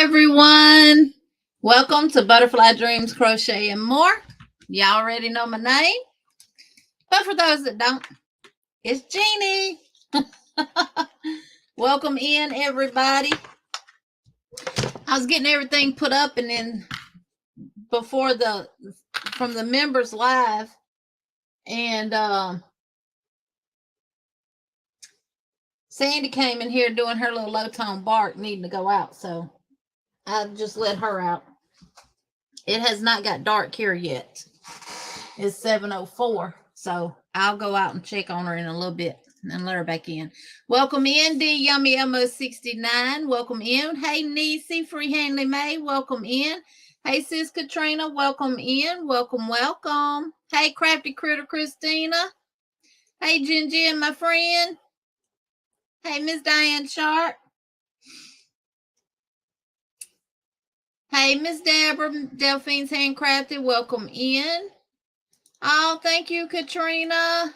everyone. Welcome to Butterfly Dreams Crochet and More. Y'all already know my name, but for those that don't, it's Jeannie. Welcome in, everybody. I was getting everything put up, and then before from the members live, and Sandy came in here doing her little low tone bark, needing to go out, so I just let her out. It has not got dark here yet. It's 7:04, so I'll go out and check on her in a little bit and let her back in. Welcome in, D Yummy Elmo 69. Welcome in. Hey, Niecy, Freehandly May. Welcome in. Hey, Sis Katrina. Welcome in. Welcome, welcome. Hey, Crafty Critter Christina. Hey, Jen, my friend. Hey, Miss Diane Sharp. Hey, Miss Deborah, Delphine's Handcrafted. Welcome in. Oh, thank you, Katrina.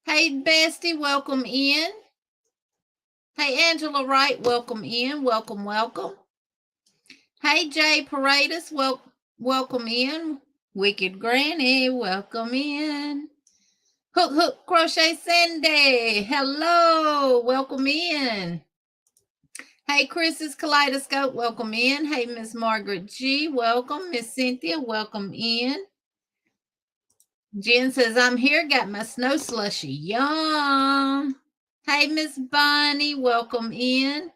Hey, Bestie, welcome in. Hey, Angela Wright, welcome in. Welcome, welcome. Hey, Jay Paradis, welcome in. Wicked Granny, welcome in. Hook Crochet Sandy, hello, welcome in. Hey, Chris's Kaleidoscope, welcome in. Hey, Miss Margaret G, welcome. Miss Cynthia, welcome in. Jen says, I'm here, got my snow slushy. Yum. Hey, Miss Bonnie, welcome in.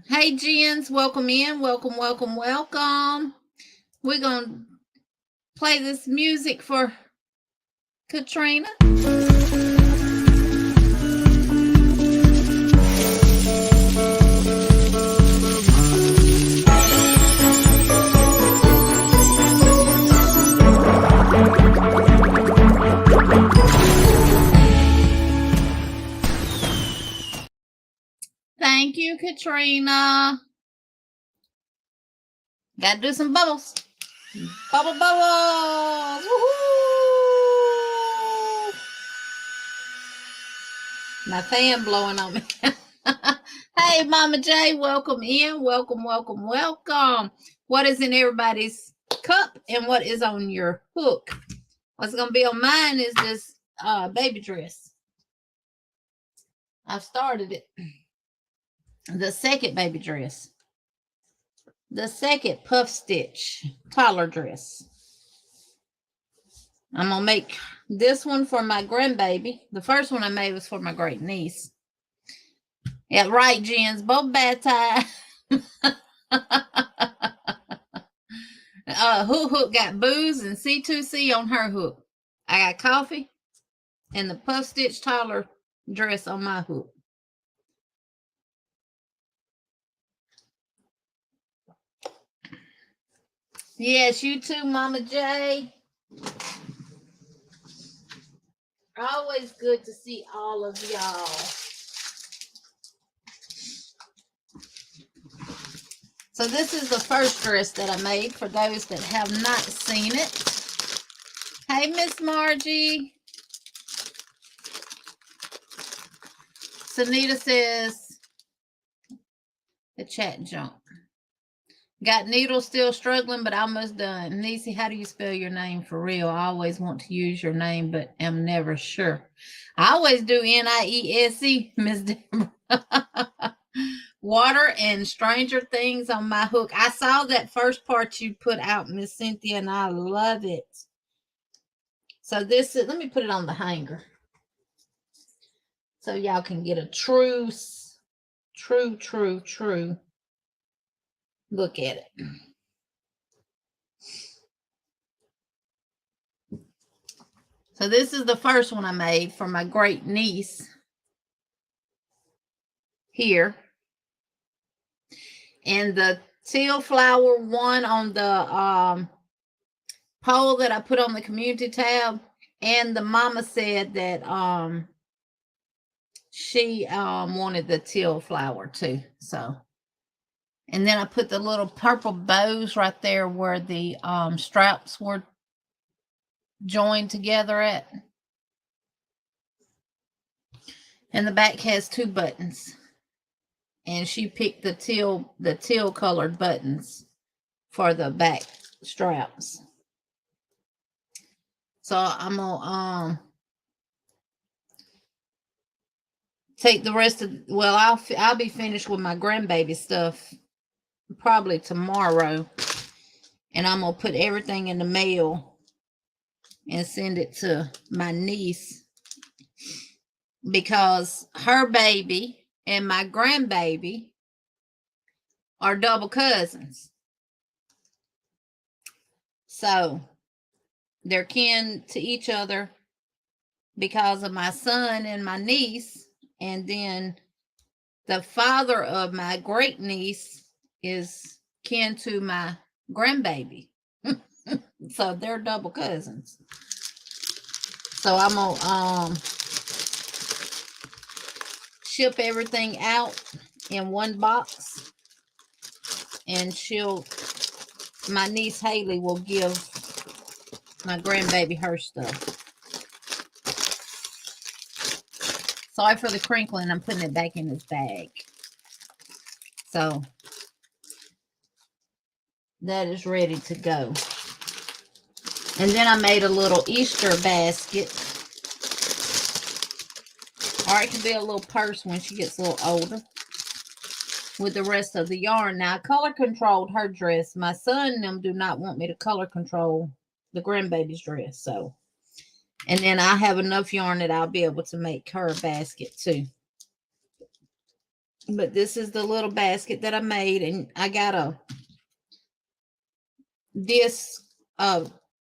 Hey, Jens, welcome in. Welcome, welcome, welcome. We're going to play this music for Katrina. Thank you, Katrina. Gotta do some bubbles. Bubbles. Woohoo! My fan blowing on me. Hey, Mama J, welcome in. Welcome, welcome, welcome. What is in everybody's cup and what is on your hook? What's going to be on mine is this baby dress. I've started it. The second baby dress. The second puff stitch collar dress. I'm going to make this one for my grandbaby. The first one I made was for my great niece. Yeah, right, Jens. Both baptized. Hook got booze and C2C on her hook. I got coffee and the puff stitch taller dress on my hook. Yes, you too, Mama J. Always good to see all of y'all. So this is the first dress that I made for those that have not seen it. Hey, Miss Margie. Sunita says, the chat junk. Got needles still struggling, but almost done. Niecy, how do you spell your name for real? I always want to use your name, but am never sure. I always do Niese, Miss Deborah. Water and Stranger Things on my hook. I saw that first part you put out, Miss Cynthia, and I love it. So this is, let me put it on the hanger so y'all can get a true look at it. So this is the first one I made for my great niece here. And the teal flower one on the poll that I put on the community tab. And the mama said that she wanted the teal flower too. So, and then I put the little purple bows right there where the straps were joined together at. And the back has 2 buttons. And she picked the teal colored buttons for the back straps. So I'm gonna take the rest of, well, I'll be finished with my grandbaby stuff probably tomorrow, and I'm gonna put everything in the mail and send it to my niece, because her baby and my grandbaby are double cousins. So they're kin to each other because of my son and my niece. And then the father of my great niece is kin to my grandbaby. So they're double cousins. So I'm gonna ship everything out in one box, and my niece Haley will give my grandbaby her stuff. Sorry for the crinkling. I'm putting it back in this bag. So that is ready to go. And then I made a little Easter basket. Or it could be a little purse when she gets a little older, with the rest of the yarn. Now, I color controlled her dress. My son and them do not want me to color control the grandbaby's dress. So, and then I have enough yarn that I'll be able to make her a basket too. But this is the little basket that I made, and I got this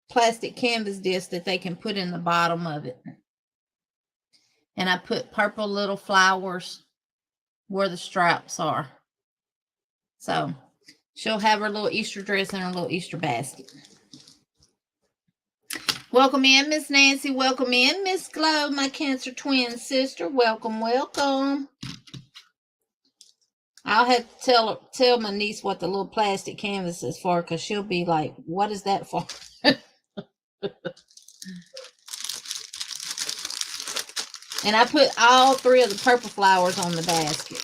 plastic canvas disc that they can put in the bottom of it. And I put purple little flowers where the straps are. So she'll have her little Easter dress and her little Easter basket. Welcome in, Miss Nancy. Welcome in, Miss Glow, my Cancer twin sister. Welcome, welcome. I'll have to tell my niece what the little plastic canvas is for, because she'll be like, what is that for? And I put all 3 of the purple flowers on the basket.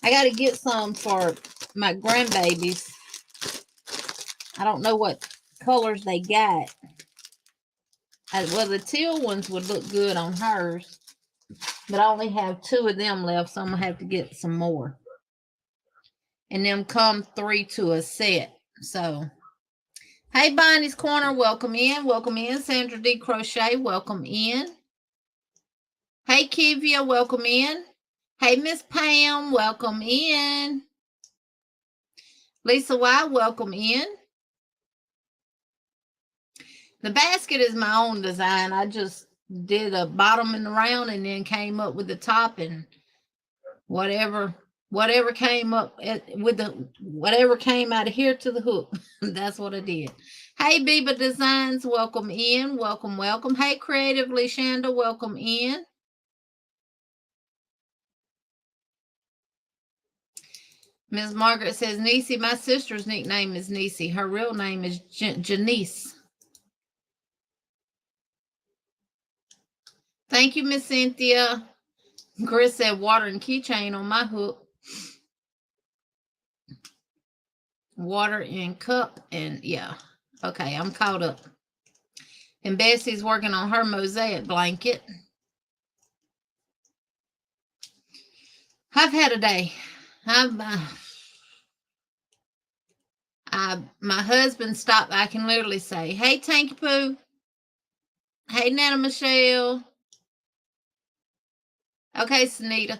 I got to get some for my grandbabies. I don't know what colors they got. Well, the teal ones would look good on hers, but I only have 2 of them left, so I'm going to have to get some more. And them come 3 to a set. So, hey, Bonnie's Corner, welcome in. Welcome in. Sandra D. Crochet, welcome in. Hey, Kivia, welcome in. Hey, Miss Pam, welcome in. Lisa Y, welcome in. The basket is my own design. I just did a bottom and around, and then came up with the top, and whatever came up whatever came out of here to the hook. That's what I did. Hey, Biba Designs, welcome in. Welcome, welcome. Hey, Creatively Shanda, welcome in. Ms. Margaret says, Niecy, my sister's nickname is Niecy. Her real name is Janice. Thank you, Miss Cynthia. Chris said, water and keychain on my hook. Water in cup, and yeah. Okay, I'm caught up. And Bessie's working on her mosaic blanket. I've had a day. My husband stopped. I can literally say, hey, Tanky Poo. Hey, Nana Michelle. Okay, Sunita.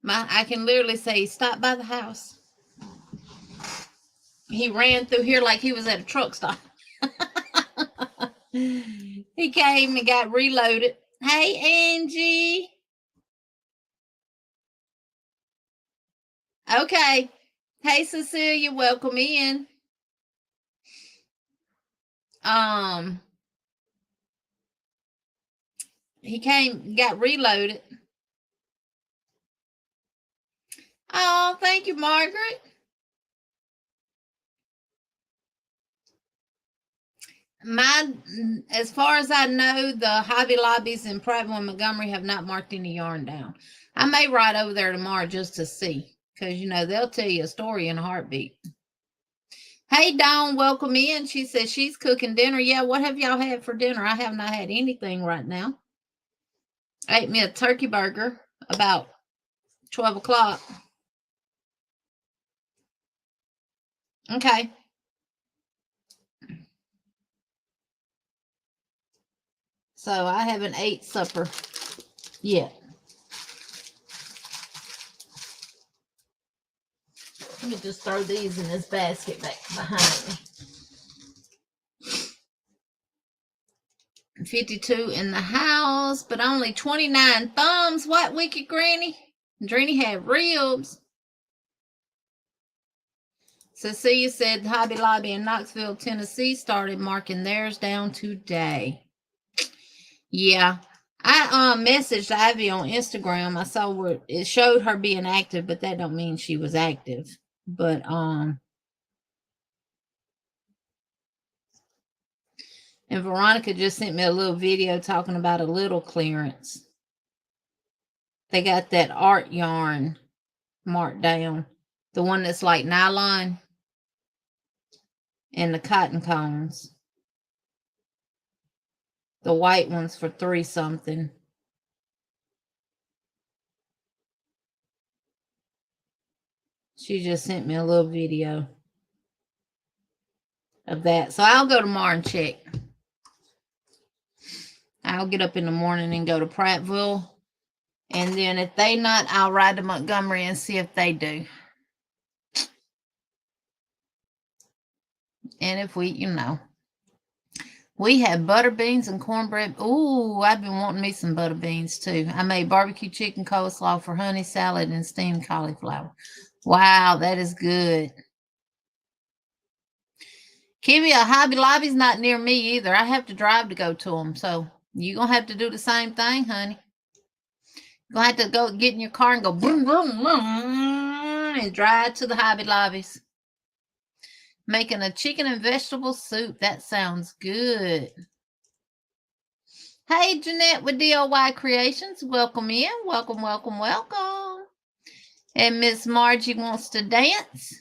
I can literally say, stop by the house. He ran through here like he was at a truck stop. He came and got reloaded. Hey, Angie. Okay. Hey, Cecilia, welcome in. He came, got reloaded. Oh, thank you, Margaret. as far as I know, the Hobby Lobbies in Prattville and Montgomery have not marked any yarn down. I may ride over there tomorrow just to see, because you know they'll tell you a story in a heartbeat. Hey Dawn, welcome in. She says she's cooking dinner. Yeah, what have y'all had for dinner? I have not had anything right now. I ate me a turkey burger about 12 o'clock. Okay. So I haven't ate supper yet. Let me just throw these in this basket back behind me. 52 in the house, but only 29 thumbs. What, wicked granny? Granny had ribs. Cecilia said Hobby Lobby in Knoxville, Tennessee started marking theirs down today. Yeah. I messaged Ivy on Instagram. I saw where it showed her being active, but that don't mean she was active. But and Veronica just sent me a little video talking about a little clearance. They got that art yarn marked down. The one that's like nylon and the cotton cones. The white ones for $3 something. She just sent me a little video of that. So I'll go tomorrow and check. I'll get up in the morning and go to Prattville. And then if they not, I'll ride to Montgomery and see if they do. And if we, you know. We have butter beans and cornbread. Ooh, I've been wanting me some butter beans too. I made barbecue chicken coleslaw for honey salad and steamed cauliflower. Wow, that is good. Kimmy, a Hobby Lobby's not near me either. I have to drive to go to them. So you're going to have to do the same thing, honey. You're going to have to go get in your car and go boom, boom, boom, and drive to the Hobby Lobbies. Making a chicken and vegetable soup. That sounds good. Hey, Jeanette with DIY Creations. Welcome in. Welcome, welcome, welcome. And Miss Margie wants to dance.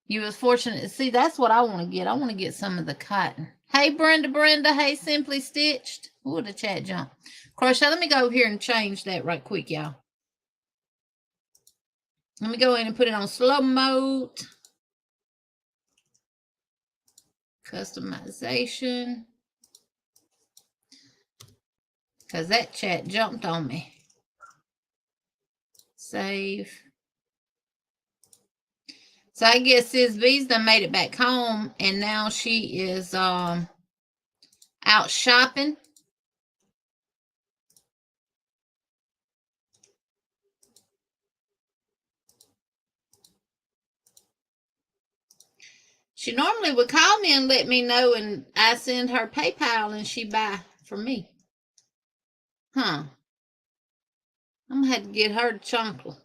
You was fortunate to see. That's what I want to get. I want to get some of the cotton. Hey, Brenda. Hey, Simply Stitched. Ooh, the chat jump. Crochet, let me go over here and change that right quick, y'all. Let me go in and put it on slow mode. Customization. Because that chat jumped on me. Save. So I guess Sis V's done made it back home, and now she is out shopping. She normally would call me and let me know, and I send her PayPal and she buy for me. Huh. I'm going to have to get her the chocolate.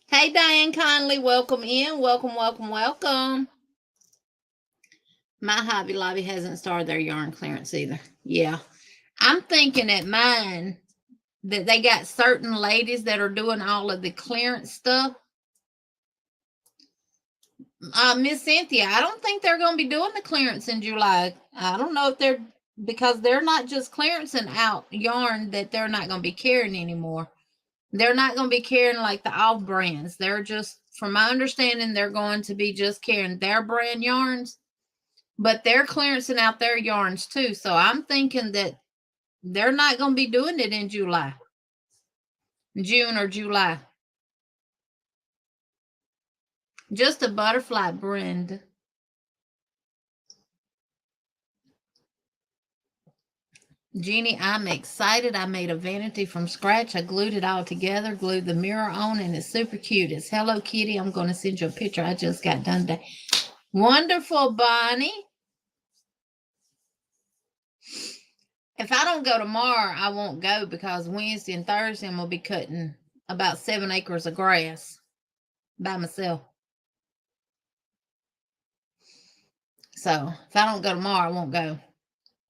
Hey, Diane Conley, welcome in. Welcome, welcome, welcome. My Hobby Lobby hasn't started their yarn clearance either. Yeah. I'm thinking at mine that they got certain ladies that are doing all of the clearance stuff. Miss Cynthia, I don't think they're going to be doing the clearance in July. I don't know if they're, because they're not just clearancing out yarn that they're not going to be carrying anymore. They're not going to be carrying like the off brands. They're just, from my understanding, they're going to be just carrying their brand yarns, but they're clearancing out their yarns too. So I'm thinking that they're not going to be doing it in July, June or July. Just a butterfly, Brenda. Jeannie, I'm excited. I made a vanity from scratch. I glued it all together, glued the mirror on, and it's super cute. It's Hello Kitty. I'm going to send you a picture. I just got done today. Wonderful, Bonnie. If I don't go tomorrow, I won't go because Wednesday and Thursday I'm going to be cutting about 7 acres of grass by myself. So if I don't go tomorrow, I won't go.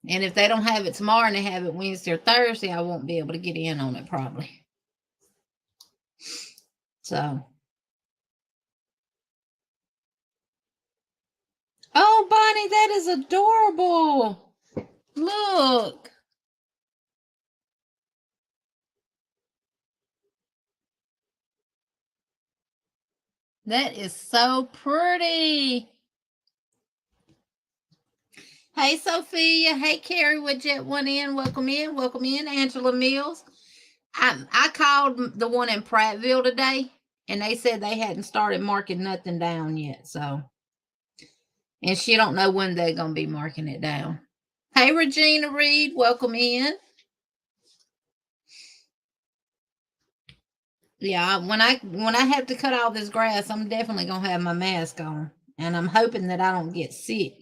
And if they don't have it tomorrow and they have it Wednesday or Thursday, I won't be able to get in on it probably. So. Oh, Bonnie, that is adorable. Look. That is so pretty. Hey, Sophia. Hey, Carrie with Jet One in. Welcome in. Welcome in. Angela Mills. I called the one in Prattville today, and they said they hadn't started marking nothing down yet. So, and she don't know when they're going to be marking it down. Hey, Regina Reed. Welcome in. Yeah, when I have to cut all this grass, I'm definitely gonna have my mask on, and I'm hoping that I don't get sick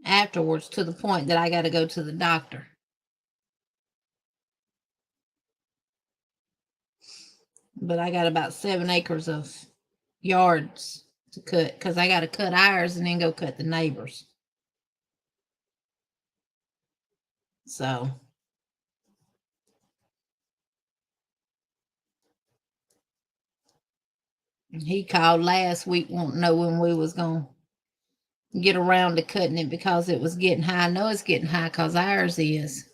afterwards to the point that I got to go to the doctor. But I got about 7 acres of yards to cut because I got to cut ours and then go cut the neighbors. So. He called last week wanting to know when we was going to get around to cutting it because it was getting high. I know it's getting high because ours is.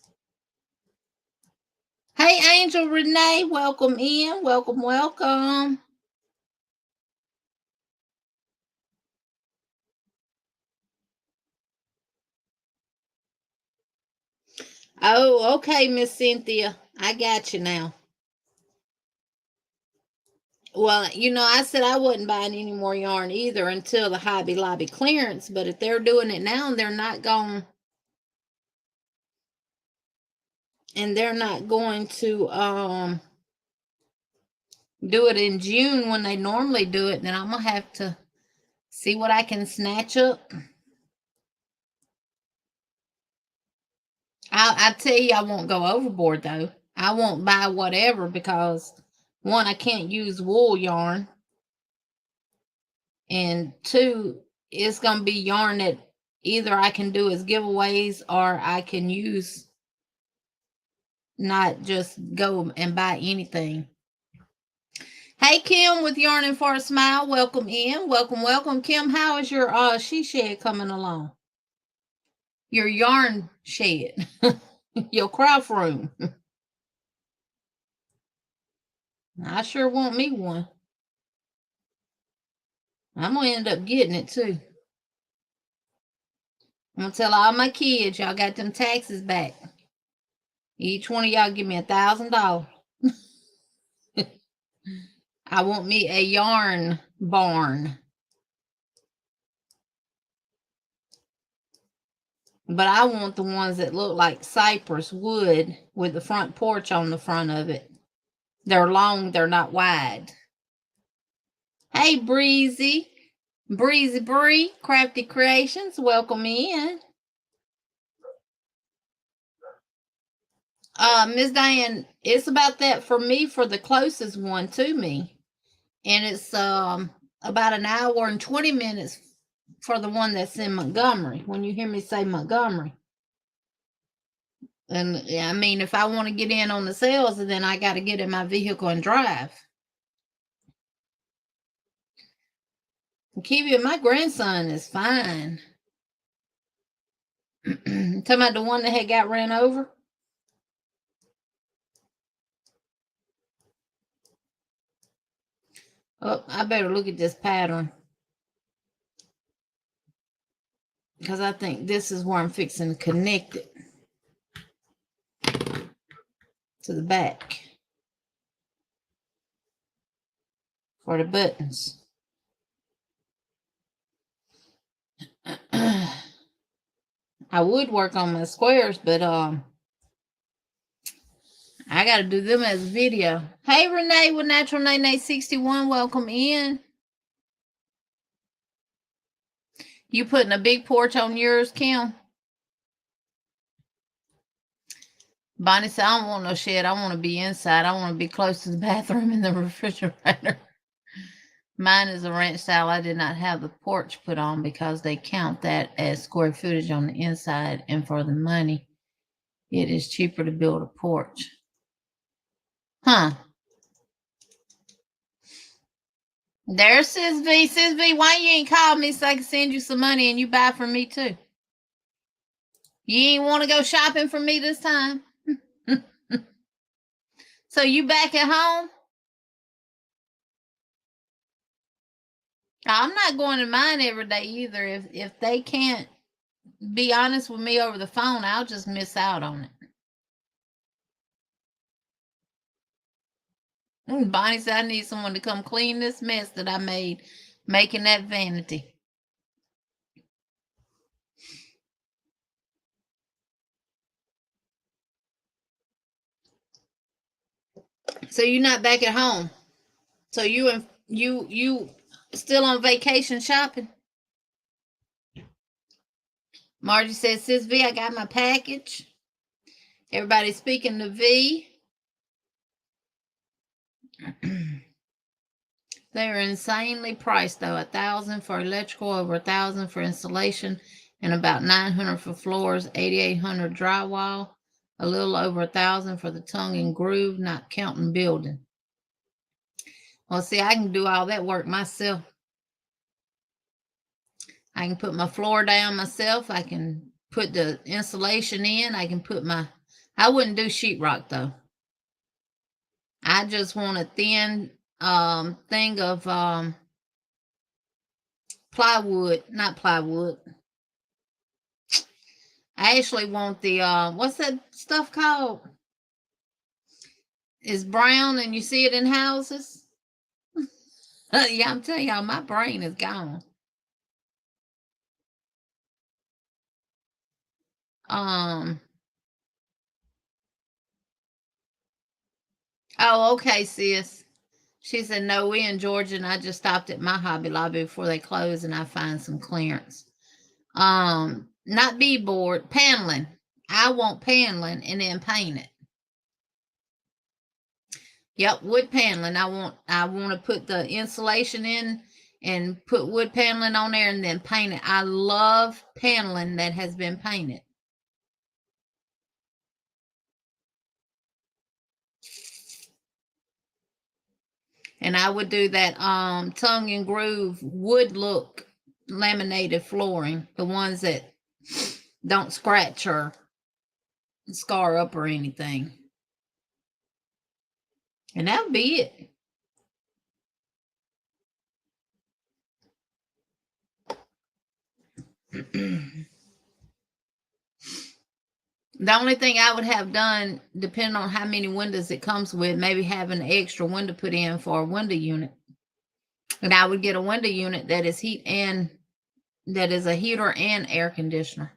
Hey, Angel Renee, welcome in. Welcome, welcome. Oh, okay, Miss Cynthia. I got you now. Well, I said I wasn't buying any more yarn either until the Hobby Lobby clearance, but if they're doing it now, they're not going to do it in June when they normally do it, then I'm gonna have to see what I can snatch up. I tell you, I won't go overboard though. I won't buy whatever because one, I can't use wool yarn, and two, it's gonna be yarn that either I can do as giveaways or I can use, not just go and buy anything. Hey, Kim with Yarning for a Smile, welcome in. Welcome, welcome. Kim, how is your she shed coming along? Your yarn shed, your craft room. I sure want me one. I'm gonna end up getting it too. I'm gonna tell all my kids, y'all got them taxes back. Each one of y'all give me $1,000. I want me a yarn barn. But I want the ones that look like cypress wood with the front porch on the front of it. They're long, they're not wide. Hey, Breezy. Breezy Bree, Crafty Creations, welcome in. Miss Diane, it's about that for me for the closest one to me. And it's about an hour and 20 minutes for the one that's in Montgomery, when you hear me say Montgomery. And I mean, if I want to get in on the sales, then I got to get in my vehicle and drive. Kivia, my grandson is fine. Talking about the one that had got ran over? Oh, I better look at this pattern, because I think this is where I'm fixing to connect it to the back for the buttons. I would work on my squares, but I got to do them as a video. Hey, Renee with Natural Nene 61, welcome in. You putting a big porch on yours, Kim? Bonnie said, I don't want no shed. I want to be inside. I want to be close to the bathroom and the refrigerator. Mine is a ranch style. I did not have the porch put on because they count that as square footage on the inside, and for the money, it is cheaper to build a porch. Huh. There's Sis V. Sis V, why you ain't called me so I can send you some money and you buy from me too? You ain't want to go shopping for me this time? So you back at home? I'm not going to mine every day either. If they can't be honest with me over the phone, I'll just miss out on it. Bonnie said I need someone to come clean this mess that I made making that vanity. So you're not back at home. So you still on vacation shopping? Margie says, Sis V, I got my package. Everybody speaking to V. They're insanely priced though. $1,000 for electrical, over $1,000 for installation, and about $900 for floors, $8,800 drywall, a little over $1,000 for the tongue and groove, not counting building. Well, see, I can do all that work myself. I can put my floor down myself. I can put the insulation in. I can put I wouldn't do sheetrock though. I just want a thin thing of plywood, not plywood. I actually want the what's that stuff called? It's brown and you see it in houses. Yeah, I'm telling y'all, my brain is gone. Oh, okay, sis. She said, no, we in Georgia, and I just stopped at my Hobby Lobby before they close, and I find some clearance. Not beadboard, paneling. I want paneling and then paint it. Yep, wood paneling. I want to put the insulation in and put wood paneling on there and then paint it. I love paneling that has been painted. And I would do that tongue and groove wood look laminated flooring, the ones that don't scratch or scar up or anything. And that would be it. The only thing I would have done, depending on how many windows it comes with, maybe have an extra window put in for a window unit. And I would get a window unit that is that is a heater and air conditioner.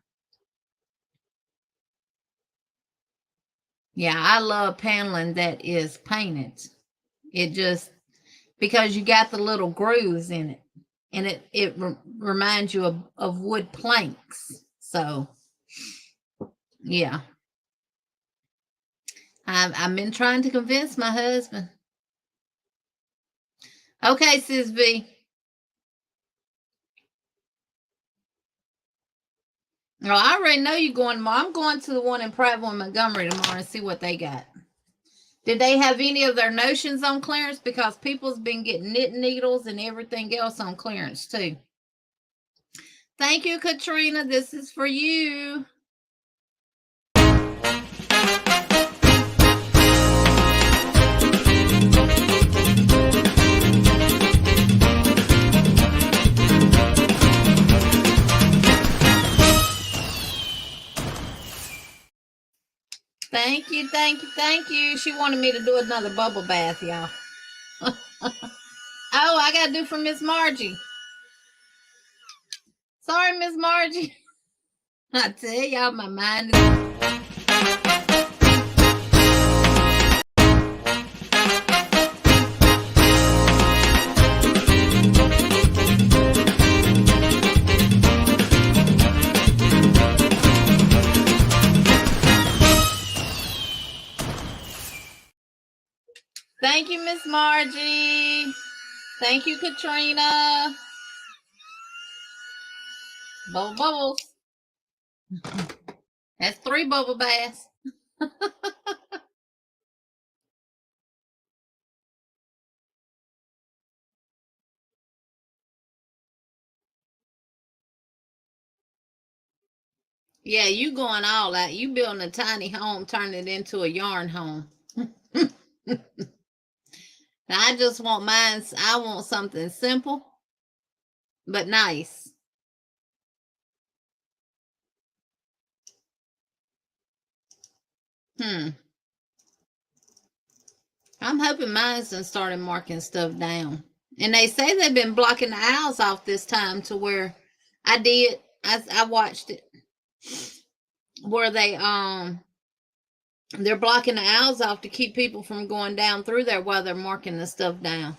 Yeah, I love paneling that is painted. It just, because you got the little grooves in it, and it reminds you of wood planks. So, yeah. I've been trying to convince my husband. Okay, Sis V. Oh, I already know you're going tomorrow. I'm going to the one in Prattville and Montgomery tomorrow and see what they got. Did they have any of their notions on clearance? Because people's been getting knit needles and everything else on clearance too. Thank you, Katrina. This is for you. Thank you, thank you, thank you. She wanted me to do another bubble bath, y'all. Oh, I got to do for Miss Margie. Sorry, Miss Margie. I tell y'all, my mind is... Thank you, Miss Margie. Thank you, Katrina. Bubble bubbles. That's 3 bubble baths. Yeah, you going all out. You building a tiny home, turning it into a yarn home. I just want mine. I want something simple, but nice. I'm hoping mine's done started marking stuff down. And they say they've been blocking the owls off this time to where I did. I watched it where they're blocking the owls off to keep people from going down through there while they're marking the stuff down.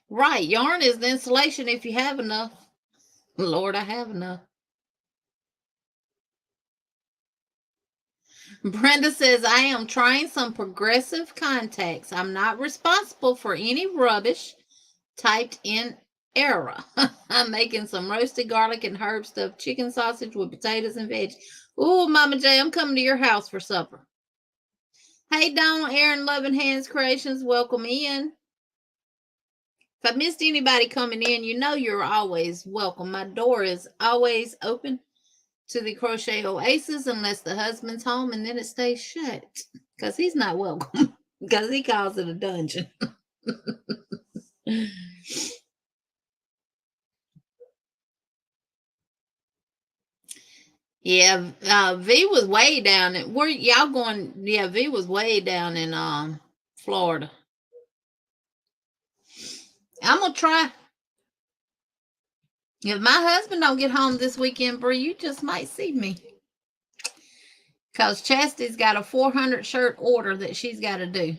Right, yarn is the insulation if you have enough. Lord, I have enough. Brenda says, I am trying some progressive contacts. I'm not responsible for any rubbish typed in error. I'm making some roasted garlic and herb stuffed chicken sausage with potatoes and veg. Ooh, Mama J, I'm coming to your house for supper. Hey, Dawn, Aaron, Loving Hands Creations, welcome in. If I missed anybody coming in, you know you're always welcome. My door is always open to the Crochet Oasis unless the husband's home, and then it stays shut because he's not welcome because he calls it a dungeon. Yeah, V was way down. Where y'all going? Yeah, V was way down in Florida. I'm gonna try. If my husband don't get home this weekend, Bree, you just might see me. Cause Chastity's got a 400 shirt order that she's got to do,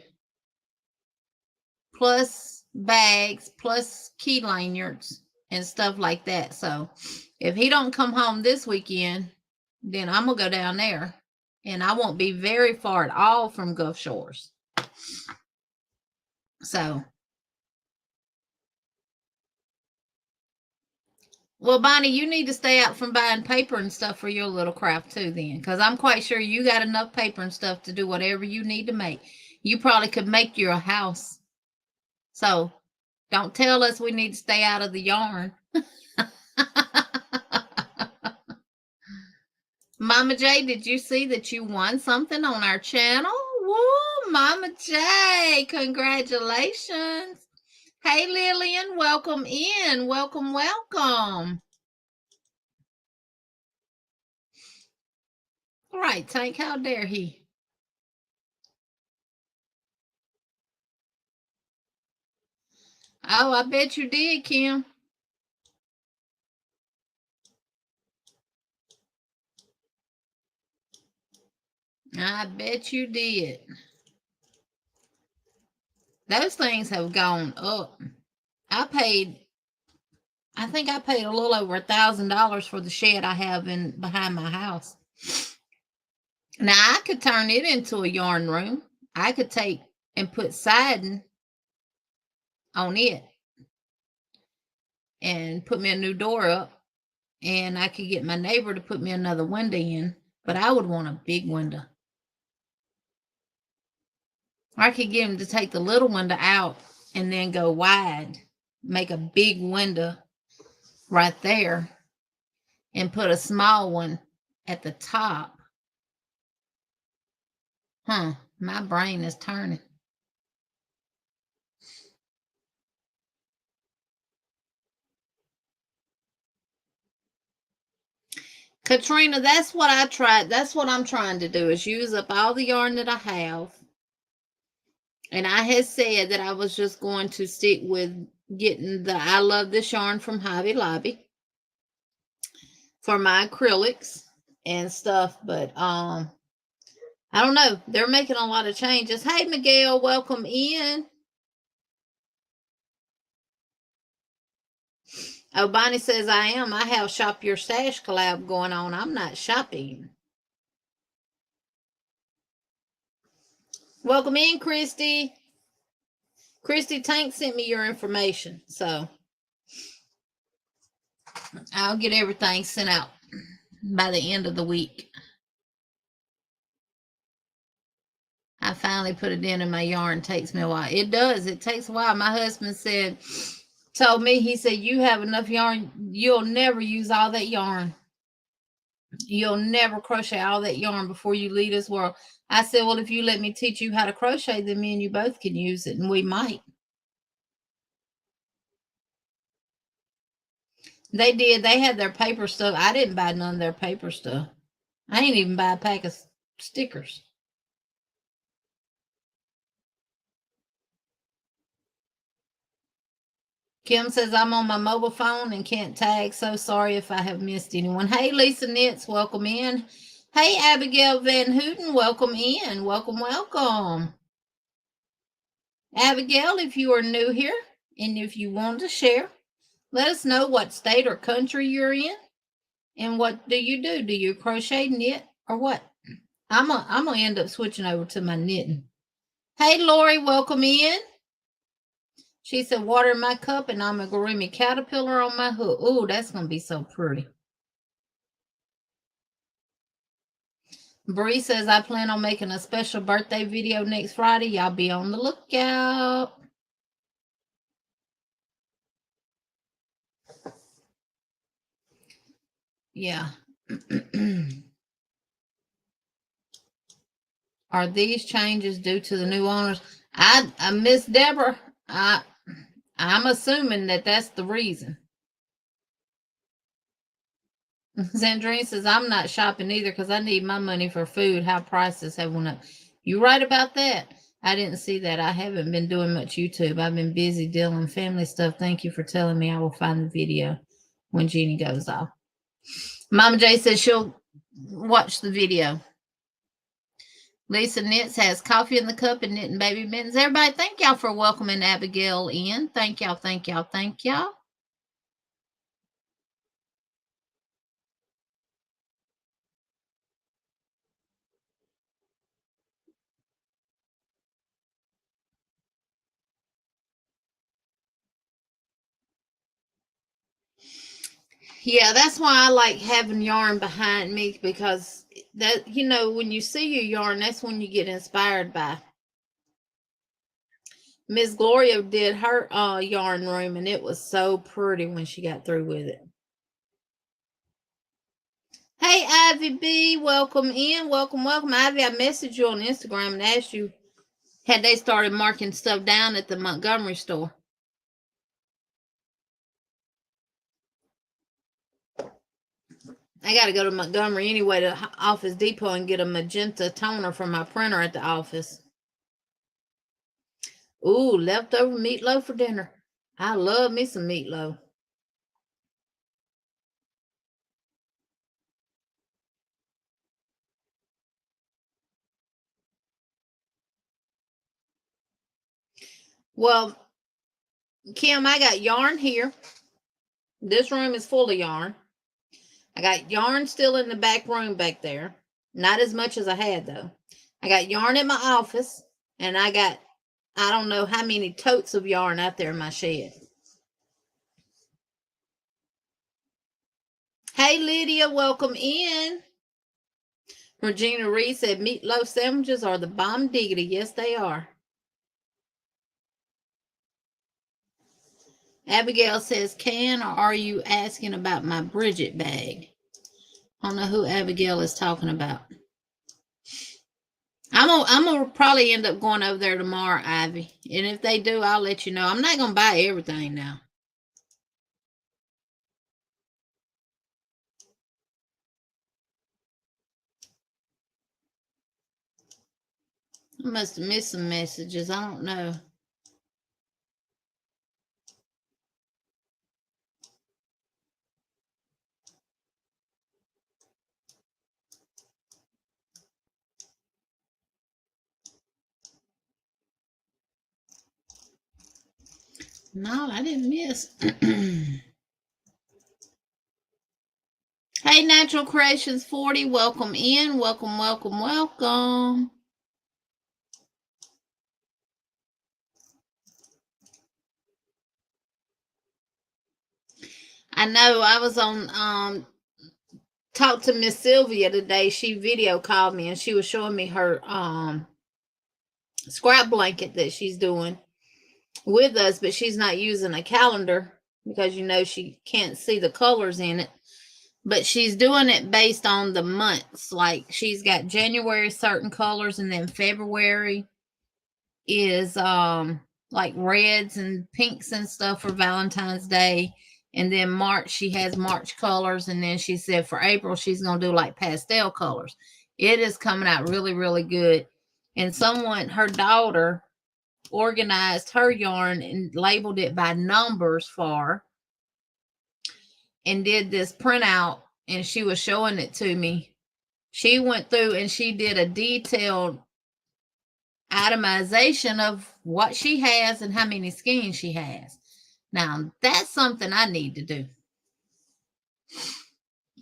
plus bags, plus key lanyards and stuff like that. So if he don't come home this weekend, then I'm gonna go down there, and I won't be very far at all from Gulf Shores. So, well, Bonnie, you need to stay out from buying paper and stuff for your little craft too, then, because I'm quite sure you got enough paper and stuff to do whatever you need to make. You probably could make your house. So, don't tell us we need to stay out of the yarn. Mama J, did you see that you won something on our channel? Woo, Mama J, congratulations. Hey, Lillian, welcome in. Welcome, welcome. All right, Tank, how dare he? Oh, I bet you did, Kim. I bet you did. Those things have gone up. I think I paid a little over $1,000 for the shed I have in behind my house. Now I could turn it into a yarn room. I could take and put siding on it and put me a new door up, and I could get my neighbor to put me another window in, but I would want a big window. I could get him to take the little window out and then go wide, make a big window right there, and put a small one at the top. My brain is turning. Katrina, that's what I tried. That's what I'm trying to do is use up all the yarn that I have. And I had said that I was just going to stick with getting the I Love This yarn from Hobby Lobby for my acrylics and stuff. But I don't know. They're making a lot of changes. Hey, Miguel, welcome in. Oh, Bonnie says I am. I have Shop Your Stash collab going on. I'm not shopping. Welcome in, Christy. Christy Tank sent me your information, so I'll get everything sent out by the end of the week. I finally put it in and my yarn takes me a while. It does. It takes a while. My husband told me, he said, you have enough yarn. You'll never use all that yarn. You'll never crochet all that yarn before you leave this world. I said, well, if you let me teach you how to crochet, then me and you both can use it, and we might. They did. They had their paper stuff. I didn't buy none of their paper stuff. I ain't even buy a pack of stickers. Kim says, I'm on my mobile phone and can't tag. So sorry if I have missed anyone. Hey, Lisa Nitz, welcome in. Hey, Abigail Van Houten, welcome in. Welcome, welcome. Abigail, if you are new here and if you want to share, let us know what state or country you're in and what do you do? Do you crochet, knit, or what? I'm gonna end up switching over to my knitting. Hey, Lori, welcome in. She said, water in my cup and I'm a Gurumi caterpillar on my hook. Ooh, that's going to be so pretty. Bree says, I plan on making a special birthday video next Friday. Y'all be on the lookout. Yeah. Are these changes due to the new owners? I Miss Deborah, I'm assuming that that's the reason. Sandrine says, I'm not shopping either because I need my money for food. How prices have went up. You right about that. I didn't see that. I haven't been doing much YouTube. I've been busy dealing with family stuff. Thank you for telling me. I will find the video when Jeannie goes off. Mama J says she'll watch the video. Lisa Knits has coffee in the cup and knitting baby mittens. Everybody, thank y'all for welcoming Abigail in. Thank y'all, thank y'all, thank y'all. Yeah, that's why I like having yarn behind me, because that, you know, when you see your yarn, that's when you get inspired by. Miss Gloria did her yarn room, and it was so pretty when she got through with it. Hey, Ivy B, welcome in. Welcome, welcome. Ivy, I messaged you on Instagram and asked you, had they started marking stuff down at the Montgomery store? I got to go to Montgomery anyway to Office Depot and get a magenta toner from my printer at the office. Ooh, leftover meatloaf for dinner. I love me some meatloaf. Well, Kim, I got yarn here. This room is full of yarn. I got yarn still in the back room back there. Not as much as I had, though. I got yarn in my office, and I got, I don't know how many totes of yarn out there in my shed. Hey, Lydia, welcome in. Regina Reed said meatloaf sandwiches are the bomb diggity. Yes, they are. Abigail says, can, or are you asking about my Bridget bag? I don't know who Abigail is talking about. I'm gonna probably end up going over there tomorrow, Ivy. And if they do, I'll let you know. I'm not gonna buy everything now. I must have missed some messages. I don't know. No, I didn't miss. Hey, Natural Creations 40, welcome in. Welcome, welcome, welcome. I know I was on talked to Miss Sylvia today. She video called me and she was showing me her scrap blanket that she's doing with us, but she's not using a calendar because you know she can't see the colors in it. But she's doing it based on the months. Like she's got January certain colors, and then February is like reds and pinks and stuff for Valentine's Day. And then March she has March colors, and then she said for April she's gonna do like pastel colors. It is coming out really, really good. And someone, her daughter, organized her yarn and labeled it by numbers for her and did this printout, and she was showing it to me. She went through and she did a detailed itemization of what she has and how many skeins she has. Now, that's something I need to do.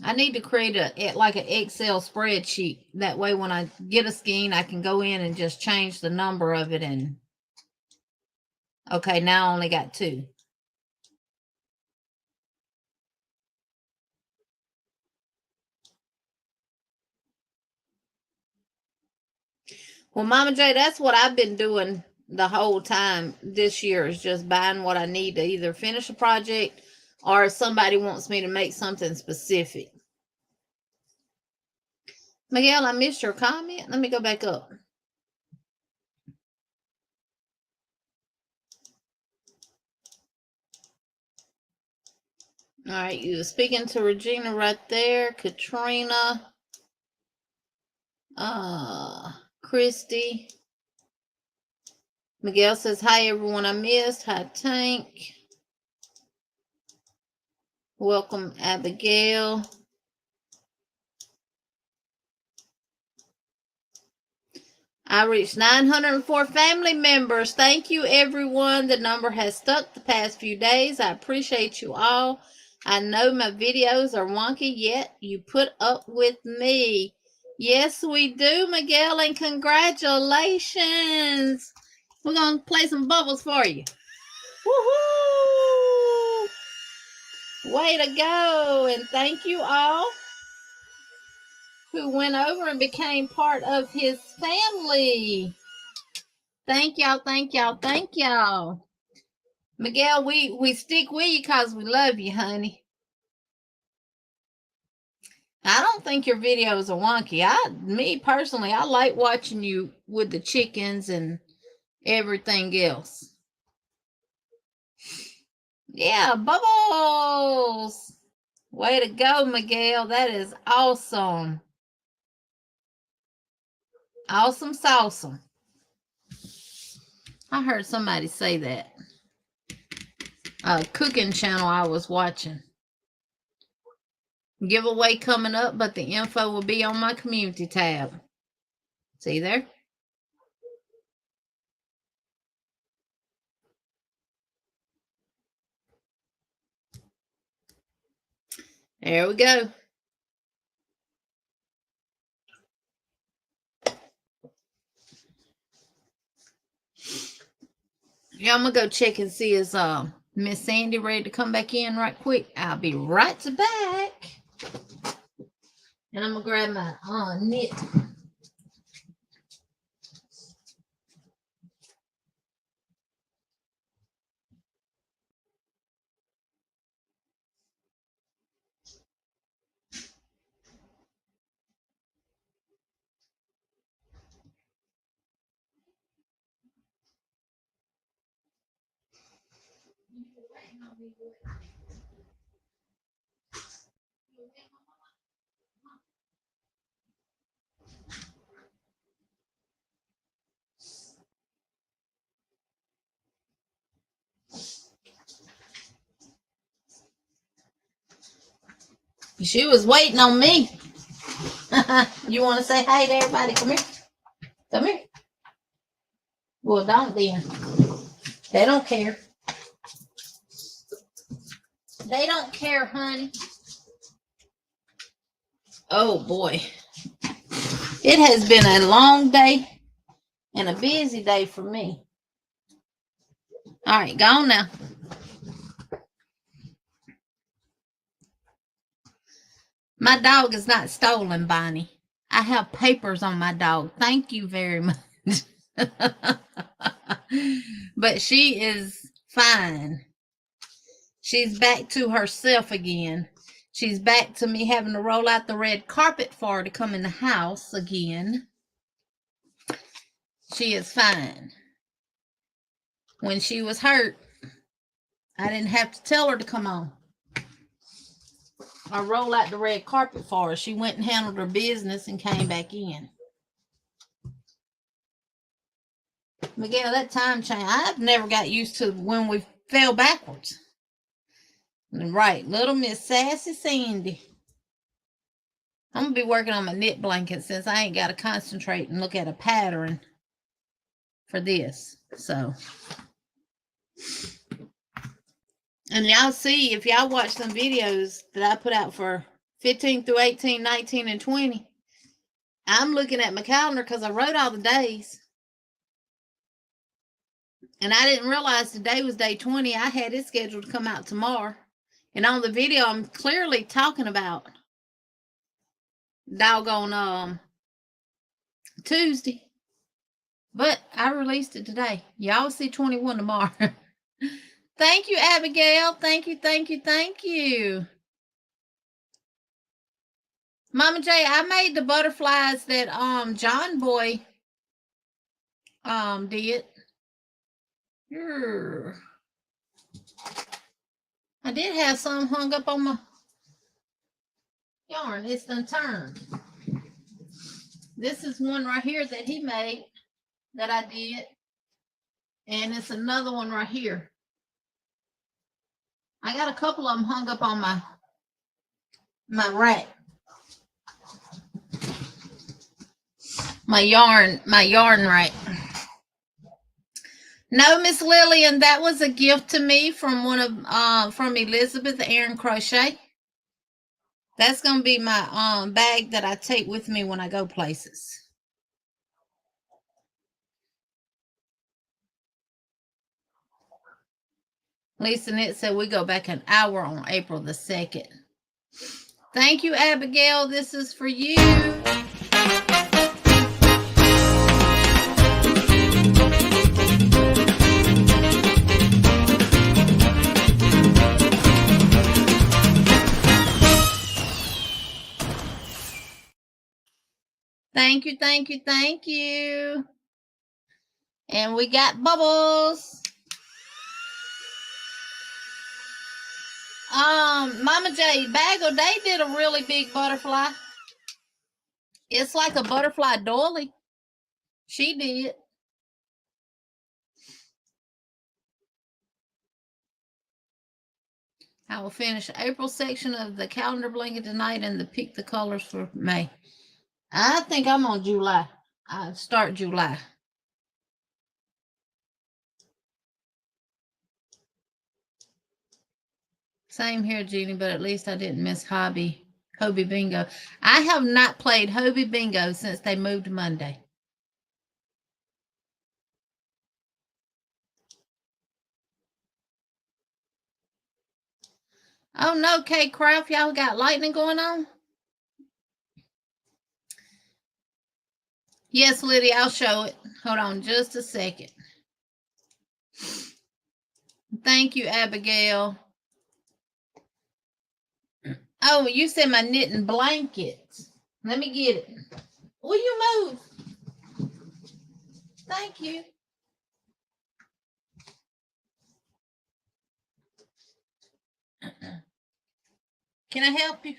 I need to create like an Excel spreadsheet. That way when I get a skein, I can go in and just change the number of it. And okay, now I only got 2. Well, Mama J, that's what I've been doing the whole time this year, is just buying what I need to either finish a project or if somebody wants me to make something specific. Miguel, I missed your comment. Let me go back up. All right, you were speaking to Regina right there. Katrina. Christy. Miguel says, hi, everyone I missed. Hi, Tank. Welcome, Abigail. I reached 904 family members. Thank you, everyone. The number has stuck the past few days. I appreciate you all. I know my videos are wonky, yet you put up with me. Yes, we do, Miguel, and congratulations. We're going to play some bubbles for you. Woohoo! Way to go. And thank you all who went over and became part of his family. Thank y'all, thank y'all, thank y'all. Miguel, we stick with you because we love you, honey. I don't think your videos are wonky. Me personally, I like watching you with the chickens and everything else. Yeah, bubbles. Way to go, Miguel. That is awesome. Awesome sauce. I heard somebody say that. A cooking channel I was watching. Giveaway coming up, but the info will be on my community tab. See there? There we go. Yeah, I'm gonna go check and see is Miss Sandy ready to come back in right quick. I'll be right back. And I'm gonna grab my knit. She was waiting on me. You want to say hi to everybody? Come here. Come here. Well, don't then. They don't care. They don't care, honey. Oh, boy. It has been a long day and a busy day for me. All right, go on now. My dog is not stolen, Bonnie. I have papers on my dog. Thank you very much. But she is fine. She's back to herself again. She's back to me having to roll out the red carpet for her to come in the house again. She is fine. When she was hurt, I didn't have to tell her to come on. I roll out the red carpet for her. She went and handled her business and came back in. Miguel, that time change, I've never got used to when we fell backwards. Right, little Miss Sassy Sandy. I'm going to be working on my knit blanket since I ain't got to concentrate and look at a pattern for this. So, and y'all see, if y'all watch some videos that I put out for 15 through 18, 19, and 20, I'm looking at my calendar because I wrote all the days. And I didn't realize today was day 20. I had it scheduled to come out tomorrow. And on the video, I'm clearly talking about doggone Tuesday. But I released it today. Y'all see 21 tomorrow. Thank you, Abigail. Thank you, thank you, thank you. Mama J, I made the butterflies that John Boy did. I did have some hung up on my yarn. It's done turned. This is one right here that he made that I did. And it's another one right here. I got a couple of them hung up on my rack. My yarn rack. No, Miss Lillian, that was a gift to me from from Elizabeth Aaron Crochet. That's gonna be my bag that I take with me when I go places. Lisa Knit said we go back an hour on April the 2nd. Thank you, Abigail. This is for you. Thank you, thank you, thank you. And we got bubbles. Mama J, Bagel, they did a really big butterfly. It's like a butterfly doily. She did. I will finish April section of the calendar blanket tonight and pick the colors for May. I think I'm on July. I start July. Same here, Jeannie, but at least I didn't miss Hobby Bingo. I have not played Hobby Bingo since they moved Monday. Oh no, K Craft, y'all got lightning going on? Yes, Lydia, I'll show it. Hold on just a second. Thank you, Abigail. Oh, you said my knitting blankets. Let me get it. Will you move? Thank you. Can I help you?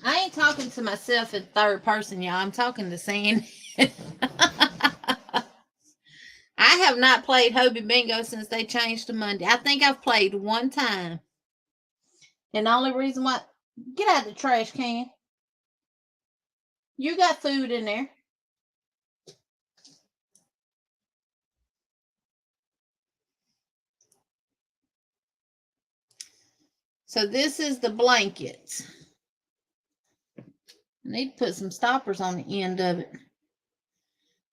I ain't talking to myself in third person, y'all. I'm talking to Sandy. I have not played Hobby Bingo since they changed to Monday. I think I've played one time. And the only reason why... Get out of the trash can. You got food in there. So this is the blanket. I need to put some stoppers on the end of it.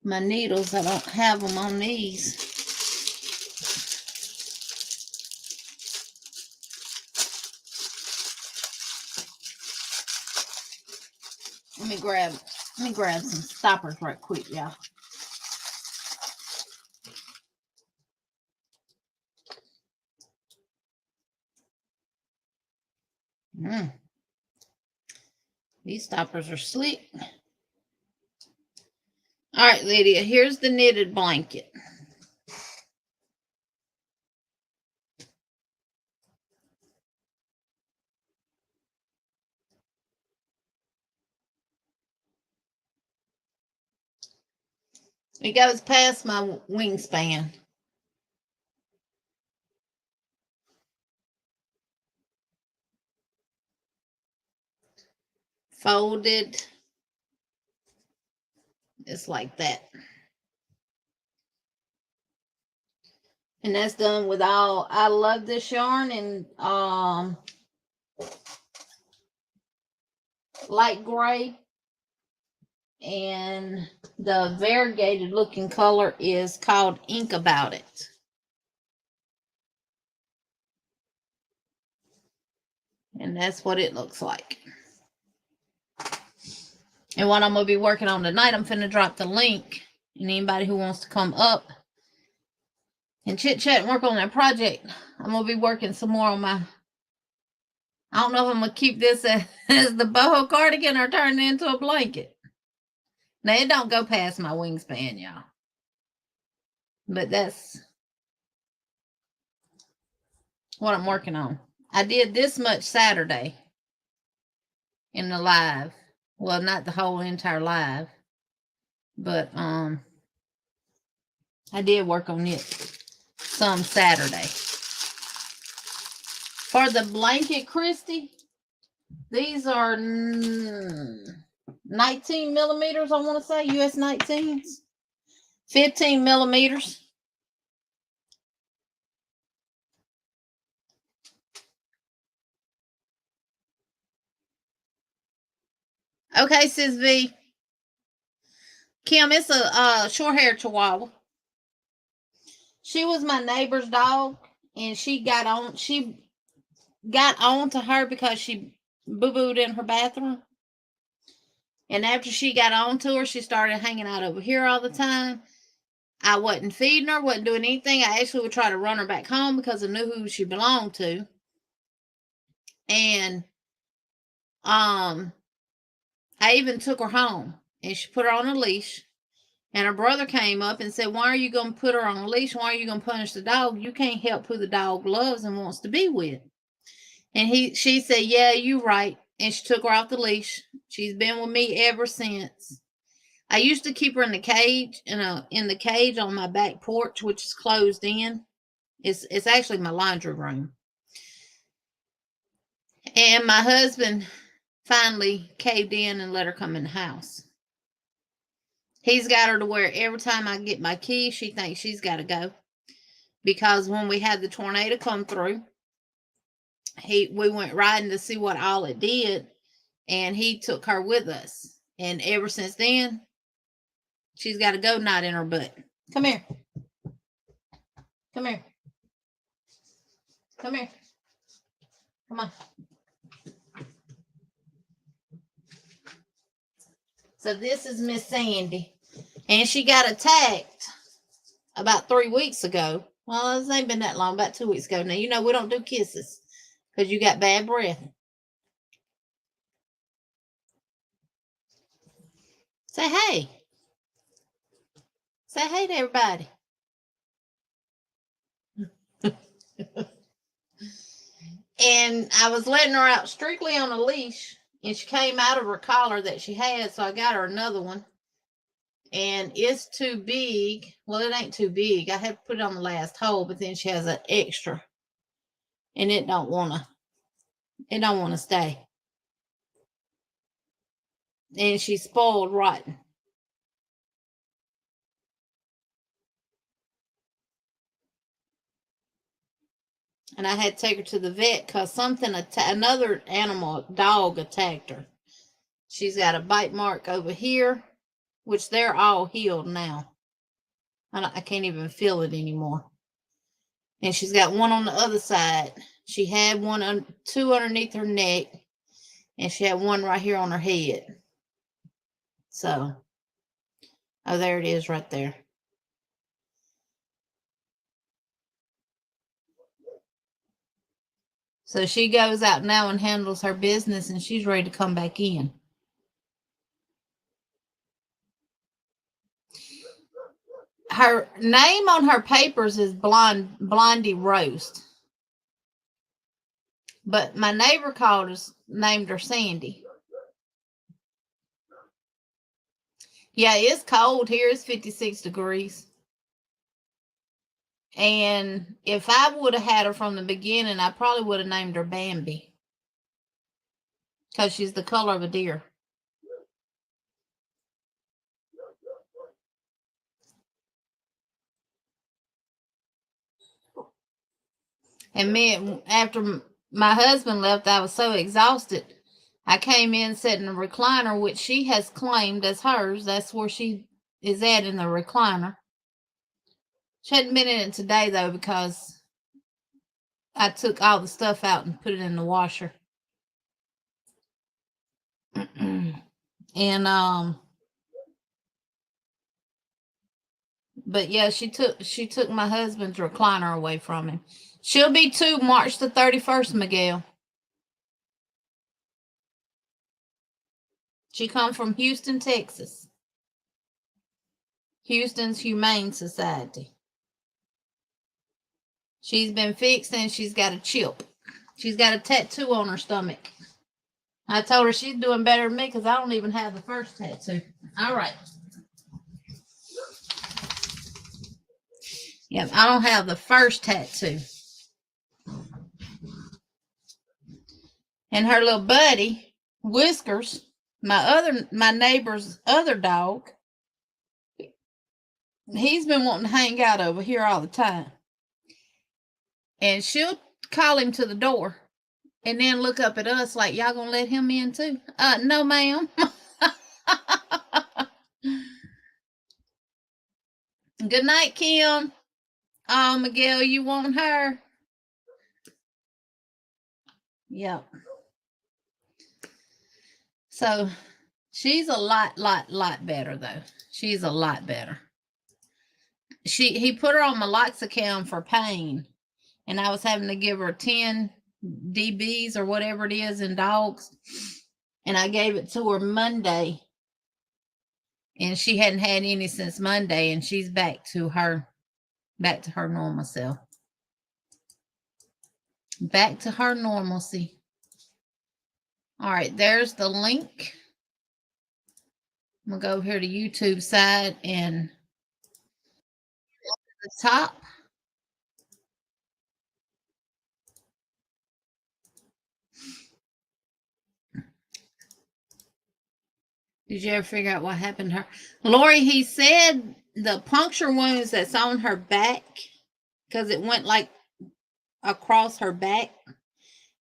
My needles, I don't have them on these. Let me grab some stoppers right quick, y'all. These stoppers are slick. All right, Lydia, here's the knitted blanket. It goes past my wingspan. Folded. It's like that. And that's done with all, I love this yarn and light gray. And the variegated looking color is called Ink About It. And that's what it looks like. And what I'm going to be working on tonight, I'm finna drop the link. And anybody who wants to come up and chit chat and work on that project, I'm going to be working some more on my, I don't know if I'm going to keep this as the boho cardigan or turn it into a blanket. Now, it don't go past my wingspan, y'all. But that's what I'm working on. I did this much Saturday in the live. Well, not the whole entire live, but I did work on it some Saturday. For the blanket, Christy, these are 19 millimeters, I want to say, US 19s. 15 millimeters. Okay, sis V. Kim, it's a short-haired Chihuahua. She was my neighbor's dog, and she got on to her because she boo-booed in her bathroom. And after she got on to her, she started hanging out over here all the time. I wasn't feeding her, wasn't doing anything. I actually would try to run her back home because I knew who she belonged to. And I even took her home, and she put her on a leash. And her brother came up and said, why are you going to put her on a leash? Why are you going to punish the dog? You can't help who the dog loves and wants to be with. And she said, yeah, you're right. And she took her off the leash. She's been with me ever since. I used to keep her in the cage, in the cage on my back porch, which is closed in. It's actually my laundry room. And my husband finally caved in and let her come in the house. He's got her to where every time I get my key, she thinks she's got to go. Because when we had the tornado come through, we went riding to see what all it did, and he took her with us. And ever since then, she's got a go knot in her butt. Come here. Come here. Come here. Come on. So this is Miss Sandy. And she got attacked about 3 weeks ago. Well, it ain't been that long, about 2 weeks ago. Now, you know we don't do kisses because you got bad breath. Say hey. Say hey to everybody. And I was letting her out strictly on a leash, and she came out of her collar that she had, so I got her another one. And it's too big. Well, it ain't too big. I had to put it on the last hole, but then she has an extra, and it don't want to stay. And she's spoiled rotten. And I had to take her to the vet because another animal, dog, attacked her. She's got a bite mark over here, which they're all healed now. I can't even feel it anymore. And she's got one on the other side. She had two underneath her neck, and she had one right here on her head. So, oh, there it is right there. So she goes out now and handles her business, and she's ready to come back in. Her name on her papers is Blondie Roast. But my neighbor named her Sandy. Yeah, it's cold here. It's 56 degrees. And if I would have had her from the beginning, I probably would have named her Bambi. Because she's the color of a deer. And me, after my husband left, I was so exhausted. I came in, sat in the recliner, which she has claimed as hers. That's where she is at, in the recliner. She hadn't been in it today, though, because I took all the stuff out and put it in the washer. And but yeah, she took my husband's recliner away from him. She'll be 2 March the 31st, Miguel. She come from Houston, Texas. Houston's Humane Society. She's been fixed and she's got a chip. She's got a tattoo on her stomach. I told her she's doing better than me because I don't even have the first tattoo. All right. Yep, I don't have the first tattoo. And her little buddy, Whiskers, my neighbor's other dog, he's been wanting to hang out over here all the time. And she'll call him to the door and then look up at us like, y'all gonna let him in too? No, ma'am. Good night, Kim. Oh, Miguel, you want her? Yep. So she's a lot better, though. She's a lot better. He put her on meloxicam for pain, and I was having to give her 10 dBs or whatever it is in dogs, and I gave it to her Monday, and she hadn't had any since Monday, and she's back to her normal self. Back to her normalcy. All right, there's the link. I'm gonna go over here to YouTube side and the top. Did you ever figure out what happened to her? Lori, he said the puncture wounds that's on her back, because it went like across her back,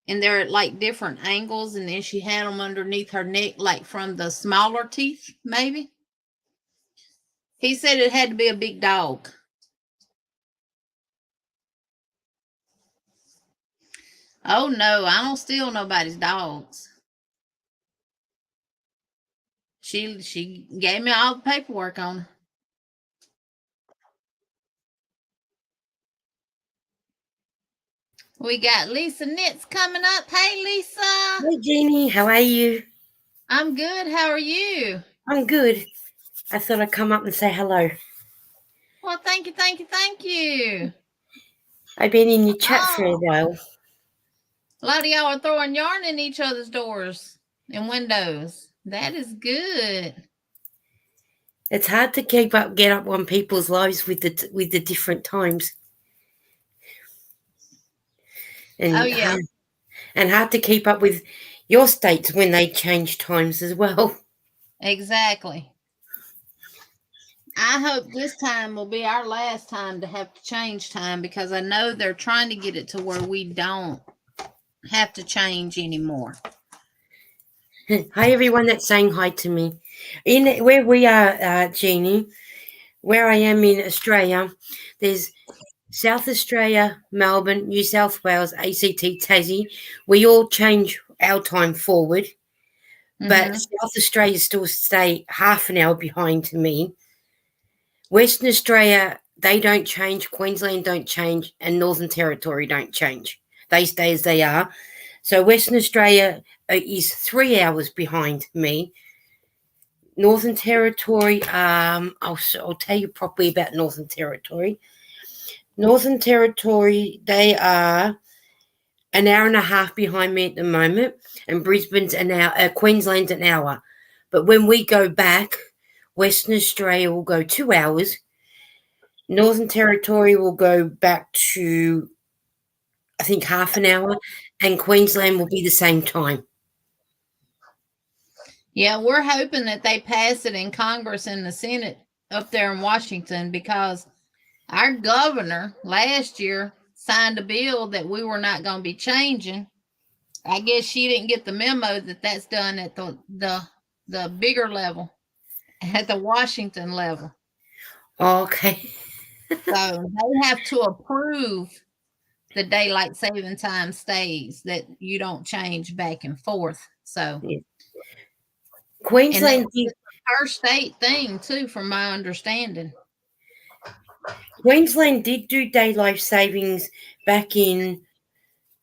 and they're at like different angles, and then she had them underneath her neck, like from the smaller teeth, maybe. He said it had to be a big dog. Oh no, I don't steal nobody's dogs. She gave me all the paperwork on her. We got Lisa Knits coming up. Hey, Lisa. Hi, Jeannie. How are you? I'm good. How are you? I'm good. I thought I'd come up and say hello. Well, thank you. I've been in your chat for a while. A lot of y'all are throwing yarn in each other's doors and windows. That is good. It's hard to get up on people's lives with the different times. And oh yeah. And hard to keep up with your states when they change times as well. Exactly. I hope this time will be our last time to have to change time, because I know they're trying to get it to where we don't have to change anymore. Hi, everyone that's saying hi to me. In where we are, Jeannie, where I am in Australia, there's South Australia, Melbourne, New South Wales, ACT, Tassie. We all change our time forward. but Mm-hmm. South Australia still stay half an hour behind me. Western Australia, they don't change. Queensland don't change, and Northern Territory don't change. They stay as they are. So Western Australia is 3 hours behind me. Northern Territory, I'll tell you properly about Northern Territory. Northern Territory, they are an hour and a half behind me at the moment, and Brisbane's an hour, Queensland's an hour. But when we go back, Western Australia will go 2 hours. Northern Territory will go back to, I think, half an hour, and Queensland will be the same time. Yeah, we're hoping that they pass it in Congress and the Senate up there in Washington, because our governor last year signed a bill that we were not going to be changing. I guess she didn't get the memo that that's done at the bigger level, at the Washington level. Okay. So they have to approve the daylight saving time stays, that you don't change back and forth. So, Yeah. and Queensland it's a per state thing too, from my understanding. Queensland did do daylight savings back in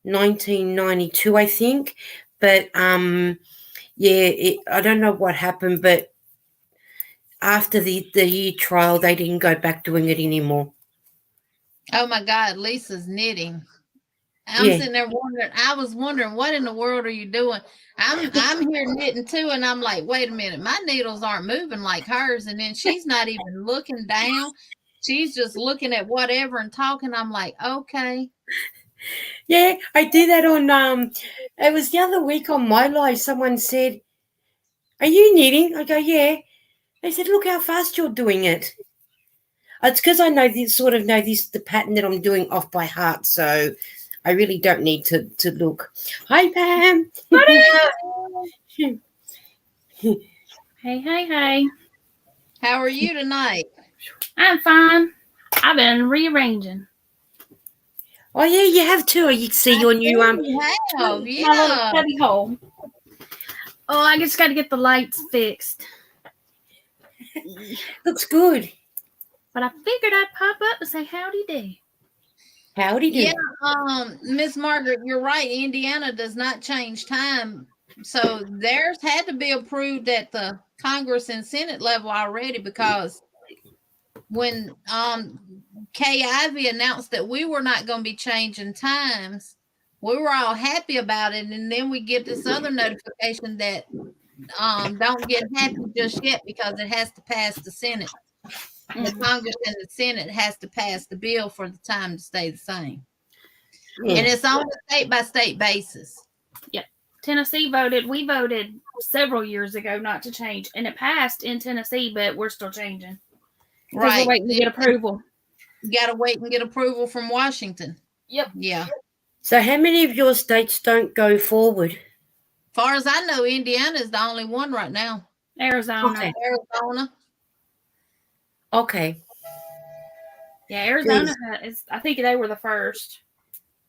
1992, I think, but I don't know what happened, but after the year trial, they didn't go back doing it anymore. Oh my God, Lisa's knitting. I'm Yeah. sitting there wondering. I was wondering, what in the world are you doing? I'm here knitting too, and I'm like, wait a minute, my needles aren't moving like hers. And then she's not even looking down; she's just looking at whatever and talking. I'm like, okay. Yeah, I did that on it was the other week on my live. Someone said, "Are you knitting?" I go, "Yeah." They said, "Look how fast you're doing it." It's because I know the pattern that I'm doing off by heart, so I really don't need to look. Hi, Pam. Hey. How are you tonight? I'm fine. I've been rearranging. Oh yeah, you have too. You see your new have, My yeah. little cubby hole. Oh, I just got to get the lights fixed. looks good. But I figured I'd pop up and say howdy do. Howdy do. Yeah, Miss Margaret, you're right. Indiana does not change time, so theirs had to be approved at the Congress and Senate level already, because when Kay Ivy announced that we were not going to be changing times, we were all happy about it, and then we get this other notification that don't get happy just yet, because it has to pass the Senate. The Congress and the Senate has to pass the bill for the time to stay the same. Yeah. And it's on a state by state basis. Yep. Tennessee voted. We voted several years ago not to change, and it passed in Tennessee, but we're still changing. Because Right. we're waiting to get approval. You got to wait and get approval from Washington. Yep. Yeah. So how many of your states don't go forward? Far as I know, Indiana is the only one right now. Arizona. Okay. Arizona. Okay. Yeah, Arizona is. I think they were the first.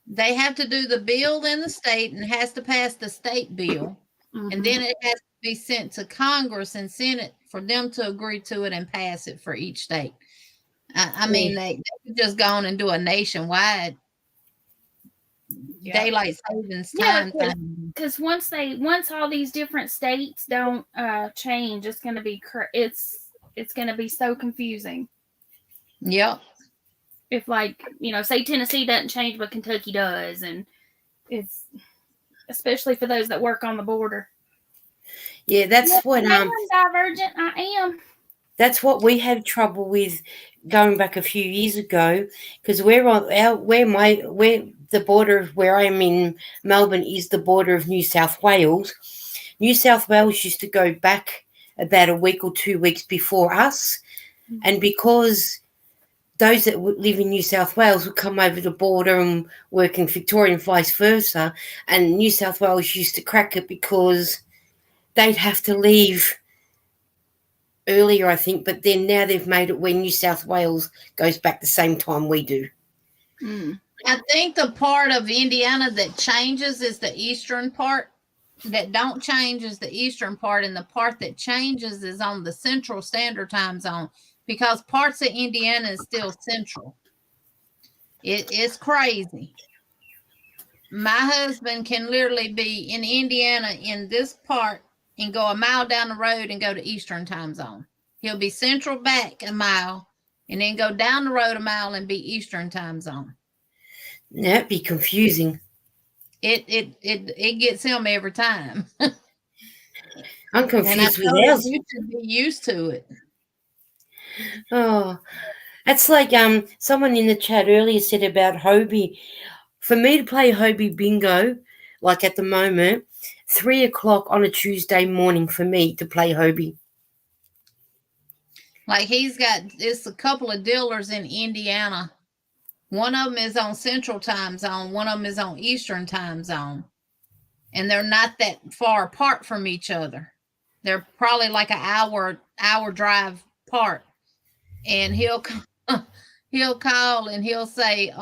They have to do the bill in the state, and has to pass the state bill. Mm-hmm. And then it has to be sent to Congress and Senate for them to agree to it and pass it for each state. I mean, they could just go on and do a nationwide daylight savings time thing. Because once all these different states don't change, it's going to be it's going to be so confusing. Yep. If say Tennessee doesn't change, but Kentucky does, and it's especially for those that work on the border. Yeah, that's what I'm divergent. I am. That's what we had trouble with going back a few years ago, because the border of where I am in Melbourne is the border of New South Wales. New South Wales used to go back about a week or 2 weeks before us, and because those that live in New South Wales would come over the border and work in Victoria and vice versa, and New South Wales used to crack it because they'd have to leave earlier, I think, but then now they've made it where New South Wales goes back the same time we do. I think the part of Indiana that changes is the eastern part. that don't change is the eastern part, and the part that changes is on the Central Standard Time zone, because parts of Indiana is still central. It's crazy. My husband can literally be in Indiana in this part and go a mile down the road and go to Eastern Time zone. He'll be central back a mile and then go down the road a mile and be Eastern Time zone. That'd be confusing. It gets him every time. I'm confused with you ours. should be used to it. Oh, that's like someone in the chat earlier said about Hobie. For me to play Hobie bingo, like at the moment, 3 o'clock on a Tuesday morning for me to play Hobie. Like it's a couple of dealers in Indiana. One of them is on Central Time zone. One of them is on Eastern Time zone. And they're not that far apart from each other. They're probably like an hour drive apart. And he'll call and he'll say,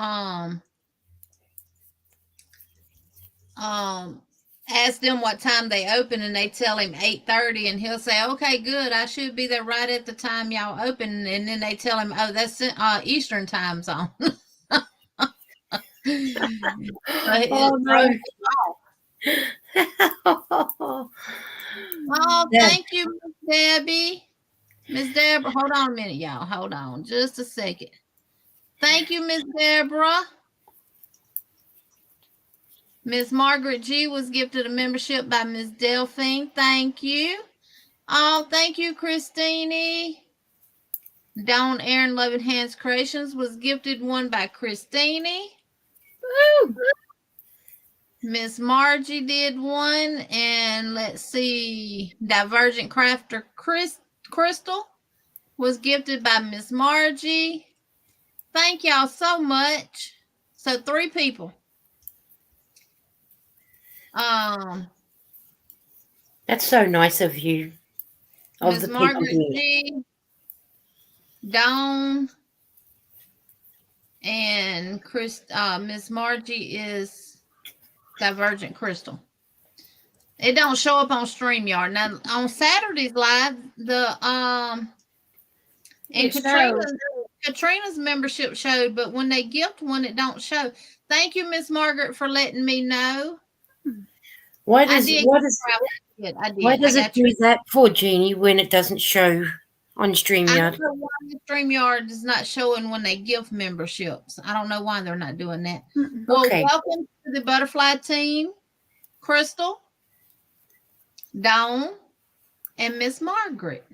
ask them what time they open, and they tell him 8:30, and he'll say, okay, good, I should be there right at the time y'all open. And then they tell him, oh, that's Eastern Time zone. Oh, no. Oh, thank you, Miss Debbie. Miss Deborah, hold on a minute, y'all. Hold on just a second. Thank you, Miss Deborah. Miss Margaret G was gifted a membership by Miss Delphine. Thank you. Oh, thank you, Christine. Dawn Aaron Loving Hands Creations was gifted one by Christine. Woo! Miss Margie did one, and let's see, Divergent Crafter Crystal was gifted by Miss Margie. Thank y'all so much. So 3 people. That's so nice of you. Of Miss the Margaret people G, Dawn, and Miss Margie is Divergent Crystal. It don't show up on StreamYard. Now on Saturday's live, and Katrina's membership showed, but when they gift one, it don't show. Thank you, Miss Margaret, for letting me know. Why does it do that for, Jeannie, when it doesn't show on StreamYard? I don't know why StreamYard is not showing when they give memberships. I don't know why they're not doing that. Well, welcome to the butterfly team, Crystal, Dawn, and Miss Margaret.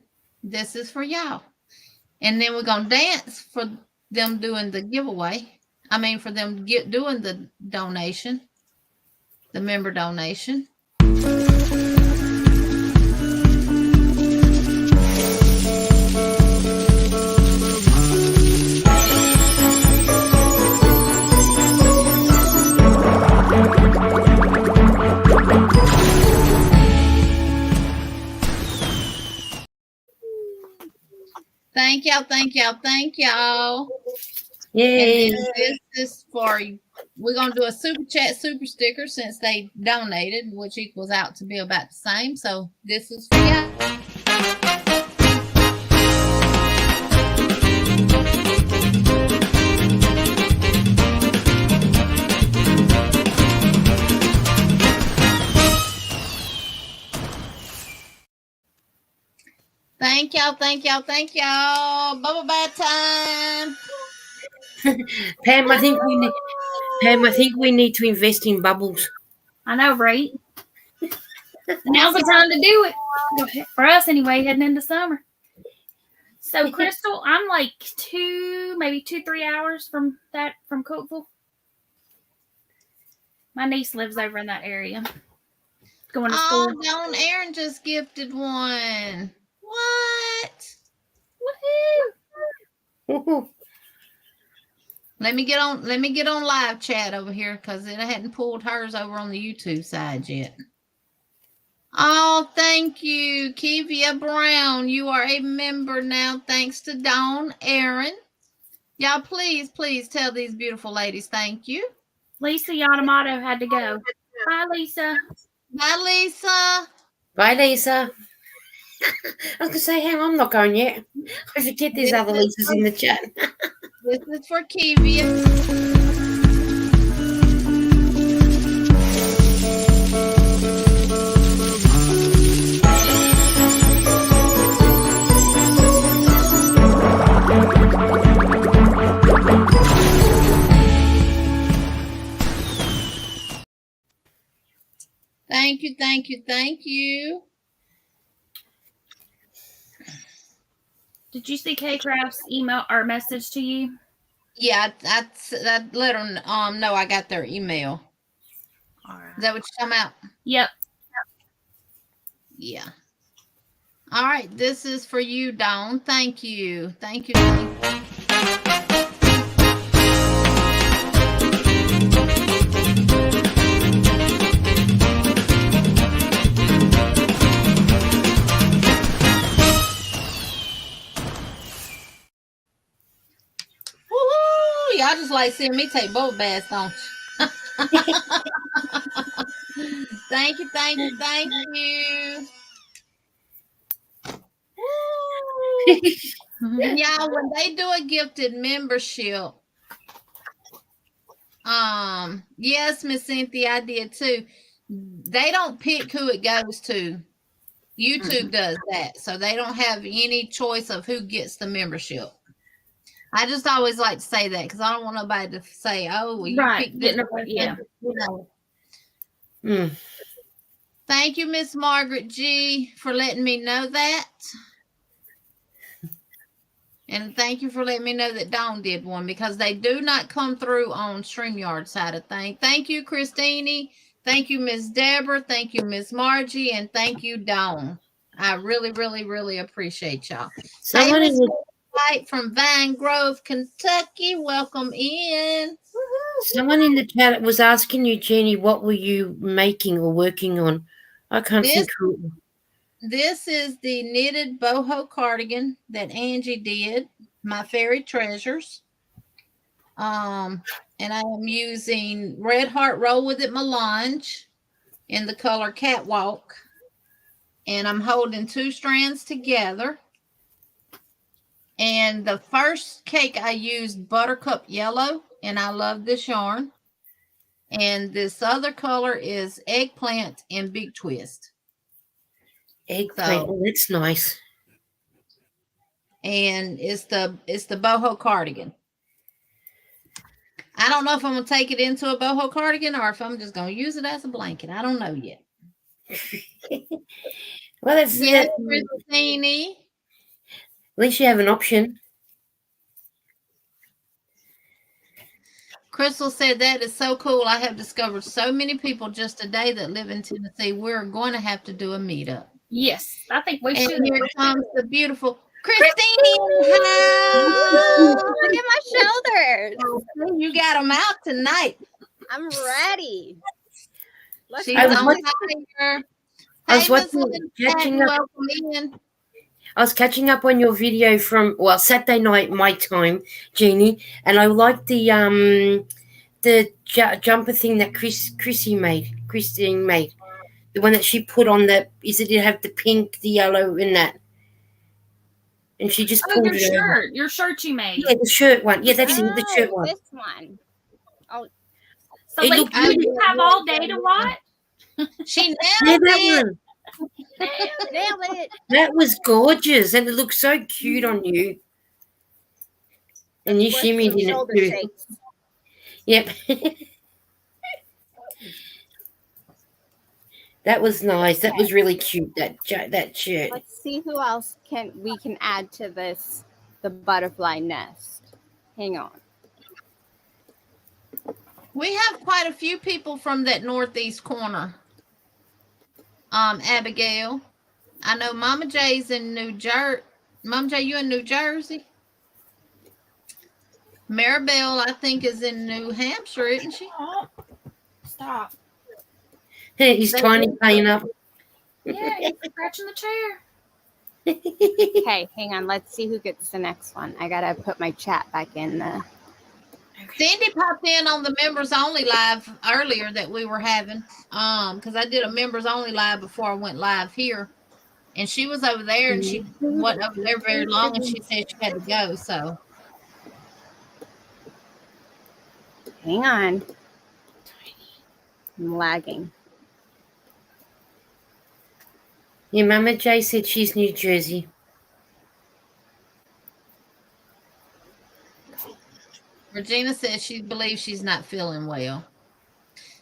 This is for y'all. And then we're going to dance for them doing the giveaway. I mean, for them doing the donation, the member donation. Thank y'all, thank y'all, thank y'all. Yay. And this is for, we're going to do a super chat super sticker since they donated, which equals out to be about the same. So this is for y'all. Thank y'all, thank y'all, thank y'all. Bubble bath time. Pam, I think we need to invest in bubbles. I know, right? Now's the time to do it. For us anyway, heading into summer. So Crystal, I'm like 2-3 hours from Cookville. My niece lives over in that area. Going to school. Oh, Dawn Aaron just gifted one. What? Woohoo! Let me get on live chat over here because it hadn't pulled hers over on the YouTube side yet. Oh, thank you, Kivia Brown. You are a member now, thanks to Dawn Aaron. Y'all, please tell these beautiful ladies thank you. Lisa Yamamoto had to go. Bye, Lisa. Bye, Lisa. Bye, Lisa. I was going to say, hang on, I'm not going yet. I forget there's other Lisas in the chat. This is for Kivia. Thank you, thank you, thank you. Did you see K Craft's email or message to you? Yeah, I let them know I got their email. All right. Is that what you talking about? Yep. Yeah. All right, this is for you, Dawn. Thank you. Thank you. Thank you. Woo-hoo! Y'all just like seeing me take boat baths, don't you? Thank you, thank you, thank you. And y'all, when they do a gifted membership, yes, Miss Cynthia, I did too. They don't pick who it goes to. YouTube does that, so they don't have any choice of who gets the membership. I just always like to say that because I don't want nobody to say, "Oh, well, you Right. picked this." Yeah. You know. Thank you, Miss Margaret G, for letting me know that. And thank you for letting me know that Dawn did one because they do not come through on StreamYard side of things. Thank you, Christine. Thank you, Miss Deborah. Thank you, Miss Margie. And thank you, Dawn. I really, really, really appreciate y'all. Someone hey, in the Miss from Vine Grove, Kentucky. Welcome in. Someone in the chat was asking you, Jeannie, what were you making or working on? I can't think. This is the knitted boho cardigan that Angie did, my fairy treasures. And I am using Red Heart Roll With It Melange in the color Catwalk. And I'm holding 2 strands together. And the first cake I used Buttercup Yellow, and I love this yarn. And this other color is Eggplant and Big Twist. Eggplant, oh, that's nice. And it's the boho cardigan. I don't know if I'm gonna take it into a boho cardigan or if I'm just gonna use it as a blanket. I don't know yet. Well, that's Christine. At least you have an option. Crystal said that is so cool. I have discovered so many people just today that live in Tennessee. We're going to have to do a meetup. Yes, I think we should. And here comes the beautiful Christine. Look at my shoulders. You got them out tonight. I'm ready. She's on fire. I was catching up on your video from Saturday night my time, Jeannie, and I liked the jumper thing that Christine made, the one that she put on the. Did it have the pink, the yellow in that? And she just pulled it over. Your shirt you made. Yeah, the shirt one. Yeah, that's the shirt one. This one. Oh, so you have all day to watch. She nailed that one. Nailed it. That was gorgeous, and it looked so cute on you. And you shimmied in it too. Shakes. Yep. That was nice. That was really cute. That shirt. Let's see who else we can add to this. The butterfly nest. Hang on. We have quite a few people from that northeast corner. Abigail, I know Mama J's in New Jersey. Mama J, you in New Jersey? Maribel, I think, is in New Hampshire, isn't she? Stop. Hey, he's tiny playing up. Yeah, he's scratching the chair. Okay, hang on. Let's see who gets the next one. I gotta put my chat back in the. Cindy popped in on the members only live earlier that we were having. Because I did a members only live before I went live here. And she was over there and she wasn't over there very long and she said she had to go. So Hang on. I'm lagging. Your Mama J said she's New Jersey. Regina says she believes she's not feeling well.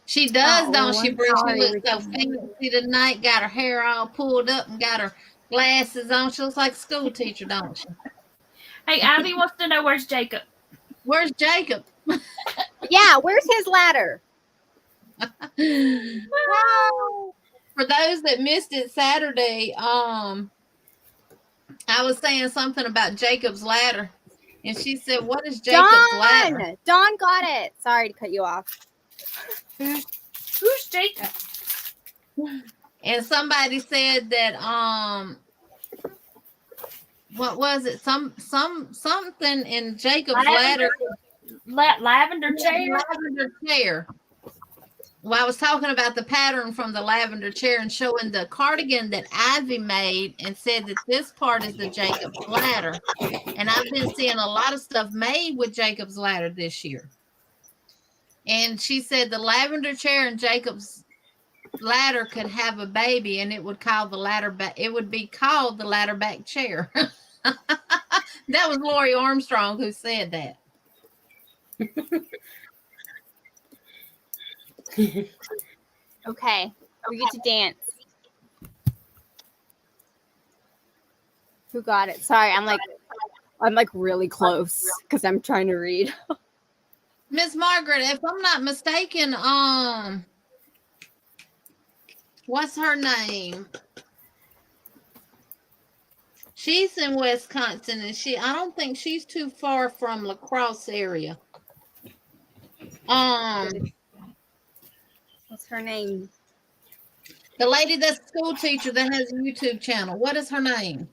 She does, don't she, I'm Bruce? She sorry, looks so Regina. fancy tonight, got her hair all pulled up and got her glasses on. She looks like a school teacher, don't she? Hey, Ivy wants to know where's Jacob. Where's Jacob? Yeah, where's his ladder? For those that missed it Saturday, I was saying something about Jacob's ladder. And she said, what is Jacob's ladder? Dawn got it. Sorry to cut you off. Who's Jacob? And somebody said that what was it? Something in Jacob's ladder. Lavender chair. Lavender chair. Well, I was talking about the pattern from the lavender chair and showing the cardigan that Ivy made and said that this part is the Jacob's ladder. And I've been seeing a lot of stuff made with Jacob's ladder this year. And she said the lavender chair and Jacob's ladder could have a baby and it would call the ladder back. It would be called the ladder back chair. That was Lori Armstrong who said that. Okay, we get to dance. Who got it? Sorry, I'm like really close because I'm trying to read. Miss Margaret, if I'm not mistaken, what's her name? She's in Wisconsin, and I don't think she's too far from La Crosse area. What's her name? The lady that's a school teacher that has a YouTube channel. What is her name?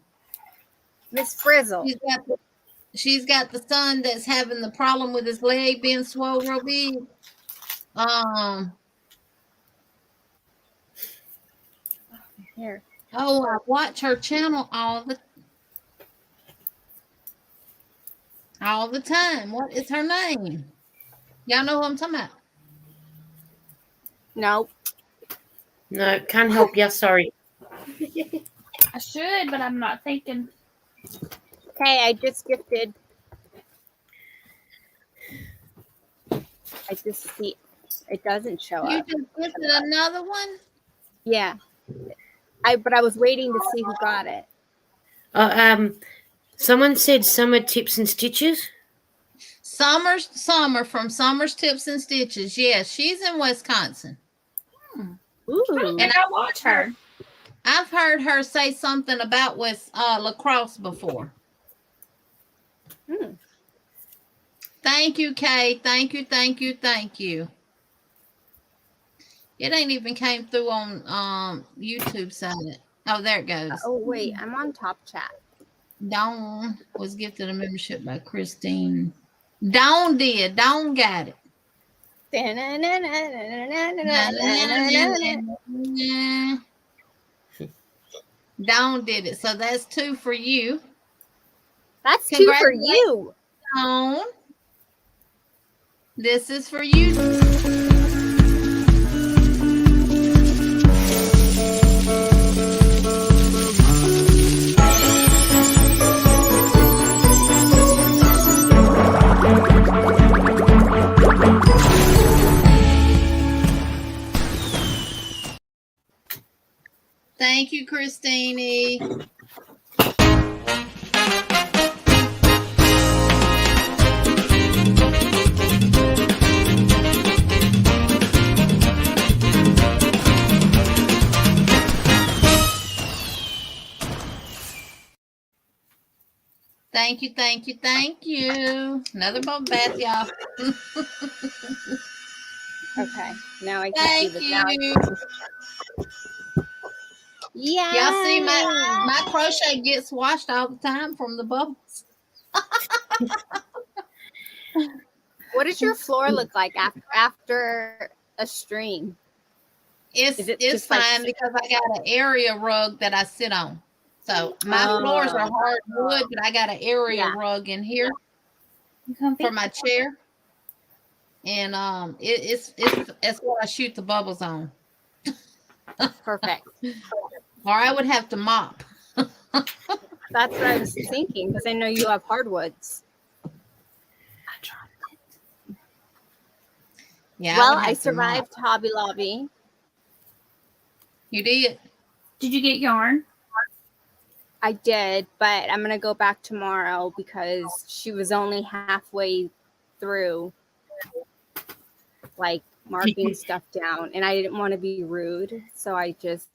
Miss Frizzle. She's got the son that's having the problem with his leg being swollen real big. Here. Oh, I watch her channel all the time. What is her name? Y'all know who I'm talking about? Nope. No, can't help you. Sorry. I should, but I'm not thinking. Okay, I just gifted. I just see it doesn't show You up. just gifted another one? Yeah. But I was waiting to see who got it. Someone said Summer Tips and Stitches. Summer from Summer's Tips and Stitches. Yes, she's in Wisconsin. Ooh. And I watch her. I've heard her say something about La Crosse before. Thank you, Kay. Thank you. It ain't even came through on YouTube side. Oh, there it goes. Oh wait, I'm on Top Chat. Dawn was gifted a membership by Christine. Dawn did. Dawn got it. Dawn did it. So that's 2 for you. That's 2 for you. Dawn. This is for you. Thank you, Christine. Thank you. Another bubble bath, y'all. Okay, now I can see the Thank you. Yeah. Y'all see my crochet gets washed all the time from the bubbles. What does your floor look like after a stream? It's Is it it's just like- fine because I got an area rug that I sit on. So my floors are hardwood, but I got an area rug in here You comfy? for my chair. And it's what I shoot the bubbles on. Perfect. Or I would have to mop. That's what I was thinking because I know you have hardwoods. I tried it. Yeah. Well, would I have to mop. survived Hobby Lobby. You did. Did you get yarn? I did, but I'm gonna go back tomorrow because she was only halfway through, like marking stuff down, and I didn't want to be rude, so I just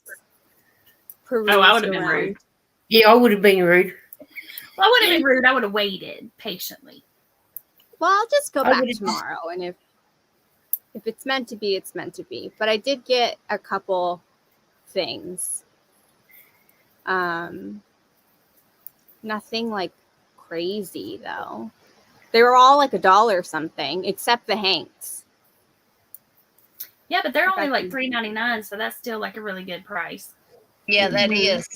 perused I would have been around. rude. Yeah, I would have been rude. Well, I would have been rude. I would have waited patiently. Well, I'll just go I back would've- tomorrow, and if it's meant to be, it's meant to be. But I did get a couple things. Nothing like crazy though. They were all like $1 something, except the Hanks. Yeah, but they're If only I like can- $3.99, so that's still like a really good price. Yeah, that Mhm. is.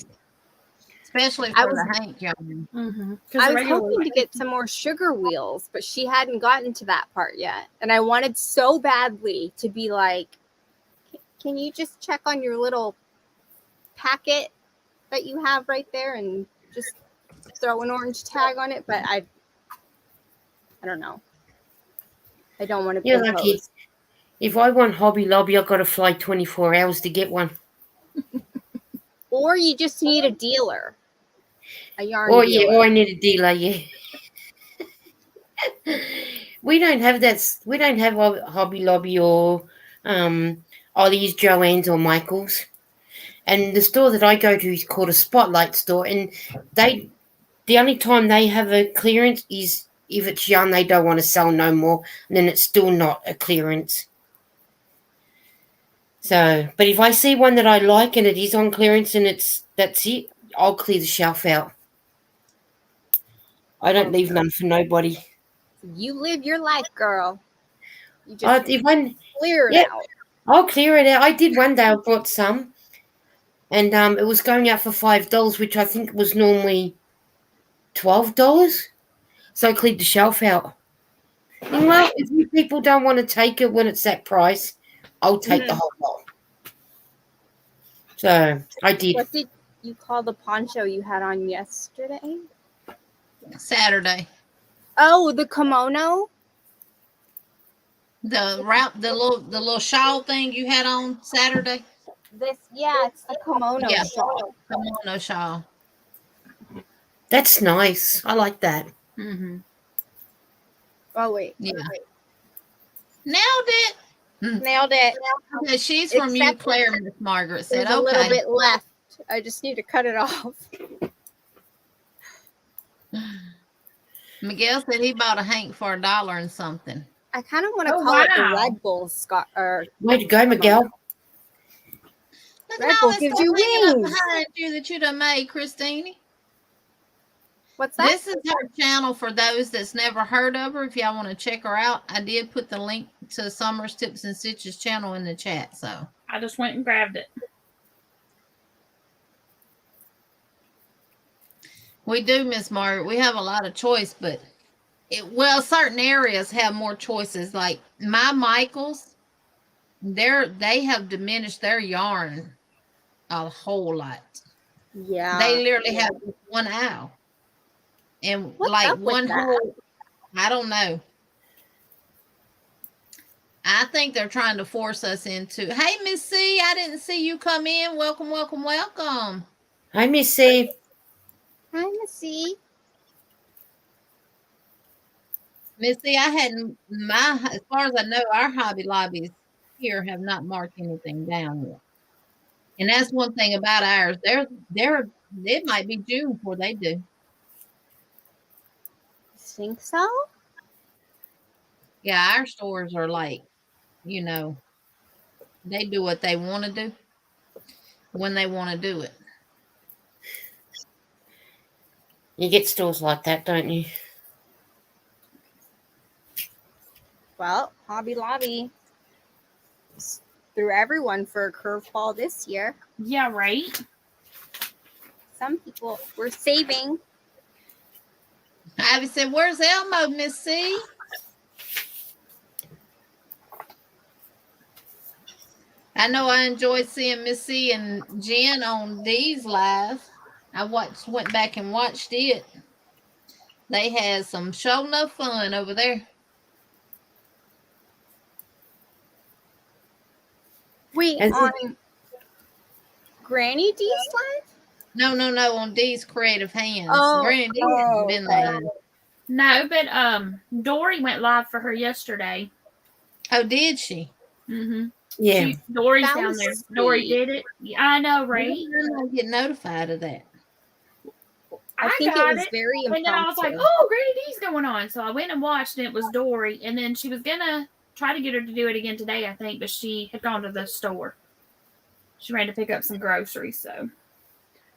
Especially I for was- the Hank yarn. Mm-hmm. I was hoping to get some more sugar wheels, but she hadn't gotten to that part yet. And I wanted so badly to be like, can you just check on your little packet that you have right there and just throw an orange tag on it? But I don't know. I don't want to You're lucky. propose. If I want Hobby Lobby, I've got to fly 24 hours to get one. Or you just need a dealer. A yarn Oh, dealer. yeah, I need a dealer, yeah. We don't have that. We don't have Hobby Lobby or Ollie's, Joanne's, or Michael's. And the store that I go to is called a Spotlight store. And the only time they have a clearance is if it's yarn they don't want to sell no more. And then it's still not a clearance. So, but if I see one that I like and it is on clearance and that's it, I'll clear the shelf out. I don't leave none for nobody. You live your life, girl. You just If I clear it yeah. out. I'll clear it out. I did one day. I bought some, and it was going out for $5, which I think was normally $12. So I cleared the shelf out. And well, if you people don't want to take it when it's that price, I'll take the whole lot. So I did. What did you call the poncho you had on yesterday? Saturday. Oh, the kimono? The little shawl thing you had on Saturday. It's the kimono Yeah. shawl. Kimono shawl. That's nice. I like that. Mm-hmm. Oh wait. Yeah. Nailed it. Nailed it. Okay, she's from you, Except Claire. Miss Margaret said, There's a little "Okay." bit left. I just need to cut it off. Miguel said he bought a Hank for $1 and something. I kind of want to Oh, call it the wow. Red Bull Scott or Way to go, Miguel. Look Red at Bull all this gives stuff you hanging up wings. behind you that you done made, Christine. what's that? This is her channel for those that's never heard of her. If y'all want to check her out, I did put the link to Summer's Tips and Stitches channel in the chat. So I just went and grabbed it. we do, Miss Margaret. We have a lot of choice, but certain areas have more choices. Like my Michaels, they have diminished their yarn a whole lot. Yeah. They literally have one aisle. And What's like up with one that? whole, I don't know. I think they're trying to force us into, hey, Miss C, I didn't see you come in. Welcome, welcome, welcome. Hi, Missy. Hi, Missy. Miss C, I hadn't, as far as I know, our Hobby Lobbies here have not marked anything down yet. And that's one thing about ours. It might be June before they do. Think so? Yeah, our stores are like, they do what they want to do when they want to do it. You get stores like that, don't you? Well, Hobby Lobby threw everyone for a curveball this year. Yeah, right. Some people were saving. Ivy said, "Where's Elmo, Miss C?" I know I enjoyed seeing Miss C and Jen on Dee's live. I went back and watched it. They had some show enough fun over there. Wait, And on Granny D's live? No, on Dee's Creative Hands. Oh, Granny D oh, hasn't been okay. live. No, but Dory went live for her yesterday. Oh, did she? Mm-hmm. yeah. Dory's That down was there. sweet. Dory did it. Yeah, I know, right? I don't get notified of that. I think it got was very And then I was like, impromptu. oh, Granny D's going on. So I went and watched, and it was Dory. And then she was going to try to get her to do it again today, I think, but she had gone to the store. She ran to pick up some groceries. So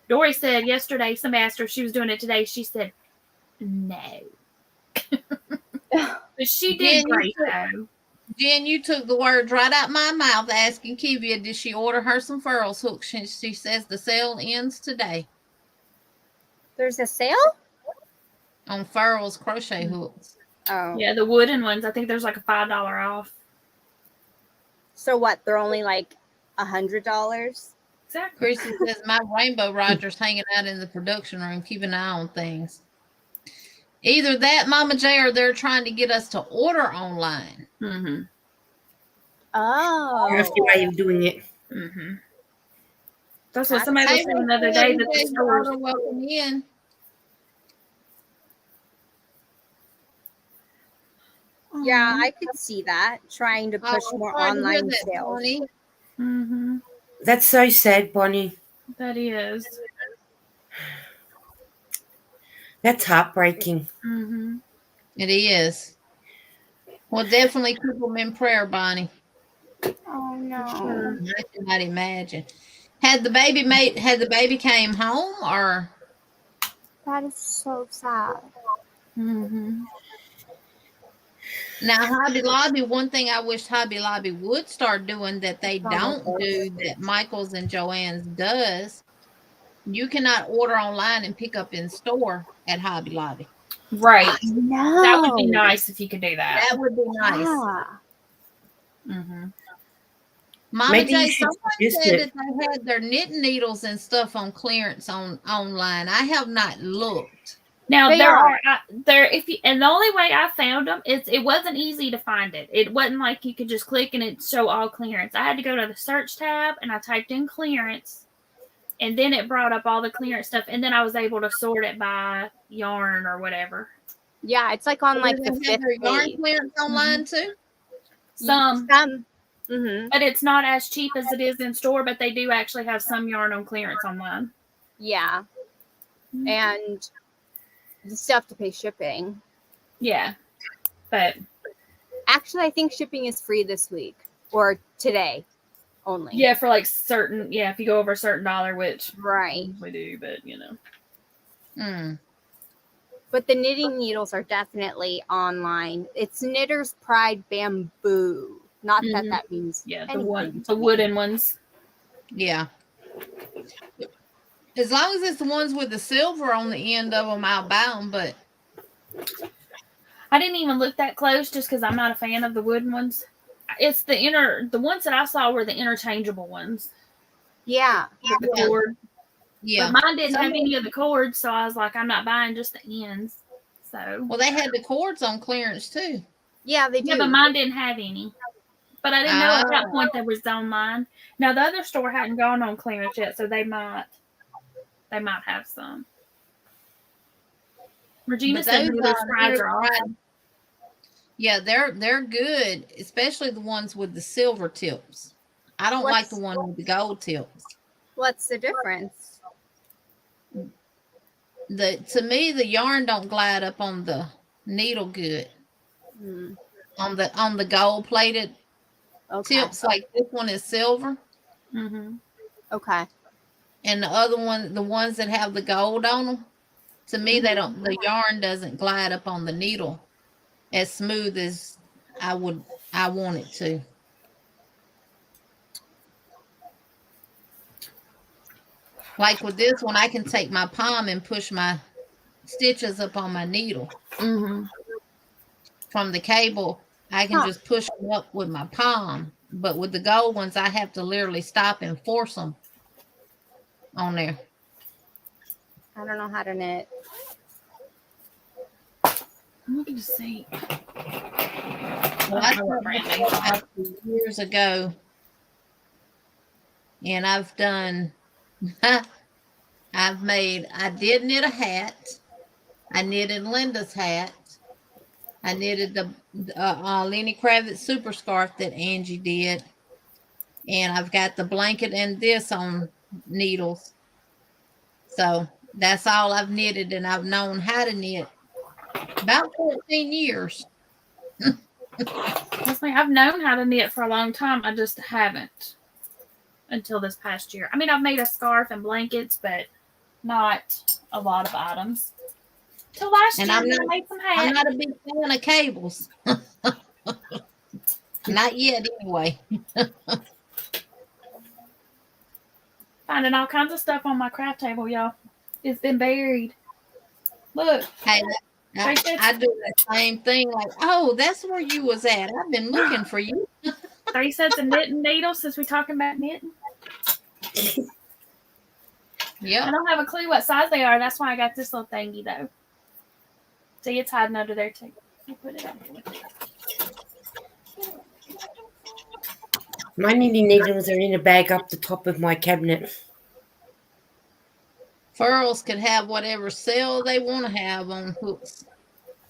Dory said yesterday, somebody asked her if she was doing it today. She said, no. But she did great, though. Jen, you took the words right out my mouth asking Kivia, did she order her some furls hooks? She says the sale ends today There's a sale? on furls crochet hooks. Oh. Yeah, the wooden ones. I think there's like a $5 off. So what? They're only like $100? Exactly. Chrissy says my Rainbow Roger's hanging out in the production room, keeping an eye on things. Either that, Mama J, or they're trying to get us to order online. Mm-hmm. Oh. That's the way of doing it. Mm-hmm. That's what somebody was Hey, saying the other day that the you stores. are welcome in. Yeah, I could see that. Trying to push more sorry to hear online that, sales. Tony. Mm-hmm. That's so sad, Bonnie. That is. That's heartbreaking. Mm-hmm. It is. Well, definitely keep them in prayer, Bonnie. Oh no. Sure. I cannot imagine. Had the baby came home, or That is so sad. Mm-hmm. now Hobby Lobby? One thing I wish Hobby Lobby would start doing that they don't do that Michael's and Joanne's does. You cannot order online and pick up in store at Hobby Lobby. Right. No. That would be nice if you could do that. That would be nice. Yeah. Mm-hmm. Mama Maybe you J, should someone suggest said it. that they had their knitting needles and stuff on clearance online. I have not looked. Now They there are. are and the only way I found them is it wasn't easy to find it. It wasn't like you could just click and it show all clearance. I had to go to the search tab and I typed in clearance, and then it brought up all the clearance stuff, and then I was able to sort it by yarn or whatever. Yeah, it's like on like Do the they have fifth their yarn page. clearance online too? Some, Mm-hmm. but it's not as cheap as it is in store. But they do actually have some yarn on clearance online. Yeah. And you still have to pay shipping. Yeah, but Actually, I think shipping is free this week or today only. yeah, for like certain, yeah, if you go over a certain dollar, which Right. we do, but you know. Mm. But the knitting needles are definitely online. It's Knitter's Pride Bamboo. Not that Mhm. that means Yeah, anything the to me. wooden ones. Yeah. As long as it's the ones with the silver on the end of them, I'll buy them. But I didn't even look that close just because I'm not a fan of the wooden ones. It's the ones that I saw were the interchangeable ones Yeah. with the Yeah. cord. yeah. But mine didn't have any of the cords, so I was like, I'm not buying just the ends. So Well, they had the cords on clearance too. Yeah, they do. yeah, but mine didn't have any. But I didn't know at that Oh. point that was on mine. Now the other store hadn't gone on clearance yet, so they might have some. Regina But said those Knitter's Prides are Knitter's awesome. Yeah, they're good, especially the ones with the silver tips. I don't like the one with the gold tips. What's the difference? To me the yarn don't glide up on the needle good. Hmm. On the gold plated Okay. tips, like this one is silver, Mm-hmm. Okay. and the other one, the ones that have the gold on them, to me they don't. The yarn doesn't glide up on the needle as smooth as I wanted to. Like with this one, I can take my palm and push my stitches up on my needle. Mm-hmm. From the cable, I can just push them up with my palm. But with the gold ones, I have to literally stop and force them on there. I don't know how to knit. Let me see. Well, I started years ago, and I've done. I did knit a hat. I knitted Linda's hat. I knitted the Lenny Kravitz super scarf that Angie did. And I've got the blanket and this on needles. So that's all I've knitted, and I've known how to knit about 14 years. Honestly, I've known how to knit for a long time. I just haven't until this past year. I mean, I've made a scarf and blankets, but not a lot of items. Till last And year, I'm I made some hats. I'm not a big fan of cables. Not yet, anyway. Finding all kinds of stuff on my craft table, y'all. It's been buried. Look. Hey, I do the same thing. Like, oh, that's where you was at. I've been looking for you. 3 sets of knitting needles since we're talking about knitting. Yeah. I don't have a clue what size they are. That's why I got this little thingy, though. See, it's hiding under there, too. I'll put it on. My knitting needles are in a bag up the top of my cabinet. Furls could have whatever sale they want to have on hooks.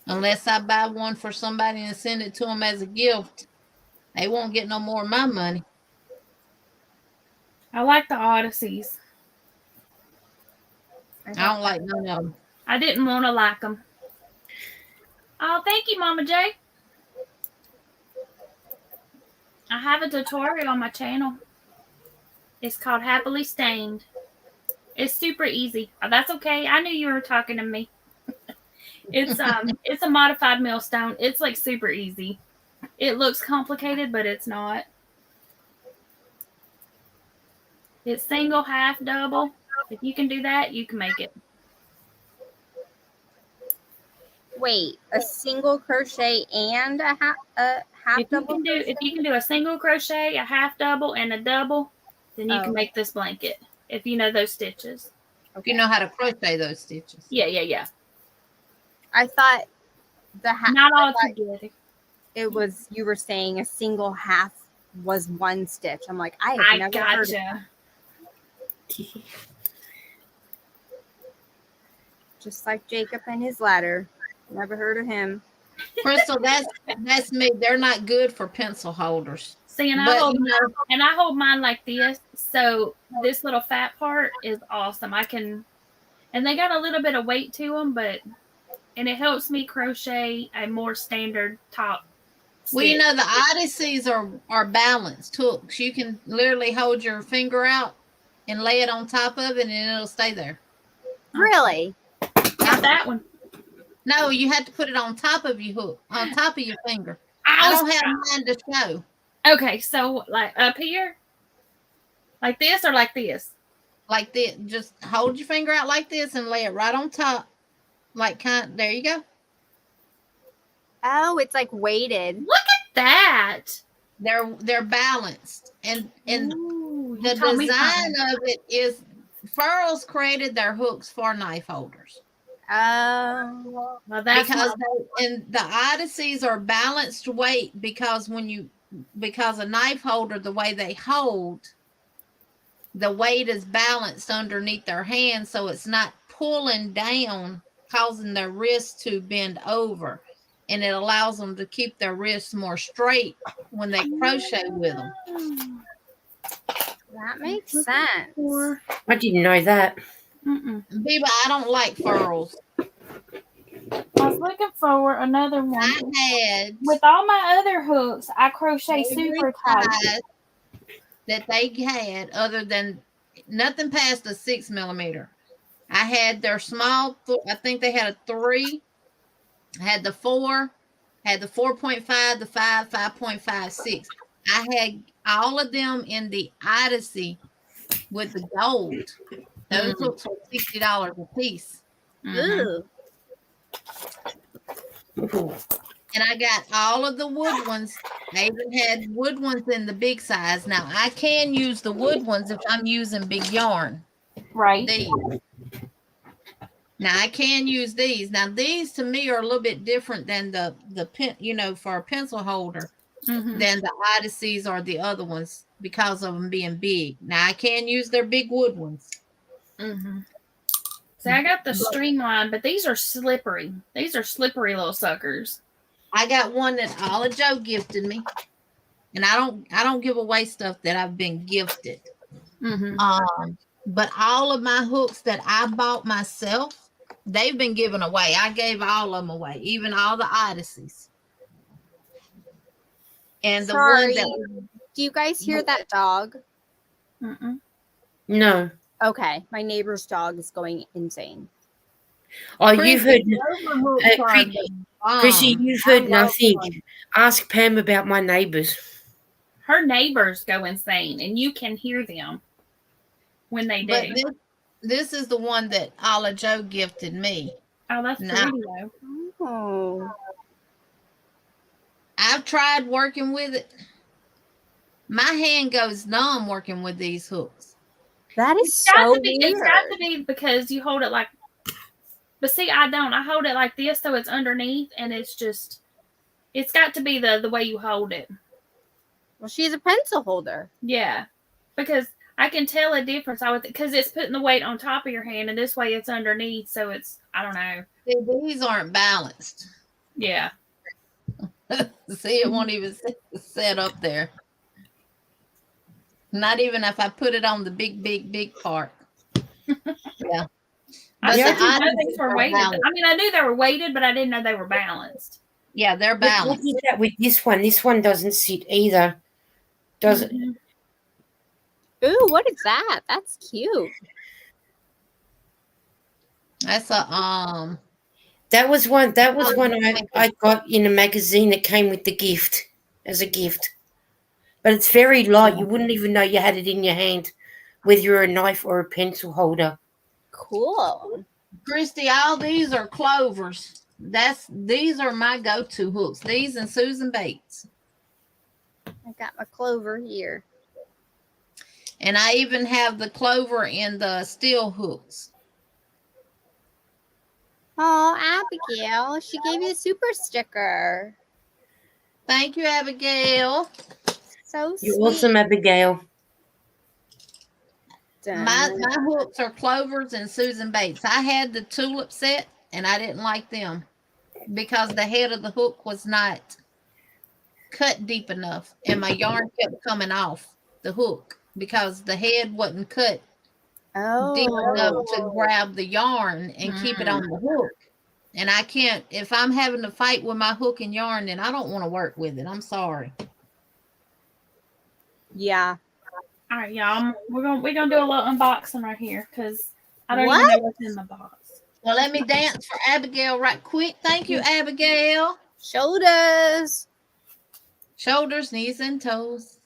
Unless I buy one for somebody and send it to them as a gift, they won't get no more of my money. I like the Odysseys. I don't like none of them. I didn't want to like them. Oh, thank you, Mama J. I have a tutorial on my channel. It's called Happily Stained. It's super easy. Oh, that's okay. I knew you were talking to me. It's a modified millstone. It's like super easy. It looks complicated, but it's not. It's single, half, double. If you can do that, you can make it. Wait, a single crochet and a half double? If you can do a single crochet, a half double, and a double, then you can make this blanket. If you know those stitches. Okay. You know how to crochet those stitches. Yeah. I thought the half. Not all together. It was, you were saying a single half was one stitch. I'm like, I have never heard of it. Just like Jacob and his ladder. Never heard of him. Crystal, that's me. They're not good for pencil holders. See, and I hold mine like this. So this little fat part is awesome. And they got a little bit of weight to them, and it helps me crochet a more standard top. Well, you know, the Odysseys are balanced hooks. You can literally hold your finger out and lay it on top of it, and it'll stay there. Really? Not that one. No, you have to put it on top of your hook, on top of your finger. I don't have mine to show. Okay, so like up here, like this or like this? Like this. Just hold your finger out like this and lay it right on top. There you go. Oh, it's like weighted. Look at that. They're balanced. And Ooh, the design of it is Furls created their hooks for knife holders. Oh, well, that's and the Odysseys are balanced weight because a knife holder, the way they hold, the weight is balanced underneath their hand, so it's not pulling down, causing their wrists to bend over, and it allows them to keep their wrists more straight when they crochet with them. that makes sense. I didn't know that. Biba, I don't like furls. I was looking for another one. I had With all my other hooks, I crochet super tight. That they had, other than nothing past a 6 millimeter. I had their small, I think they had a 3, I had the 4, had the 4.5, the 5, 5.5, 6. I had all of them in the Odyssey with the gold. Those hooks were $60 a piece. Ooh. And I got all of the wood ones. I even had wood ones in the big size. Now I can use the wood ones if I'm using big yarn. Right. These. Now I can use these. Now these to me are a little bit different than the pen, for a pencil holder Mm-hmm. than the Odysseys or the other ones because of them being big. Now I can use their big wood ones. Mm-hmm. See, I got the streamline, but these are slippery. These are slippery little suckers. I got one that Olive Joe gifted me, and I don't give away stuff that I've been gifted. Mm-hmm. But all of my hooks that I bought myself, they've been given away. I gave all of them away, even all the Odysseys. And the Sorry. one that Do you guys hear that dog? Mm-mm. No. Okay, my neighbor's dog is going insane. Oh, you've heard, Chrissy, Chrissy, you've heard nothing. Ask Pam about my neighbours. Her neighbors go insane, and you can hear them when they do. But this is the one that Olive Joe gifted me. Oh, that's Now, pretty though. Oh. I've tried working with it. My hand goes numb working with these hooks. That is It's got so to be. weird. It's got to be because you hold it like. But see, I don't. I hold it like this, so it's underneath, and it's just. It's got to be the way you hold it. Well, she's a pencil holder. Yeah, because I can tell a difference. Because it's putting the weight on top of your hand, and this way it's underneath, so it's. I don't know. See, these aren't balanced. Yeah. See, it won't even set up there. Not even if I put it on the big part. Yeah. I But didn't the know these were weighted. balanced. I mean, I knew they were weighted, but I didn't know they were balanced. Yeah, they're Look balanced. at that with this one. This one doesn't sit either. Does it? Ooh, what is that? That's cute. That's a That was one I got in a magazine that came with the gift as a gift. But it's very light. You wouldn't even know you had it in your hand, whether you're a knife or a pencil holder. Cool. Christy, all these are clovers. These are my go-to hooks. These and Susan Bates. I got my clover here. And I even have the clover in the steel hooks. Oh, Abigail, she gave you a super sticker. Thank you, Abigail. So sweet. You're awesome, Abigail. My hooks are clovers and Susan Bates. I had the tulip set and I didn't like them because the head of the hook was not cut deep enough and my yarn kept coming off the hook because the head wasn't cut deep enough to grab the yarn and keep it on the hook. And I can't, if I'm having to fight with my hook and yarn, then I don't want to work with it. I'm sorry. Yeah. All right, y'all. We're gonna do a little unboxing right here because I don't even know what's in the box. Well, let me dance for Abigail right quick. Thank you, Abigail. Shoulders. Shoulders, knees, and toes.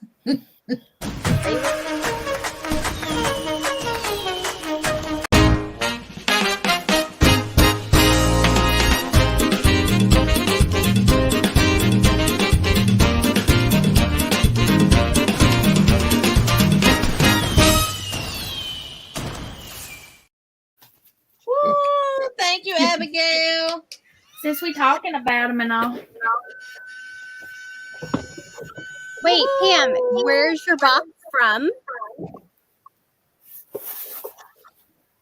Woo, thank you, Abigail. Since we talking about them and all, Wait, Pam, where's your box from?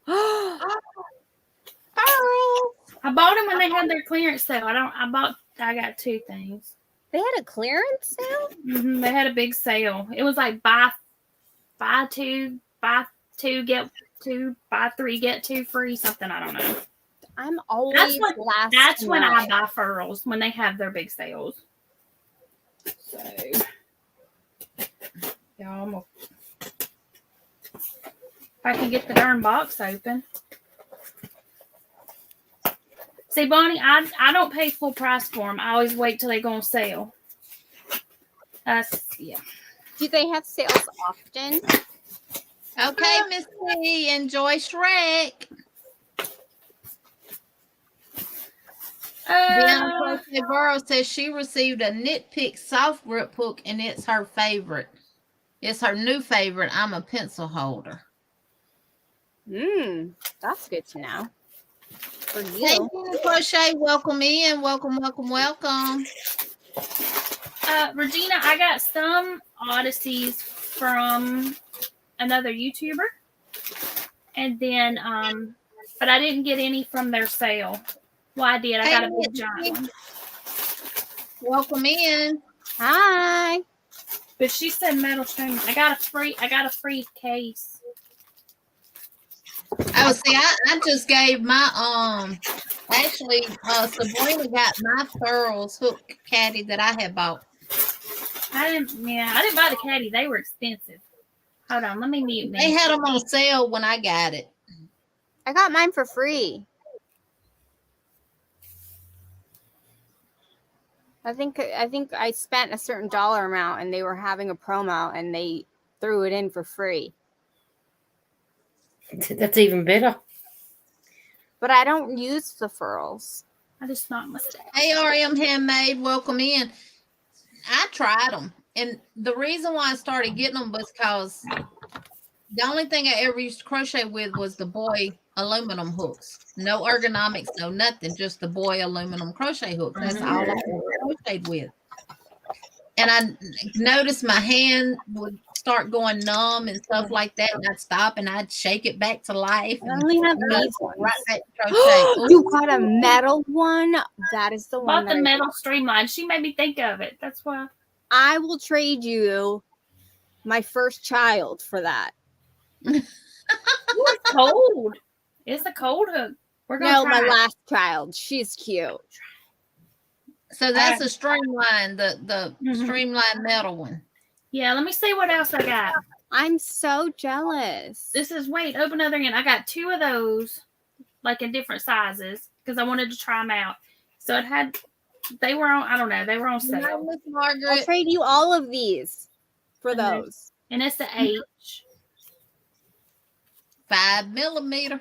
I bought them when they had their clearance sale. I got two things. They had a clearance sale? They had a big sale. It was like buy two, get two, buy three, get two free, something. I don't know. I'm always That's when I buy furls, when they have their big sales. So, y'all, if I can get the darn box open. See, See, Bonnie, I don't pay full price for them. I always wait till they go on sale. Yeah. Do they have sales often? Okay, Miss C, enjoy Shrek. Deanna Crochet Burrow says she received a Knit Pick soft grip hook and it's her favorite. It's her new favorite. I'm a pencil holder. That's good to know. For you. Hey, Deanna Crochet, welcome in. Welcome. Regina, I got some odysseys from another YouTuber. And then, but I didn't get any from their sale. Well, I did. I got a big giant one. Welcome in. Hi. But she said metal string. I got a free case. Oh, see, I just gave my actually Sabrina got my pearls hook caddy that I had bought. I didn't buy the caddy. They were expensive. Hold on, let me mute me. They had them on sale when I got it. I got mine for free. I think I spent a certain dollar amount and they were having a promo and they threw it in for free. That's even better. But I don't use the furls. I just not mistake. ARM Handmade, welcome in. I tried them. And the reason why I started getting them was because the only thing I ever used to crochet with was the boy aluminum hooks. No ergonomics, no nothing, just the boy aluminum crochet hooks. That's all I crocheted with. And I noticed my hand would start going numb and stuff like that, and I'd stop and I'd shake it back to life. I only have these ones. Right back to crochet. You got a metal one? That is the one. Bought the metal streamline. She made me think of it. That's why. I will trade you my first child for that. It's cold. It's a cold hook. We're gonna my try it. last child. She's cute. So that's a streamline, the streamline metal one. Yeah, let me see what else I got. I'm so jealous. Open other end. I got 2 of those, like in different sizes, because I wanted to try them out. So they were on sale. Miss Margaret. I'll trade you all of these for those. And it's the H. 5 millimeter.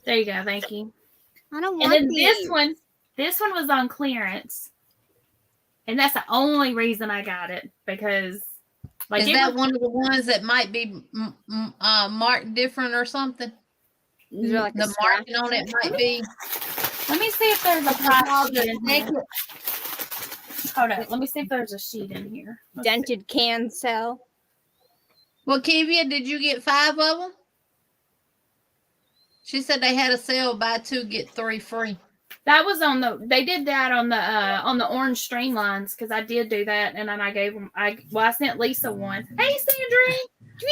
There you go. Thank you. I don't And want then these. this one was on clearance. And that's the only reason I got it, because Is that one of the ones that might be marked different or something? Is there like a The marking on it might be. Let me see if there's a price sheet in here. Hold on. Let me see if there's a sheet in here. Let's see. dented can sell? Well, Kivia, did you get 5 of them? She said they had a sale, buy 2 get 3 free. That was they did that on the orange streamlines, because I did do that, and then I gave them. I sent Lisa one. Hey, Sandrine.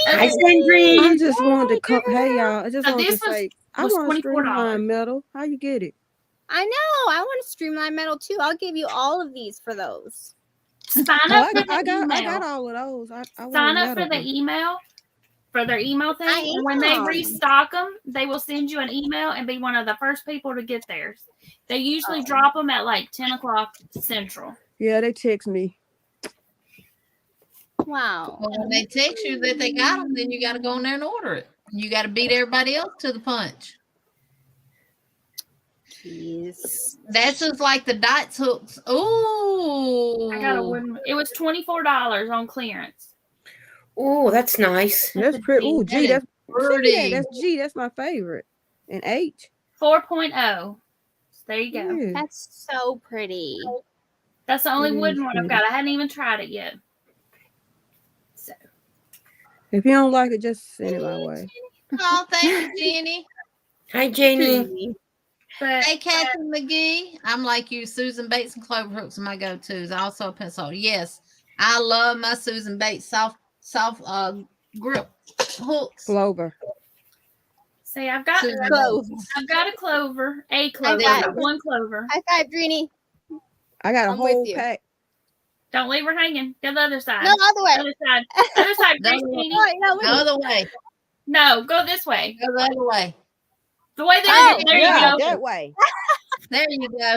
Hi, Sandrine. I just wanted to come. Hey y'all, I just wanted to this say I was want a $24. streamline metal. How you get it? I know. I want a streamline metal too. I'll give you all of these for those. Sign Oh, up for the I got email. all of those. I Sign want a up for metal the one. email. For their email thing, I and when they am. restock them, they will send you an email and be one of the first people to get theirs. They usually drop them at like 10 o'clock Central. Yeah, they text me. Wow. Well, when they text you that they got them, then you got to go in there and order it. You got to beat everybody else to the punch. Jeez. That's just like the dots hooks. Ooh. I got a wooden. It was $24 on clearance. Oh, that's nice. That's pretty. Oh, G, That is that's pretty. yeah, that's G. That's my favorite. And H. 4.0. So there you go. Yeah. That's so pretty. That's the only wooden one I've got. I hadn't even tried it yet. So If you don't like it, just send it my way. Oh, thank you, Jeannie. Hi, Jeannie. but Hey, Captain McGee. I'm like you. Susan Bates and Clover hooks are my go-tos. Also a pencil. Yes, I love my Susan Bates soft grip hooks. Clover. see, I've got Susan Clove. a clover, got- one clover. High five, Jeannie. I got a I'm with whole you. pack. Don't leave her hanging. Go the other side. No, other way. Other side. Other side, No, Christine. No, The other way. No, go this way. Go the other way. The way Oh, there yeah, you go. that way. There you go.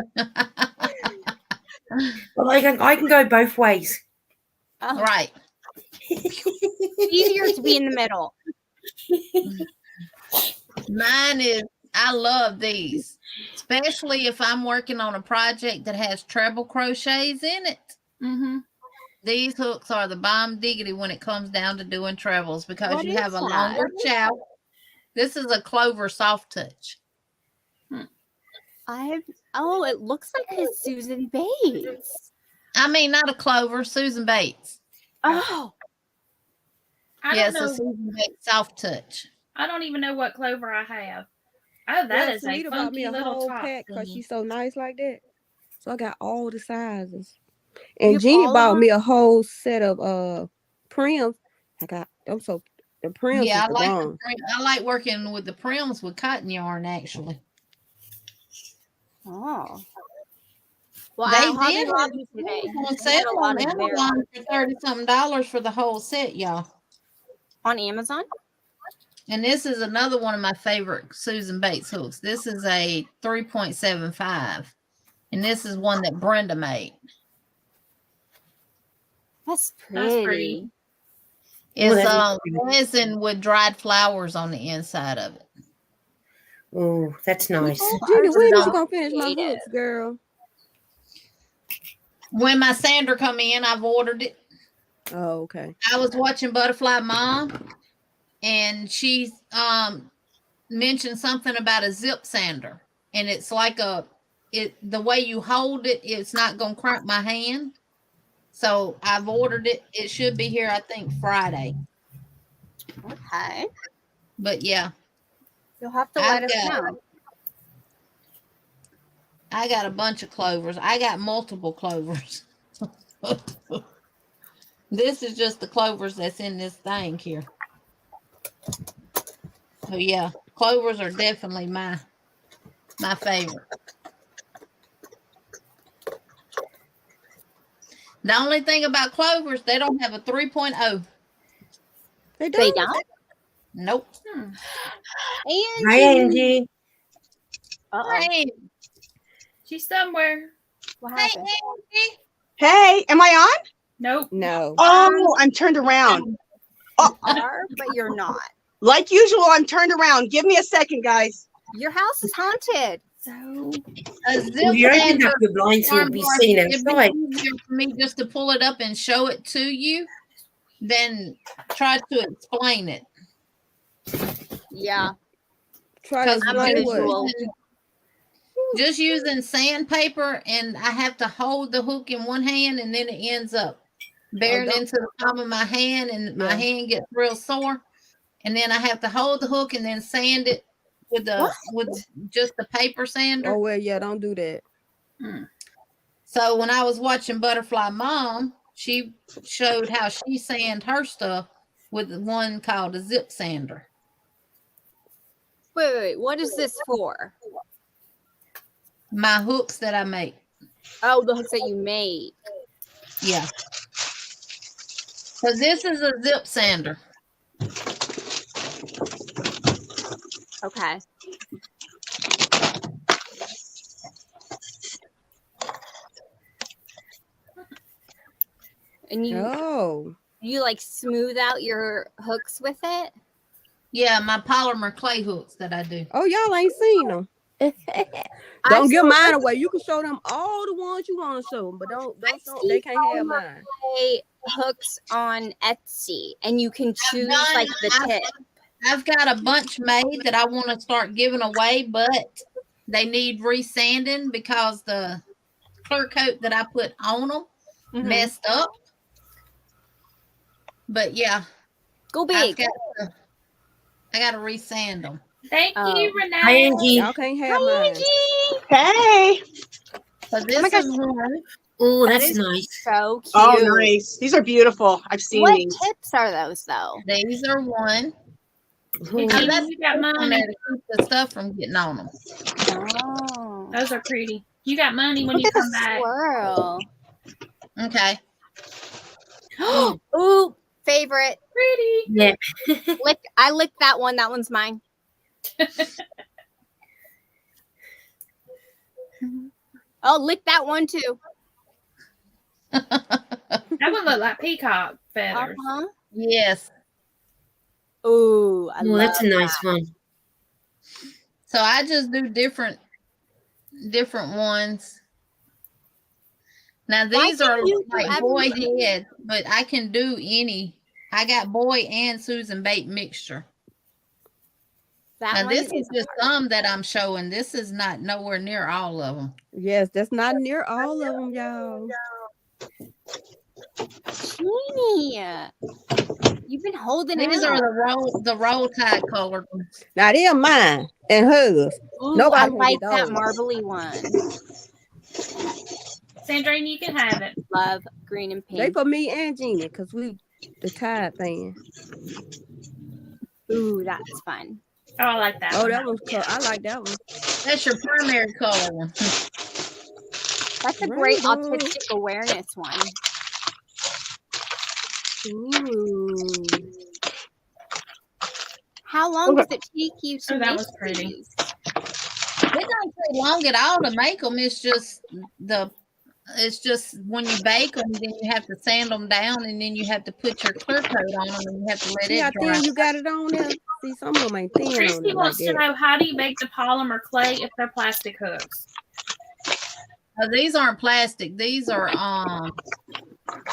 Well, I can go both ways. Oh, Right. easier to be in the middle. Mine is, I love these, especially if I'm working on a project that has treble crochets in it. Mm-hmm. These hooks are the bomb diggity when it comes down to doing trebles because What you is have a that? longer chow. This is a clover soft touch. Oh, it looks like a Susan Bates. I mean, not a clover, Susan Bates. Oh, I Yes, don't a know. Susan Bates soft touch. I don't even know what clover I have. Oh, that is a Sunita bought me funky a little whole top pack because thingy. she's so nice like that. So I got all the sizes. And You have Jeannie all of bought them? me a whole set of prims. I got them, so the prims Yeah, is I the like bomb. I like working with the prims with cotton yarn actually. Oh. Well, They at Hobby did Lobby today, on they had sale a lot on of their Amazon for $30-something for the whole set, y'all. on Amazon. And this is another one of my favorite Susan Bates hooks. This is a 3.75. And this is one that Brenda made. That's That's pretty. pretty. It's that's pretty. resin with dried flowers on the inside of it. Oh, that's nice. Jeannie, Ours when is so you gonna finish my creative. hooks, girl? When my sander come in, I've ordered it. Oh, okay. I was watching Butterfly Mom, and she mentioned something about a zip sander, and it's like the way you hold it, it's not gonna cramp my hand. So I've ordered it. It should be here, I think, Friday. Okay. But yeah, You'll have to let us know. I got a bunch of clovers. I got multiple clovers. This is just the clovers that's in this thing here. So yeah, clovers are definitely my favorite. The only thing about clovers, they don't have a 3.0. They They don't. don't? Nope. Hi, Angie. Uh-oh. Hey, She's somewhere. What hey, happened? Angie. Hey, am I on? Nope. No. Oh, I'm turned around. Oh, Are, but you're not. like usual, I'm turned around. Give me a second, guys. Your house is haunted. So A zip If you open sander up the blinds, it will be seen it'd outside. be easier for me just to pull it up and show it to you than try to explain it. Yeah. Try to Because I'm explain visual. what. just using sandpaper, and I have to hold the hook in one hand, and then it ends up bearing don't- into the palm of my hand, and my Yeah. hand gets real sore. And then I have to hold the hook and then sand it with just the paper sander. Oh well, yeah. Don't do that. So when I was watching Butterfly Mom, she showed how she sand her stuff with one called a zip sander. Wait. What is this for? My hooks that I make. Oh, the hooks that you made. Yeah. So this is a zip sander. Okay. And Oh. you like smooth out your hooks with it? Yeah, my polymer clay hooks that I do. Oh, y'all ain't seen them. Don't give mine away. You can show them all the ones you want to show them, but don't show. They can't have mine. Hooks on Etsy, and you can choose like the tip. I've got a bunch made that I want to start giving away, but they need resanding because the clear coat that I put on them messed up. But yeah, Go I big. got to resand them. thank you, Renee. Hi, Angie. Y'all can't have mine. Hey. So this my gosh. is one. Oh, That that's is nice. So cute. Oh, nice. These are beautiful. I've seen What these. tips are those though? These are one. Hey, I Jeannie, left you got on money. there to keep the stuff from getting on them. Oh. Those are pretty. You got money when Look you at the come back. swirl. Okay. Ooh, favorite. Pretty. Yeah. I licked that one. That one's mine. Oh, lick that one too. That would look like peacock feathers. Uh-huh. Yes. Ooh, I Oh, love that's a nice one. So I just do different ones. Now Why these are can't you do like boy everything? head, but I can do any. I got boy and Susan bait mixture. That Now one this is just some that I'm showing. This is not nowhere near all of them. Yes, that's not near all of them, y'all. Jeannie, you've been holding it These are out. the roll tide colored ones. Now they're mine and hers. Ooh, Nobody I can like get that those. marbly one. Sandrine, you can have it. Love green and They pink. for me and Jeannie, because we the tide thing. Ooh, that's fun. Oh, I like that. Oh, one. that one's cool. I like that one. That's your primary color one. That's a great Rainbow. autistic awareness one. Ooh. How long does it take you to Oh, that make was pretty. these? It don't take long at all to make them. It's just when you bake them, then you have to sand them down, and then you have to put your clear coat on them, and you have to let See it how dry. thin you got it on there? See, some of them ain't thin on Christy there like wants to that. know, how do you make the polymer clay if they're plastic hooks? These aren't plastic. These are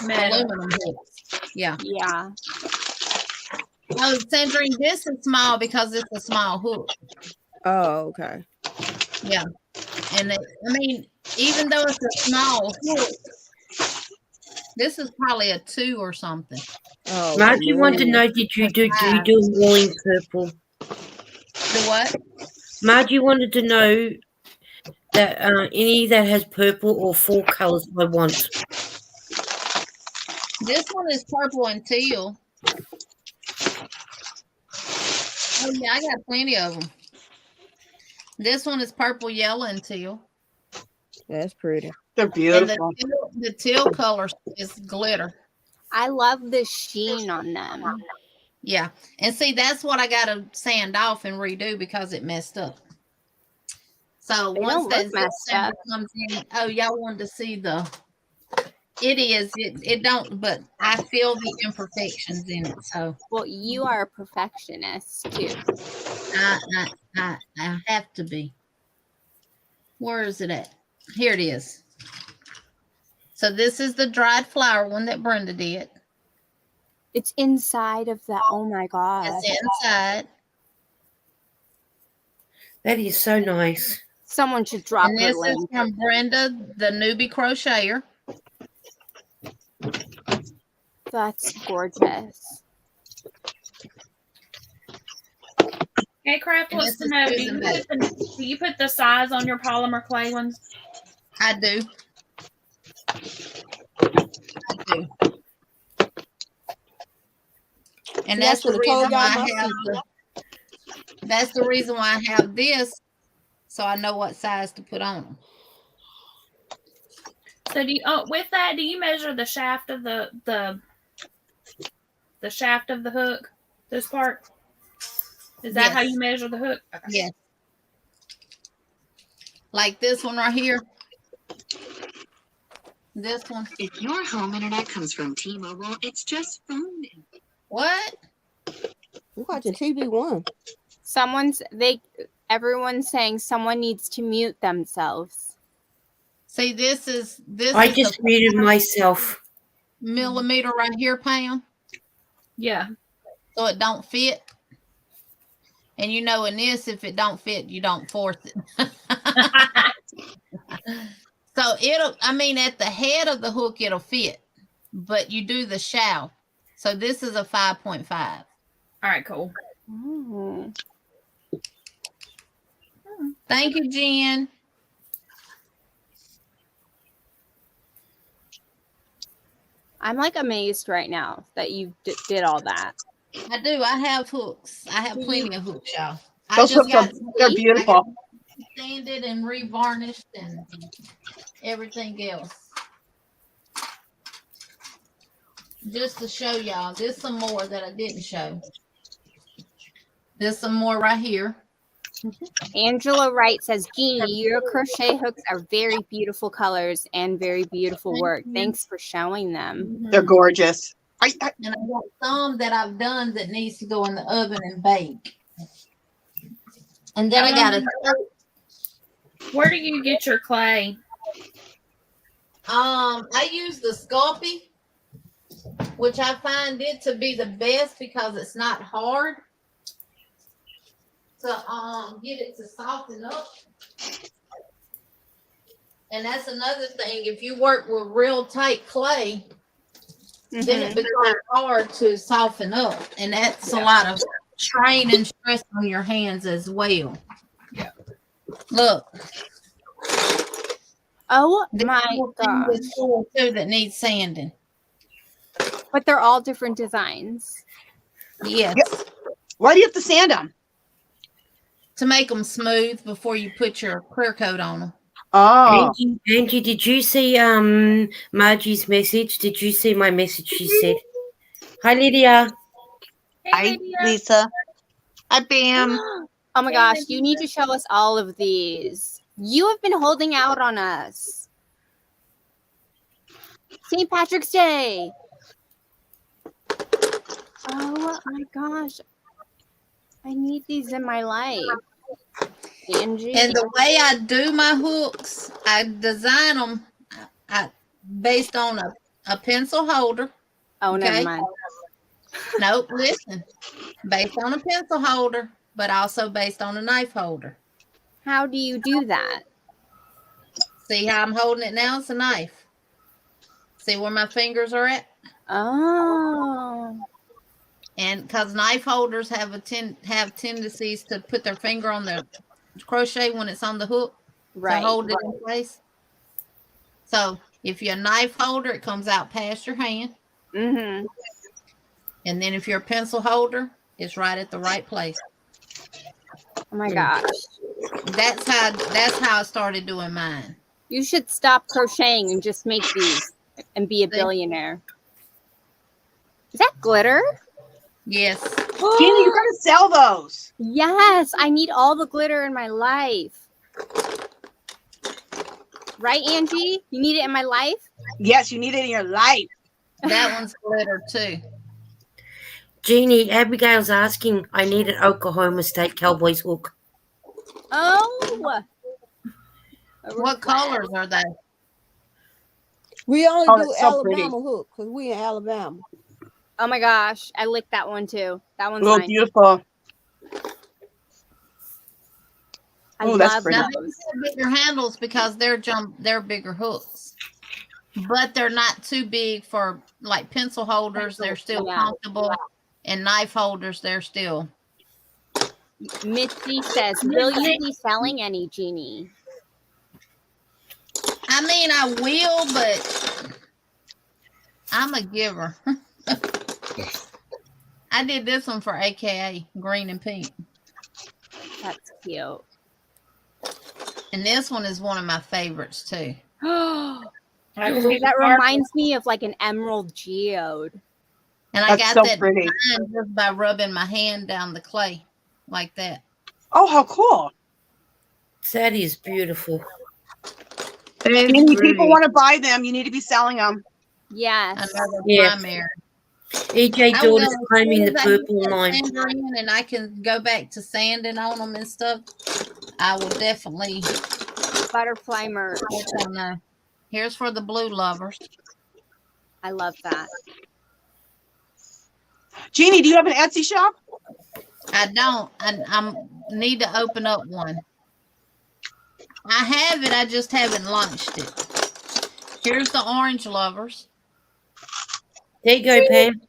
Metal. aluminum hooks. Yeah. Yeah. Oh, Sandrine, this is small because it's a small hook. Oh, okay. Yeah. And I mean, even though it's a small hook, this is probably a 2 or something. Oh, Margie wanted to no. know, do you do them all in purple? The what? Margie wanted to know that any that has purple or 4 colors I want. This one is purple and teal. Oh yeah, I got plenty of them. This one is purple, yellow, and teal. That's pretty. They're And beautiful. the teal color is glitter. I love the sheen on them. Yeah. And see, that's what I got to sand off and redo because it messed up. So They once don't that look zip messed sander up. comes in, oh, y'all wanted to see it don't, but I feel the imperfections in it. So Well, you are a perfectionist too. I have to be. Where is it at? Here it is. So this is the dried flower one that Brenda did. It's inside of that. Oh my god. It's inside. That is so nice. Someone should drop And her this is link. from Brenda, the newbie crocheter. That's gorgeous. Hey, Craft And wants this to is know, Susan do you put the size on your polymer clay ones? I do. And See, I that's the shoulda told reason why y'all I have that's the reason why I have this, so I know what size to put on them. So with that, do you measure the shaft of the shaft of the hook? This part? Is that how Yes. you measure the hook? Okay. Yes. Like this one right here. This one. If your home internet comes from T-Mobile, it's just phone. What? We're watching TV1. Everyone's saying someone needs to mute themselves. See, this is I just muted myself. millimeter right here, Pam. Yeah. So it don't fit. And you know, in this, if it don't fit, you don't force it. So at the head of the hook, it'll fit, but you do the shaft. So this is a 5.5. All right, cool. Ooh. Thank you, Jen. I'm like amazed right now that you did all that. I do. I have hooks. I have plenty of hooks, y'all. Those hooks they're beautiful. Sanded and revarnished and everything else. Just to show y'all, there's some more that I didn't show. There's some more right here. Angela Wright says, Jeannie, your crochet hooks are very beautiful colors and very beautiful work. Thanks for showing them. They're gorgeous. And I got some that I've done that needs to go in the oven and bake. And then I got a Where do you get your clay? I use the Scrappy, which I find it to be the best because it's not hard to get it to soften up. And that's another thing. If you work with real tight clay, then it becomes hard to soften up. And that's a lot of strain and stress on your hands as well. Yeah. Look. Oh my gosh. Too that needs sanding. But they're all different designs. Yes. Yep. Why do you have to sand them? To make them smooth before you put your clear coat on them. Oh. Angie, did you see Margie's message? Did you see my message? She said, "Hi, Lydia." Hey, Lydia. Lisa. Hi, Bam. Oh my gosh, you need to show us all of these. You have been holding out on us. St. Patrick's Day. Oh my gosh. I need these in my life. Angie. And the way I do my hooks, I design them based on a pencil holder. Oh, okay? never mind. Nope, listen. Based on a pencil holder, but also based on a knife holder. How do you do that? See how I'm holding it now? It's a knife. See where my fingers are at? Oh. And because knife holders have tendencies to put their finger on their crochet when it's on the hook, Right. to hold it in place. So if you're a knife holder, it comes out past your hand. Mm-hmm. And then if you're a pencil holder, it's right at the right place. Oh my gosh. That's how I started doing mine. You should stop crocheting and just make these and be a billionaire. Is that glitter? Yes. Jeannie, you gotta sell those. Yes, I need all the glitter in my life. Right, Angie? You need it in my life? Yes, you need it in your life. That one's glitter too. Jeannie, Abigail's asking, I need an Oklahoma State Cowboys hook. Oh. What colors are they? We only Oh, do that's so pretty. Alabama hook because we in Alabama. Oh my gosh, I licked that one too. That one's Oh, mine. beautiful. I Ooh, that's love pretty. Now those. they have bigger handles because they're bigger hooks, but they're not too big for like pencil holders. They're still Yeah. comfortable, and knife holders they're still. Mitzi says, will you be selling any, Jeannie? I mean, I will, but I'm a giver. I did this one for AKA green and pink, That's cute. and this one is one of my favorites too. That reminds me of like an emerald geode. And I That's got so that pretty. design just by rubbing my hand down the clay like that. Oh, how cool. That is beautiful. Jeannie, people want to buy them. You need to be selling them. Yes. Another Yeah. primary. EJ I daughter's will, claiming the as soon as I purple get that line. sander in and I can go back to sanding on them and stuff, I will definitely Butterfly merch. let them know. Here's for the blue lovers. I love that. Jeannie, do you have an Etsy shop? I don't. I need to open up one. I have it. I just haven't launched it. Here's the orange lovers. There you go, Pam.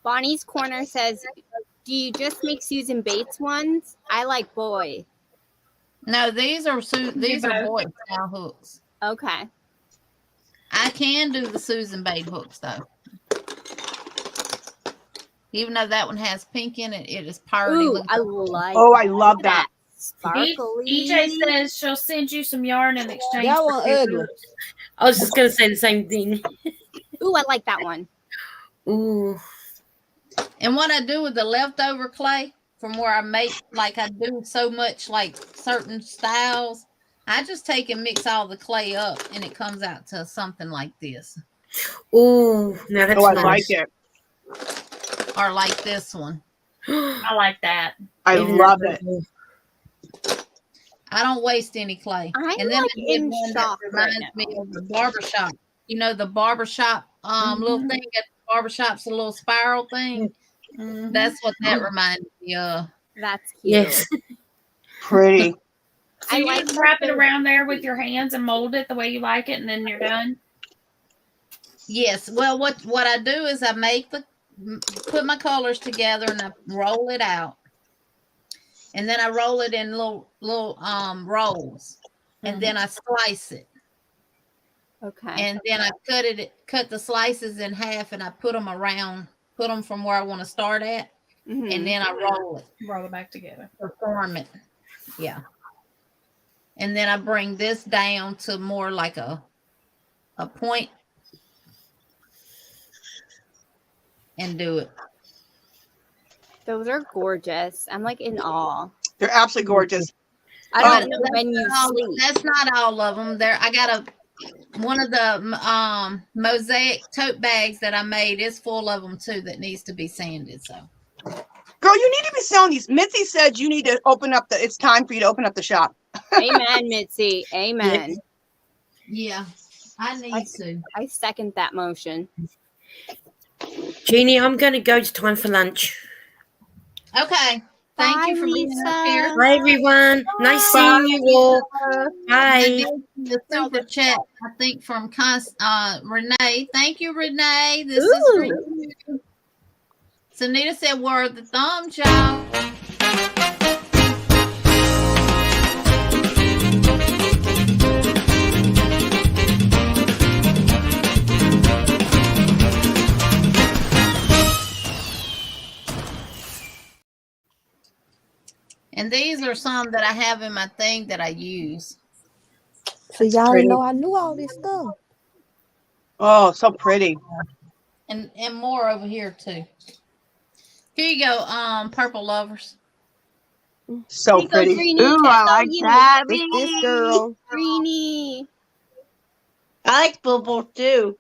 Bonnie's Corner says, do you just make Susan Bates ones? I like boy. No, these are boy style hooks. Okay. I can do the Susan Bates hooks though. Even though that one has pink in it, it is pearly. Ooh, Look I at like Oh, I love that. Sparkly. EJ says she'll send you some yarn in exchange That for one two ugly. hooks. I was just going to say the same thing. Ooh, I like that one. Ooh. And what I do with the leftover clay from where I make, like I do so much like certain styles, I just take and mix all the clay up and it comes out to something like this. Oh, now that's Oh, I nice. like it. Or like this one. I like that. I Even love that- it. I don't waste any clay. I'm and then like I did in one shock that right reminds me now. of the barbershop. You know, the barbershop little thing at the barbershop's a little spiral thing. That's what that reminds me of. That's cute. Yes. Pretty. So you just wrap it around there with your hands and mold it the way you like it, and then you're done. Yes. Well, what I do is I put my colors together and I roll it out, and then I roll it in little rolls, and then I slice it. Okay. And then I cut the slices in half, and I put them from where I want to start at, and then I roll Roll it back together. to form it. Yeah. And then I bring this down to more like a point and do it. Those are gorgeous. I'm like in awe. They're absolutely gorgeous. I don't know when you sleep. That's not all of them. I got one of the mosaic tote bags that I made is full of them too that needs to be sanded. So, Girl, you need to be selling these. Mitzi said you need to it's time for you to open up the shop. Amen, Mitzi. Amen. yeah, I need to. I second that motion. Jeannie, I'm going to go. It's time for lunch. Okay. Thank Bye, you for being Lisa. up here. Bye, everyone. Nice seeing you all. Bye. The super chat, I think, from Renee. Thank you, Renee. This is for you. Sunita said, word the thumbs, y'all. And these are some that I have in my thing that I use. So y'all Pretty. know I knew all this stuff. Oh, so pretty. And more over here too. Here you go, purple lovers. So Here you go, pretty. Greenie. Ooh, Check I out like you. that. It's this girl. Greenie. I like purple too.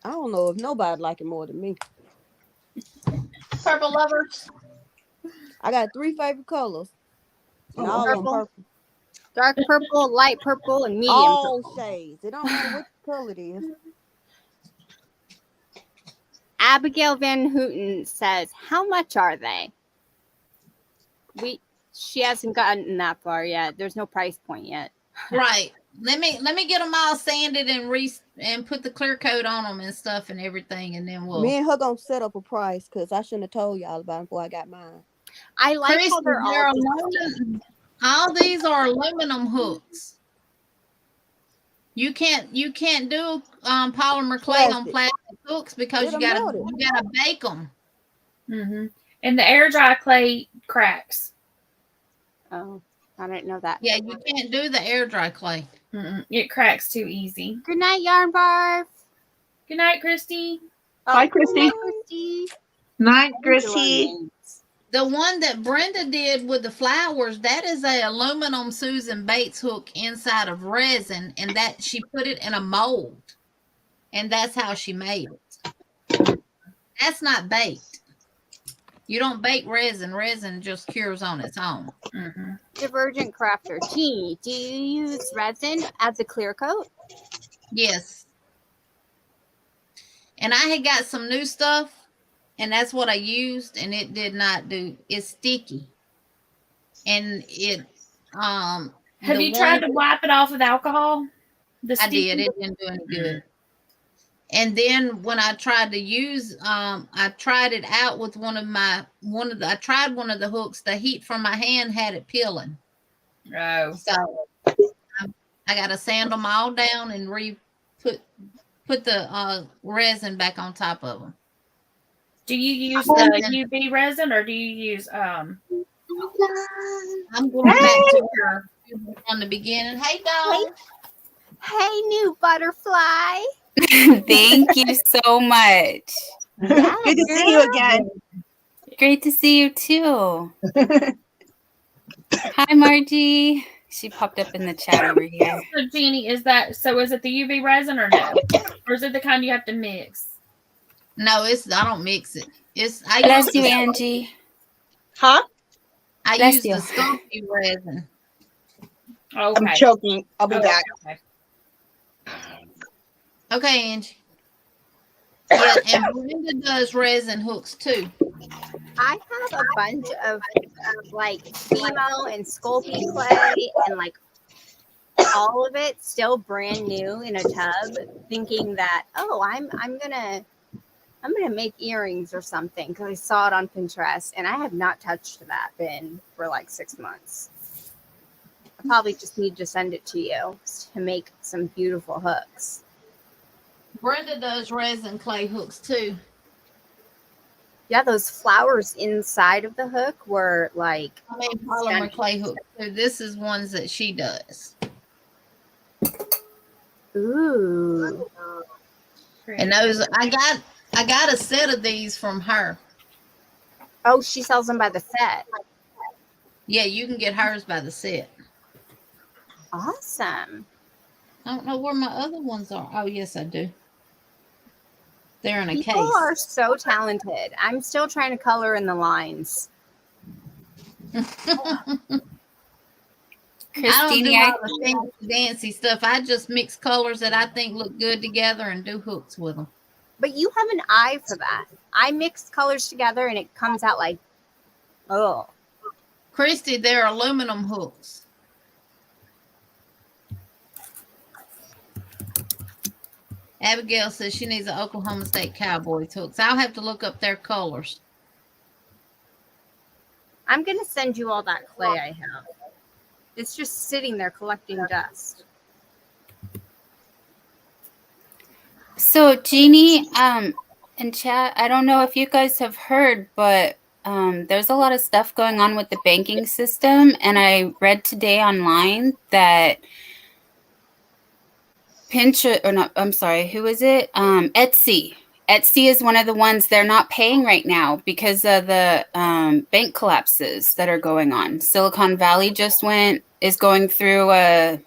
I don't know if nobody like it more than me. Purple lovers. I got 3 favorite colors. And all of them Purple. purple. Dark purple, light purple, and medium All purple. shades. It don't matter what color it is. Abigail Van Houten says, "How much are they?" She hasn't gotten that far yet. There's no price point yet. Right. Let me get them all sanded and put the clear coat on them and stuff and everything, and then we'll. Me and her gonna set up a price because I shouldn't have told y'all about it before I got mine. I like Chris, how they're all all these are aluminum hooks. You can't do polymer clay on Plastic. plastic hooks because It'll you melt it. gotta bake them. And the air dry clay cracks. Oh, I didn't know that. Yeah, you can't do the air dry clay. It cracks too easy. Good night, Yarn Barf. Good night, Christy. Bye, Christy. Christy. Night, Chrissy. The one that Brenda did with the flowers, that is a aluminum Susan Bates hook inside of resin, and that she put it in a mold, and that's how she made it. That's not baked. You don't bake resin. Resin just cures on its own. Divergent Crafter. Jeannie, do you use resin as a clear coat? Yes. And I had got some new stuff, and that's what I used, and it did not do. It's sticky, and it Have you tried to wipe it off with alcohol? I did. It didn't do any good. And then when I tried to use, I tried it out with I tried one of the hooks. The heat from my hand had it peeling. Oh. So I got to sand them all down and put the resin back on top of them. Do you use the UV resin or do you use I'm going back to her from the beginning. Hey, dog. Hey, new butterfly. Thank you so much. Good to see you again. Great to see you too. Hi, Margie. She popped up in the chat over here. So, Jeannie, is it the UV resin or no? Or is it the kind you have to mix? No, I don't mix it. Bless you, Angie. Huh? I Bless use you. the Scrappy resin. Okay. I'm choking. I'll be back. Okay. Okay, Angie. Yeah, and Brenda does resin hooks too. I have a bunch of like Fimo and Sculpey clay and like all of it still brand new in a tub, thinking that I'm gonna make earrings or something because I saw it on Pinterest and I have not touched that bin for like 6 months. I probably just need to send it to you to make some beautiful hooks. Brenda does resin clay hooks too. Yeah, those flowers inside of the hook were like Polymer clay hooks. So this is ones that she does. Ooh. And those I got a set of these from her. Oh, she sells them by the set. Yeah, you can get hers by the set. Awesome. I don't know where my other ones are. Oh, yes, I do. They're in a People case. are so talented. I'm still trying to color in the lines. I don't Christine, do all the fancy stuff. I just mix colors that I think look good together and do hooks with them. But you have an eye for that. I mix colors together and it comes out like, oh. Christy, they're aluminum hooks. Abigail says she needs an Oklahoma State Cowboys hooks. I'll have to look up their colors. I'm going to send you all that clay I have. It's just sitting there collecting dust. So, Jeannie, in chat, I don't know if you guys have heard, but there's a lot of stuff going on with the banking system. And I read today online that who is it? Etsy. Etsy is one of the ones they're not paying right now because of the bank collapses that are going on. Silicon Valley is going through a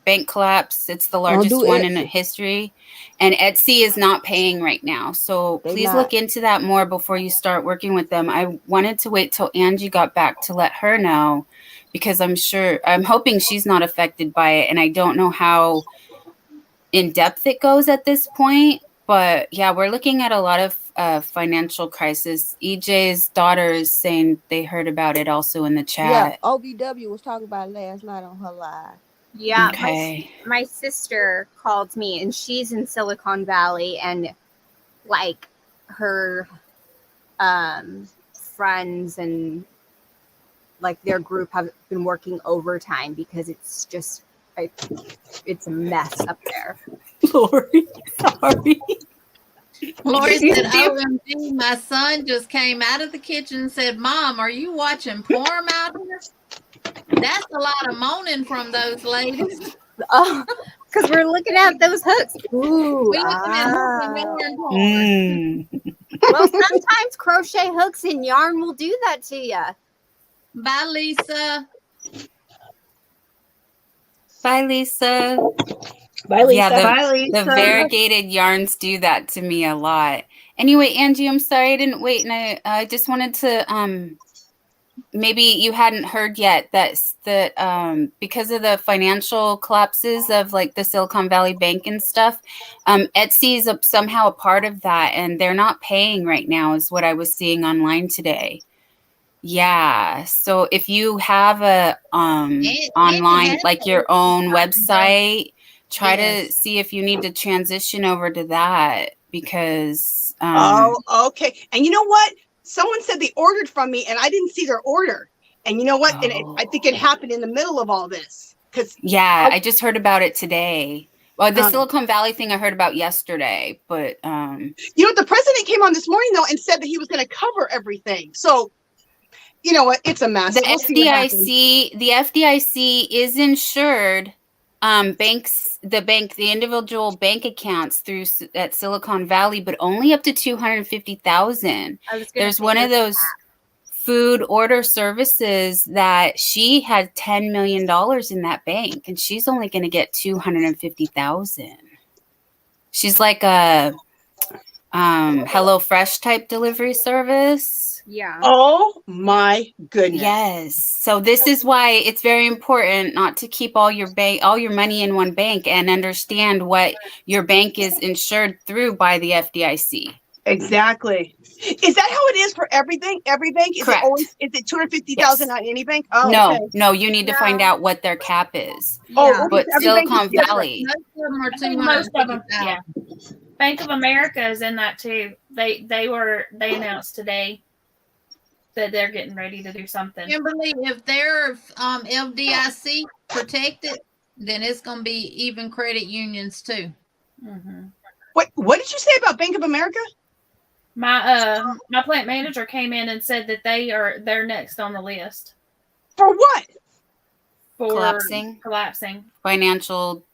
bank collapse. It's the largest one in history. And Etsy is not paying right now. So please look into that more before you start working with them. I wanted to wait till Angie got back to let her know because I'm hoping she's not affected by it. And I don't know how in depth it goes at this point. But yeah, we're looking at a lot of financial crisis. EJ's daughter is saying they heard about it also in the chat. Yeah, OVW was talking about it last night on her live. Yeah, okay. my sister called me and she's in Silicon Valley and like her friends and like their group have been working overtime because it's just it's a mess up there. Lori, sorry. Lori said, OMG, my son just came out of the kitchen and said, Mom, are you watching porn out here? That's a lot of moaning from those ladies. Oh, because we're looking at those hooks. Ooh, we're looking at hooks and yarn porn. Well, sometimes crochet hooks and yarn will do that to you. Bye, Lisa. Bye, Lisa. Bye, Lisa. Yeah, Bye, Lisa. The variegated yarns do that to me a lot. Anyway, Angie, I'm sorry I didn't wait, and I just wanted to maybe you hadn't heard yet that because of the financial collapses of like the Silicon Valley Bank and stuff, Etsy is somehow a part of that, and they're not paying right now, is what I was seeing online today. Yeah, so if you have a online, like your own website, try to see if you need to transition over to that because. Okay. And you know what? Someone said they ordered from me, and I didn't see their order. And you know what? And I think it happened in the middle of all this. I just heard about it today. Well, the Silicon Valley thing I heard about yesterday, but you know, the president came on this morning though and said that he was going to cover everything. So. You know what? It's a mess. The FDIC is insured the individual bank accounts at Silicon Valley, but only up to 250,000. There's one of those food order services that she had $10 million in that bank, and she's only going to get 250,000. She's like a HelloFresh type delivery service. Yeah. Oh my goodness. Yes. So this is why it's very important not to keep all your money in one bank, and understand what your bank is insured through by the FDIC. Exactly. Is that how it is for everything? Every bank? Is Correct. it always, is it 250,000 Yes. on any bank? Oh, No, okay. no, you need to find out what their cap is. Oh, Yeah. okay, But so every bank is Silicon different. Valley, Most of them are I think most of them, 250,000. yeah. Bank of America is in that too. They announced today that they're getting ready to do something. Kimberly, if they're FDIC protected, then it's going to be even credit unions too. Mm-hmm. What did you say about Bank of America? My plant manager came in and said that they're next on the list For what? for collapsing financial.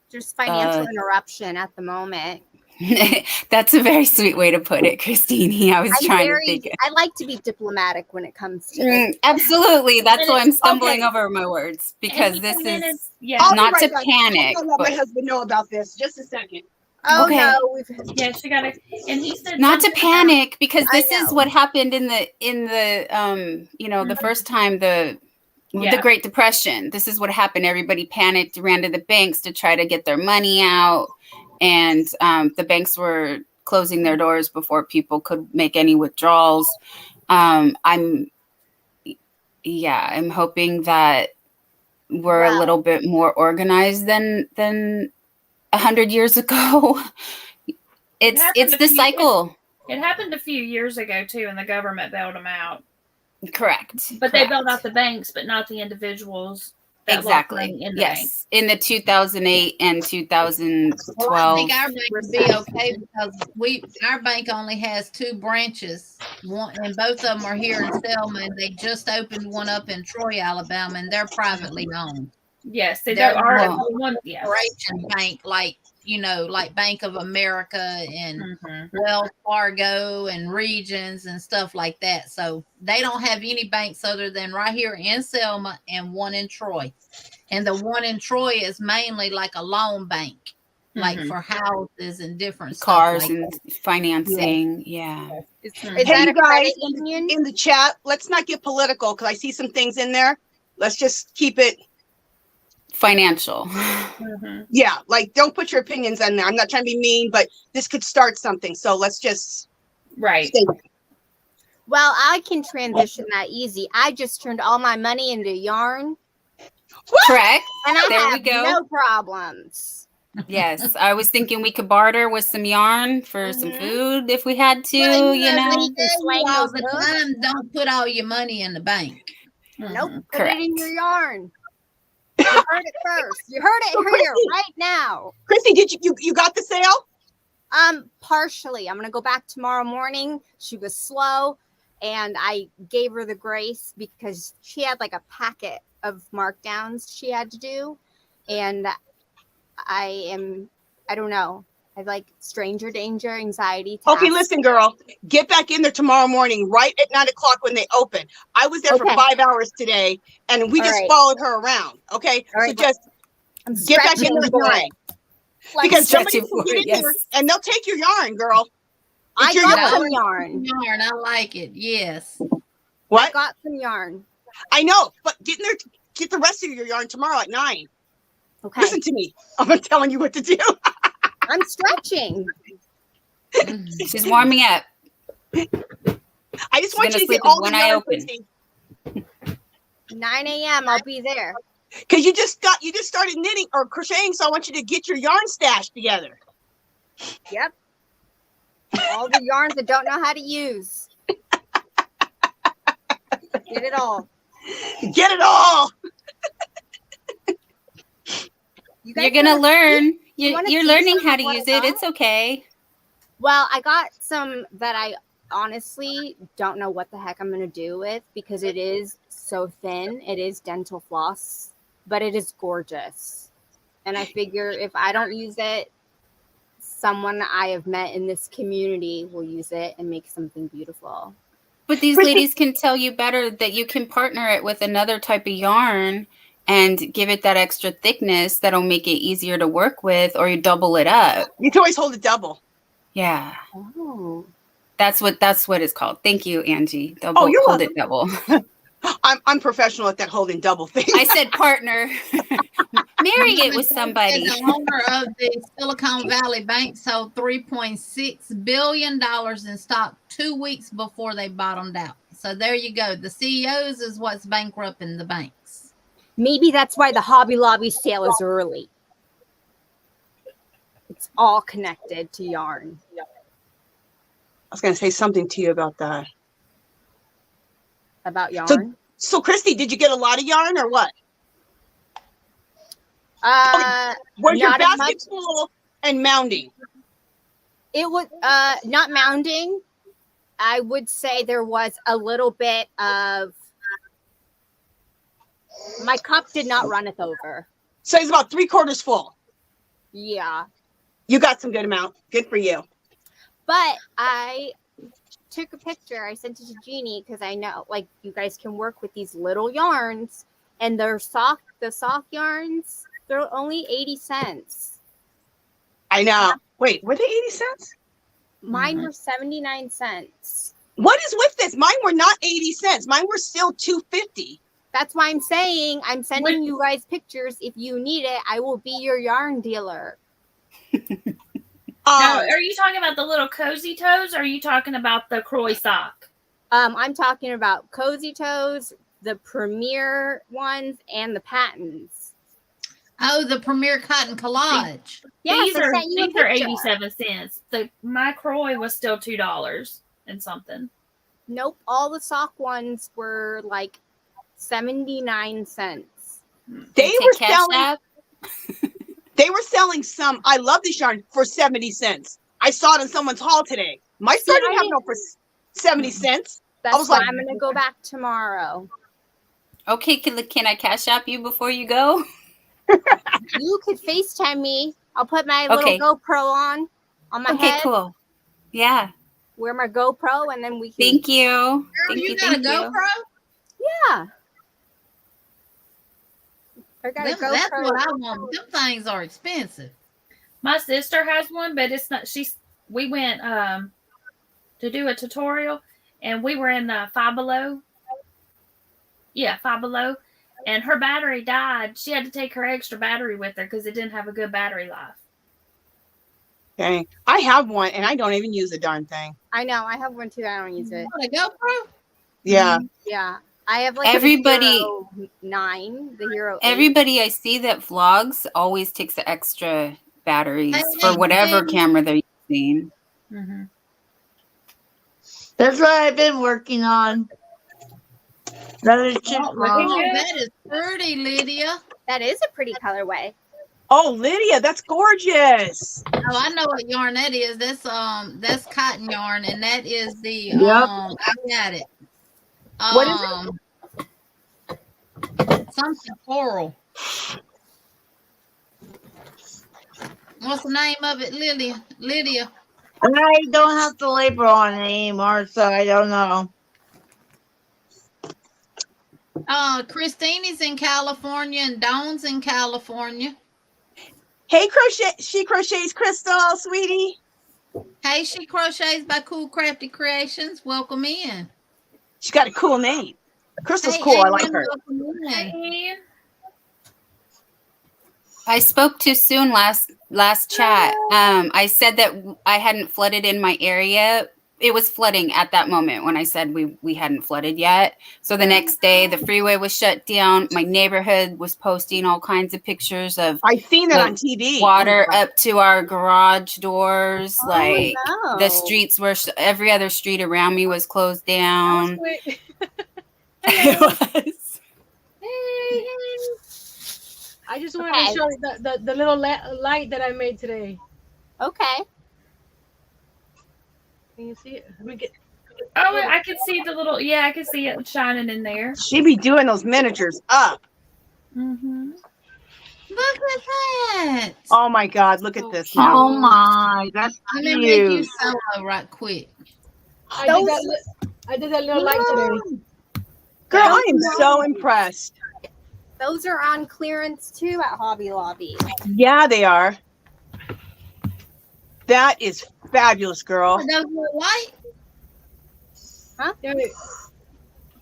Just financial interruption at the moment. That's a very sweet way to put it, Christine. I was trying to think. I like to be diplomatic when it comes to it. Absolutely. That's why I'm stumbling over my words, because this is not to panic. I'll let my husband know about this. Just a second. Oh Okay. no, she got it. And he said Not to something panic, because I this is know. what happened in the the first time the Great Depression. This is what happened. Everybody panicked, ran to the banks to try to get their money out, and the banks were closing their doors before people could make any withdrawals. I'm hoping that we're a little bit more organized than 100 years ago. It's the cycle. It happened a few years ago too, and the government bailed them out. Correct. But they bailed out the banks, but not the individuals. That Exactly. In the bank. Yes. In the 2008 and 2012. Well, I think our bank would be okay, because our bank only has 2 branches. One, and both of them are here in Selma, and they just opened one up in Troy, Alabama, and they're privately owned. Yes, they They're are not one a corporation bank like Bank of America and Wells Fargo and Regions and stuff like that. So they don't have any banks other than right here in Selma and one in Troy. And the one in Troy is mainly like a loan bank, like for houses and different cars stuff like and that. financing. Yeah. Is Hey, that you a guys credit union? in the chat, let's not get political, because I see some things in there. Let's just keep it Financial. Yeah, like don't put your opinions in there. I'm not trying to be mean, but this could start something. So let's just stay. Well, I can transition that easy. I just turned all my money into yarn. Correct. And I There have we go. no problems. Yes, I was thinking we could barter with some yarn for some food if we had to. Well, you know, all the time, don't put all your money in the bank. Nope. Put Correct. it in your yarn. You heard it first. You heard it here right now. Chrissy, did you got the sale? Partially. I'm gonna go back tomorrow morning. She was slow, and I gave her the grace because she had like a packet of markdowns she had to do, and I don't know. I like stranger danger, anxiety. Okay, listen, girl. Get back in there tomorrow morning, right at 9 o'clock when they open. I was there for 5 hours today, and we just followed her around. Okay, so just get back in there today. Because somebody can get in there and they'll take your yarn, girl. I got some yarn. Yarn, I like it. Yes. What? I got some yarn. I know, but get in there. Get the rest of your yarn tomorrow at 9. Okay. Listen to me. I'm not telling you what to do. I'm stretching. She's warming up. I just want you to get all the yarn, Chrissy. 9 a.m. I'll be there. Because you just started knitting or crocheting, so I want you to get your yarn stash together. Yep. All the yarns I don't know how to use. Get it all. Get it all. You're gonna learn. You're learning how to use it. It's okay. Well, I got some that I honestly don't know what the heck I'm going to do with because it is so thin. It is dental floss, but it is gorgeous. And I figure if I don't use it, someone I have met in this community will use it and make something beautiful. But these ladies can tell you better that you can partner it with another type of yarn and give it that extra thickness that'll make it easier to work with, or you double it up. You can always hold it double. Yeah. Oh. That's what it's called. Thank you, Angie. You're hold welcome. it double. I'm professional at that holding double thing. I said partner. Marry it with somebody. The owner of the Silicon Valley Bank sold $3.6 billion in stock 2 weeks before they bottomed out. So there you go. The CEOs is what's bankrupting the banks. Maybe that's why the Hobby Lobby sale is early. It's all connected to yarn. I was going to say something to you about that. About yarn? So Christy, did you get a lot of yarn or what? Was your basket full and mounding? It was not mounding. I would say there was a little bit of, my cup did not runneth over. So it's about 3/4 full. Yeah. You got some good amount. Good for you. But I took a picture. I sent it to Jeannie because I know like you guys can work with these little yarns, and they're soft. The soft yarns, they're only 80 cents. I know. Wait, were they 80 cents? Mine were 79 cents. What is with this? Mine were not 80 cents. Mine were still $2.50. That's why I'm saying I'm sending you guys pictures. If you need it, I will be your yarn dealer. Now, are you talking about the little cozy toes, or are you talking about the Croy sock? I'm talking about cozy toes, the Premier ones, and the patents. Oh, the Premier Cotton Collage. Yeah, these are 87 cents. My Croy was still $2 and something. Nope, all the sock ones were like 79 cents. They were selling some. I love this yarn for 70 cents. I saw it in someone's haul today. My store didn't have no for 70 cents. That's why I'm going to go back tomorrow. Okay, can I cash app you before you go? You could FaceTime me. I'll put my little GoPro on my head. Okay, cool. Yeah. Wear my GoPro and then we can. Thank you. Girl, thank you you. got a GoPro? Yeah. I got a GoPro. That's what I want. Them things are expensive. My sister has one, but it's not. We went to do a tutorial, and we were in Five Below. Yeah, Five Below, and her battery died. She had to take her extra battery with her because it didn't have a good battery life. Okay, I have one, and I don't even use the darn thing. I know. I have one too. I don't use it. What, a GoPro? Yeah. Yeah. I have like everybody, the Hero 9, the Hero 8. Everybody I see that vlogs always takes the extra batteries for whatever camera they're using. Mm-hmm. That's what I've been working on. That is pretty, Lydia. That is a pretty colorway. Oh, Lydia, that's gorgeous. Oh, I know what yarn that is. That's cotton yarn, and that is the I got it. What is it? Something floral. What's the name of it, Lydia? Lydia. I don't have to labor on it anymore, so I don't know. Christine is in California and Dawn's in California. Hey, She Crochets Crystal, sweetie. Hey, She Crochets by Cool Crafty Creations. Welcome in. She's got a cool name. Crystal's cool. I like her. I spoke too soon last chat. I said that I hadn't flooded in my area. It was flooding at that moment when I said we hadn't flooded yet. So the next day, the freeway was shut down. My neighborhood was posting all kinds of pictures of I seen that on TV. Water up to our garage doors. The streets were every other street around me was closed down. It was. Hey. I just wanted to show the little light that I made today. Okay. Can you see it? Let me get. Oh, I can see the little. Yeah, I can see it shining in there. She be doing those miniatures up. Mm-hmm. Look at that. Oh my God, look at this now. Oh my, that's Let me make you cute. solo right quick. I did that little light today. Girl, I am so impressed. Those are on clearance too at Hobby Lobby. Yeah, they are. That is fabulous, girl. Those little light? Huh? Yeah,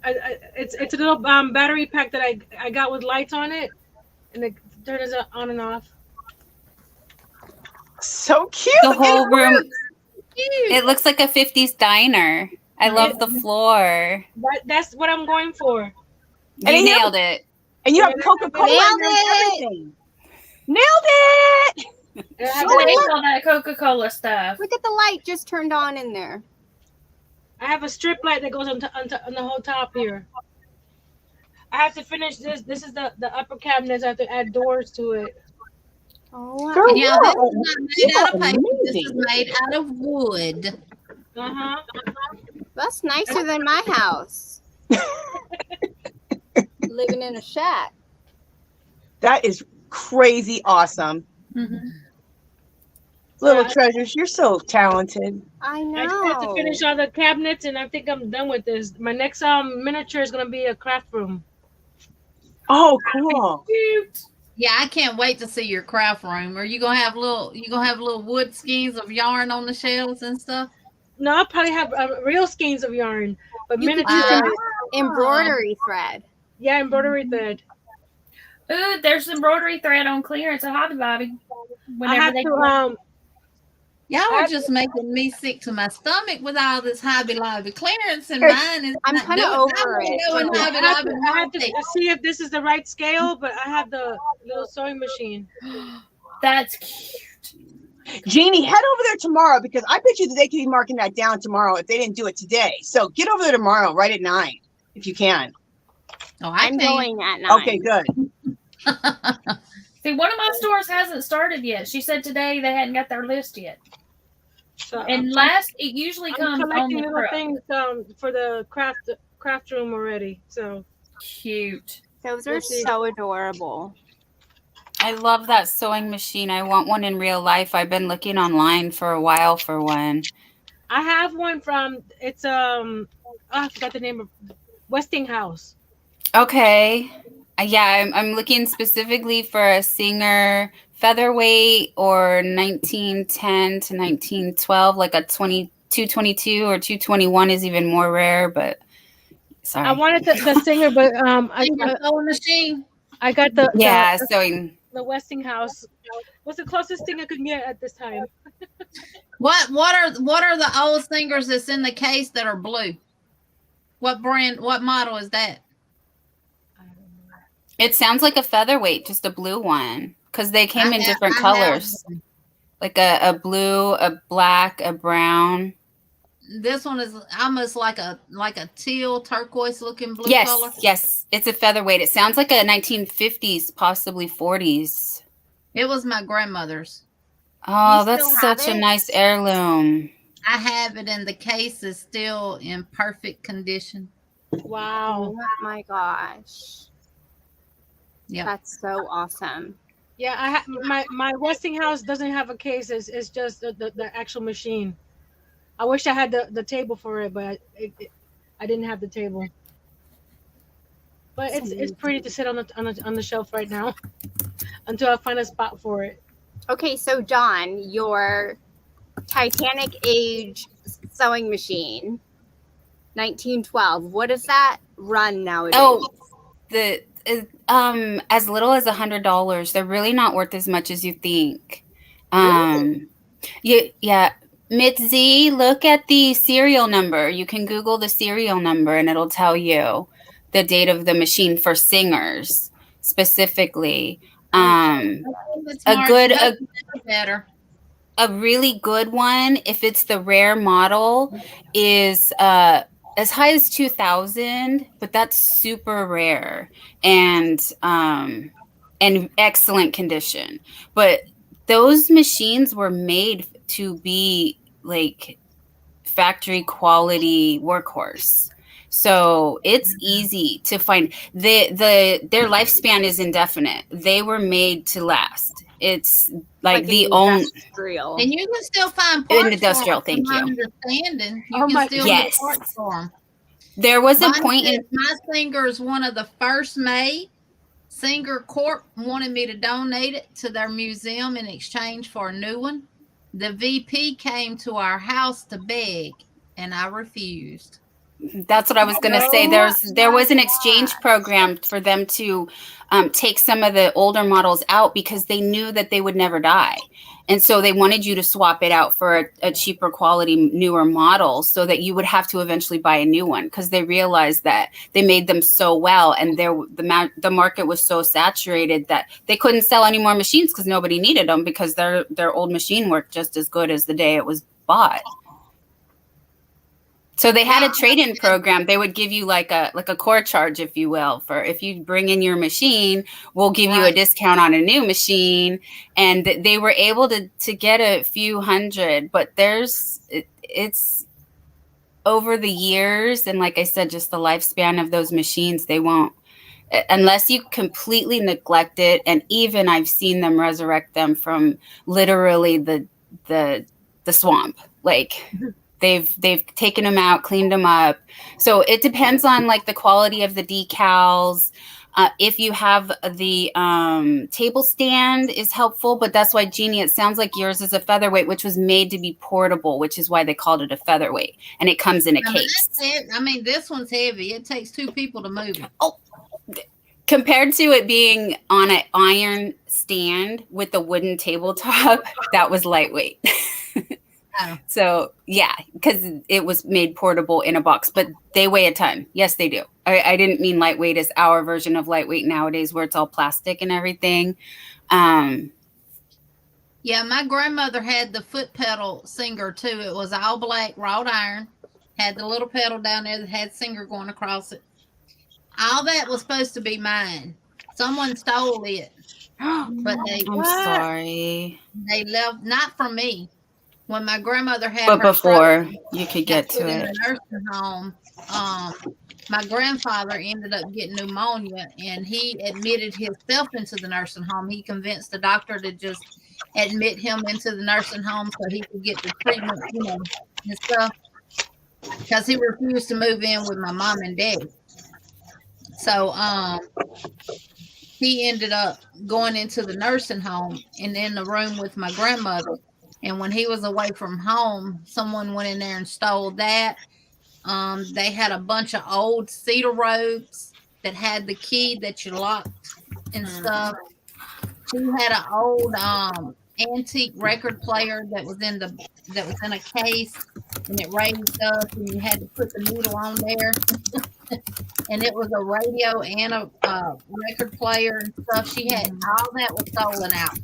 it's a little battery pack that I got with lights on it, and it turns on and off. So cute. The whole room. It looks like a 50s diner. I love the floor. That's what I'm going for. You nailed it. And you have Coca-Cola Nailed and it. everything. Nailed it. I hate all that Coca-Cola stuff. Look at the light just turned on in there. I have a strip light that goes on the whole top here. I have to finish this. This is the upper cabinets. I have to add doors to it. Oh, Girl, Yeah, this is not made out of paper. This is amazing. made out of wood. Uh-huh. that's nicer than my house. Living in a shack. That is crazy awesome. Mm-hmm. Little treasures, you're so talented. I I just have to know. finish all the cabinets, and I think I'm done with this. My next miniature is gonna be a craft room. Oh, cool. Yeah, I can't wait to see your craft room. Are you gonna have little wood skeins of yarn on the shelves and stuff? No, I'll probably have real skeins of yarn, but You could miniature. use embroidery thread. Yeah, embroidery thread. Ooh, there's embroidery thread on clearance at Hobby Lobby. I Whenever have they to Y'all are just making me sick to my stomach with all this Hobby Lobby clearance, and mine is I'm not kind of doing- over I'm it. doing I Hobby have Lobby to see if this is the right scale, but I have the little sewing machine. That's cute. Jeannie, head over there tomorrow because I bet you that they could be marking that down tomorrow if they didn't do it today. So get over there tomorrow, right at 9, if you can. Oh, I'm going at 9. Okay, good. See, one of my stores hasn't started yet. She said today they hadn't got their list yet. So And it usually I'm comes on collecting the little truck. things for the craft room already. So Cute. Those We'll are see. so adorable. I love that sewing machine. I want one in real life. I've been looking online for a while for one. I have one from I forgot the name of Westinghouse. Okay. Yeah, I'm looking specifically for a Singer featherweight or 1910 to 1912, like a 222 or 221 is even more rare, but sorry. I wanted the Singer, but sewing machine. I got the sewing. the Westinghouse. What's the closest thing I could get at this time? What are the old Singers that's in the case that are blue? What brand? What model is that? It sounds like a featherweight, just a blue one, because they came in different colors, like a blue, a black, a brown. This one is almost like a teal turquoise looking blue Yes, color. yes, it's a featherweight. It sounds like a 1950s, possibly 40s. It was my grandmother's. Oh, that's such a nice heirloom. I have it, and the case is still in perfect condition. Wow! Oh my gosh! Yeah, that's so awesome. Yeah, my Westinghouse doesn't have a case. It's just the actual machine. I wish I had the table for it, but I didn't have the table. But it's pretty to sit on the shelf right now until I find a spot for it. Okay, so John, your Titanic age sewing machine, 1912. What does that run nowadays? Oh, as little as $100. They're really not worth as much as you think. Yeah. Mitzi, look at the serial number. You can Google the serial number and it'll tell you the date of the machine for Singers specifically. A really good one, if it's the rare model, is as high as 2,000, but that's super rare and excellent condition. But those machines were made to be like factory quality workhorse. So it's easy to find. Their lifespan is indefinite. They were made to last. It's like the only industrial. And you can still find parts industrial. for them, Thank from my you. understanding. You can still get parts for them. There was a Mine point says in my Singer is one of the first made. Singer Corp wanted me to donate it to their museum in exchange for a new one. The VP came to our house to beg, and I refused. That's what I was going to say. There was an exchange program for them to take some of the older models out because they knew that they would never die. And so they wanted you to swap it out for a cheaper quality, newer model so that you would have to eventually buy a new one because they realized that they made them so well and the market was so saturated that they couldn't sell any more machines because nobody needed them because their old machine worked just as good as the day it was bought. So they had a trade-in program. They would give you like a core charge, if you will, for if you bring in your machine, we'll give you a discount on a new machine. And they were able to get a few hundred, but it's over the years. And like I said, just the lifespan of those machines, they won't, unless you completely neglect it. And even I've seen them resurrect them from literally the swamp, like. They've taken them out, cleaned them up. So it depends on like the quality of the decals. If you have the table stand is helpful, but that's why, Jeannie, it sounds like yours is a featherweight, which was made to be portable, which is why they called it a featherweight. And it comes in a case. I mean, this one's heavy. It takes 2 people to move it. Oh, compared to it being on an iron stand with a wooden tabletop, that was lightweight. So yeah, because it was made portable in a box, but they weigh a ton. Yes, they do. I didn't mean lightweight as our version of lightweight nowadays, where it's all plastic and everything. Yeah, my grandmother had the foot pedal Singer too. It was all black wrought iron, had the little pedal down there that had Singer going across it. All that was supposed to be mine. Someone stole it, but I'm sorry. They left, not from me. When my grandmother had but her before stroke, you could get to in it, the nursing home, my grandfather ended up getting pneumonia, and he admitted himself into the nursing home. He convinced the doctor to just admit him into the nursing home so he could get the treatment, and stuff, because he refused to move in with my mom and dad. So he ended up going into the nursing home and in the room with my grandmother. And when he was away from home, someone went in there and stole that. They had a bunch of old cedar robes that had the key that you locked and stuff. He had an old antique record player that was in a case, and it raised up, and you had to put the needle on there. And it was a radio and a record player and stuff. She had all that was stolen out.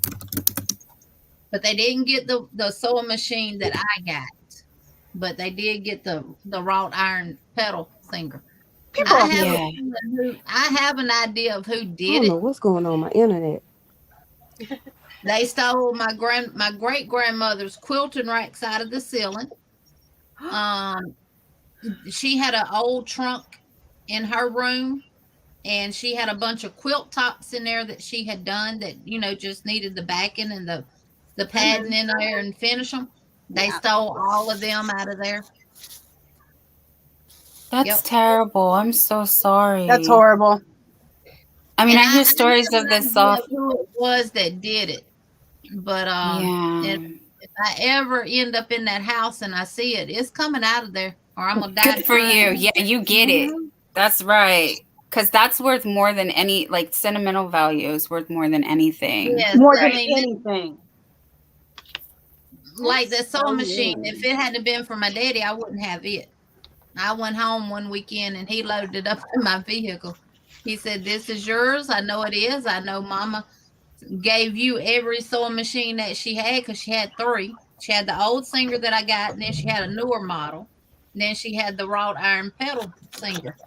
But they didn't get the sewing machine that I got. But they did get the wrought iron pedal Singer. I have an idea of who did it. I don't know what's going on my internet. They stole my great grandmother's quilting racks out of the ceiling. She had an old trunk in her room, and she had a bunch of quilt tops in there that she had done that just needed the backing and the padding in there and finish them. They stole all of them out of there. That's terrible. I'm so sorry. That's horrible. I mean, I hear stories of this off. Who it was that did it? But if I ever end up in that house and I see it, it's coming out of there, or I'm gonna die. Good for you. Yeah, you get it. That's right. Because that's worth more than any, like, sentimental value is worth more than anything. Yes, more than anything. Like the sewing machine, if it hadn't been for my daddy, I wouldn't have it. I went home one weekend and he loaded it up in my vehicle. He said, "This is yours. I know it is. I know Mama gave you every sewing machine that she had, because she had 3. She had the old Singer that I got, and then she had a newer model. And then she had the wrought iron pedal Singer.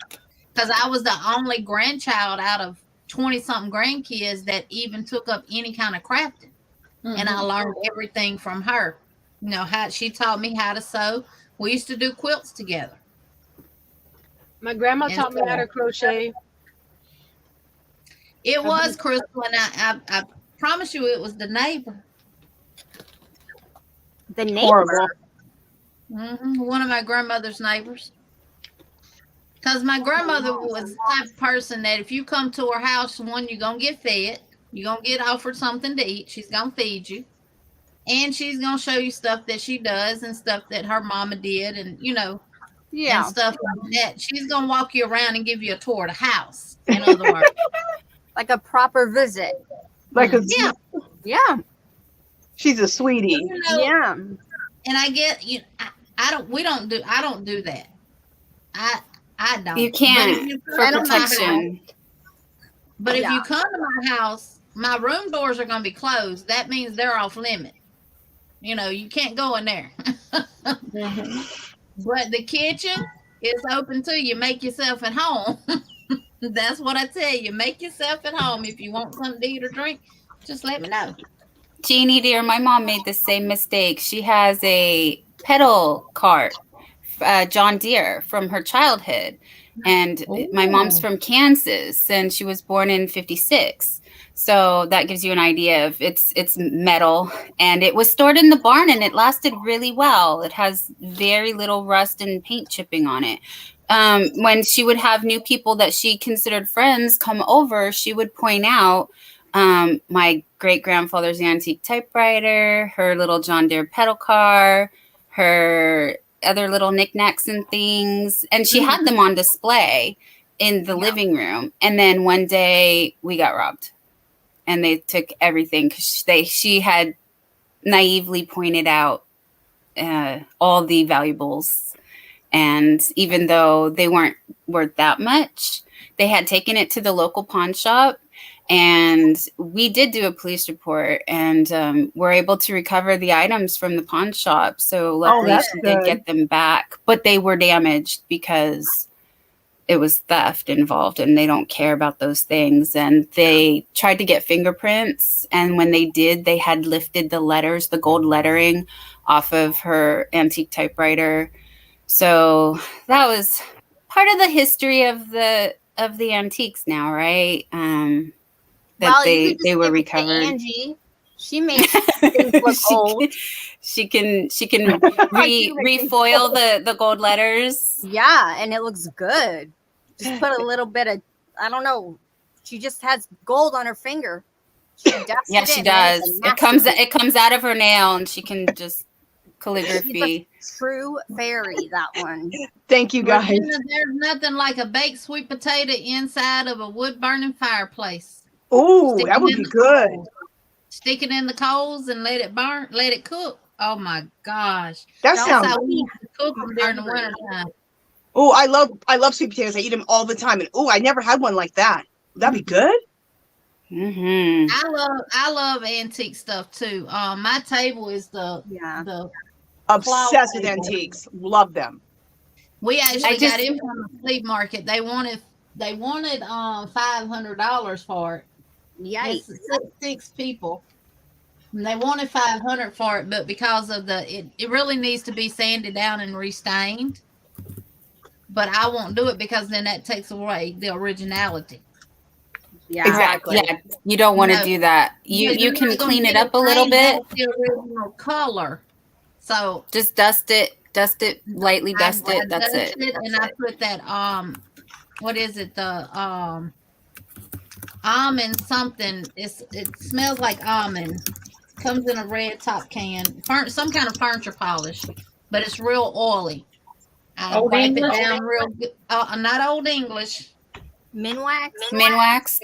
Because I was the only grandchild out of 20-something grandkids that even took up any kind of crafting. And I learned everything from her. How she taught me how to sew. We used to do quilts together. My grandma And taught me how to crochet. It was Crystal, and I promise you, it was the neighbor. The neighbor. Horrible. One of my grandmother's neighbors. Because my grandmother was the type of person that if you come to her house, one, you're going to get fed. You're going to get offered something to eat. She's going to feed you. And she's going to show you stuff that she does and stuff that her mama did and, you know, and stuff like that. She's going to walk you around and give you a tour of the house, in other words. Like a proper visit. Like a Yeah. She's a sweetie. You know, Yeah. And I get you. I don't do that. I don't. You can't for protection. But if you come to my house, my room doors are going to be closed. That means they're off limit. You know, you can't go in there. But the kitchen is open to you. Make yourself at home. That's what I tell you. Make yourself at home. If you want something to eat or drink, just let me know. Jeannie, dear, my mom made the same mistake. She has a pedal cart, John Deere, from her childhood. And my mom's from Kansas, and she was born in 56. So that gives you an idea of it's metal, and it was stored in the barn, and it lasted really well. It has very little rust and paint chipping on it. When she would have new people that she considered friends come over, she would point out my great-grandfather's antique typewriter, her little John Deere pedal car, her other little knickknacks and things. And she had them on display in the living room. And then one day we got robbed and they took everything because she had naively pointed out all the valuables. And even though they weren't worth that much, they had taken it to the local pawn shop. And we did do a police report and were able to recover the items from the pawn shop. So luckily she did get them back, but they were damaged because it was theft involved and they don't care about those things. And they tried to get fingerprints. And when they did, they had lifted the letters, the gold lettering off of her antique typewriter. So that was part of the history of the antiques now, right? That they were recovered. Angie, she made things look old. She can refoil the gold letters. Yeah, and it looks good. Just put a little bit of, I don't know. She just has gold on her finger. She she does. It comes out of her nail, and she can just calligraphy. True fairy, that one. Thank you, guys. There's nothing like a baked sweet potato inside of a wood burning fireplace. Oh, that would be good. Stick it in the coals and let it burn, let it cook. Oh my gosh. That sounds how we cook them during the winter time. Oh, I love sweet potatoes. I eat them all the time. And I never had one like that. Would that be good? Mm-hmm. I love antique stuff too. My table is the obsessed with antiques. Love them. We actually got in from the flea market. They wanted $500 for it. Yikes. Six people. And they wanted $500 for it, but because of it really needs to be sanded down and restained. But I won't do it because then that takes away the originality. Yeah, exactly. Yeah, you don't want to do that. You can clean it up a little bit. The original color. So just dust it lightly. That's it. And I put that what is it? The almond something. It smells like almond. Comes in a red top can. Some kind of furniture polish, but it's real oily. I wipe it down real good. Not Old English. Minwax? Minwax.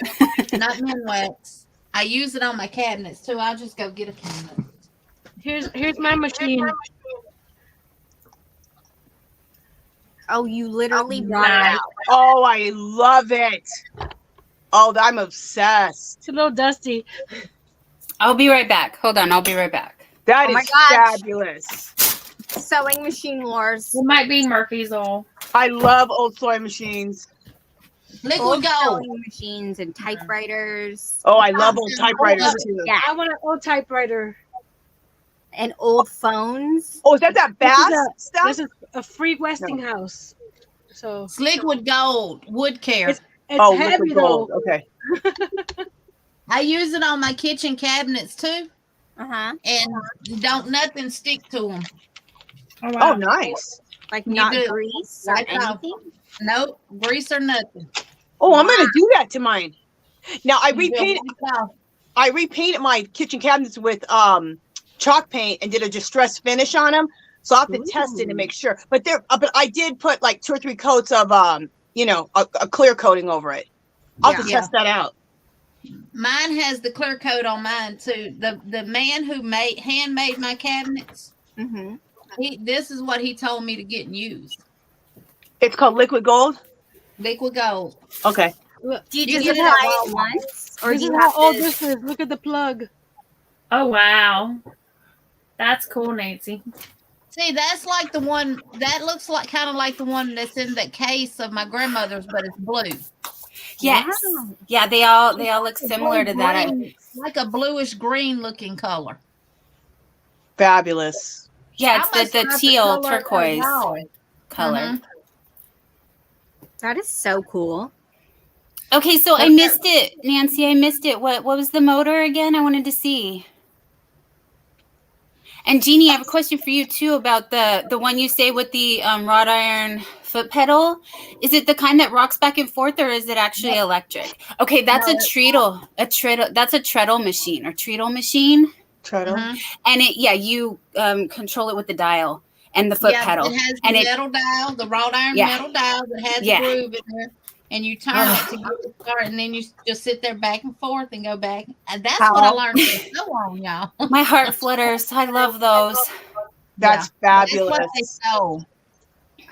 Not Minwax. I use it on my cabinets too. I'll just go get a cabinet. Here's my machine. Oh, you literally brought it out. Oh, I love it. Oh, I'm obsessed. It's a little dusty. I'll be right back. Hold on. I'll be right back. That is fabulous. Sewing machine wars. It might be Murphy's old. I love old sewing machines. Liquid gold sewing machines and typewriters. Oh, I love old typewriters too. Yeah. I want an old typewriter. And old phones. Oh, is that bass stuff? This is a free Westinghouse. So It's liquid gold wood care. it's heavy liquid gold. though. Okay. I use it on my kitchen cabinets too, and don't nothing stick to them. Oh, wow. Oh, nice. Like You not do. grease or Right off. anything. Nope, grease or nothing. Oh, I'm gonna do that to mine. Now I You do it repainted. right off. I repainted my kitchen cabinets with chalk paint and did a distressed finish on them. So I have to test it and make sure. But but I did put like 2 or 3 coats of a clear coating over it. I'll have to test that out. Mine has the clear coat on mine too. The man who handmade my cabinets, this is what he told me to get and use. It's called liquid gold. Liquid gold. Okay. Look, Did You you get it buy at it Walmart. once, or this do is you how have old to? this is. Look at the plug. Oh, wow. That's cool, Nancy. See, that's like the one that looks like kind of like the one that's in that case of my grandmother's, but it's blue. Yes. Wow. Yeah, they all look similar to that. Green, like a bluish green looking color. Fabulous. Yeah, I it's the must have teal color of turquoise ours. color. That is so cool. Okay, so I missed it, Nancy. I missed it. What was the motor again? I wanted to see. And Jeannie, I have a question for you too about the one you say with the wrought iron foot pedal. Is it the kind that rocks back and forth, or is it actually electric? Okay, that's a treadle. That's a treadle machine or treadle machine. Treadle. And you control it with the dial and the foot pedal. It has and the metal dial, the wrought iron metal dial that has a groove in there. And you turn it to get it started, and then you just sit there back and forth and go back. And that's what I learned to sew on, y'all. My heart flutters. I love those. That's fabulous. That's what they sew.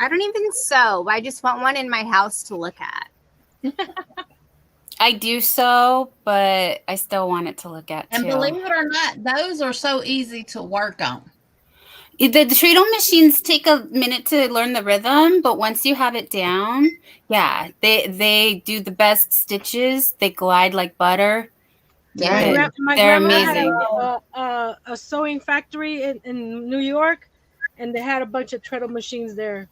I don't even sew. I just want one in my house to look at. I do sew, but I still want it to look at And too. believe it or not, those are so easy to work on. The treadle machines take a minute to learn the rhythm, but once you have it down, they do the best stitches. They glide like butter. My They're grandma amazing. had a sewing factory in New York, and they had a bunch of treadle machines there.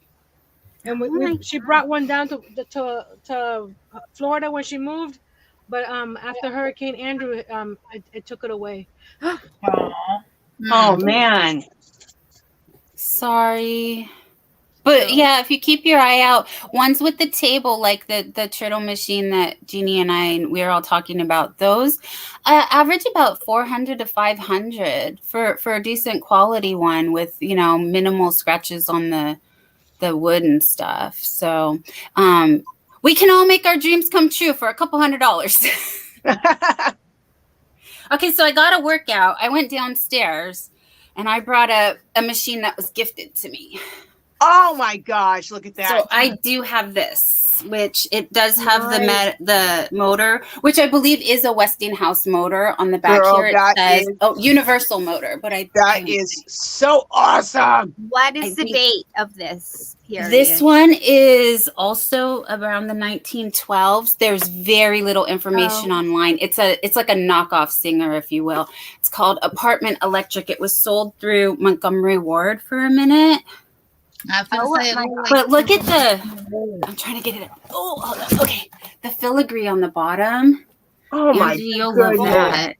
And she brought one down to Florida when she moved, but after Hurricane Andrew, it took it away. Oh man. Sorry. But yeah, if you keep your eye out, ones with the table, like the treadle machine that Jeannie and we were all talking about, those average about 400 to 500 for a decent quality one with, minimal scratches on the wood and stuff. So we can all make our dreams come true for a couple $100. Okay, so I got a workout. I went downstairs and I brought a machine that was gifted to me. Oh my gosh, look at that. So I do have this, which it does have the motor, which I believe is a Westinghouse motor on the back here. It says universal motor, but that is so awesome. What is the date of this period? This one is also around the 1912s. There's very little information online. It's like a knockoff Singer, if you will. It's called Apartment Electric. It was sold through Montgomery Ward for a minute. But look at I'm trying to get it. Oh, hold on. Okay. The filigree on the bottom. Oh my Angie, you'll love that.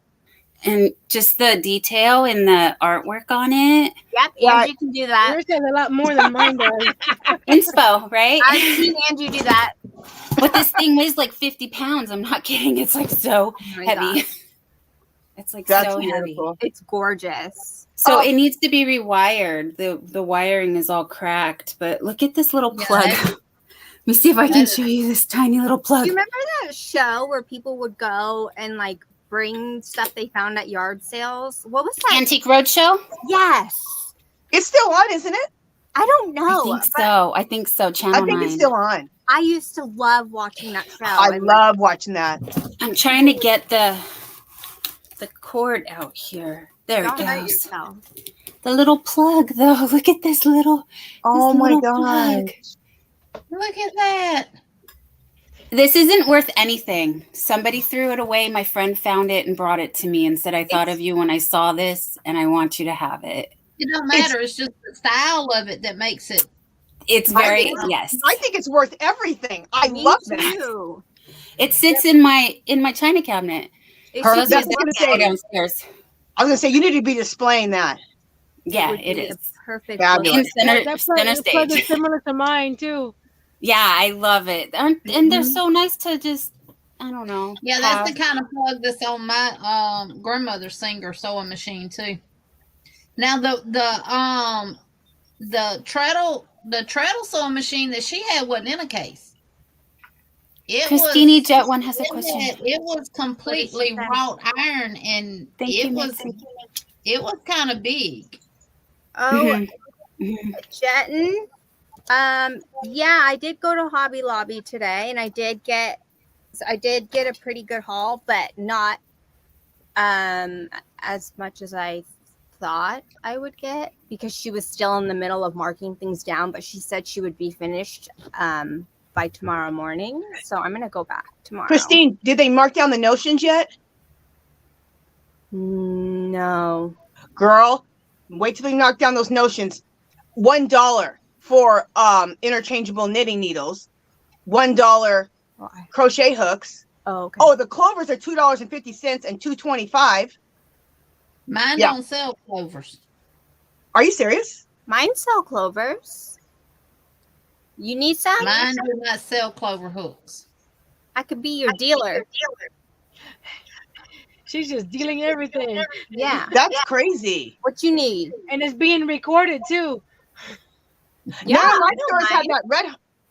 And just the detail and the artwork on it. Yep, Angie can do that. Yours has a lot more than mine does. Inspo, right? I've seen Angie do that. But this thing weighs like 50 pounds. I'm not kidding. It's like so heavy. God. It's like That's so beautiful. heavy. It's gorgeous. So it needs to be rewired. The wiring is all cracked. But look at this little plug. Let me see if I can show you this tiny little plug. Do you remember that show where people would go and like bring stuff they found at yard sales? What was that? Antique Roadshow? Yes. It's still on, isn't it? I don't know. I think so. Channel 9. It's still on. I used to love watching that show. I love watching that. I'm trying to get the cord out here. There it goes. The little plug, though. Look at this little. Oh my god! Plug. Look at that. This isn't worth anything. Somebody threw it away. My friend found it and brought it to me and said, "I thought of you when I saw this, and I want you to have it." It don't matter. It's just the style of it that makes it. It's very yes. I think it's worth everything. I love that. Too. It sits in my china cabinet. That's what I'm saying. Downstairs. I was gonna say you need to be displaying that. Yeah, it is perfect. Fabulous. In center, That's center stage. similar to mine too. Yeah, I love it, and they're so nice to just. I don't know. Yeah, that's the kind of plug that's on my grandmother's Singer sewing machine too. Now the treadle sewing machine that she had wasn't in a case. Christine Jet One has a question. It was completely wrought iron, and it was kind of big. Oh, Jetton. Yeah, I did go to Hobby Lobby today, and I did get a pretty good haul, but not as much as I thought I would get, because she was still in the middle of marking things down, but she said she would be finished by tomorrow morning. So I'm gonna go back tomorrow. Christine, did they mark down the notions yet? No. Girl, wait till they knock down those notions. $1 for interchangeable knitting needles, $1 crochet hooks. Oh, okay. Oh, the clovers are $2.50 and $2.25. Mine don't sell clovers. Are you serious? Mine sell clovers. You need some? Mine do not sell clover hooks. I could be your dealer. She's just dealing everything. Yeah. That's crazy. What you need? And it's being recorded too. Yeah, none of my stores had that red.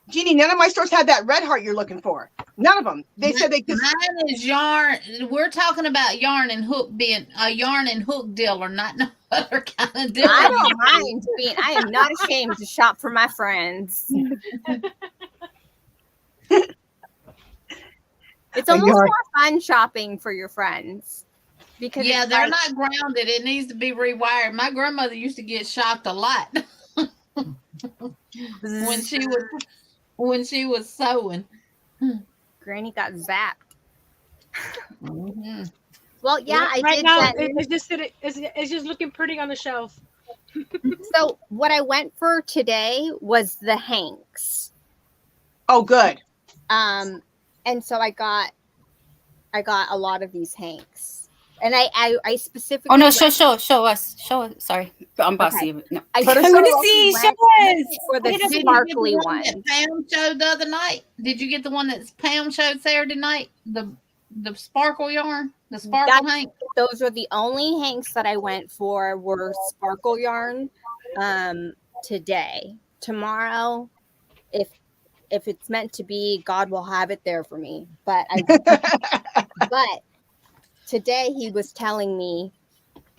Jeannie, none of my stores had that red heart you're looking for. None of them. They said they could. Mine is yarn. We're talking about yarn and hook being a yarn and hook dealer, not no other kind of dealer. I don't mind being. I am not ashamed to shop for my friends. It's almost more fun shopping for your friends, because they're not grounded. It needs to be rewired. My grandmother used to get shocked a lot when she was sewing. Granny got zapped. Well, yeah, I right did. Now, it's just looking pretty on the shelf. So what I went for today was the hanks. Oh, good. And so I got a lot of these hanks, and I specifically. Oh no! Show us. Sorry, I'm bossy. Okay. No, I want to see. Show us for the sparkly one. Pam showed the other night. Did you get the one that Pam showed Saturday night? The sparkle yarn, the sparkle hank. Those were the only hanks that I went for. Were sparkle yarn. Today, tomorrow, if it's meant to be, God will have it there for me. But but today he was telling me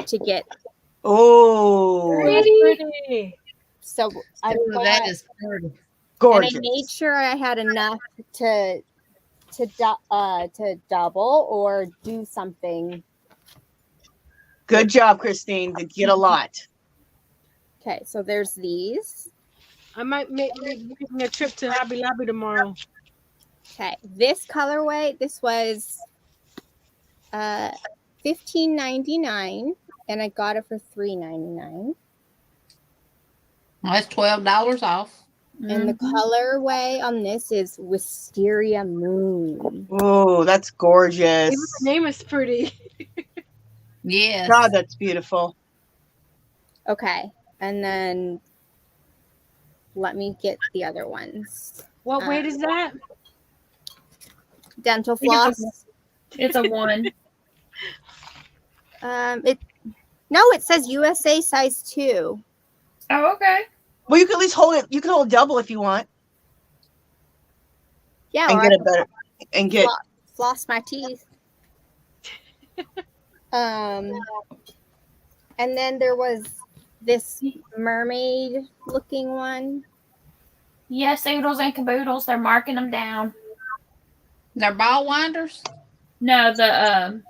to get. Oh, pretty. So that is pretty. Gorgeous. And I made sure I had enough to double or do something. Good job, Christine. To get a lot. Okay, so there's these. I might make a trip to Hobby Lobby tomorrow. Okay, this colorway, this was $15.99, and I got it for $3.99. That's $12 off. And the colorway on this is Wisteria Moon. Oh, that's gorgeous. Even the name is pretty. Yes. God, that's beautiful. Okay, and then let me get the other ones. What weight is that? Dental floss. It's a 1. It says USA size 2. Oh, okay. Well, you can at least hold it. You can hold double if you want. Yeah, and get it better. And get floss my teeth. And then there was this mermaid looking one. Yes, oodles and caboodles. They're marking them down. They're ball winders? No, the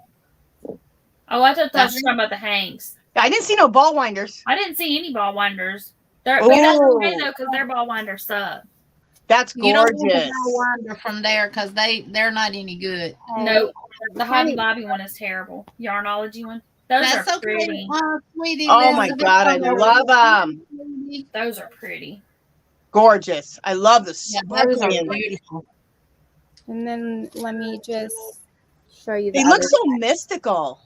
I thought you were talking about the hanks. I didn't see no ball winders. I didn't see any ball winders. That's okay though, because their ball winders suck. That's gorgeous. You don't want a ball winder from there because they're not any good. Nope. The Hobby Lobby one is terrible. Yarnology one. Those are pretty. Sweetie, oh my God, I love them. Those are pretty. gorgeous. I love the Yeah, those are sparkling. beautiful. And then let me just show you the They other look so side. mystical.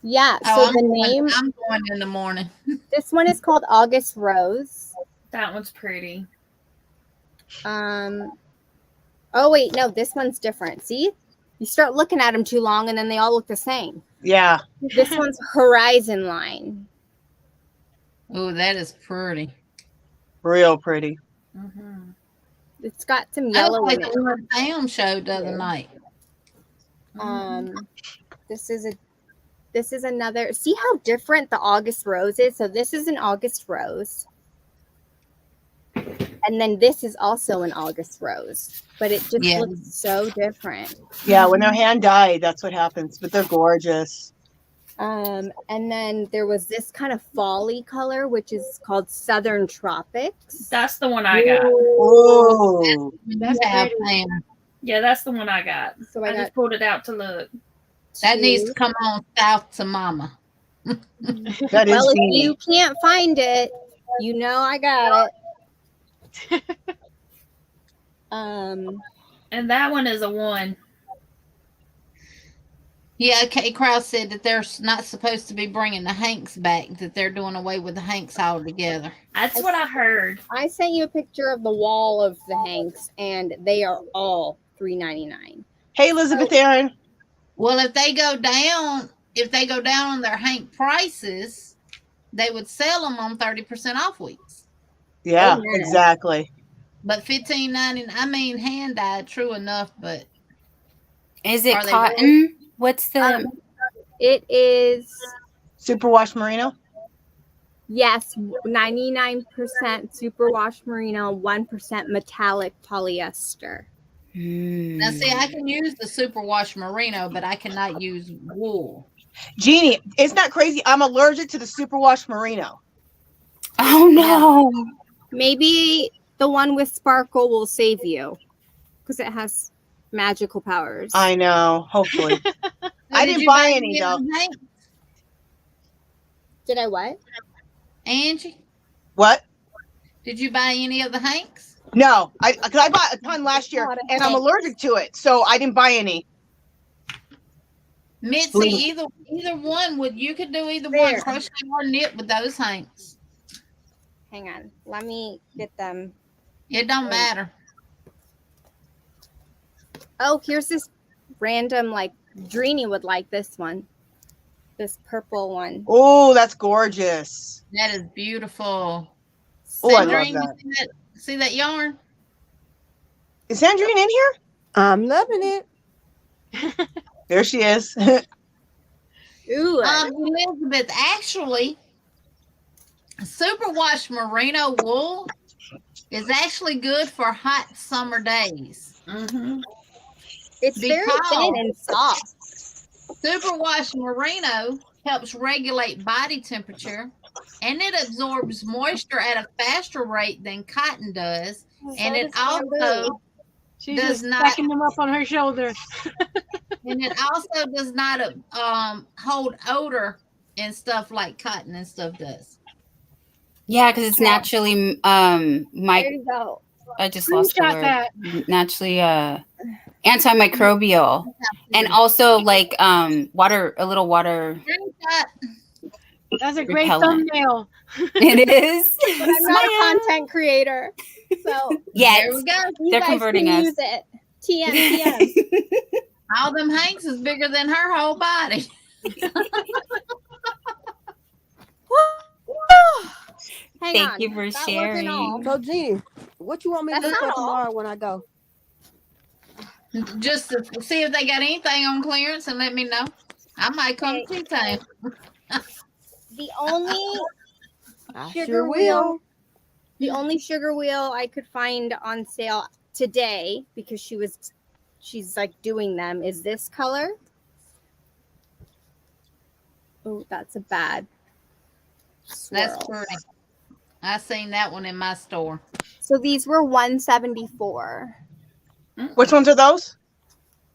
Yeah, so Oh, the name, I'm going in the morning. this one is called August Rose. That one's pretty. Oh wait, no, this one's different. See? You start looking at them too long and then they all look the same. Yeah. This one's Horizon Line. Oh, that is pretty. Real pretty. Mm-hmm. It's got some I yellow was in like it. the Sam showed the other night. This is another. See how different the August Rose is? So this is an August Rose. And then this is also an August Rose. But it just looks so different. Yeah, when they're hand dyed, that's what happens. But they're gorgeous. And then there was this kind of folly color, which is called Southern Tropics. That's the one I got. Oh, That's pretty. Yeah, that's the one I got. So I just pulled it out to look. That needs to come on south to Mama. That is well, if Jeannie. you can't find it, you know I got it. And that one is a 1. Yeah, Kay Krause said that they're not supposed to be bringing the Hanks back, that they're doing away with the Hanks altogether. That's what I heard. I sent you a picture of the wall of the Hanks, and they are all $3.99. Hey, Elizabeth Aaron. Well, if they go down on their Hank prices, they would sell them on 30% off weeks. Yeah, exactly. But $15.99, I mean, hand dyed, true enough, but Is it Are they cotton? really? What's the? It is, Superwash merino. yes, 99% superwash merino, 1% metallic polyester. now see, I can use the superwash merino, but I cannot use wool. Jeannie, it's not crazy. I'm allergic to the superwash merino. Oh no! Maybe the one with sparkle will save you because it has magical powers. I know. Hopefully. I didn't buy any though. Did I what? Angie, What? did you buy any of the Hanks? No, because I bought a ton last year and I'm allergic to it, so I didn't buy any. Mitzi, either one you could do either one, crochet or knit with those Hanks. Hang on. Let me get them. It don't matter. Oh, here's this random, like, Jeannie would like this one. This purple one. Oh, that's gorgeous. That is beautiful. Oh, I love Sandrine, that. see that yarn? Is Sandrine in here? I'm loving it. There she is. Ooh. Elizabeth, actually, superwash merino wool is actually good for hot summer days. It's very thin and soft. Superwash merino helps regulate body temperature, and it absorbs moisture at a faster rate than cotton does. And it also She's does just not stacking them up on her shoulder. and it also does not hold odor and stuff like cotton and stuff does. Yeah, because it's naturally There you go. I just lost the Screenshot word. that. Naturally antimicrobial, and also like a little water. That's a great repellent. thumbnail. It is. But I'm not a content creator. So Yes, There we go. you they're guys converting can us. use it. TM. All them Hanks is bigger than her whole body. Hang Thank on. you for That wasn't sharing. all. So, Jeannie, what you want me to That's look for not all. tomorrow when I go? Just to see if they got anything on clearance and let me know. I might come to tea time. The only I sugar sure wheel. will. The only sugar wheel I could find on sale today, because she's like doing them, is this color. Oh, that's a bad That's swirl. pretty. I seen that one in my store. So these were $174. Which ones are those?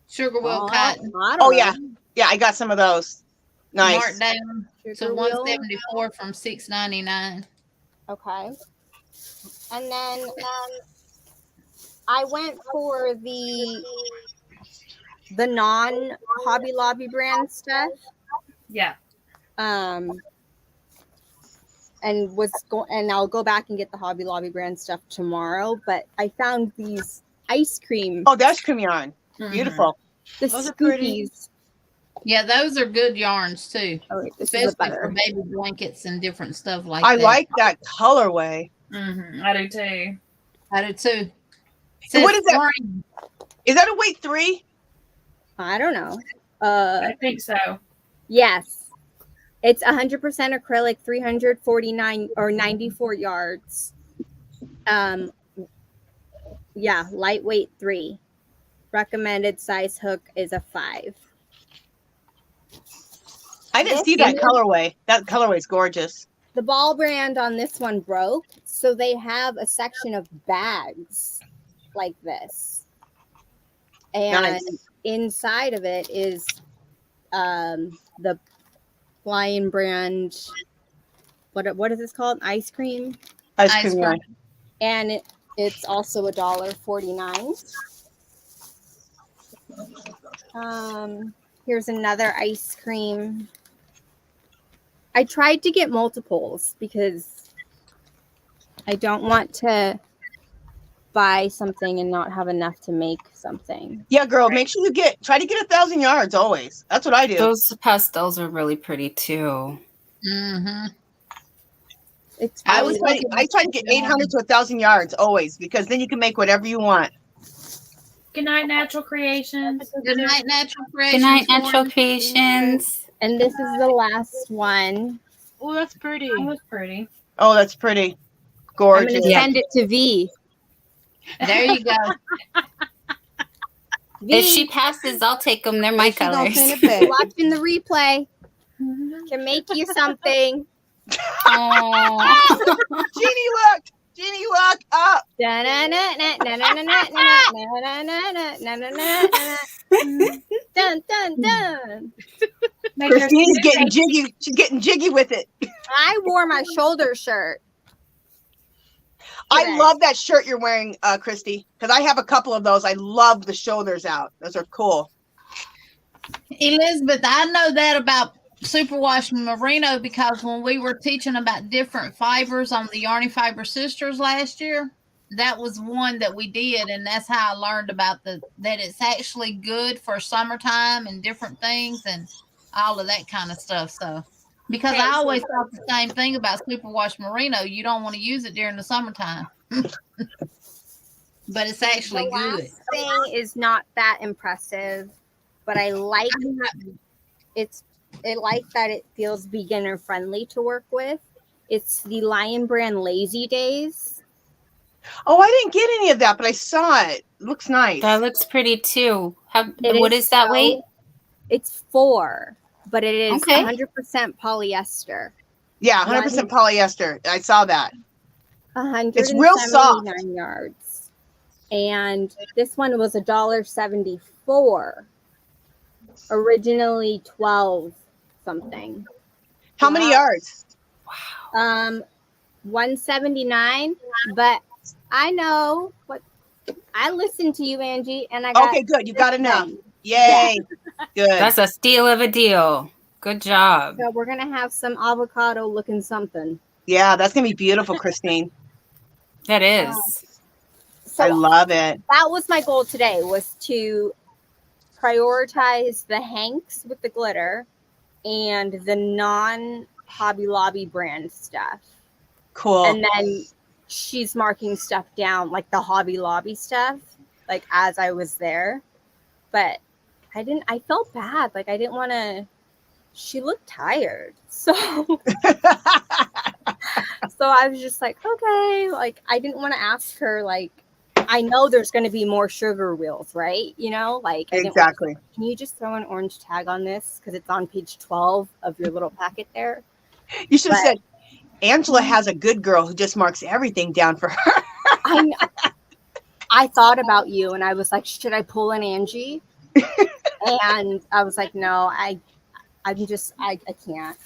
Sugar wheel Oh, cotton. Oh, yeah. Yeah, I got some of those. Nice. Marked down to Sugar wheel. $174 from $6.99. Okay. And then I went for the non Hobby Lobby brand stuff. Yeah. And I'll go back and get the Hobby Lobby brand stuff tomorrow. But I found these ice cream. Oh, that's cream yarn. Beautiful. The Those are pretty. Scoopies. Yeah, those are good yarns too. Oh, wait, this is Especially a for butter. baby blankets and different stuff like I that. like that colorway. I do too. I do too. So what is that? Spring. Is that a weight 3? I don't know. I think so. Yes. It's 100% acrylic, 349 or 94 yards. Yeah, lightweight 3. Recommended size hook is a 5. I didn't see that colorway. That colorway is gorgeous. The ball brand on this one broke, so they have a section of bags like this. And inside of it is the Lion brand. What is this called? Ice cream. Ice cream. Yarn. And it's also $1.49. Here's another ice cream. I tried to get multiples because I don't want to buy something and not have enough to make something. Yeah, girl, make sure you try to get 1,000 yards always. That's what I do. Those pastels are really pretty too. It's I try to get 800 to 1,000 yards always, because then you can make whatever you want. Good night, Natural Creations. Good night, Natural Creations. Good night, Natural Creations. And this is the last one. Oh, that's pretty. That was pretty. Oh, that's pretty. Gorgeous. I'm going to send it to V. There you go. If she passes, I'll take them. They're my colors. Watching the replay can make you something. Jeannie, look. Jeannie, look up. Dun, dun, dun. Christine's getting jiggy. She's getting jiggy with it. I wore my shoulder shirt. I love that shirt you're wearing, Christy, because I have a couple of those. I love the shoulders out. Those are cool. Elizabeth, I know that about Superwash Merino because when we were teaching about different fibers on the Yarny Fiber Sisters last year, that was one that we did, and that's how I learned about that it's actually good for summertime and different things and all of that kind of stuff. So, because I always thought the same thing about Superwash Merino, you don't want to use it during the summertime, but it's actually good. Last thing is not that impressive, but I like that it feels beginner friendly to work with. It's the Lion brand Lazy Days. Oh, I didn't get any of that, but I saw it. It looks nice. That looks pretty too. What is that weight? It's 4, but it is 100% polyester. Yeah, 100% polyester. I saw that. 179 it's real soft. Yards. And this one was $1.74. Originally 12 something. How many yards? Wow. 179, but I know what I listened to you, Angie, and I got okay, good. You got enough. Yay. Yeah. Good. That's a steal of a deal. Good job. So we're gonna have some avocado looking something. Yeah, that's gonna be beautiful, Christine. That is. So I love it. That was my goal today, was to prioritize the Hanks with the glitter and the non Hobby Lobby brand stuff. Cool. And then she's marking stuff down, like the Hobby Lobby stuff, like as I was there. But I felt bad. Like I didn't want to, she looked tired. So, so I was just like, okay. Like I didn't want to ask her, like, I know there's going to be more sugar wheels, right? You know, like exactly. Can you just throw an orange tag on this? Because it's on page 12 of your little packet there. You should have said, Angela has a good girl who just marks everything down for her. I know. I thought about you and I was like, should I pull an Angie? And I was like, no, I can't.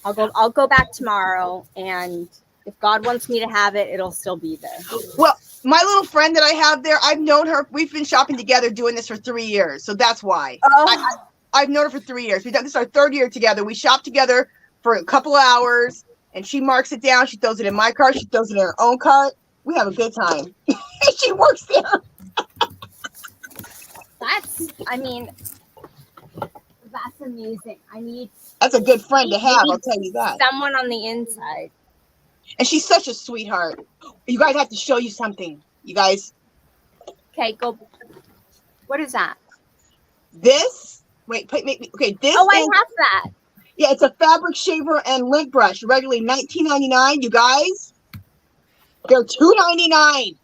I'll go back tomorrow and If God wants me to have it, it'll still be there. Well, my little friend that I have there, I've known her. We've been shopping together doing this for 3 years. So that's why. Oh. I've known her for 3 years. We've done this our 3rd year together. We shop together for a couple of hours, and she marks it down. She throws it in my cart. She throws it in her own cart. We have a good time. She works there. That's amazing. That's a good friend to have, I'll tell you that. Someone on the inside. And she's such a sweetheart. You guys have to show you something. You guys. Okay, go. What is that? This? Wait, okay, this. Oh, I have that. Yeah, it's a fabric shaver and lint brush. Regularly $19.99. You guys, they're $2.99.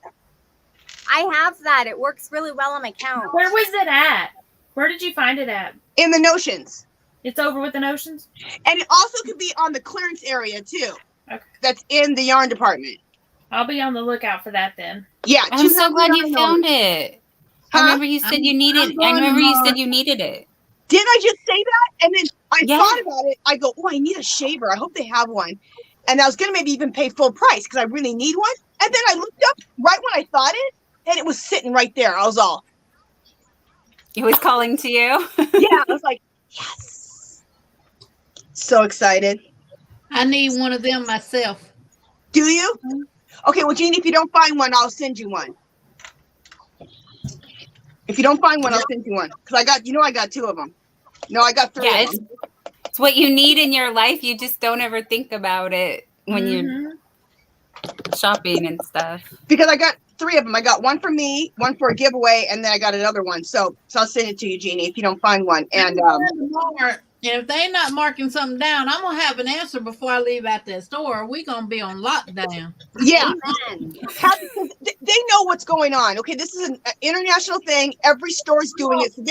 I have that. It works really well on my couch. Where was it at? Where did you find it at? In the Notions. It's over with the Notions? And it also could be on the clearance area, too. Okay. That's in the yarn department. I'll be on the lookout for that then. Yeah. I'm so glad you found it. Huh? I remember you said you needed it. Didn't I just say that? And then I thought about it. I go, oh, I need a shaver. I hope they have one. And I was going to maybe even pay full price because I really need one. And then I looked up right when I thought it, and it was sitting right there. I was all. It was calling to you? Yeah. I was like, yes. So excited. I need one of them myself. Do you? Okay, well, Jeannie, if you don't find one, I'll send you one. If you don't find one, I'll send you one. Because I got 2 of them. No, I got 3 of them. It's what you need in your life. You just don't ever think about it when you're shopping and stuff. Because I got 3 of them. I got one for me, one for a giveaway, and then I got another one. So I'll send it to you, Jeannie, if you don't find one. And if they're not marking something down, I'm gonna have an answer before I leave out that store. We're gonna be on lockdown. Yeah. They know what's going on. Okay, this is an international thing. Every store's doing it. So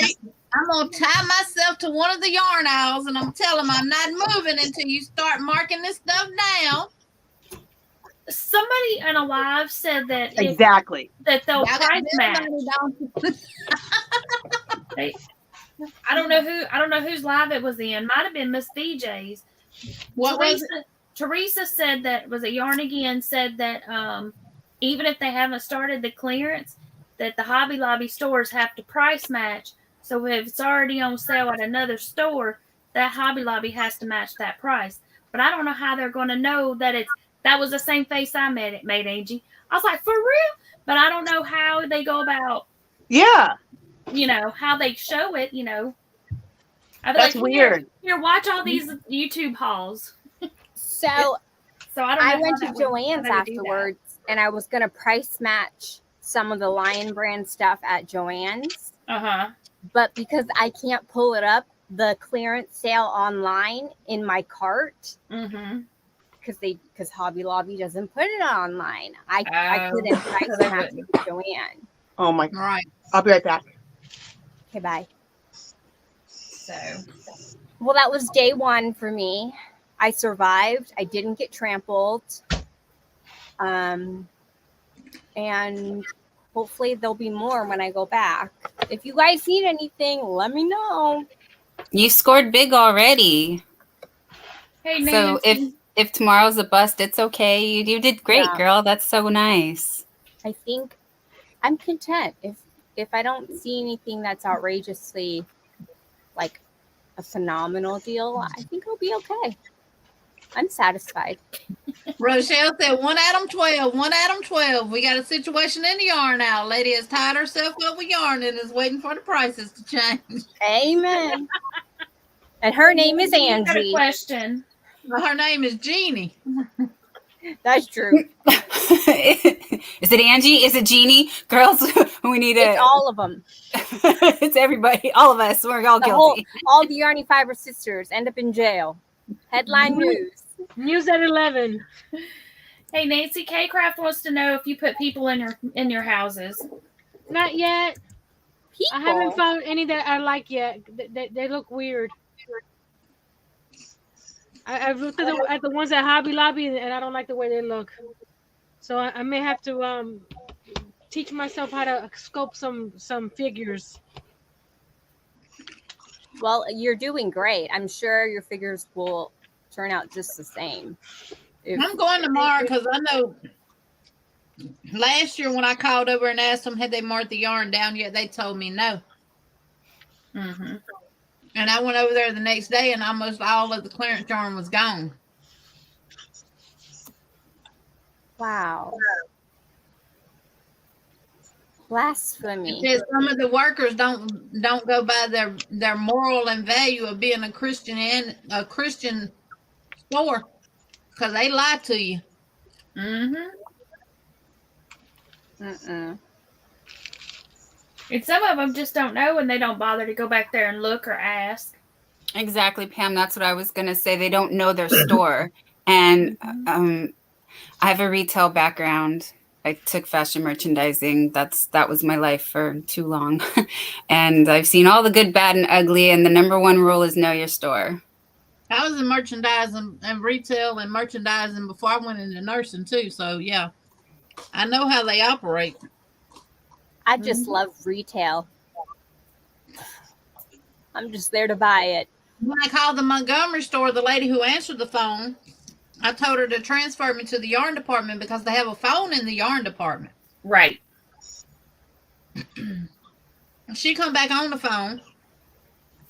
I'm gonna tie myself to one of the yarn aisles and I'm telling them I'm not moving until you start marking this stuff down. Somebody in a live said that that they'll price match. I don't know whose live it was in. Might have been Miss VJ's. Teresa said that was a Yarn Again said that even if they haven't started the clearance, that the Hobby Lobby stores have to price match. So if it's already on sale at another store, that Hobby Lobby has to match that price. But I don't know how they're going to know that that was the same face I made, Angie. I was like, for real? But I don't know how they go about. Yeah. How they show it, That's like, weird. Here, watch all these YouTube hauls. So I went to Joann's afterwards, and I was going to price match some of the Lion brand stuff at Joann's. But because I can't pull it up, the clearance sale online in my cart, because Hobby Lobby doesn't put it online, I couldn't price match with Joann. Oh my God! Right. I'll be right back. Okay, bye. Well, that was day 1 for me. I survived. I didn't get trampled. And hopefully there'll be more when I go back. If you guys need anything, let me know. You scored big already. Hey, Nancy. So if tomorrow's a bust, it's okay. You did great, girl. That's so nice. I think I'm content. If I don't see anything that's outrageously like a phenomenal deal, I think I'll be okay. I'm satisfied. Rochelle said 1 Adam 12, 1 Adam 12. We got a situation in the yarn now. Lady has tied herself up with yarn and is waiting for the prices to change. Amen. And her name is Angie. Got a question. Her name is Jeannie. That's true. Is it Angie? Is it Jeannie? Girls, we need it. It's all of them. It's everybody. All of us. We're all guilty. All the Yarny Fiber sisters end up in jail. Headline news. News at 11. Hey, Nancy K. Craft wants to know if you put people in your houses. Not yet. People? I haven't found any that I like yet. They look weird. I've looked at the ones at Hobby Lobby and I don't like the way they look. So I may have to teach myself how to sculpt some figures. Well, you're doing great. I'm sure your figures will turn out just the same. I'm going tomorrow because I know last year when I called over and asked them had they marked the yarn down yet, they told me no. Mm-hmm. And I went over there the next day and almost all of the clearance yarn was gone. Wow. Blasphemy. Because some of the workers don't go by their moral and value of being a Christian and a Christian store because they lie to you. Mm-hmm. Mm-mm. And some of them just don't know and they don't bother to go back there and look or ask. Exactly, Pam. That's what I was going to say. They don't know their store. And I have a retail background. I took fashion merchandising. That was my life for too long. And I've seen all the good, bad, and ugly. And the number one rule is know your store. I was in merchandising and retail and merchandising before I went into nursing too. So yeah, I know how they operate. I just love retail. I'm just there to buy it. When I called the Montgomery store, the lady who answered the phone, I told her to transfer me to the yarn department because they have a phone in the yarn department. Right. She come back on the phone,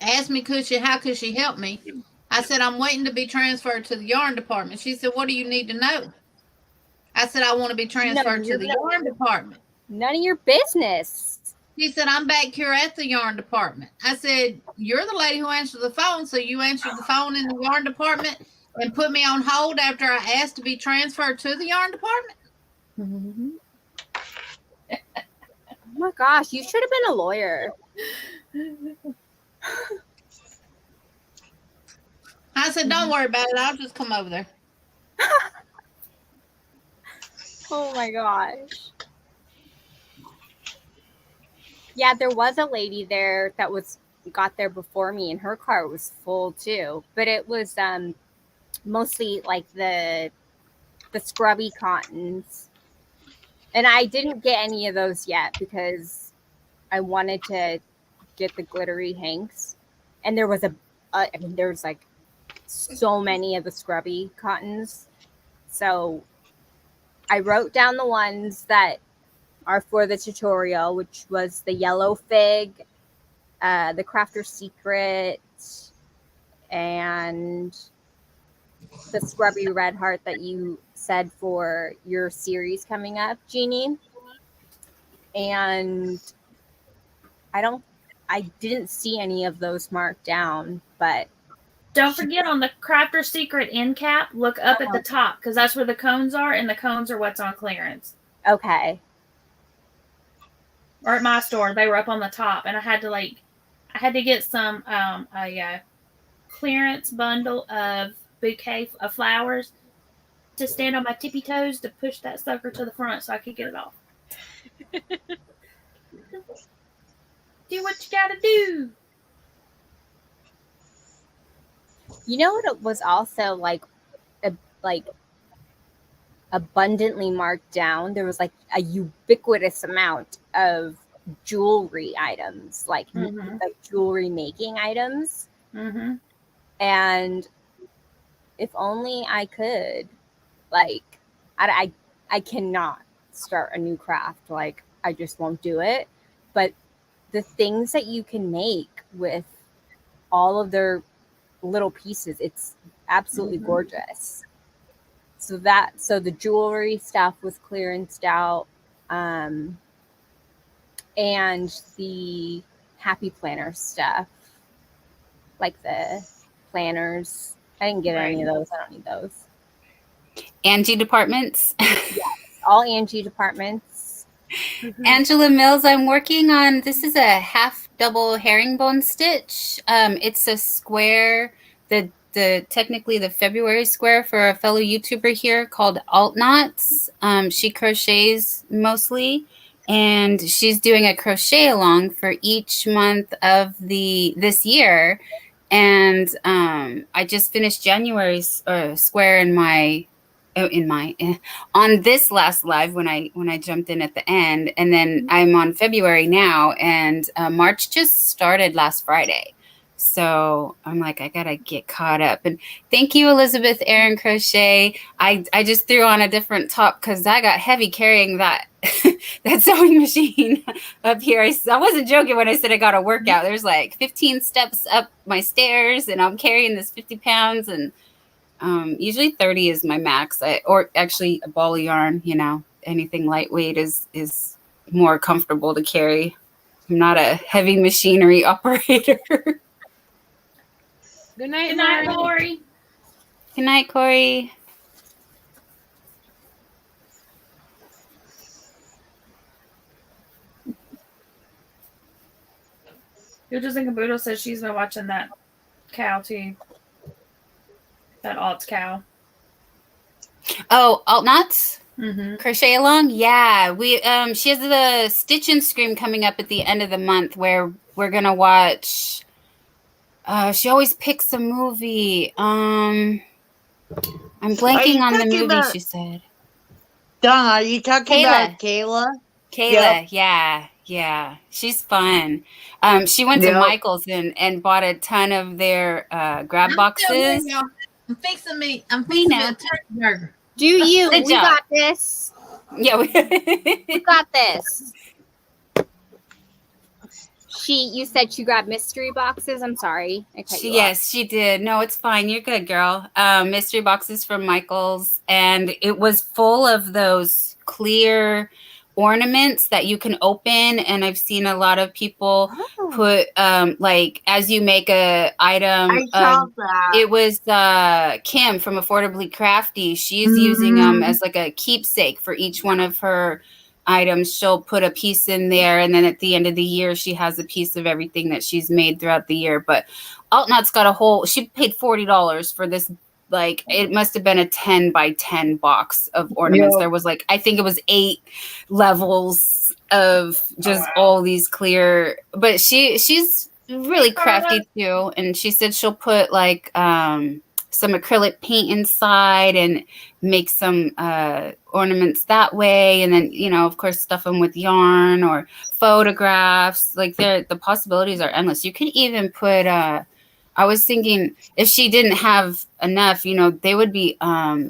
asked me how could she help me. I said, I'm waiting to be transferred to the yarn department. She said, what do you need to know? I said, I want to be transferred to the yarn department. None of your business. She said, I'm back here at the yarn department. I said, you're the lady who answered the phone, so you answered the phone in the yarn department and put me on hold after I asked to be transferred to the yarn department? Mm-hmm. Oh my gosh, you should have been a lawyer. I said, don't worry about it. I'll just come over there. Oh my gosh. Yeah, there was a lady there that got there before me and her car was full too. But it was mostly like the scrubby cottons. And I didn't get any of those yet because I wanted to get the glittery hanks. And there was there was like so many of the scrubby cottons. So I wrote down the ones that are for the tutorial, which was the yellow fig, the Crafter's Secret, and the scrubby red heart that you said for your series coming up, Jeannie. And I didn't see any of those marked down, but don't forget on the Crafter's Secret end cap, look up at the top because that's where the cones are, and the cones are what's on clearance. Okay. Or at my store, they were up on the top, and I had to get some a clearance bundle of bouquet of flowers to stand on my tippy toes to push that sucker to the front so I could get it off. Do what you gotta do. You know what it was also like abundantly marked down? There was like a ubiquitous amount of jewelry items, like jewelry making items. Mm-hmm. And if only I could, like, I cannot start a new craft. Like, I just won't do it. But the things that you can make with all of their little pieces, it's absolutely gorgeous. So the jewelry stuff was clearanced out, and the happy planner stuff, like the planners. I didn't get any of those. I don't need those. Angie departments. Yes, all Angie departments. Angela Mills, I'm working on, this is a half double herringbone stitch. It's a square, the technically the February square for a fellow YouTuber here called Alt Knots. She crochets mostly, and she's doing a crochet along for each month of this year. And I just finished January's square on this last live when I jumped in at the end, and then I'm on February now, and March just started last Friday. So I'm like, I gotta get caught up. And thank you, Elizabeth Aaron Crochet. I just threw on a different top because I got heavy carrying that that sewing machine up here. I wasn't joking when I said I got a workout. There's like 15 steps up my stairs, and I'm carrying this 50 pounds. And usually 30 is my max. Or actually a ball of yarn. You know, anything lightweight is more comfortable to carry. I'm not a heavy machinery operator. Good night, Good night, Lori. Good night, Corey. Yujas and Kabuto says she's been watching that cow too. That alt cow. Oh, alt knots? Mm-hmm. Crochet along? Yeah. We she has the Stitch and Scream coming up at the end of the month where we're gonna watch. She always picks a movie. I'm blanking on the movie she said. Donna, are you talking about Kayla? Kayla, yep. Yeah. She's fun. She went to Michael's and bought a ton of their grab boxes. I'm fixing me a turkey burger. Do you? Good We job. got this. Yeah, We got this. You said she grabbed mystery boxes. I'm sorry. I cut you off. Yes, she did. No, it's fine. You're good, girl. Mystery boxes from Michael's, and it was full of those clear ornaments that you can open. And I've seen a lot of people put like as you make a item. I saw that. It was Kim from Affordably Crafty. She's using them as like a keepsake for each one of her items. She'll put a piece in there, and then at the end of the year she has a piece of everything that she's made throughout the year. But Altnut's got a whole, she paid $40 for this, like it must have been a 10 by 10 box of ornaments. There was like, I think it was 8 levels of just all these clear, but she's really crafty too. And she said she'll put like some acrylic paint inside and make some ornaments that way, and then, you know, of course, stuff them with yarn or photographs. Like the possibilities are endless. You could even put I was thinking if she didn't have enough, you know, they would be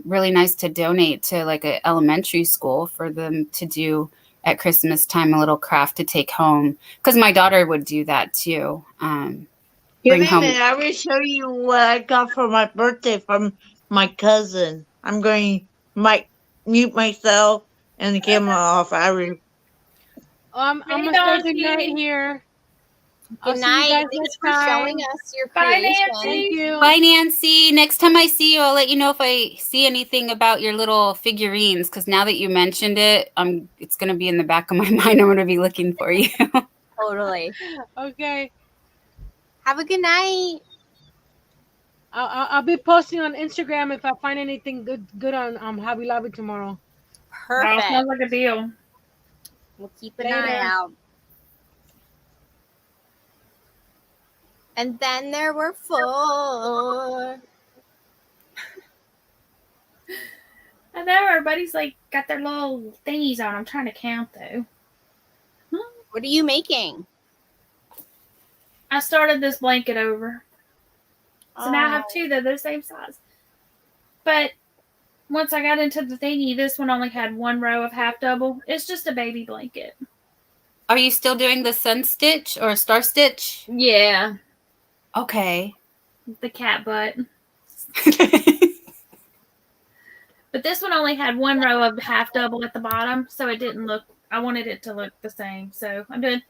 really nice to donate to like an elementary school for them to do at Christmas time, a little craft to take home, because my daughter would do that too. Give me a minute. I will show you what I got for my birthday from my cousin. I'm going to mute myself and the camera off. I'm gonna say good night here. Good night. Thanks for showing us your creation. Thank you. Bye, Nancy. Next time I see you, I'll let you know if I see anything about your little figurines, because now that you mentioned it, it's going to be in the back of my mind. I'm going to be looking for you. Totally. Okay. Have a good night. I'll be posting on Instagram if I find anything good on Hobby Lobby tomorrow. Perfect. That sounds like a deal. We'll keep an eye out. And then there were 4. I know everybody's like got their little thingies on. I'm trying to count though. What are you making? I started this blanket over. So now I have 2 that are the same size. But once I got into the thingy, this one only had 1 row of half double. It's just a baby blanket. Are you still doing the sun stitch or star stitch? Yeah. Okay. The cat butt. But this one only had 1 row of half double at the bottom, so it didn't look, I wanted it to look the same. So I'm doing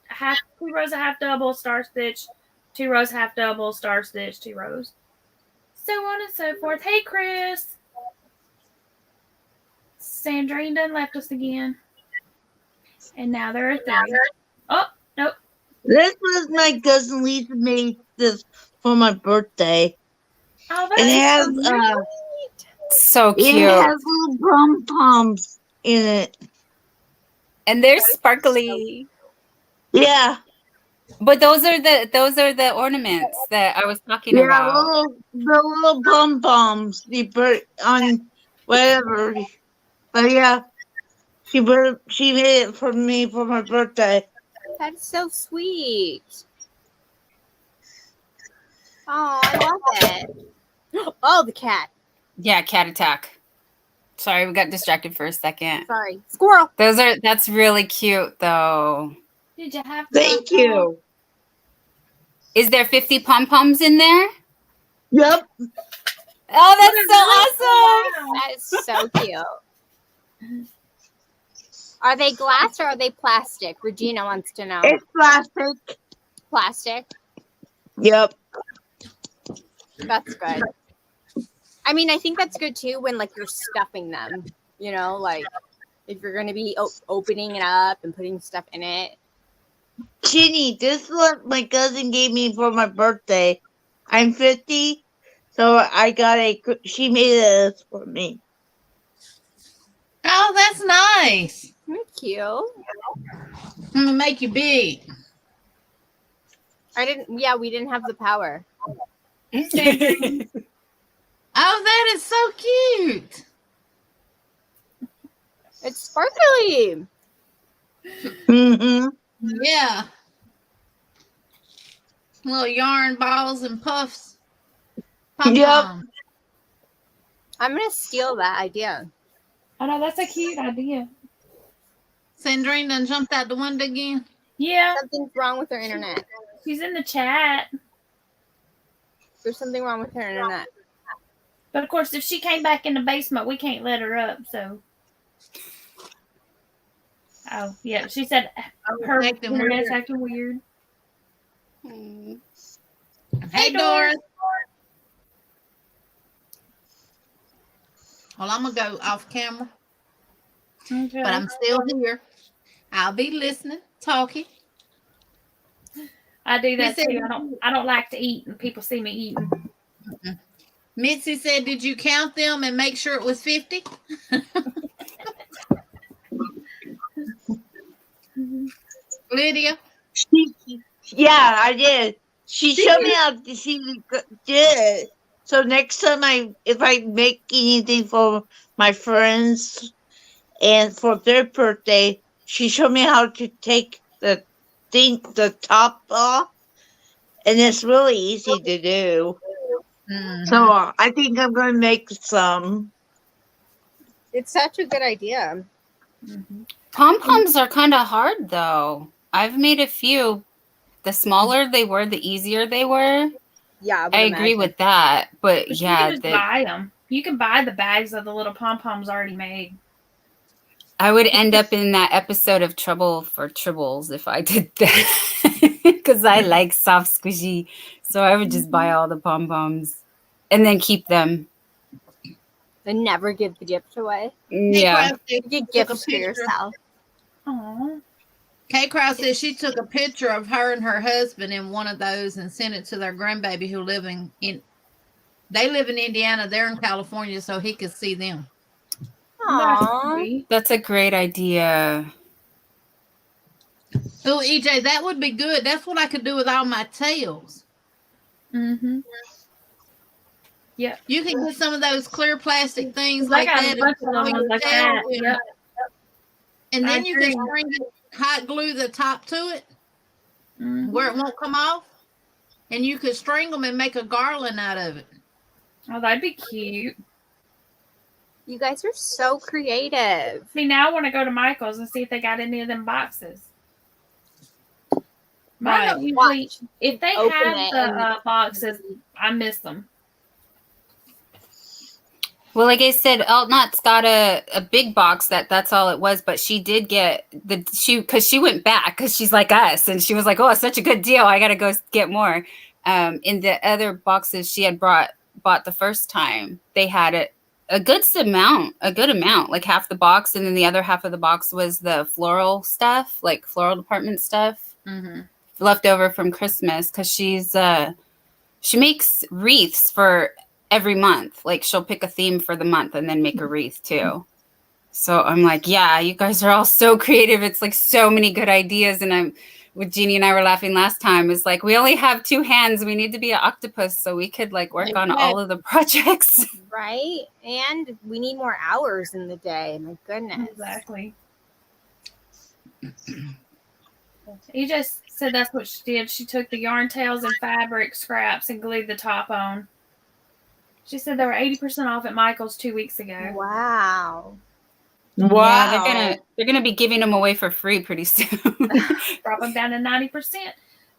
2 rows of half double, star stitch, 2 rows half double, star stitch, 2 rows. So on and so forth. Hey, Chris. Sandrine done left us again. And now there are 3. Oh, nope. This was my cousin Lisa made this for my birthday. Oh, and it has so cute. It has little pom poms in it, and they're sparkly. Yeah, but those are the ornaments that I was talking about. The little pom poms you put on whatever. But yeah, she made it for me for my birthday. That's so sweet. Oh, I love it. Oh, the cat. Yeah, cat attack. Sorry, we got distracted for a second. Sorry. Squirrel. That's really cute though. Did you have Thank you. Is there 50 pom-poms in there? Yep. Oh, that's so awesome. That is so cute. Are they glass or are they plastic? Regina wants to know. It's plastic. Plastic? Yep. That's good. I mean, I think that's good too when like you're stuffing them, you know, like if you're going to be opening it up and putting stuff in it. Jeannie, this is what my cousin gave me for my birthday. I'm 50, so I got she made this for me. Oh, that's nice. Thank you. I'm gonna make you big. We didn't have the power. Oh, that is so cute. It's sparkly. Mm-hmm. Yeah. Little yarn balls and puffs. Yep. I'm going to steal that idea. I know, that's a cute idea. Sandrine done jumped out the window again. Yeah. Something's wrong with her internet. She's in the chat. There's something wrong with her internet. But of course, if she came back in the basement, we can't let her up, so. Oh, yeah. She said her internet's acting weird. Hey, Doris. Well, I'm going to go off camera. Okay. But I'm still here. I'll be listening, talking. I do that too. I don't like to eat and people see me eating. Mitzi said, did you count them and make sure it was 50? Lydia? Yeah, I did. She showed me how she did it. So next time if I make anything for my friends and for their birthday, she showed me how to take the top off, and it's really easy to do. Mm-hmm. So I think I'm going to make some. It's such a good idea. Mm-hmm. Pom-poms are kind of hard though. I've made a few. The smaller they were, the easier they were. Yeah, I agree with that. But yeah, you can just buy them. You can buy the bags of the little pom-poms already made. I would end up in that episode of Trouble for Tribbles if I did that. Because I like soft squishy. So I would just buy all the pom-poms and then keep them. And never give the gift away. Yeah. You get gifts for yourself. Aww. Kay Krause says she took a picture of her and her husband in one of those and sent it to their grandbaby who live in they live in Indiana. They're in California, so he could see them. Aww. That's a great idea. Oh, EJ, that would be good. That's what I could do with all my tails. Mm-hmm. Yeah. You can get some of those clear plastic things I like got that. a bunch of them like that. Yep. And then you can hot glue the top to it where it won't come off. And you could string them and make a garland out of it. Oh, that'd be cute. You guys are so creative. See, now I want to go to Michael's and see if they got any of them boxes. Right. Usually, if they have the boxes, I miss them. Well, like I said, Eltnot's got a big box that's all it was, but she did get because she went back because she's like us and she was like, oh, it's such a good deal. I got to go get more. In the other boxes she had bought the first time, they had a good amount, like half the box. And then the other half of the box was the floral stuff, like floral department stuff left over from Christmas. Cause she makes wreaths for every month. Like she'll pick a theme for the month and then make a wreath too. So I'm like, yeah, you guys are all so creative. It's like so many good ideas. And with Jeannie and I were laughing last time. It's like, we only have 2 hands. We need to be an octopus so we could like work on all of the projects. Right. And we need more hours in the day. My goodness. Exactly. He just said that's what she did. She took the yarn tails and fabric scraps and glued the top on. She said they were 80% off at Michael's 2 weeks ago. Wow. Yeah, they're gonna be giving them away for free pretty soon. Drop them down to 90%.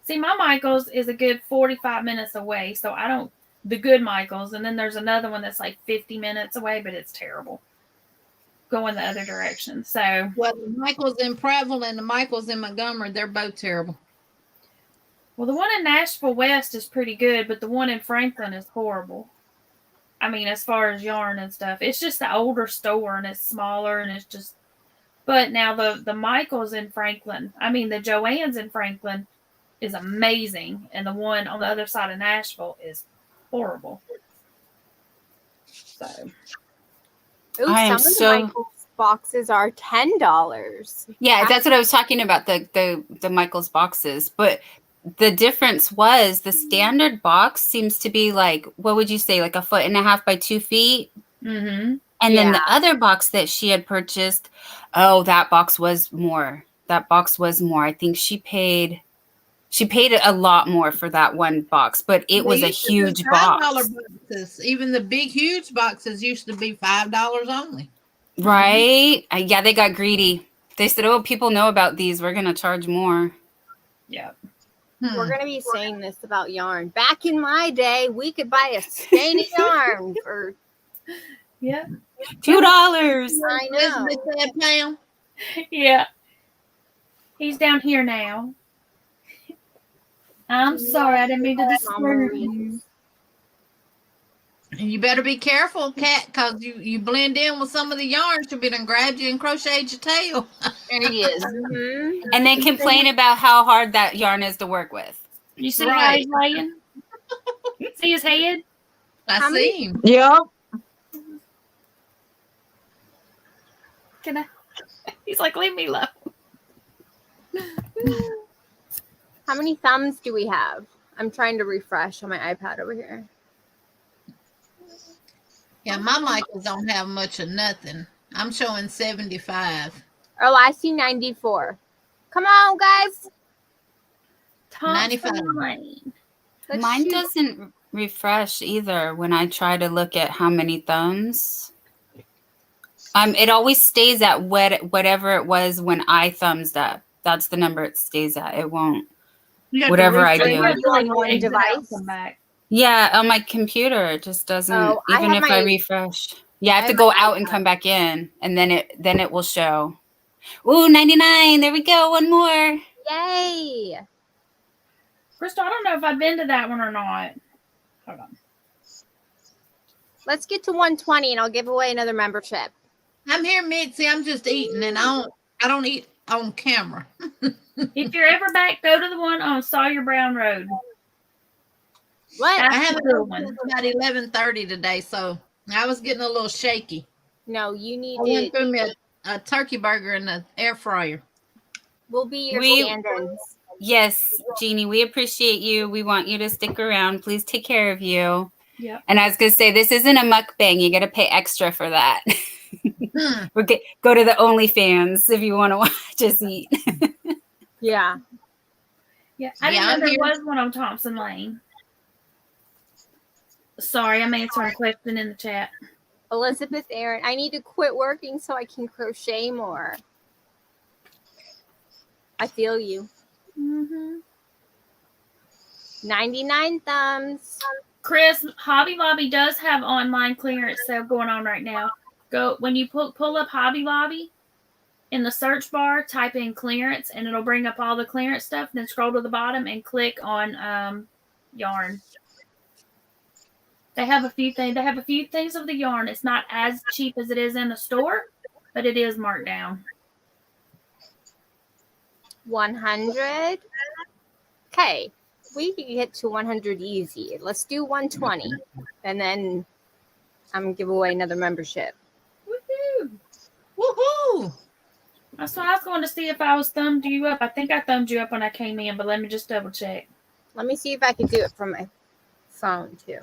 See, my Michael's is a good 45 minutes away, so I don't the good Michael's, and then there's another one that's like 50 minutes away, but it's terrible. Going the other direction. So well, the Michael's in Prattville and the Michael's in Montgomery, they're both terrible. Well, the one in Nashville West is pretty good, but the one in Franklin is horrible. I mean, as far as yarn and stuff, it's just the older store and it's smaller and it's just. But now the Michael's in Franklin, I mean the Joann's in Franklin, is amazing, and the one on the other side of Nashville is horrible. So. Ooh, some of the Michael's boxes are $10. Yeah, that's what I was talking about, the Michael's boxes. But the difference was the standard box seems to be like, what would you say, like 1.5 feet by 2 feet? Mm-hmm. And then the other box that she had purchased, that box was more. That box was more. I think she paid a lot more for that one box, but it was a huge box. Boxes. Even the big, huge boxes used to be $5 only. Right? Yeah, they got greedy. They said, "Oh, people know about these. We're gonna charge more." Yeah. We're gonna be saying this about yarn. Back in my day, we could buy a skein of yarn for $2. I know. Pound. Yeah. He's down here now. I'm sorry, I didn't mean to disturb you. And you better be careful, Kat, because you blend in with some of the yarns. She'll be done grabbed you and crocheted your tail. There he is. Mm-hmm. And then complain about how hard that yarn is to work with. You see how he's laying? See his head? I see him. Yep. Can I? He's like, leave me alone. How many thumbs do we have? I'm trying to refresh on my iPad over here. Yeah, my Michaels don't have much of nothing. I'm showing 75. Oh, I see 94. Come on, guys. 95. Mine doesn't refresh either when I try to look at how many thumbs. It always stays at whatever it was when I thumbs up. That's the number it stays at. It won't. Whatever I do. On one device. Yeah, on my computer, it just doesn't. Even if I refresh, I have to go out and come back in, and then it will show. Ooh, 99. There we go. One more. Yay! Crystal, I don't know if I've been to that one or not. Hold on. Let's get to 120, and I'll give away another membership. I'm here, Mitzi. I'm just eating, and I don't eat on camera. If you're ever back, go to the one on Sawyer Brown Road. What? I haven't been about 11:30 today, so I was getting a little shaky. No, you need I went through me a turkey burger in the air fryer. We'll be your stand-ins. Yes, Jeannie, we appreciate you. We want you to stick around. Please take care of you. Yeah. And I was going to say, this isn't a mukbang. You got to pay extra for that. Go to the OnlyFans if you want to watch us eat. Yeah. Yeah. I didn't know there was one on Thompson Lane. Sorry, I'm answering a question in the chat. Elizabeth Aaron, I need to quit working so I can crochet more. I feel you. Mm-hmm. 99 thumbs. Chris, Hobby Lobby does have online clearance sale going on right now. Go when you pull up Hobby Lobby in the search bar, type in clearance, and it'll bring up all the clearance stuff. Then scroll to the bottom and click on yarn. They have a few things. They have a few things of the yarn. It's not as cheap as it is in the store, but it is marked down. 100. Okay, we can get to 100 easy. Let's do 120, and then I'm gonna give away another membership. Woohoo! Woohoo! That's why I was going to see if I was thumbed you up. I think I thumbed you up when I came in, but let me just double check. Let me see if I can do it from my phone too.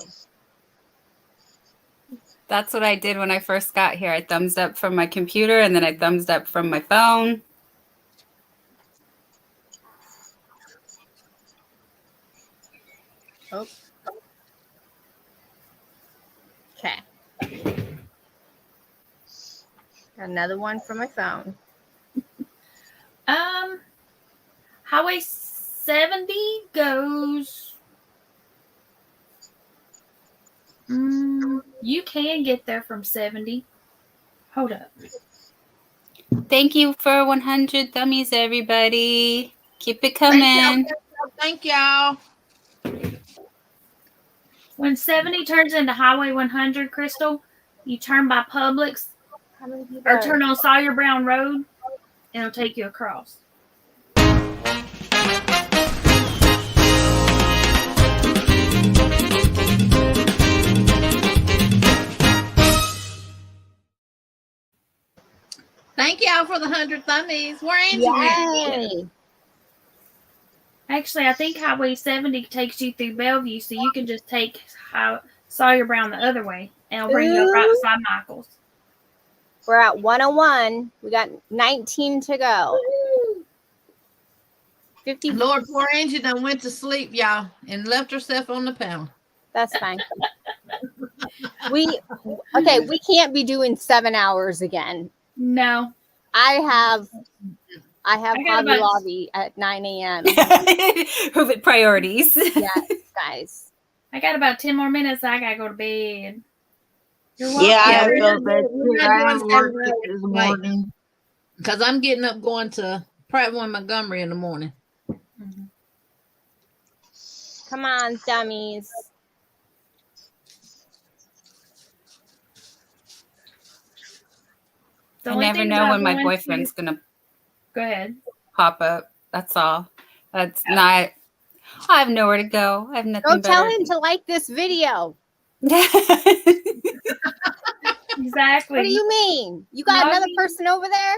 That's what I did when I first got here. I thumbs up from my computer, and then I thumbs up from my phone. Oh. Okay. Got another one from my phone. Highway 70 goes. You can get there from 70. Hold up. Thank you for 100 dummies, everybody. Keep it coming. Thank y'all. When 70 turns into Highway 100, Crystal, you turn by Publix or turn on Sawyer Brown Road, and it'll take you across. Thank y'all for the 100 thummies. Where Angie went? Actually, I think Highway 70 takes you through Bellevue, so you can just take Sawyer Brown the other way, and it'll bring you up right beside Michael's. We're at 101. We got 19 to go. 50. Lord, poor Angie done went to sleep, y'all, and left herself on the panel. That's fine. We can't be doing 7 hours again. No. I have Hobby Lobby at 9 a.m. Priorities. Yes, guys. I got about 10 more minutes. I gotta go to bed. You're welcome. Yeah, I have to go to bed too. I have work this morning. Because I'm getting up going to Pratt One Montgomery in the morning. Come on, dummies. I never know when my boyfriend's gonna go ahead pop up. That's all. That's not. I have nowhere to go. I have nothing. Go tell him to like this video. Exactly. What do you mean? You got another person over there?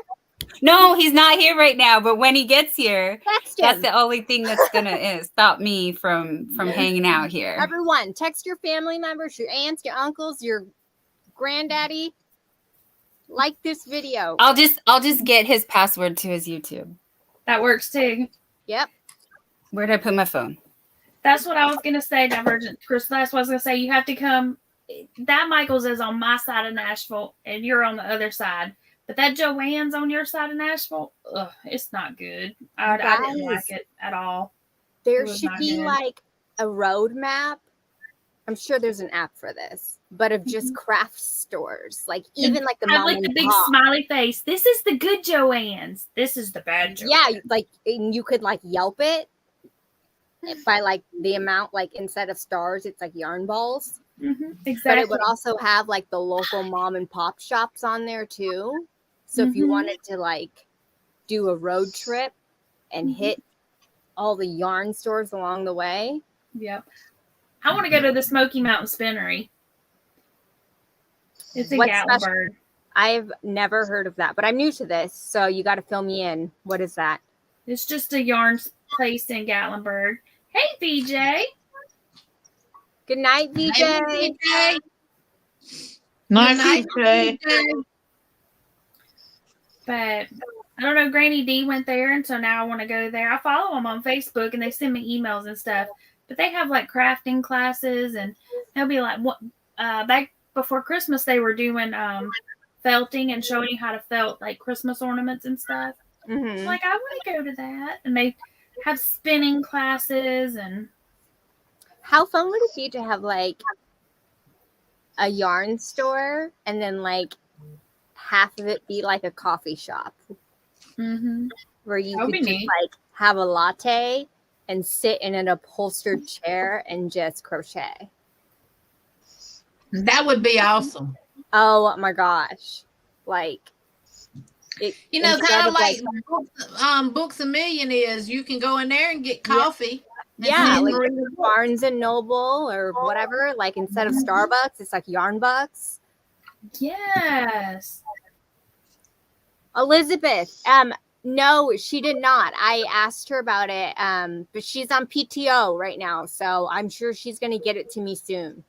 No, he's not here right now. But when he gets here, text him. That's the only thing that's gonna stop me from hanging out here. Everyone, text your family members, your aunts, your uncles, your granddaddy. Like this video. I'll just get his password to his YouTube. That works too. Yep. Where did I put my phone? That's what I was gonna say, Divergent. Chris, that's what I was gonna say. You have to come. That Michael's is on my side of Nashville, and you're on the other side. But that Joanne's on your side of Nashville. Ugh, it's not good. I didn't like it at all. There should be like a roadmap. I'm sure there's an app for this, but of just craft stores, like even like the mom like the big smiley face. This is the good Joanne's. This is the bad Joanne's. Yeah, like you could like Yelp it by like the amount, like instead of stars, it's like yarn balls. Exactly. But it would also have like the local mom and pop shops on there too. So if you wanted to like do a road trip and hit all the yarn stores along the way. Yep. I want to go to the Smoky Mountain Spinnery. It's in What's Gatlinburg. I've never heard of that, but I'm new to this, so you got to fill me in. What is that? It's just a yarn place in Gatlinburg. Hey, VJ. Good night, VJ. Hey, VJ. Night, VJ. But I don't know. Granny D went there, and so now I want to go there. I follow them on Facebook, and they send me emails and stuff. But they have like crafting classes, and they'll be like, what? Back before Christmas, they were doing felting and showing you how to felt like Christmas ornaments and stuff. Like, I want to go to that. And they have spinning classes. And how fun would it be to have like a yarn store and then like half of it be like a coffee shop where you could just like have a latte and sit in an upholstered chair and just crochet. That would be awesome. Oh my gosh. Like, you know, kind of like Books A Million is, you can go in there and get coffee. Yeah, like Barnes and Noble or whatever. Like instead of Starbucks, it's like Yarn Bucks. Yes. Elizabeth, no, she did not. I asked her about it, but she's on PTO right now, so I'm sure she's going to get it to me soon.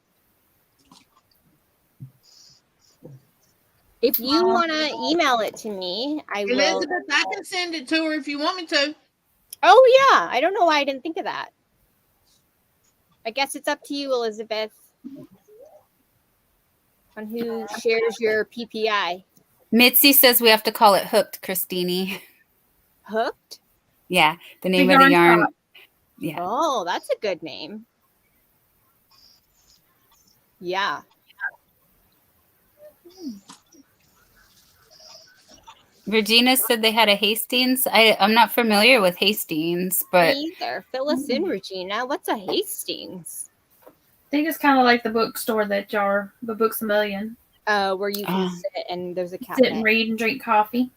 If you want to email it to me, I will. Elizabeth, I can send it to her if you want me to. Oh, yeah. I don't know why I didn't think of that. I guess it's up to you, Elizabeth, on who shares your PPI. Mitzi says we have to call it Hooked, Christine. Hooked? Yeah, the name of the yarn. shop. Yeah. Oh, that's a good name. Yeah. Regina said they had a Hastings. I'm not familiar with Hastings, but Me either. Fill us in, Regina. What's a Hastings? I think it's kind of like the bookstore that y'all, the Books a Million. Where you can sit and there's a cafe. Sit and read and drink coffee.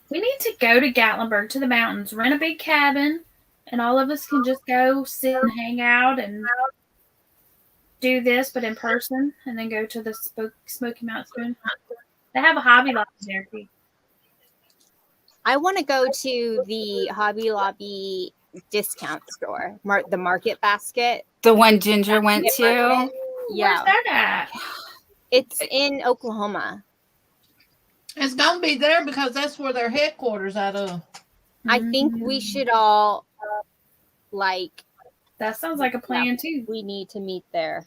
We need to go to Gatlinburg, to the mountains, rent a big cabin, and all of us can just go sit and hang out and do this, but in person, and then go to the Smoky Mountain. They have a Hobby Lobby there, too. I want to go to the Hobby Lobby discount store, the Market Basket. the one Ginger went to. Yeah. Where's that at? It's in Oklahoma. It's gonna be there because that's where their headquarters out of. I think we should all that sounds like a plan too. We need to meet there.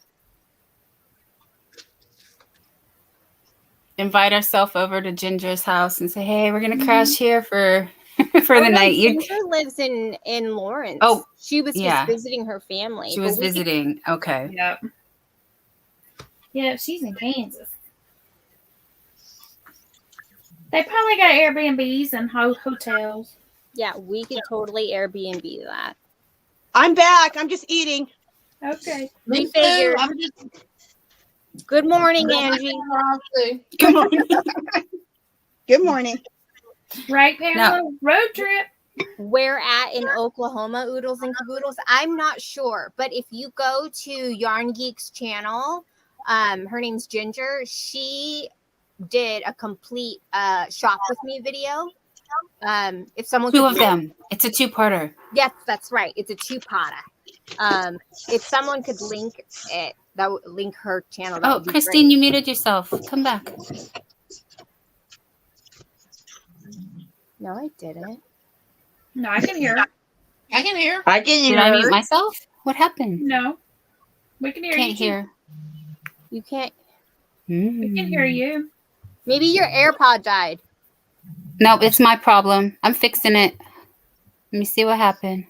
Invite ourselves over to Ginger's house and say, "Hey, we're gonna crash here for the night." Ginger lives in Lawrence. Oh, she was yeah. just visiting her family. She was visiting. Okay. Yep. Yeah, she's in Kansas. They probably got Airbnbs and hotels. Yeah, we could totally Airbnb that. I'm back. I'm just eating. Okay. We figured. Good morning, Angie. Good morning. Good morning. Right, Pamela? No. Road trip. Where at in Oklahoma, Oodles and Caboodles? I'm not sure, but if you go to Yarn Geek's channel, her name's Ginger. She did a complete shop with me video. If someone Two of them. It's a two-parter. Yes, that's right. It's a two-parter. If someone could link it, that would link her channel. That Oh, would be Christine, great. you muted yourself. Come back. No, I didn't. No, I can hear. I can hear. I can hear. Did I mute myself? What happened? No. We can hear you. Can't too. hear. You can't. We can hear you. Maybe your AirPod died. Nope, it's my problem. I'm fixing it. Let me see what happened.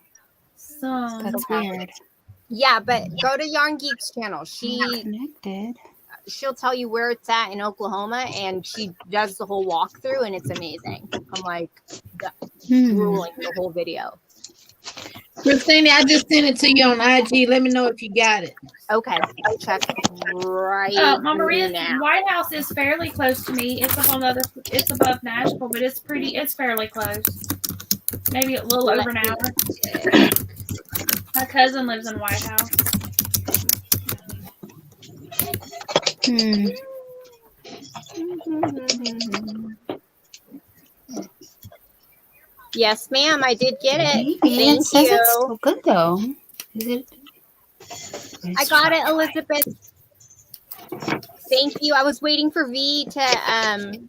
That's weird. Yeah, but go to Yarn Geek's channel. She'll tell you where it's at in Oklahoma, and she does the whole walkthrough, and it's amazing. I'm like drooling the whole video. Christina, I just sent it to you on IG. Let me know if you got it. Okay, I'll check right Mama Riz, now. White House is fairly close to me. It's up on the other. It's above Nashville, but it's pretty. It's fairly close. Maybe a little over an hour. My cousin lives in White House. Yes, ma'am, I did get it. Maybe. Thank It says you. it's so good though. Is it? I got it, Elizabeth. Thank you. I was waiting for V to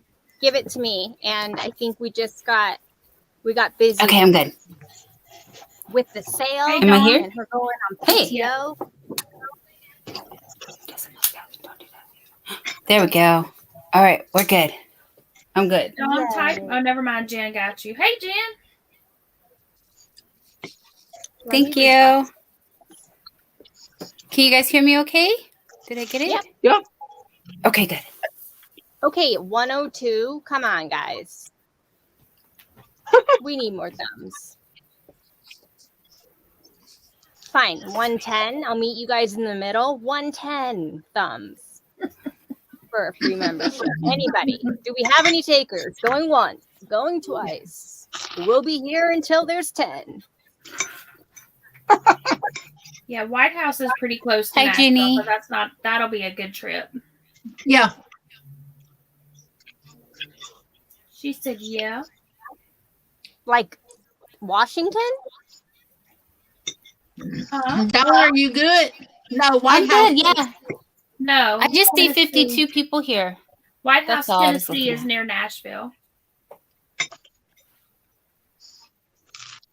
give it to me, and I think we got busy. Okay, I'm good. With the sale. Am I here? And her going on Hey. PTO. There we go. All right, we're good. I'm good. Dawn type. Oh, never mind. Jen got you. Hey, Jen. Thank you. Can you guys hear me okay? Did I get it? Yep. Okay, good. Okay, 102. Come on, guys. We need more thumbs. Fine, 110. I'll meet you guys in the middle. 110 thumbs for a free membership. Anybody? Do we have any takers? Going once, going twice. We'll be here until there's 10. Yeah, White House is pretty close to Hi, Nashville, Jeannie. but that'll be a good trip. Yeah. She said, yeah. Like Washington? Dawn, are you good? No, White I'm House. good, yeah. No. I just see Tennessee. 52 people here. White That's House, all I was Tennessee looking is at. near Nashville.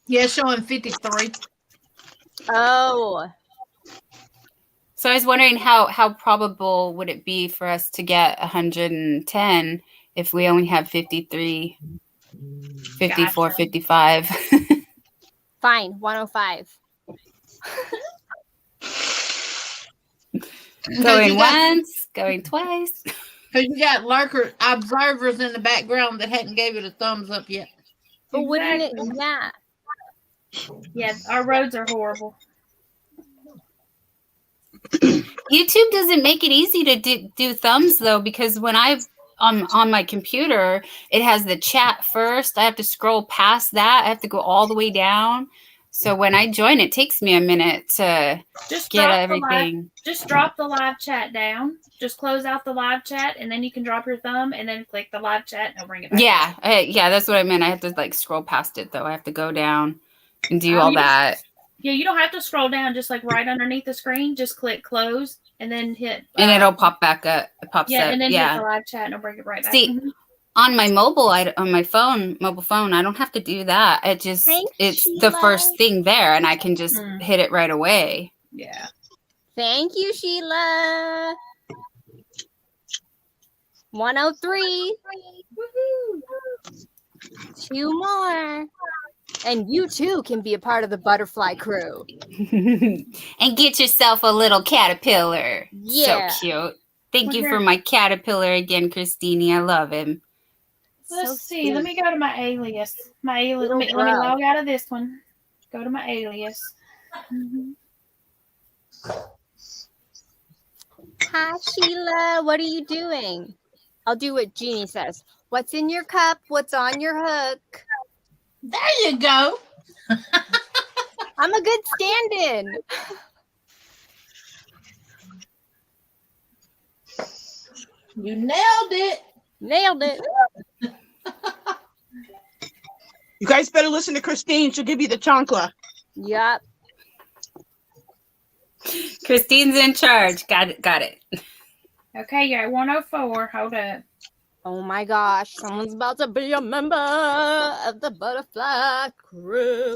Yeah, showing 53. Oh. So I was wondering how probable would it be for us to get 110 if we only have 53, 54, Gotcha. 55. Fine, 105. Going once, going twice. Because you got observers in the background that hadn't gave it a thumbs up yet. But wouldn't it? Exactly. Yeah. Yeah, our roads are horrible. YouTube doesn't make it easy to do thumbs though, because when on my computer, it has the chat first. I have to scroll past that. I have to go all the way down. So when I join, it takes me a minute to get everything. Just drop the live chat down. Just close out the live chat, and then you can drop your thumb, and then click the live chat, and it'll bring it back. Yeah, yeah, that's what I meant. I have to like scroll past it though. I have to go down and do all that. Yeah, you don't have to scroll down. Just like right underneath the screen, just click close, and then hit. And it'll pop back up. It pops up. And then hit the live chat, and it'll bring it right back. See, on my mobile phone, I don't have to do that. It's the first thing there, and I can just hit it right away. Yeah. Thank you, Sheila. 103. Woohoo. 2 more. And you too can be a part of the butterfly crew. And get yourself a little caterpillar. Yeah. So cute. Thank you for my caterpillar again, Christine. I love him. Let's see. Let me go to my alias. Let me log out of this one. Go to my alias. Hi, Sheila. What are you doing? I'll do what Jeannie says. What's in your cup? What's on your hook? There you go. I'm a good stand-in. You nailed it. Nailed it. You guys better listen to Christine. She'll give you the chancla. Yep. Christine's in charge. Got it. Okay, you're at 104. Hold up. Oh my gosh, someone's about to be a member of the butterfly crew.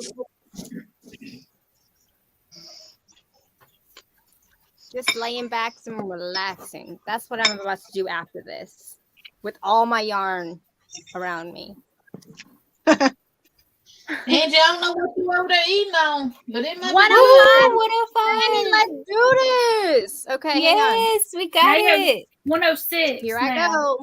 Just laying back and relaxing. That's what I'm about to do after this. With all my yarn around me. Angie, I don't know what you over there eating on, but it might 105. Let's do this. Okay. Yes, we got it. 106. Here I go.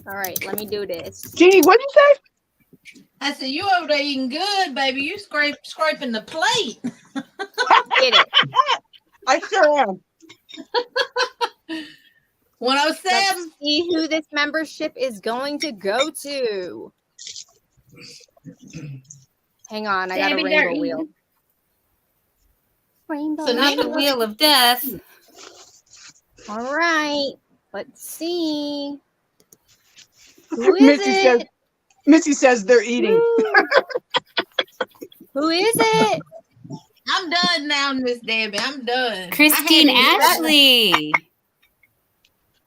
All right, let me do this. Jeannie, what did you say? I said, you over there eating good, baby. You scraping the plate. Get it. I sure am. 107. Let's see who this membership is going to go to. Hang on, I got a rainbow wheel. Rainbow. So not the wheel of death. All right, let's see. Who is it? Missy says they're eating. Who is it? I'm done now, Miss Debbie. I'm done. Christine Ashley.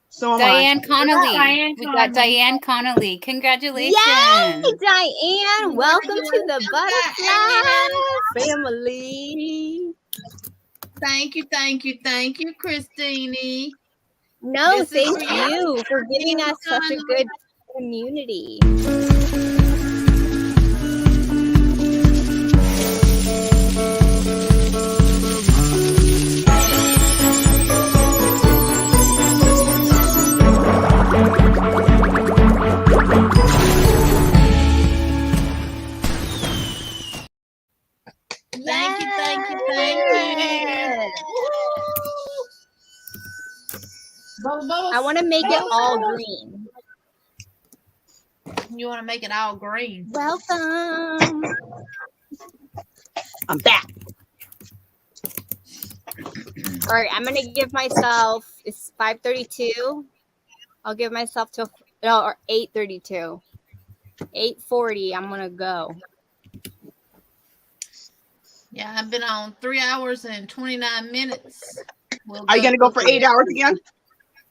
So Diane Connolly. We got Diane Connolly. Congratulations. Yay, Diane. Welcome to the butterfly family. Thank you, Christine. No, thank you for giving us such a good community. Thank you. I want to make it all green. You want to make it all green. Welcome. I'm back. All right, I'm going to give myself, it's 5:32. I'll give myself to, or 8:32. 8:40, I'm going to go. Yeah, I've been on 3 hours and 29 minutes. Are you going to go for 8 hours again?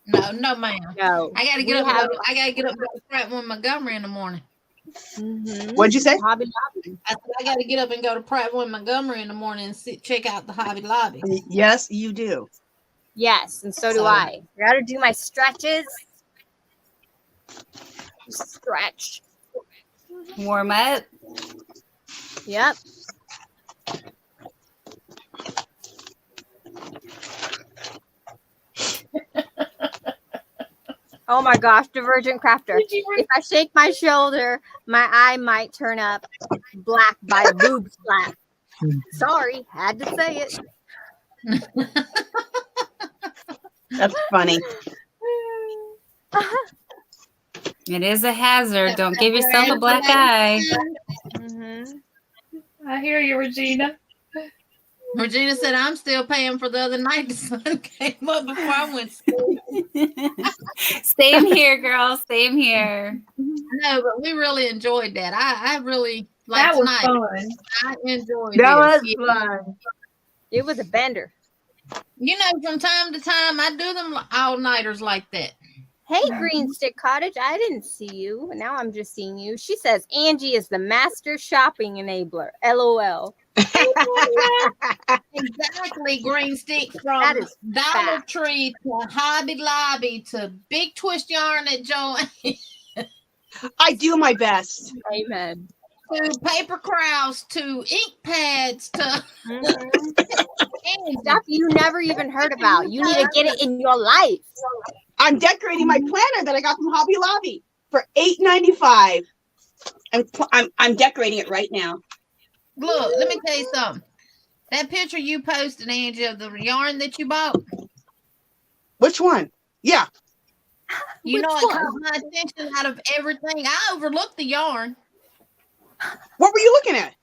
No, ma'am. No. I gotta get up. I gotta get up to Pratt with Montgomery in the morning. What'd you say? Hobby Lobby. I said I got to get up and go to Pratt and Montgomery in the morning and check out the Hobby Lobby. Yes, you do. Yes, and so do I. I got to do my stretches. Stretch. Warm up. Yep. Oh my gosh, Divergent Crafter. If I shake my shoulder, my eye might turn up black by a boob slap. Sorry, had to say it. That's funny. It is a hazard. Don't give yourself a black eye. I hear you, Regina. Regina said, I'm still paying for the other night. The sun came up before I went to school. Same here, girl. Same here. No, but we really enjoyed that. I really liked That was tonight. fun. I enjoyed That this. was fun. It was a bender. You know, from time to time, I do them all-nighters like that. Hey, Green Stick Cottage, I didn't see you. Now I'm just seeing you. She says Angie is the master shopping enabler. LOL. Exactly, Green Stick. That From is Dollar fact. Tree to Hobby Lobby to Big Twist Yarn at Joanne I do my best. Amen. to paper crowds to ink pads to Stuff you never even heard about. You need to get it in your life. I'm decorating my planner that I got from Hobby Lobby for $8.95. I'm decorating it right now. Look, let me tell you something. That picture you posted, Angie, of the yarn that you bought, Which one? Yeah. you know, Which it one? caught my attention out of everything. I overlooked the yarn. What were you looking at?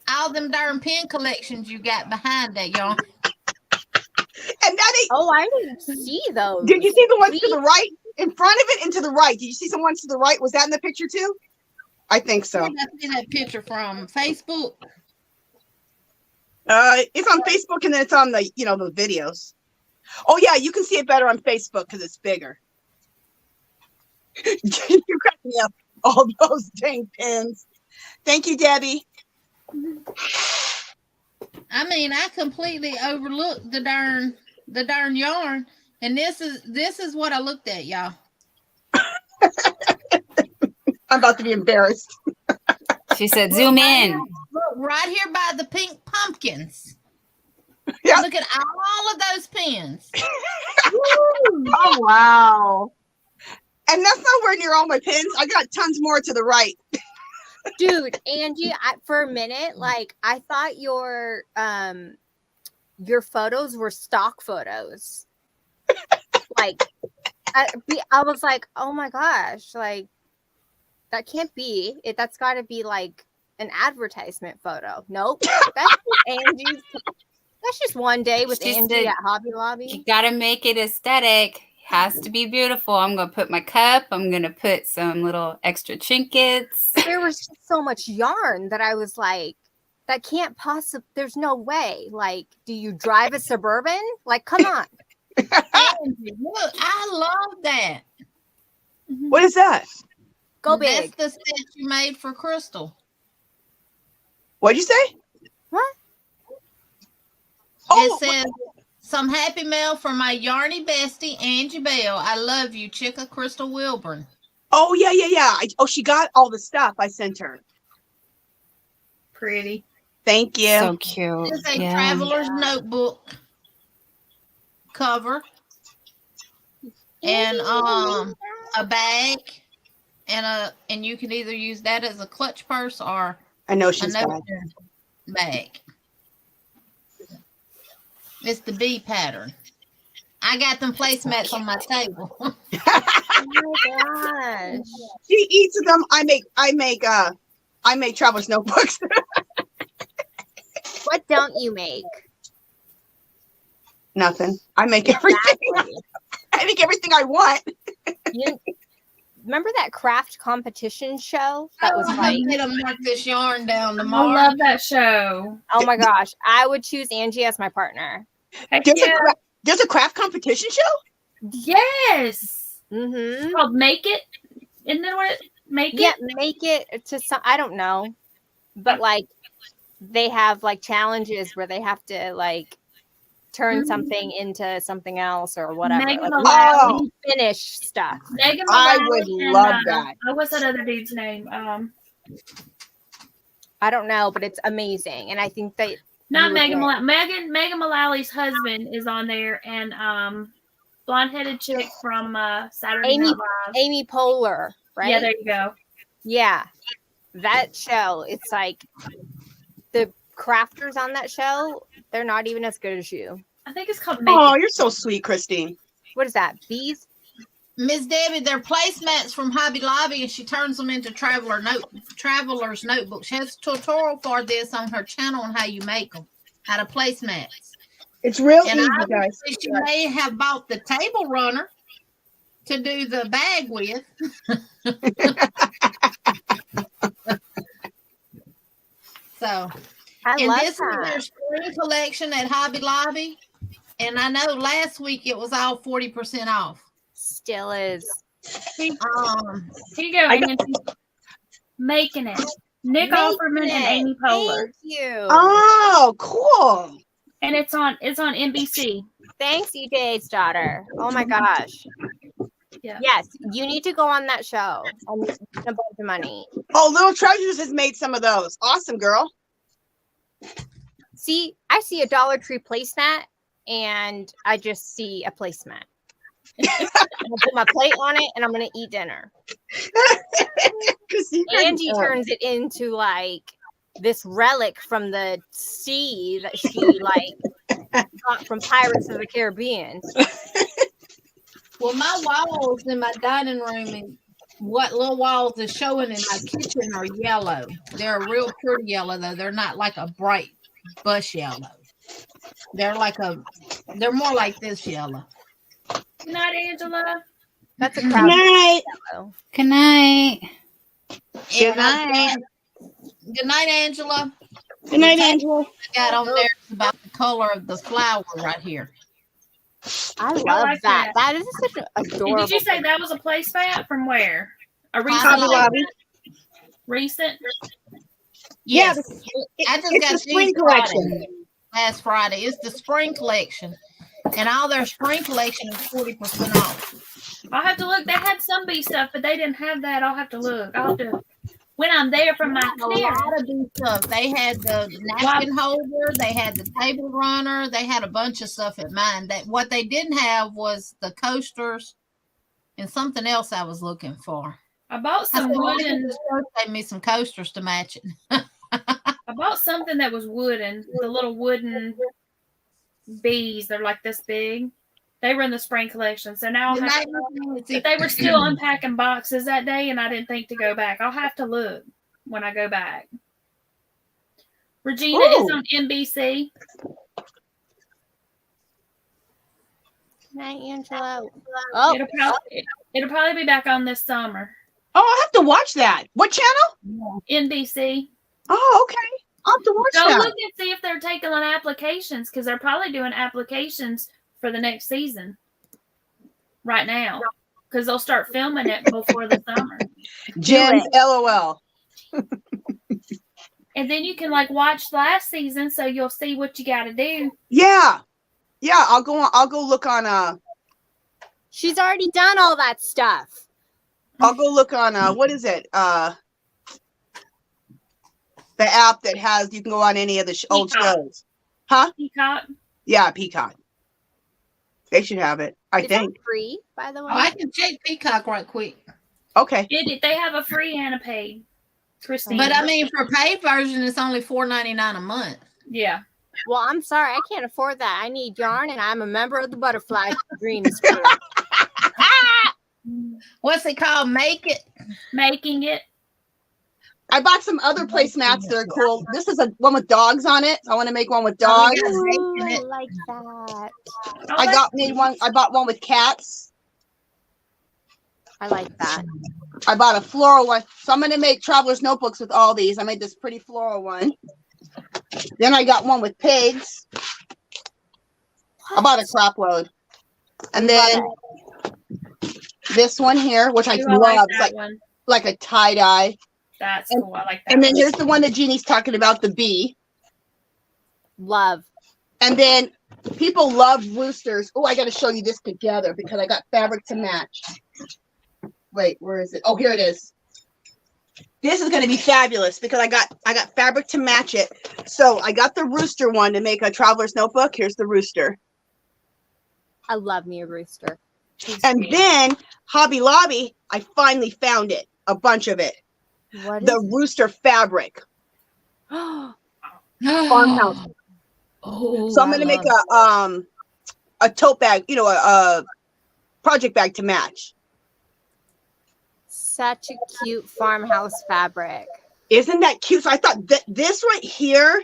All them darn pin collections you got behind that yarn. And that ain't. Oh, I didn't see those. Did you see the ones to the right? In front of it and to the right. Did you see some ones to the right? Was that in the picture too? I think so. Where did I see that picture from? Facebook? It's on Facebook and then it's on the, the videos. Oh yeah, you can see it better on Facebook because it's bigger. You cracked me up. All those dang pins. Thank you, Debbie. I mean, I completely overlooked the darn yarn, and this is what I looked at, y'all. I'm about to be embarrassed. She said, zoom in. Look, right here by the pink pumpkins. Yeah. Look at all of those pins. Oh wow. And that's nowhere near all my pins. I got tons more to the right. Dude, Angie, for a minute, like I thought your photos were stock photos. Like I was like, oh my gosh, like that can't be it. That's got to be like an advertisement photo. Nope, that's Angie's. That's just one day with She Angie said, at Hobby Lobby. You gotta make it aesthetic. Has to be beautiful. I'm gonna put my cup. I'm gonna put some little extra trinkets. There was just so much yarn that I was like, that can't possibly. There's no way. Like, do you drive a Suburban? Like, come on. Angie, look, I love that. What is that? Go big. That's the set you made for Crystal. What'd you say? What? It says, some happy mail from my yarny bestie, Angie Bell. I love you, Chicka Crystal Wilburn. Oh, yeah. She got all the stuff I sent her. Pretty. Thank you. So cute. It's a traveler's notebook cover. And a bag. And you can either use that as a clutch purse or I know she's a bad. bag. It's the B pattern. I got them placemats on my table. Oh my gosh. She eats them. I make traveler's notebooks. What don't you make? Nothing. I make everything. Exactly. I make everything I want. You remember that craft competition show? That was I'm like, gonna mark this yarn down I tomorrow. love that show. oh my gosh, I would choose Angie as my partner. Heck There's, yeah. there's a craft competition show? Yes. Mm-hmm. It's called Make It. Isn't that what it? Make it to some. I don't know, but like they have like challenges where they have to like turn something into something else or whatever. Like, finish stuff. I would love that. What's that other dude's name? I don't know, but it's amazing, and I think they not Megan Mullally's husband is on there, and blonde-headed chick from Saturday Night Live. Amy Poehler, right? Yeah, there you go. Yeah, that show. It's like the crafters on that show. They're not even as good as you. I think it's called. Oh, you're so sweet, Christine. What is that? Bees? Miss Debbie, they're placemats from Hobby Lobby, and she turns them into traveler's notebooks. She has a tutorial for this on her channel on how you make them, how to placemats. It's real and easy, guys. She may have bought the table runner to do the bag with. So, this is their spring collection at Hobby Lobby, and I know last week it was all 40% off. Still is. Here you go, Angie. Making it. Nick Offerman and Amy Poehler. Thank you. Oh, cool. And it's on NBC. Thanks, EJ's daughter. Oh my gosh. Yeah. Yes, you need to go on that show and spend a bunch of money. Oh, Little Treasures has made some of those. Awesome, girl. See, I see a Dollar Tree placemat, and I just see a placemat. I'm gonna put my plate on it, and I'm gonna eat dinner. Angie turns it into like this relic from the sea that she like got from Pirates of the Caribbean. Well, my walls in my dining room and what little walls is showing in my kitchen are yellow. They're a real pretty yellow, though. They're not like a bright bush yellow. They're more like this yellow. Good night, Angela. That's a Good crowd. night. Good night. Good night. Good night, Angela. Good night, Angela. I got on there about the color of the flower right here. I love that. That is such an adorable. Did you say that was a placemat from where? A Hobby Lobby. Recent? Yes. Yeah, I just it's got the spring these collection. last Friday. It's the spring collection. And all their spring collection is 40% off. I'll have to look. They had some bee stuff, but they didn't have that. I'll have to look. I'll have to when I'm there for my clearance. A lot of bee stuff. They had the napkin holder, they had the table runner, they had a bunch of stuff at mine. That what they didn't have was the coasters and something else I was looking for. I bought some wooden. Gave me some coasters to match it. I bought something that was wooden. The little wooden bees. They're like this big. They were in the spring collection. So now I'll have to, but they were still unpacking boxes that day, and I didn't think to go back. I'll have to look when I go back. Regina is on NBC. Good night, Angela. Oh. It'll probably be back on this summer. Oh, I have to watch that. What channel? NBC. Oh, okay. I'll have to watch that. Go look and see if they're taking on applications, because they're probably doing applications for the next season right now, because they'll start filming it before the summer. Jen's LOL. And then you can like watch last season, so you'll see what you got to do. Yeah. I'll go look on. She's already done all that stuff. I'll go look on. What is it? The app that has you can go on any of the old shows. Huh? Peacock. Yeah, Peacock. They should have it. I think. Free, by the way. Oh, I can check Peacock right quick. Okay. They have a free and a paid, Christine. But I mean, for a paid version, it's only $4.99 a month. Yeah. Well, I'm sorry, I can't afford that. I need yarn, and I'm a member of the Butterfly Dreams Group. What's it called? Making it. I bought some other placemats that are cool. This is one with dogs on it. I want to make one with dogs. Ooh, I like that. I bought one with cats. I like that. I bought a floral one. So I'm going to make traveler's notebooks with all these. I made this pretty floral one. Then I got one with pigs. I bought a crop load. And then this one here, which I love. It's like a tie-dye. That's cool. I like that. And then here's the one that Jeannie's talking about, the bee. Love. And then people love roosters. Oh, I got to show you this together because I got fabric to match. Wait, where is it? Oh, here it is. This is going to be fabulous because I got fabric to match it. So I got the rooster one to make a traveler's notebook. Here's the rooster. I love me a rooster. And then Hobby Lobby, I finally found it, a bunch of it. What the rooster fabric. Farmhouse. Oh, So I'm gonna make a tote bag, you know, a project bag to match. Such a cute farmhouse fabric. Isn't that cute? So I thought that this right here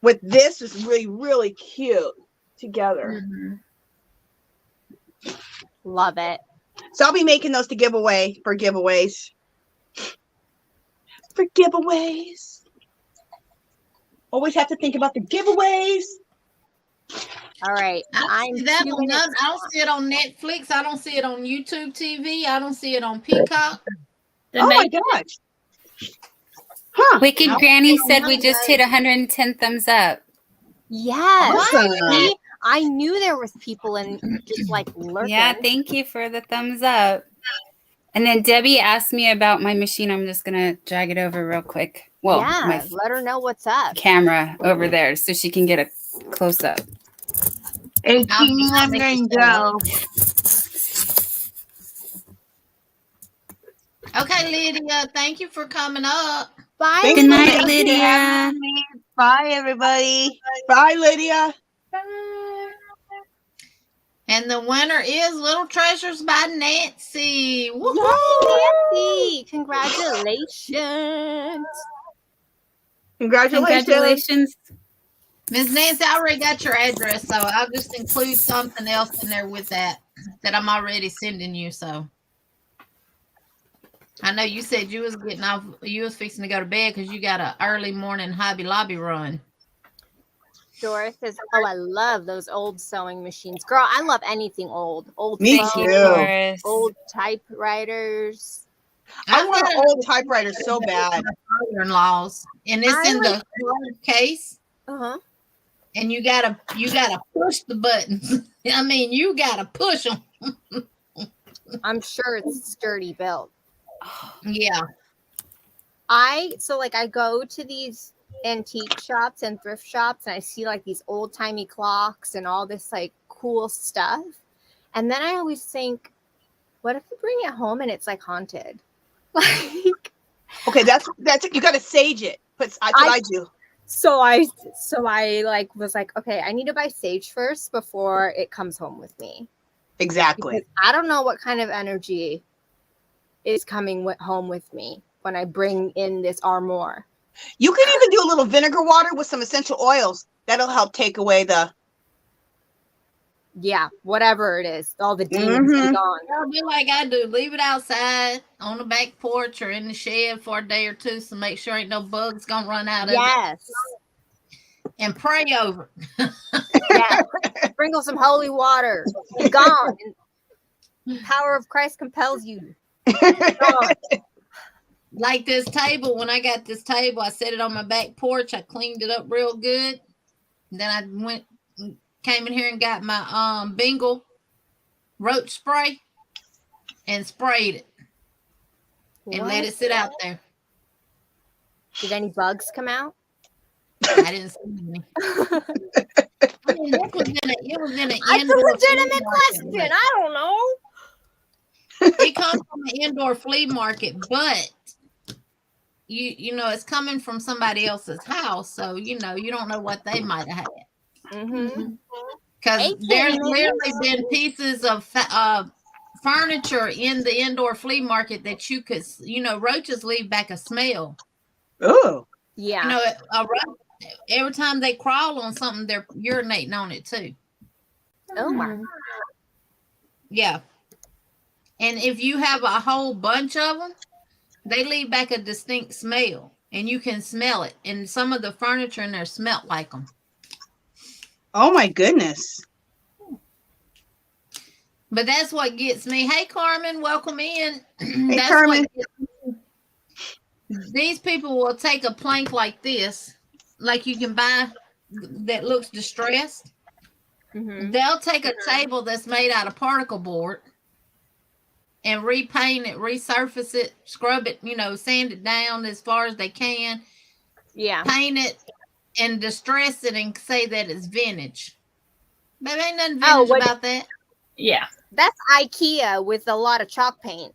with this is really, really cute together. Mm-hmm. Love it. So I'll be making those to give away for giveaways. For giveaways. Always have to think about the giveaways. All right. I don't see it on Netflix. I don't see it on YouTube TV. I don't see it on Peacock. Oh my gosh. Huh. Wicked Granny said we just hit 110 thumbs up. Yes. Awesome. I knew there was people in just like lurking. Yeah, thank you for the thumbs up. And then Debbie asked me about my machine. I'm just going to drag it over real quick. Well, yeah, let her know what's up. Camera over there so she can get a close up. Hey, Jeannie, I'm going to go. Okay, Lydia, thank you for coming up. Bye. Good night, Lydia. Bye, everybody. Bye, Lydia. Bye. And the winner is Little Treasures by Nancy. Yay, Nancy! Congratulations. Congratulations. Miss Nancy, I already got your address, so I'll just include something else in there with that I'm already sending you. So I know you said you was getting off, you was fixing to go to bed because you got an early morning Hobby Lobby run. Doris says, "Oh, I love those old sewing machines, girl. I love anything old. Old Me phones, too. old typewriters. I want an old typewriter so bad. Father-in-law's, and it's in the case. And you gotta push the buttons. I mean, you gotta push them. I'm sure it's sturdy built. Yeah. I go to these antique shops and thrift shops and I see like these old timey clocks and all this like cool stuff. And then I always think, what if we bring it home and it's like haunted? Like, okay, that's it. You got to sage it. But that's what I do. So I like was like, okay, I need to buy sage first before it comes home with me. Exactly. Because I don't know what kind of energy is coming home with me when I bring in this armoire. You can even do a little vinegar water with some essential oils. That'll help take away the whatever it is, all the demons be gone. I'll do like I do. Leave it outside on the back porch or in the shed for a day or two, so make sure ain't no bugs gonna run out of it. And pray over it. Sprinkle some holy water. Be gone. The power of Christ compels you. Like this table, when I got this table, I set it on my back porch. I cleaned it up real good. Then I came in here and got my Bengal roach spray and sprayed it and let it sit out there. Did any bugs come out? I didn't see any. I mean, it was in an That's a legitimate question. I don't know. It comes from an indoor flea market, but you know it's coming from somebody else's house, so you don't know what they might have had. Because there's literally been pieces of furniture in the indoor flea market that you could, roaches leave back a smell. Oh, yeah. A roach, every time they crawl on something, they're urinating on it too. Oh my. Yeah. And if you have a whole bunch of them, they leave back a distinct smell, and you can smell it. And some of the furniture in there smelt like them. Oh my goodness. But that's what gets me. Hey, Carmen, welcome in. Hey, That's Carmen. what gets me these people will take a plank like this, like you can buy that looks distressed. They'll take a table that's made out of particle board and repaint it, resurface it, scrub it, sand it down as far as they can. Yeah. Paint it and distress it and say that it's vintage. But ain't nothing vintage about that. Yeah. That's IKEA with a lot of chalk paint.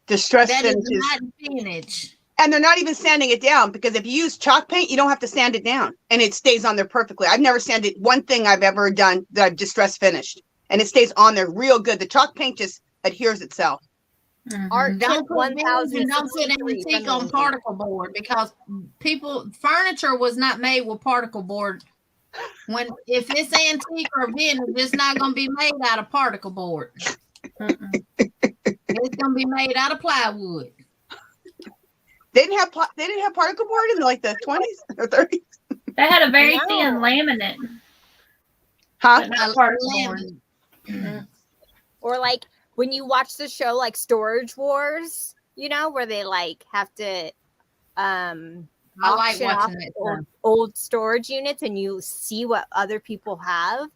Distressed That is finishes. not vintage. And they're not even sanding it down, because if you use chalk paint, you don't have to sand it down and it stays on there perfectly. I've never sanded one thing I've ever done that I've distress finished, and it stays on there real good. The chalk paint just adheres itself. Art Don't put 1000 antique on particle board, because furniture was not made with particle board. If it's antique or vintage, it's not going to be made out of particle board. It's going to be made out of plywood. They didn't have particle board in like the 20s or 30s. They had a very thin laminate. Huh? Not particle board. Or like when you watch the show like Storage Wars, where they like have to I like auction off watching that old storage units, and you see what other people have.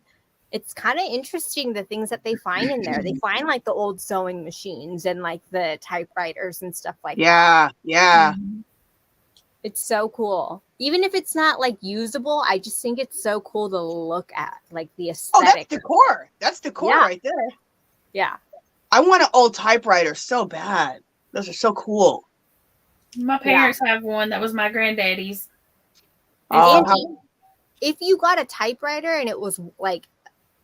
It's kind of interesting, the things that they find in there. They find like the old sewing machines and like the typewriters and stuff like that. Yeah. It's so cool. Even if it's not like usable, I just think it's so cool to look at, like the aesthetic. Oh, that's decor. That's decor right there. Yeah. I want an old typewriter so bad. Those are so cool. My parents have one that was my granddaddy's. Angie, if you got a typewriter and it was like,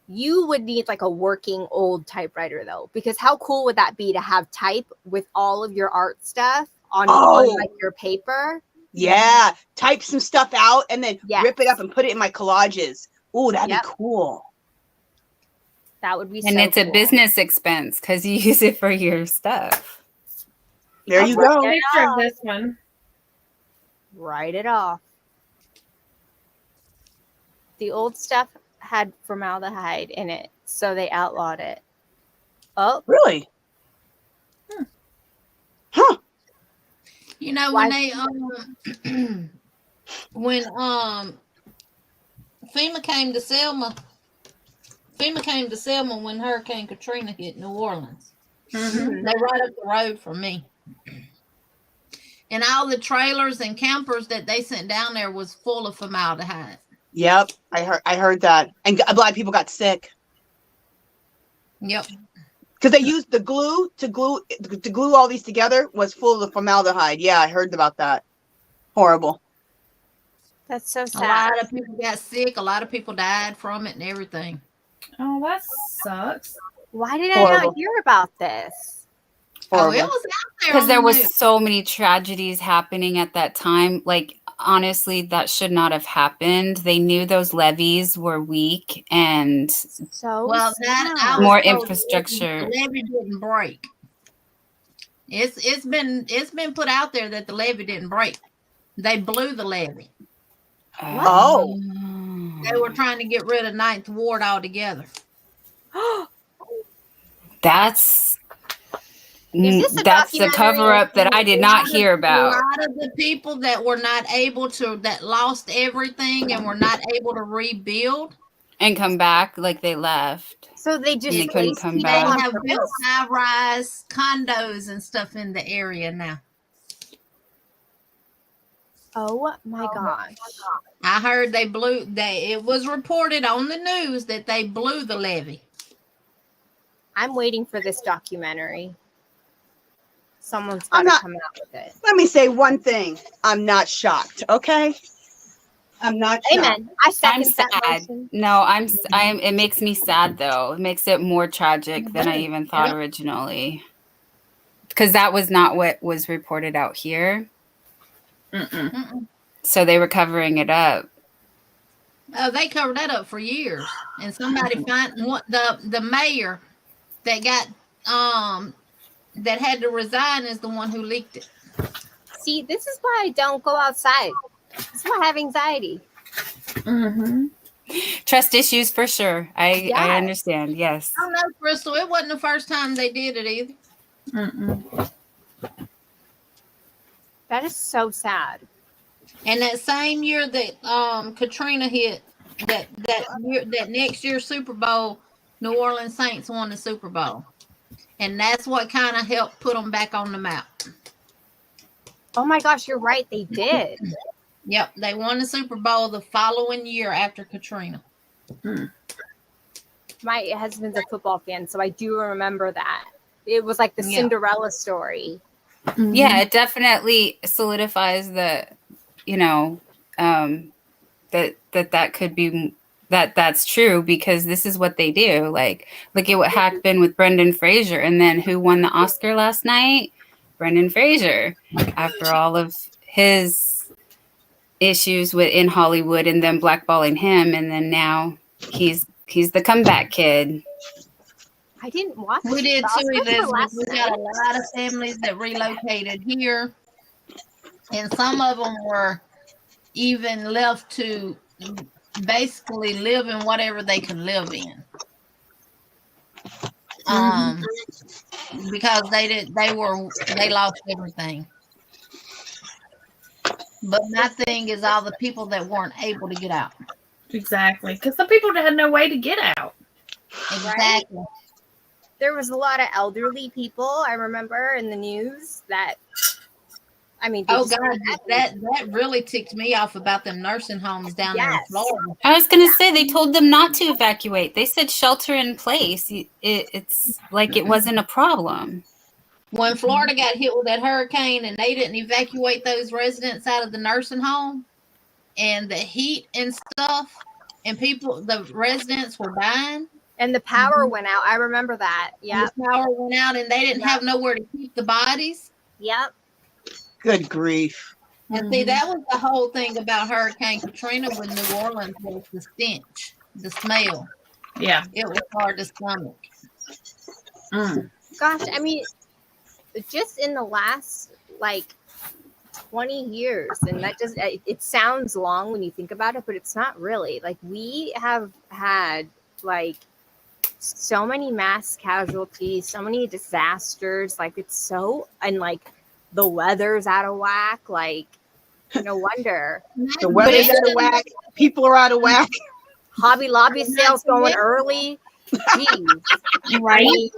you would need like a working old typewriter though, because how cool would that be to have type with all of your art stuff on like your paper? Yeah, type some stuff out and then rip it up and put it in my collages. Ooh, that'd be cool. That would be and it's a business expense because you use it for your stuff. There you go. Picture of this one. Write it off. The old stuff had formaldehyde in it, so they outlawed it. Oh, really? Huh. When they when FEMA came to Selma when Hurricane Katrina hit New Orleans. They right up the road from me. And all the trailers and campers that they sent down there was full of formaldehyde. Yep, I heard that. And a lot of people got sick. Yep. Because they used the glue to glue all these together was full of formaldehyde. Yeah, I heard about that. Horrible. That's so sad. A lot of people got sick. A lot of people died from it and everything. Oh, that sucks. Why did I not hear about this? Horrible. Oh, it was out there. Because there was so many tragedies happening at that time. Like, honestly, that should not have happened. They knew those levees were weak and more infrastructure. The levee didn't break. It's been put out there that the levee didn't break. They blew the levee. Oh. They were trying to get rid of 9th Ward altogether. That's the cover up that I did not hear about. A lot of the people that were not able to, that lost everything and were not able to rebuild and come back, like they left. So they couldn't come back. They have built high-rise condos and stuff in the area now. Oh my gosh. I heard it was reported on the news that they blew the levee. I'm waiting for this documentary. Someone's got to come out with it. Let me say one thing. I'm not shocked, okay? I'm not shocked. Amen. I'm sad. No, it makes me sad though. It makes it more tragic than I even thought originally. Because that was not what was reported out here. So they were covering it up. Oh, they covered that up for years. And somebody the mayor that got that had to resign is the one who leaked it. See, this is why I don't go outside. This is why I have anxiety. Trust issues for sure. I understand. Yes. I don't know, Crystal. It wasn't the first time they did it either. That is so sad. And that same year that Katrina hit, that next year Super Bowl, New Orleans Saints won the Super Bowl, and that's what kind of helped put them back on the map. Oh my gosh, you're right. They did. Yep, they won the Super Bowl the following year after Katrina. My husband's a football fan, so I do remember that. It was like the Cinderella story. Yeah, it definitely solidifies the, that could be that's true, because this is what they do. Like, look at what happened with Brendan Fraser, and then who won the Oscar last night? Brendan Fraser, after all of his issues in Hollywood and then blackballing him, and then now he's the comeback kid. I didn't watch We it. did too, Elizabeth. We got a night. lot of families that relocated here, and some of them were even left to basically live in whatever they could live in. Because they lost everything. But my thing is all the people that weren't able to get out. Exactly, because some people had no way to get out. Exactly. Right? There was a lot of elderly people, I remember, in the news that, I mean, oh God, that really ticked me off about them nursing homes down there in Florida. I was going to say, they told them not to evacuate. They said shelter in place. It's like it wasn't a problem. When Florida got hit with that hurricane and they didn't evacuate those residents out of the nursing home, and the heat and stuff, and the residents were dying. And the power went out. I remember that. Yeah. The power went out and they didn't have nowhere to keep the bodies. Yep. Good grief. And see, that was the whole thing about Hurricane Katrina with New Orleans, was the stench, the smell. Yeah. It was hard to stomach. Gosh, I mean, just in the last, 20 years, and that just, it sounds long when you think about it, but it's not really. Like, we have had, so many mass casualties, so many disasters. It's so, and the weather's out of whack. No wonder. The weather's out of whack. People are out of whack. Hobby Lobby sales going early. Jeez. Right?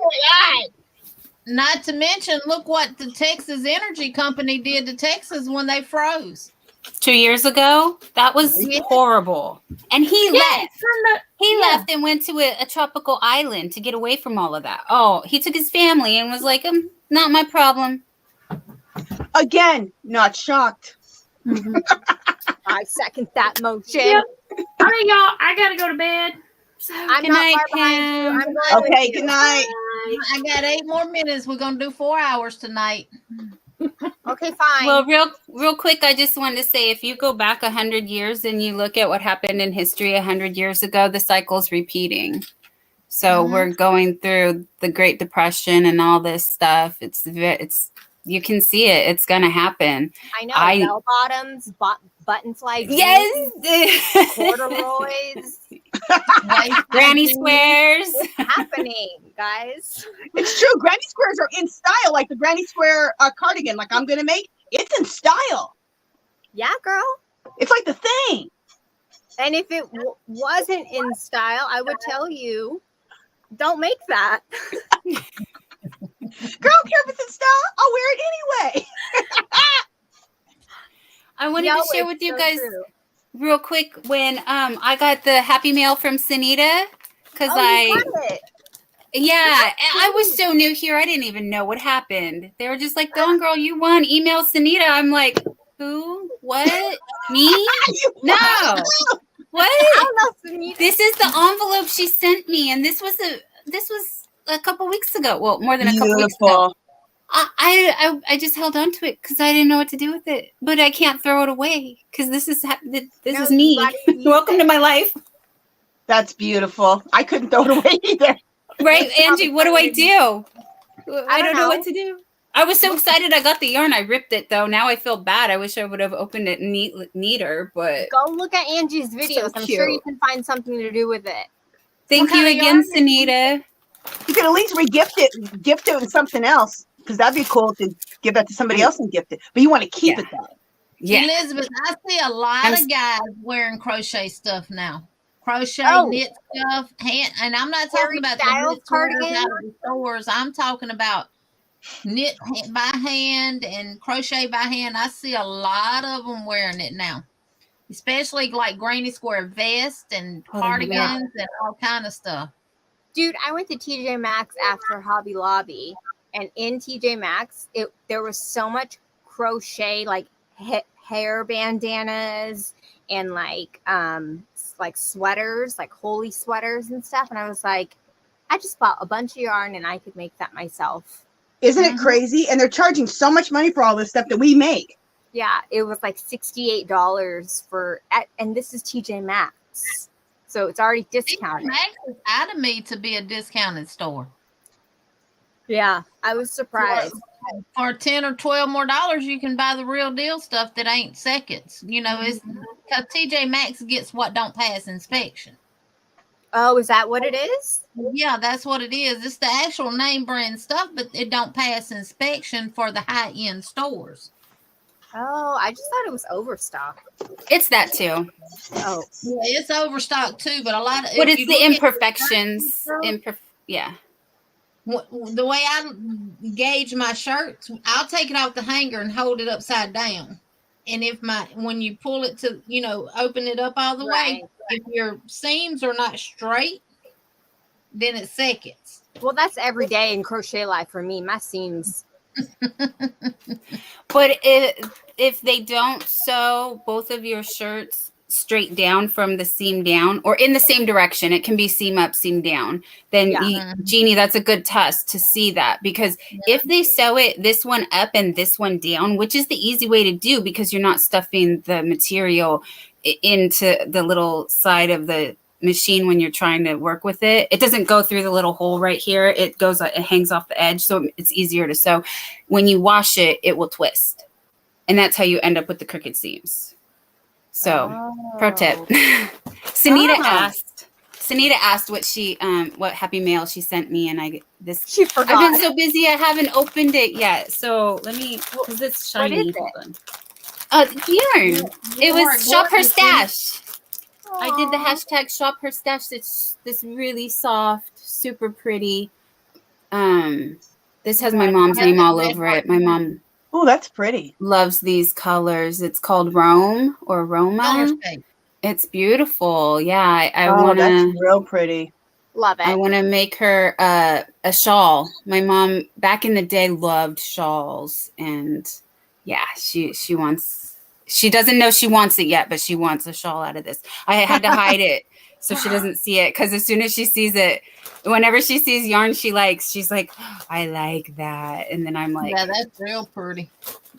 Not to mention, look what the Texas Energy Company did to Texas when they froze. 2 years ago, that was horrible. And he left. He left and went to a tropical island to get away from all of that. Oh, he took his family and was like, not my problem. Again, not shocked. I second that motion. Yep. All right, y'all. I gotta go to bed. So I'm good not night, far behind you. Pam. I'm going Okay, with you. good night. I got 8 more minutes. We're going to do 4 hours tonight. Okay, fine. Well, real quick, I just wanted to say, if you go back 100 years and you look at what happened in history 100 years ago, the cycle's repeating. So we're going through the Great Depression and all this stuff. It's you can see it. It's going to happen. I know. Bell bottoms, button fly. Yes. Corduroys. Granny squares. It's happening, guys. It's true. Granny squares are in style, like the Granny Square cardigan, like I'm going to make. It's in style. Yeah, girl. It's like the thing. And if it wasn't in style, I would tell you, don't make that. Girl, care if it's in style. I'll wear it anyway. I wanted to share with you guys real quick when I got the happy mail from Sunita, because I was so new here. I didn't even know what happened. They were just like, "Dawn girl, you won. Email Sunita." I'm like, "Who? What? Me? No. What? This is the envelope she sent me, and this was a couple weeks ago. Well, more than a couple weeks ago. I just held on to it because I didn't know what to do with it, but I can't throw it away because this is me. Welcome to my life. That's beautiful. I couldn't throw it away either. Right, Angie? What do I do? I don't know what to do. I was so excited I got the yarn. I ripped it though. Now I feel bad. I wish I would have opened it neater. But go look at Angie's videos. I'm sure you can find something to do with it. Thank you again, Sunita. You can at least gift it with something else. because that'd be cool to give that to somebody else and gift it. But you want to keep it though. Yeah. Elizabeth, I see a lot of guys wearing crochet stuff now. Crochet, knit stuff, and I'm not talking about the knit cardigan out of the stores. I'm talking about knit by hand and crochet by hand. I see a lot of them wearing it now, especially like granny square vest and cardigans and all kind of stuff. Dude, I went to TJ Maxx after Hobby Lobby, and in TJ Maxx, there was so much crochet, like hair bandanas and like sweaters, like holy sweaters and stuff. And I was like, I just bought a bunch of yarn and I could make that myself. Isn't it crazy? And they're charging so much money for all this stuff that we make. Yeah, it was like $68 and this is TJ Maxx. So it's already discounted. TJ Maxx is out of me to be a discounted store. Yeah, I was surprised. For 10 or 12 more dollars, you can buy the real deal stuff that ain't seconds. You know, it's because TJ Maxx gets what don't pass inspection. Oh, is that what it is? Yeah, that's what it is. It's the actual name brand stuff, but it don't pass inspection for the high-end stores. Oh, I just thought it was overstock. It's that too. Oh, yeah, it's overstock too, but a lot of. But it's the imperfections. Yeah. The way I gauge my shirts, I'll take it off the hanger and hold it upside down. And when you pull it to, open it up all the way, if your seams are not straight, then it's seconds. Well, that's every day in crochet life for me. My seams. But if they don't sew both of your shirts straight down from the seam down or in the same direction, it can be seam up, seam down, then Jeannie, that's a good test to see that, because if they sew it this one up and this one down, which is the easy way to do because you're not stuffing the material into the little side of the machine when you're trying to work with it, it doesn't go through the little hole right here. It hangs off the edge, so it's easier to sew. When you wash it, it will twist, and that's how you end up with the crooked seams. So, pro tip. Sunita asked what happy mail she sent me, and she forgot. I've been so busy I haven't opened it yet. So let me, because it's shiny. What is Yarn. It was shop her stash. I did the hashtag shop her stash. It's this really soft, super pretty. This has my mom's name all over it. My mom. Oh, that's pretty. Loves these colors. It's called Rome or Roma. It's beautiful. Yeah, I want to. That's real pretty. Love it. I want to make her a shawl. My mom back in the day loved shawls, and yeah, she wants. She doesn't know she wants it yet, but she wants a shawl out of this. I had to hide it so she doesn't see it, because as soon as she sees it, whenever she sees yarn she likes, she's like, I like that. And then I'm like, yeah, that's real pretty.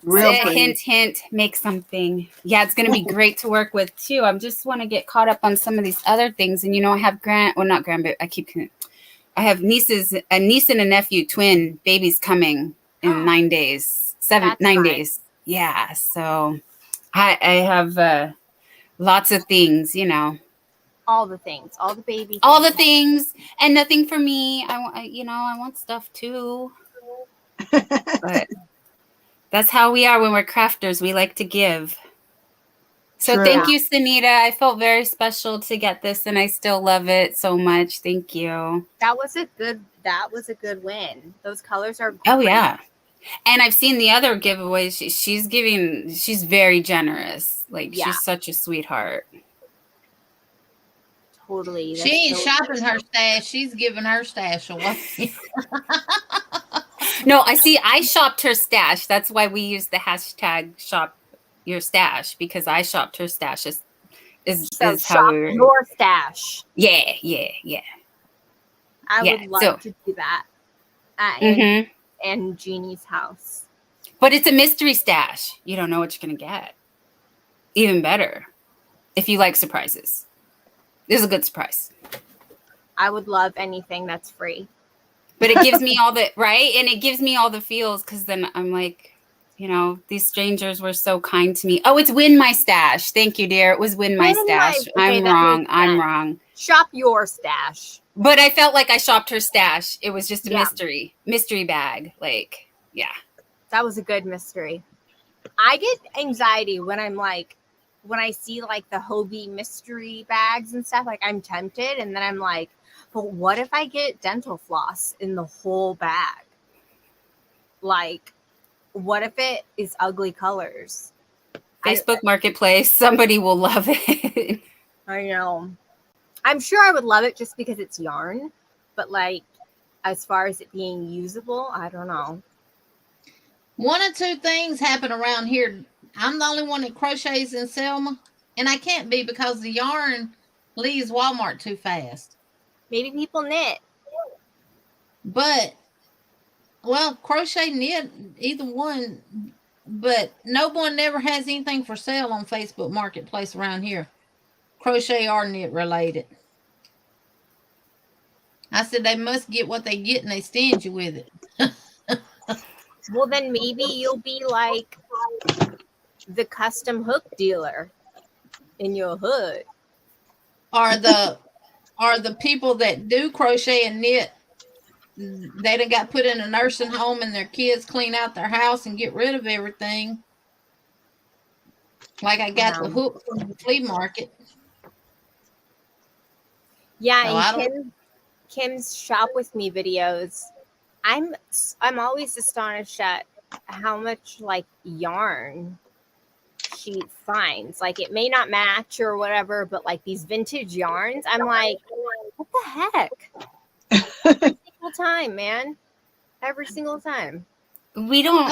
Real pretty. Hint, hint, make something. Yeah, it's going to be great to work with too. I just want to get caught up on some of these other things. And I have I have a niece and a nephew, twin babies coming in 9 days, 9 days. Yeah. So I have lots of things, all the things, all the baby all the things, and nothing for me. I want stuff too. But that's how we are when we're crafters. We like to give. So thank you, Sunita. I felt very special to get this, and I still love it so much. Thank you. That was a good win. Those colors are great. Oh yeah. And I've seen the other giveaways. She's very generous. She's such a sweetheart. Totally. She ain't shopping her stash. She's giving her stash away. No, I shopped her stash. That's why we use the hashtag shop your stash, because I shopped her stash. Is how shop your stash. Yeah. I would love to do that in Jeannie's house. But it's a mystery stash. You don't know what you're going to get. Even better if you like surprises. This is a good surprise. I would love anything that's free. But it gives me all the, right? And it gives me all the feels, because then I'm like, these strangers were so kind to me. Oh, it's Win My Stash. Thank you, dear. It was Win My Stash. I'm wrong. Shop your stash. But I felt like I shopped her stash. It was just a mystery bag. Yeah. That was a good mystery. I get anxiety when I see like the Hobie mystery bags and stuff. Like I'm tempted, and then I'm like, but what if I get dental floss in the whole bag? Like, what if it is ugly colors? Facebook Marketplace, somebody will love it. I know. I'm sure I would love it just because it's yarn, but like, as far as it being usable, I don't know. One or two things happen around here. I'm the only one that crochets in Selma, and I can't be because the yarn leaves Walmart too fast. Maybe people knit. But, well, crochet, knit, either one. But no one never has anything for sale on Facebook Marketplace around here. Crochet or knit related. I said they must get what they get and they stingy with it. Well, then maybe you'll be like the custom hook dealer in your hood. Are the people that do crochet and knit, they done got put in a nursing home and their kids clean out their house and get rid of everything. Like I got the hook from the flea market. Yeah, so and Kim's shop with me videos. I'm always astonished at how much like yarn she finds. Like it may not match or whatever, but like these vintage yarns, I'm like, what the heck? Every single time, man. Every single time. We don't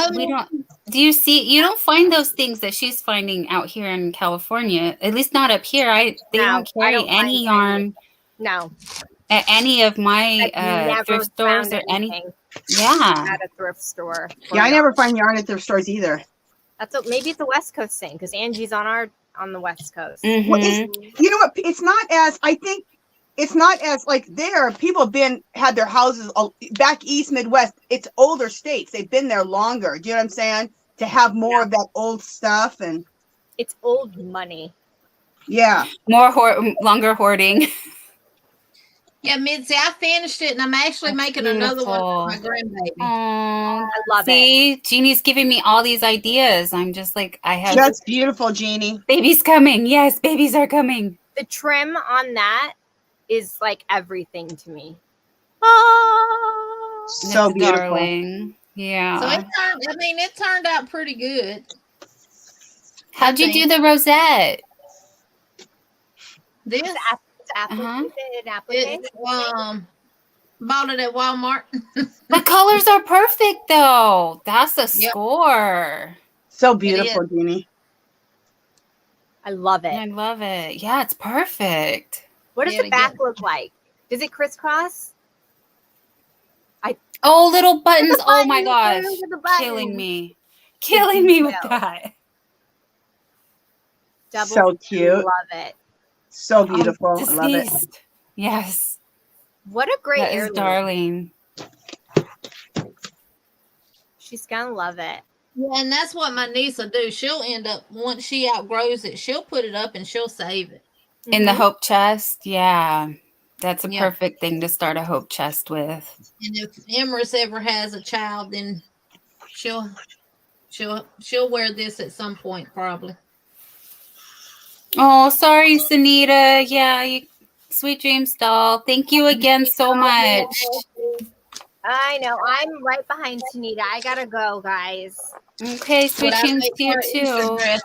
do you don't find those things that she's finding out here in California, at least not up here. They don't carry any yarn. No. At any of my thrift stores or anything. Yeah. At a thrift store. Yeah, I never find yarn at thrift stores either. Maybe it's a West Coast thing because Angie's on the West Coast. Mm-hmm. Well, you know what? It's not as like there. People have had their houses back east, Midwest. It's older states. They've been there longer. Do you know what I'm saying? To have more of that old stuff and it's old money. Yeah, longer hoarding. Yeah, Mitzi, I finished it, and I'm actually making another one for my grandbaby. I love it. Jeannie's giving me all these ideas. I'm just like, That's beautiful, Jeannie. Baby's coming. Yes, babies are coming. The trim on that is like everything to me. So beautiful. Darling. Yeah. So it turned out pretty good. How'd you do the rosette? This applique. Bought it at Walmart. The colors are perfect though. That's a score. So beautiful, Jeannie. I love it. I love it. Yeah, it's perfect. What does the back look like? Does it crisscross? Little buttons. Oh my gosh. Killing me with that. So cute. Love it. So beautiful. I love it. Yes. What a great heirloom. Darling. She's gonna love it. Yeah, and that's what my niece will do. She'll end up, once she outgrows it, she'll put it up and she'll save it. In the hope chest. Yeah. That's a perfect thing to start a hope chest with. And if Emrys ever has a child, then she'll wear this at some point, probably. Oh, sorry, Sunita. Yeah, sweet dreams, doll. Thank you again so much. I know. I'm right behind Sunita. I gotta go, guys. Okay, sweet dreams to you too. Yes,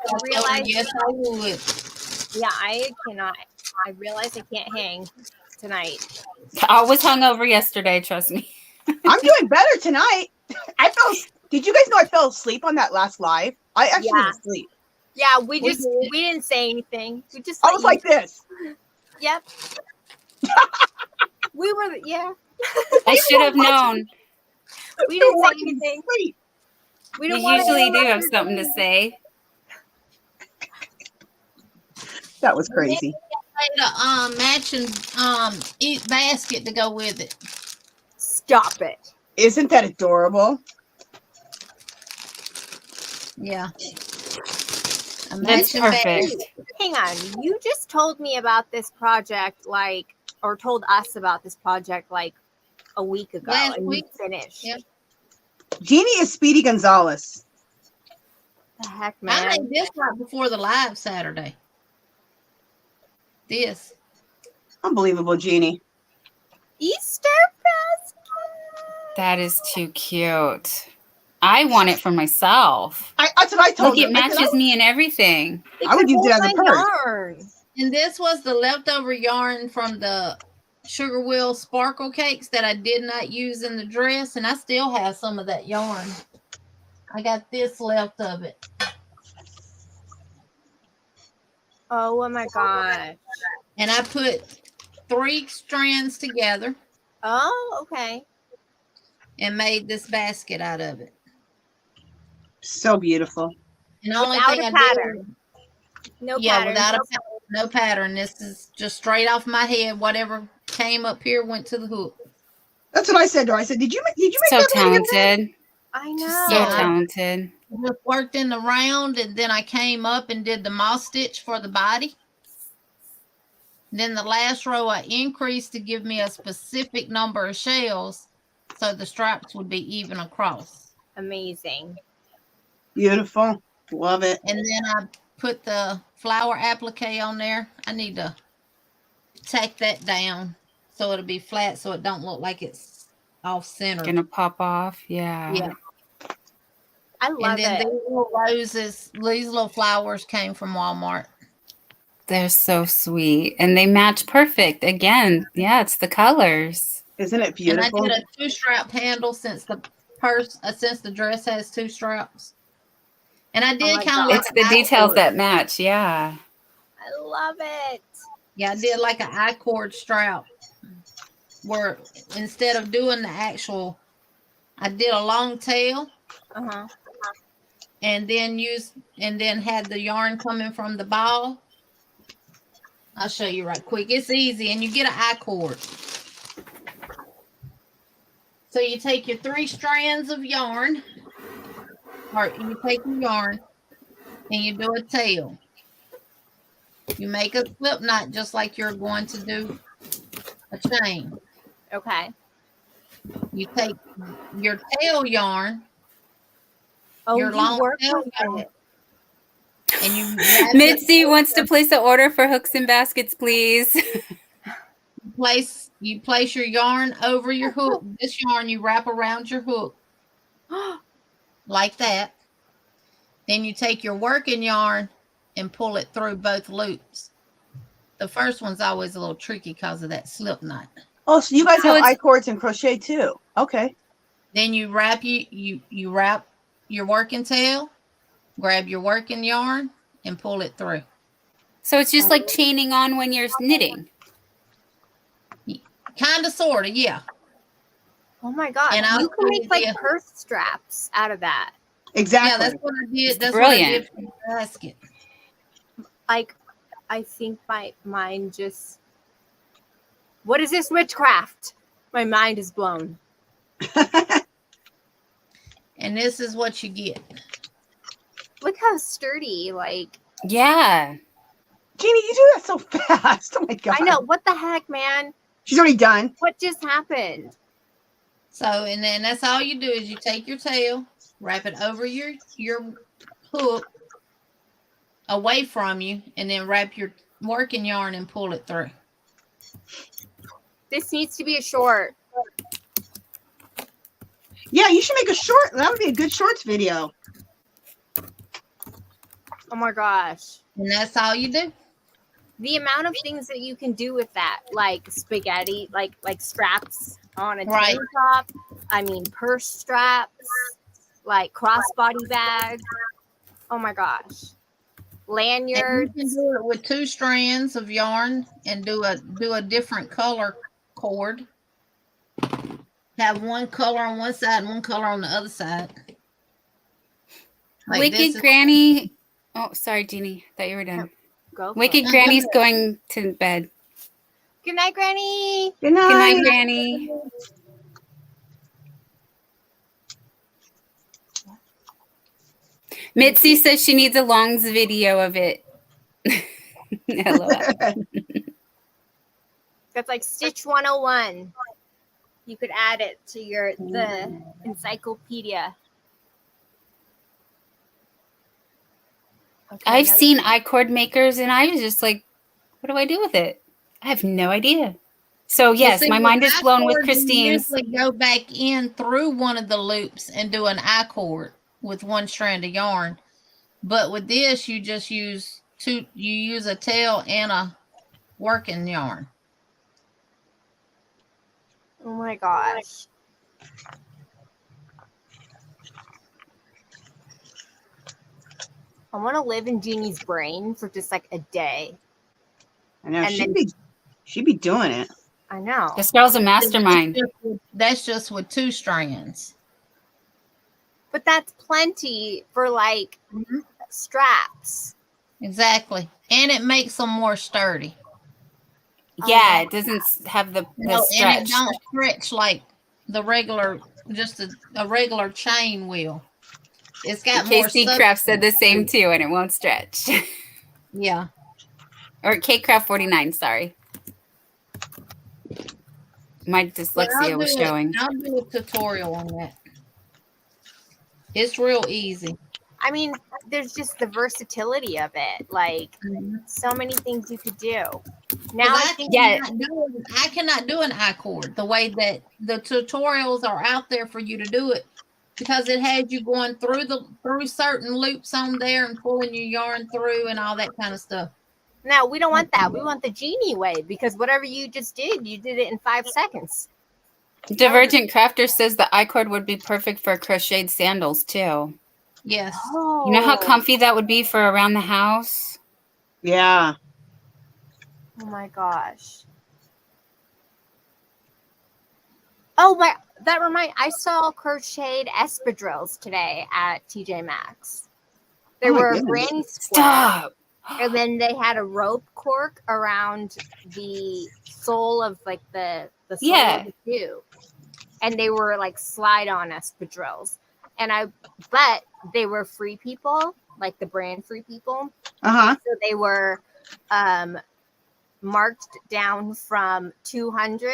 I would. Yeah, I cannot. I realize I can't hang tonight. I was hungover yesterday, trust me. I'm doing better tonight. Did you guys know I fell asleep on that last live? I actually went to sleep. Yeah, we didn't say anything. We just I was like this. Yep. We were I should have known. We didn't say anything. We usually do have something to say. That was crazy. Made a matching basket to go with it. Stop it. Isn't that adorable? Yeah. That's perfect. Hang on. You just told me about this project or told us about this project like a week ago. Last and week. We finished. Yep. Jeannie is Speedy Gonzalez. The heck, I man. made this right before the live Saturday. This. Unbelievable, Jeannie. Easter basket. That is too cute. I want it for myself. That's what I told Look, her. it matches me and everything. I would use it as a purse. Yarn. And this was the leftover yarn from the Sugar Wheel sparkle cakes that I did not use in the dress. And I still have some of that yarn. I got this left of it. Oh my gosh. And I put 3 strands together. Oh, okay. And made this basket out of it. So beautiful. And the only Without thing a I pattern. did, No yeah, pattern. without no pattern. This is just straight off my head. Whatever came up here went to the hook. That's what I said to her. I said, "Did you make So that really good?" talented. I know. Just so talented. I just worked in the round, and then I came up and did the moss stitch for the body. Then the last row I increased to give me a specific number of shells, so the stripes would be even across. Amazing. Beautiful. Love it. And then I put the flower applique on there. I need to tack that down so it'll be flat, so it don't look like it's off center. Gonna pop off. Yeah. Yeah. I love And then it. these little roses, these little flowers came from Walmart. They're so sweet. And they match perfect. Again, yeah, it's the colors. Isn't it beautiful? And I did a 2-strap handle since the since the dress has 2 straps. And I did kind of like It's the details that match. Yeah. I love it. Yeah, I did like an I-cord strap where instead of doing the actual, I did a long tail. And then had the yarn coming from the ball. I'll show you right quick. It's easy, and you get an I-cord. So you take your 3 strands of yarn, or you take your yarn, and you do a tail. You make a slip knot just like you're going to do a chain. Okay. You take your tail yarn, your long work tail with yarn, it. and you Mitzi wants to place an order for hooks and baskets, please. You place your yarn over your hook. This yarn you wrap around your hook like that. Then you take your working yarn and pull it through both loops. The first one's always a little tricky because of that slip knot. Oh, so you guys have I-cords and crochet too. Okay. Then you wrap you wrap your working tail, grab your working yarn, and pull it through. So it's just like chaining on when you're knitting. Kind of, sort of, yeah. Oh my god! And you can make like purse straps out of that. Exactly. Yeah, that's what I did. That's brilliant. What I did for the basket. Like, I think my mind just. What is this witchcraft? My mind is blown. And this is what you get. Look how sturdy, like. Yeah. Jeannie, you do that so fast. Oh my god. I know. What the heck, man? She's already done. What just happened? So, and then that's all you do is you take your tail, wrap it over your hook away from you, and then wrap your working yarn and pull it through. This needs to be a short. Yeah, you should make a short. That would be a good shorts video. Oh my gosh. And that's all you do. The amount of things that you can do with that, like spaghetti, like straps on a Right. tank top. I mean, purse straps, like crossbody bags. Oh my gosh. And Lanyards. you can do it with 2 strands of yarn and do a different color cord. Have one color on one side and one color on the other side. Like this Wicked is- Granny. Oh, sorry, Jeannie. Thought you were done. Go for Wicked it. Granny's going to bed. Good night, Granny. Good night. Good night, Granny. Mitzi says she needs a Longs video of it. LOL. That's like Stitch 101. You could add it to the encyclopedia. Okay, I've seen I-cord makers, and I was just like, what do I do with it? I have no idea. So yes, see, my with mind is blown with I-cord, you Christine's. usually go back in through one of the loops and do an I-cord with one strand of yarn. But with this, you just use two. You use a tail and a working yarn. Oh my gosh. I want to live in Jeannie's brain for just like a day. I know she'd be doing it. I know. This girl's a mastermind. That's just with 2 strands. But that's plenty for like straps. Exactly. And it makes them more sturdy. Yeah, it doesn't have the stretch. And it don't stretch like the regular, just a regular chain wheel. It's got more. KC Craft said the same too, and it won't stretch. Yeah. Or K Craft 49, sorry. My dyslexia was showing. I'll do a tutorial on that. It's real easy. I mean, there's just the versatility of it. Like, so many things you could do. Now I think I cannot do an I-cord the way that the tutorials are out there for you to do it, because it has you going through certain loops on there and pulling your yarn through and all that kind of stuff. No, we don't want that. We want the Jeannie way, because whatever you just did, you did it in 5 seconds. Divergent Crafter says the I-cord would be perfect for crocheted sandals too. Yes. Oh. You know how comfy that would be for around the house? Yeah. Oh my gosh. Oh my, that reminds, I saw crocheted espadrilles today at TJ Maxx. They were granny square. Stop. And then they had a rope cork around the sole of like the sole of the shoe. And they were like slide on espadrilles. But they were Free People, like the brand Free People. Uh-huh. So they were marked down from 200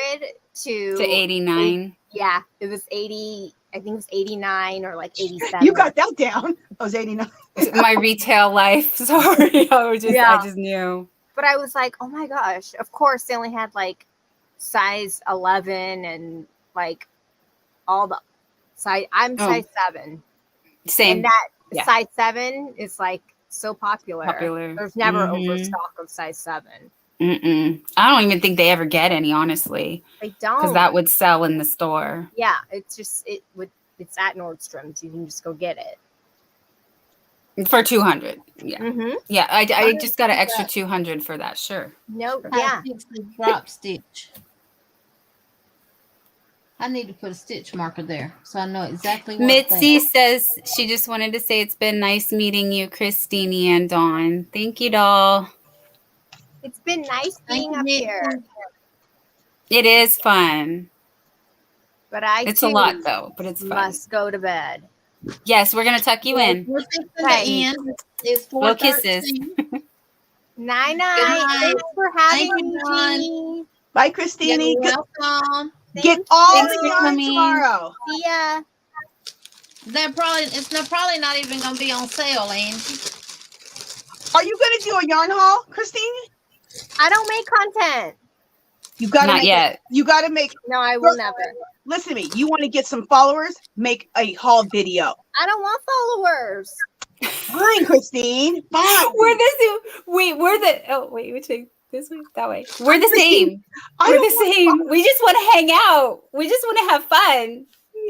to 89. Yeah, it was 80. I think it was 89 or like 87. You got that down. I was 89. My retail life. Sorry. I just knew. But I was like, oh my gosh. Of course, they only had like size 11 and like all the size. I'm size 7. Same. And that size 7 is like so popular. There's never overstock of size 7. I don't even think they ever get any, honestly. They don't. Because that would sell in the store. Yeah, it's at Nordstrom's. You can just go get it. For 200. Yeah. Mm-hmm. Yeah, I just got an extra 200 for that, sure. Nope. Yeah. Drop stitch. I need to put a stitch marker there so I know exactly what. Mitzi says she just wanted to say it's been nice meeting you, Christine and Dawn. Thank you, doll. It's been nice being up here. It is fun. But it's a lot though, but it's fun. Must go to bed. Yes, we're gonna tuck you in. We're fixing to end. It's 4:13. Little kisses. Night. Thanks for having me, Jeannie. Bye, Christine. You're welcome. Get all the yarn tomorrow. See ya. It's probably not even gonna be on sale, Angie. Are you gonna do a yarn haul, Christine? I don't make content. You gotta not make yet. You gotta make. No, I will never. Listen to me. You want to get some followers? Make a haul video. I don't want followers. Fine, Christine. Fine. We're which way? This way? That way. We're the same. We're the same. We just want to hang out. We just want to have fun.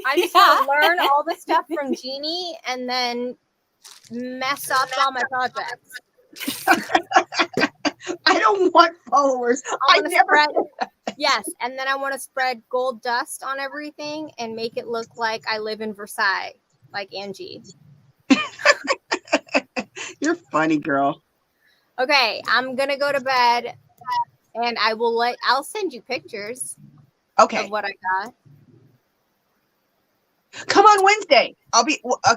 I just want to learn all the stuff from Jeannie and then mess up all my projects. I don't want followers. Yes, and then I want to spread gold dust on everything and make it look like I live in Versailles, like Angie. You're funny, girl. Okay, I'm gonna go to bed, and I'll send you pictures. Okay. Of what I got. Come on Wednesday.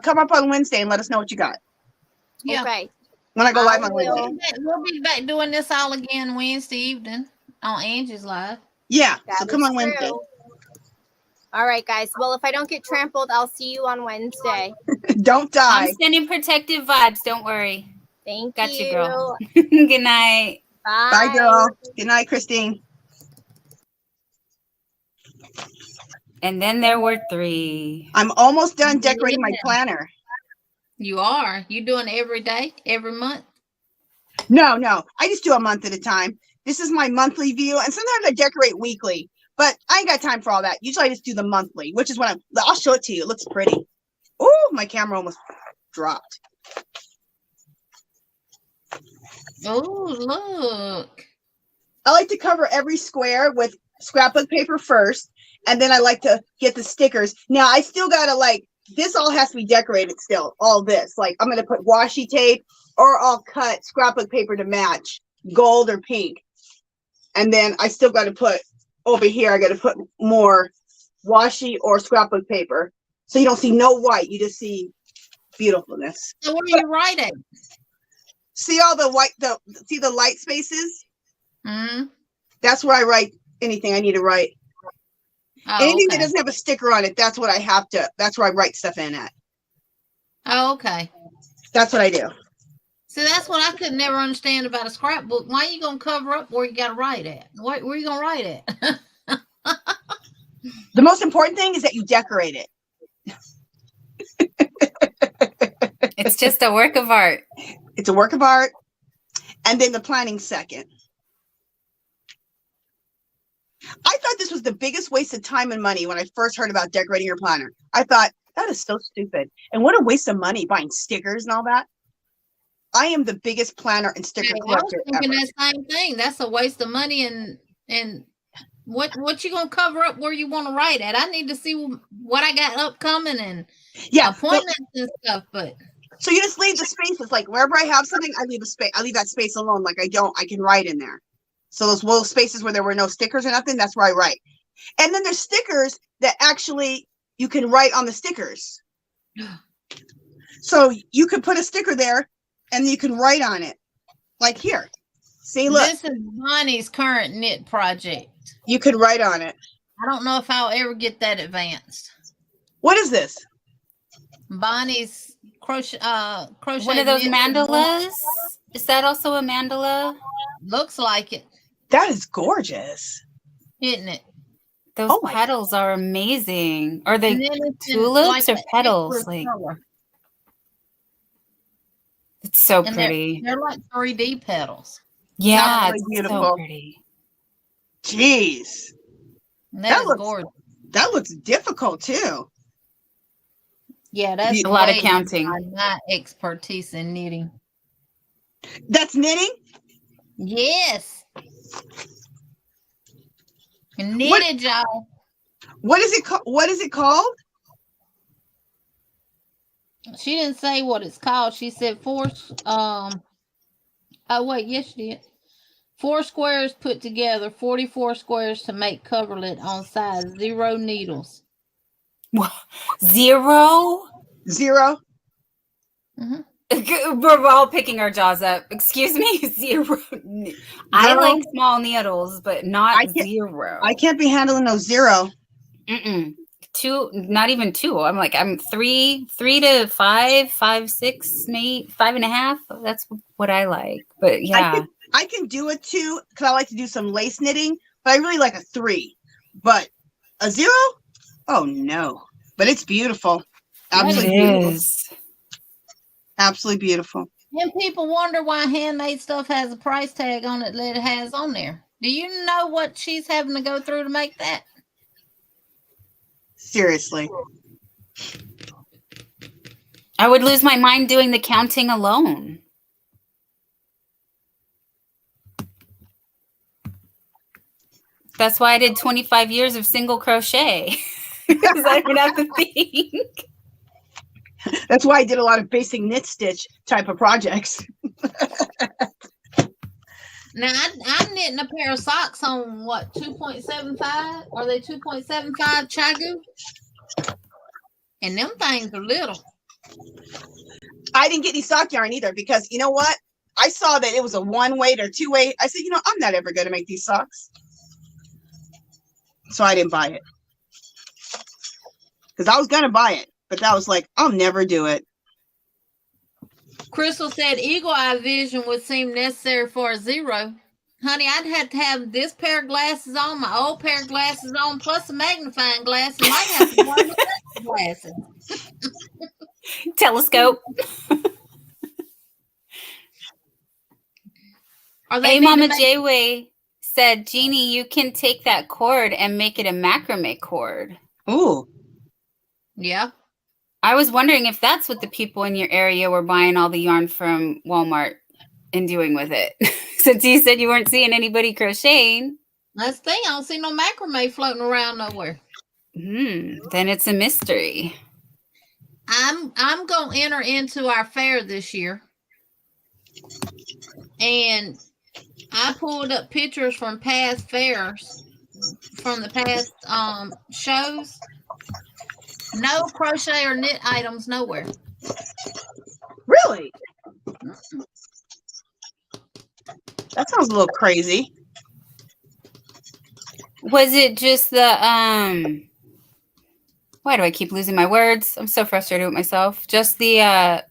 Come up on Wednesday and let us know what you got. Yeah. Okay. When I go live on Wednesday. We'll be back doing this all again Wednesday evening on Angie's Live. Yeah. So come on Wednesday. All right, guys. Well, if I don't get trampled, I'll see you on Wednesday. Don't die. I'm sending protective vibes. Don't worry. Got you, girl. Good night. Bye. Bye, girl. Good night, Christine. And then there were 3. I'm almost done decorating my planner. You are? You doing it every day, every month? No. I just do a month at a time. This is my monthly view, and sometimes I decorate weekly, but I ain't got time for all that. Usually I just do the monthly, which is when I'll show it to you. It looks pretty. Oh, my camera almost dropped. Oh, look. I like to cover every square with scrapbook paper first, and then I like to get the stickers. Now, I still got to this all has to be decorated still, all this. Like, I'm going to put washi tape, or I'll cut scrapbook paper to match gold or pink. And then I still got to put, over here, I got to put more washi or scrapbook paper. So you don't see no white, you just see beautifulness. So what are you writing? See all the white, see the light spaces? Mm-hmm. That's where I write anything I need to write. Oh, anything okay. that doesn't have a sticker on it, that's what I have to, that's where I write stuff in at. Oh, okay. That's what I do. See, that's what I could never understand about a scrapbook. Why are you going to cover up where you got to write at? Where are you going to write at? The most important thing is that you decorate it. It's just a work of art. It's a work of art. And then the planning second. I thought this was the biggest waste of time and money when I first heard about decorating your planner. I thought, that is so stupid. And what a waste of money buying stickers and all that. I am the biggest planner and sticker collector I was thinking ever. that same thing. That's a waste of money, and what you gonna cover up where you want to write at? I need to see what I got upcoming and appointments and stuff. But so you just leave the spaces, like wherever I have something, I leave a space. I leave that space alone. Like I can write in there. So those little spaces where there were no stickers or nothing, that's where I write. And then there's stickers that actually you can write on the stickers. So you could put a sticker there and you can write on it. Like here. See, look. This is Bonnie's current knit project. You could write on it. I don't know if I'll ever get that advanced. What is this? Bonnie's crochet. One of those mandalas? Is that also a mandala? Looks like it. That is gorgeous. Isn't it? Those petals are amazing. Are they tulips or petals? Like color. It's so And pretty. They're like 3D petals. Yeah, really it's beautiful. so pretty. Jeez. That looks gorgeous. That looks difficult too. Yeah, that's a lot of way counting. My expertise in knitting. That's knitting? Yes. Knitted, y'all. What is it called? What is it called? She didn't say what it's called. She said oh wait, yes she did. 4 squares put together, 44 squares to make coverlet on size, 0 needles. Zero? Mm-hmm. We're all picking our jaws up. Excuse me, 0. I like small needles, but not 0. I can't be handling no 0. 2, not even 2. I'm 3 to 5, 6, maybe 5.5. That's what I like. But yeah, I can do a 2 because I like to do some lace knitting, but I really like a 3. But a 0? Oh no! But it's beautiful. Absolutely beautiful. Absolutely beautiful. And people wonder why handmade stuff has a price tag on it that it has on there. Do you know what she's having to go through to make that? Seriously. I would lose my mind doing the counting alone. That's why I did 25 years of single crochet. Because I didn't have to think. That's why I did a lot of basic knit stitch type of projects. Now, I'm knitting a pair of socks on what, 2.75? Are they 2.75 chagu? And them things are little. I didn't get any sock yarn either because you know what? I saw that it was a 1-weight or 2-weight. I said, I'm not ever going to make these socks. So I didn't buy it. because I was gonna buy it, but that was like, I'll never do it. Crystal said eagle eye vision would seem necessary for a zero. Honey, I'd have to have this pair of glasses on, my old pair of glasses on, plus a magnifying glass, and might have to buy the glasses. Telescope. Hey, Mama J-Way said, Jeannie, you can take that cord and make it a macrame cord. Ooh. Yeah. I was wondering if that's what the people in your area were buying all the yarn from Walmart and doing with it. Since you said you weren't seeing anybody crocheting. That's the thing. I don't see no macrame floating around nowhere. Then it's a mystery. I'm gonna enter into our fair this year. And I pulled up pictures from past fairs, from the past shows. No crochet or knit items nowhere. Really? That sounds a little crazy. Was it just the why do I keep losing my words? I'm so frustrated with myself. Just the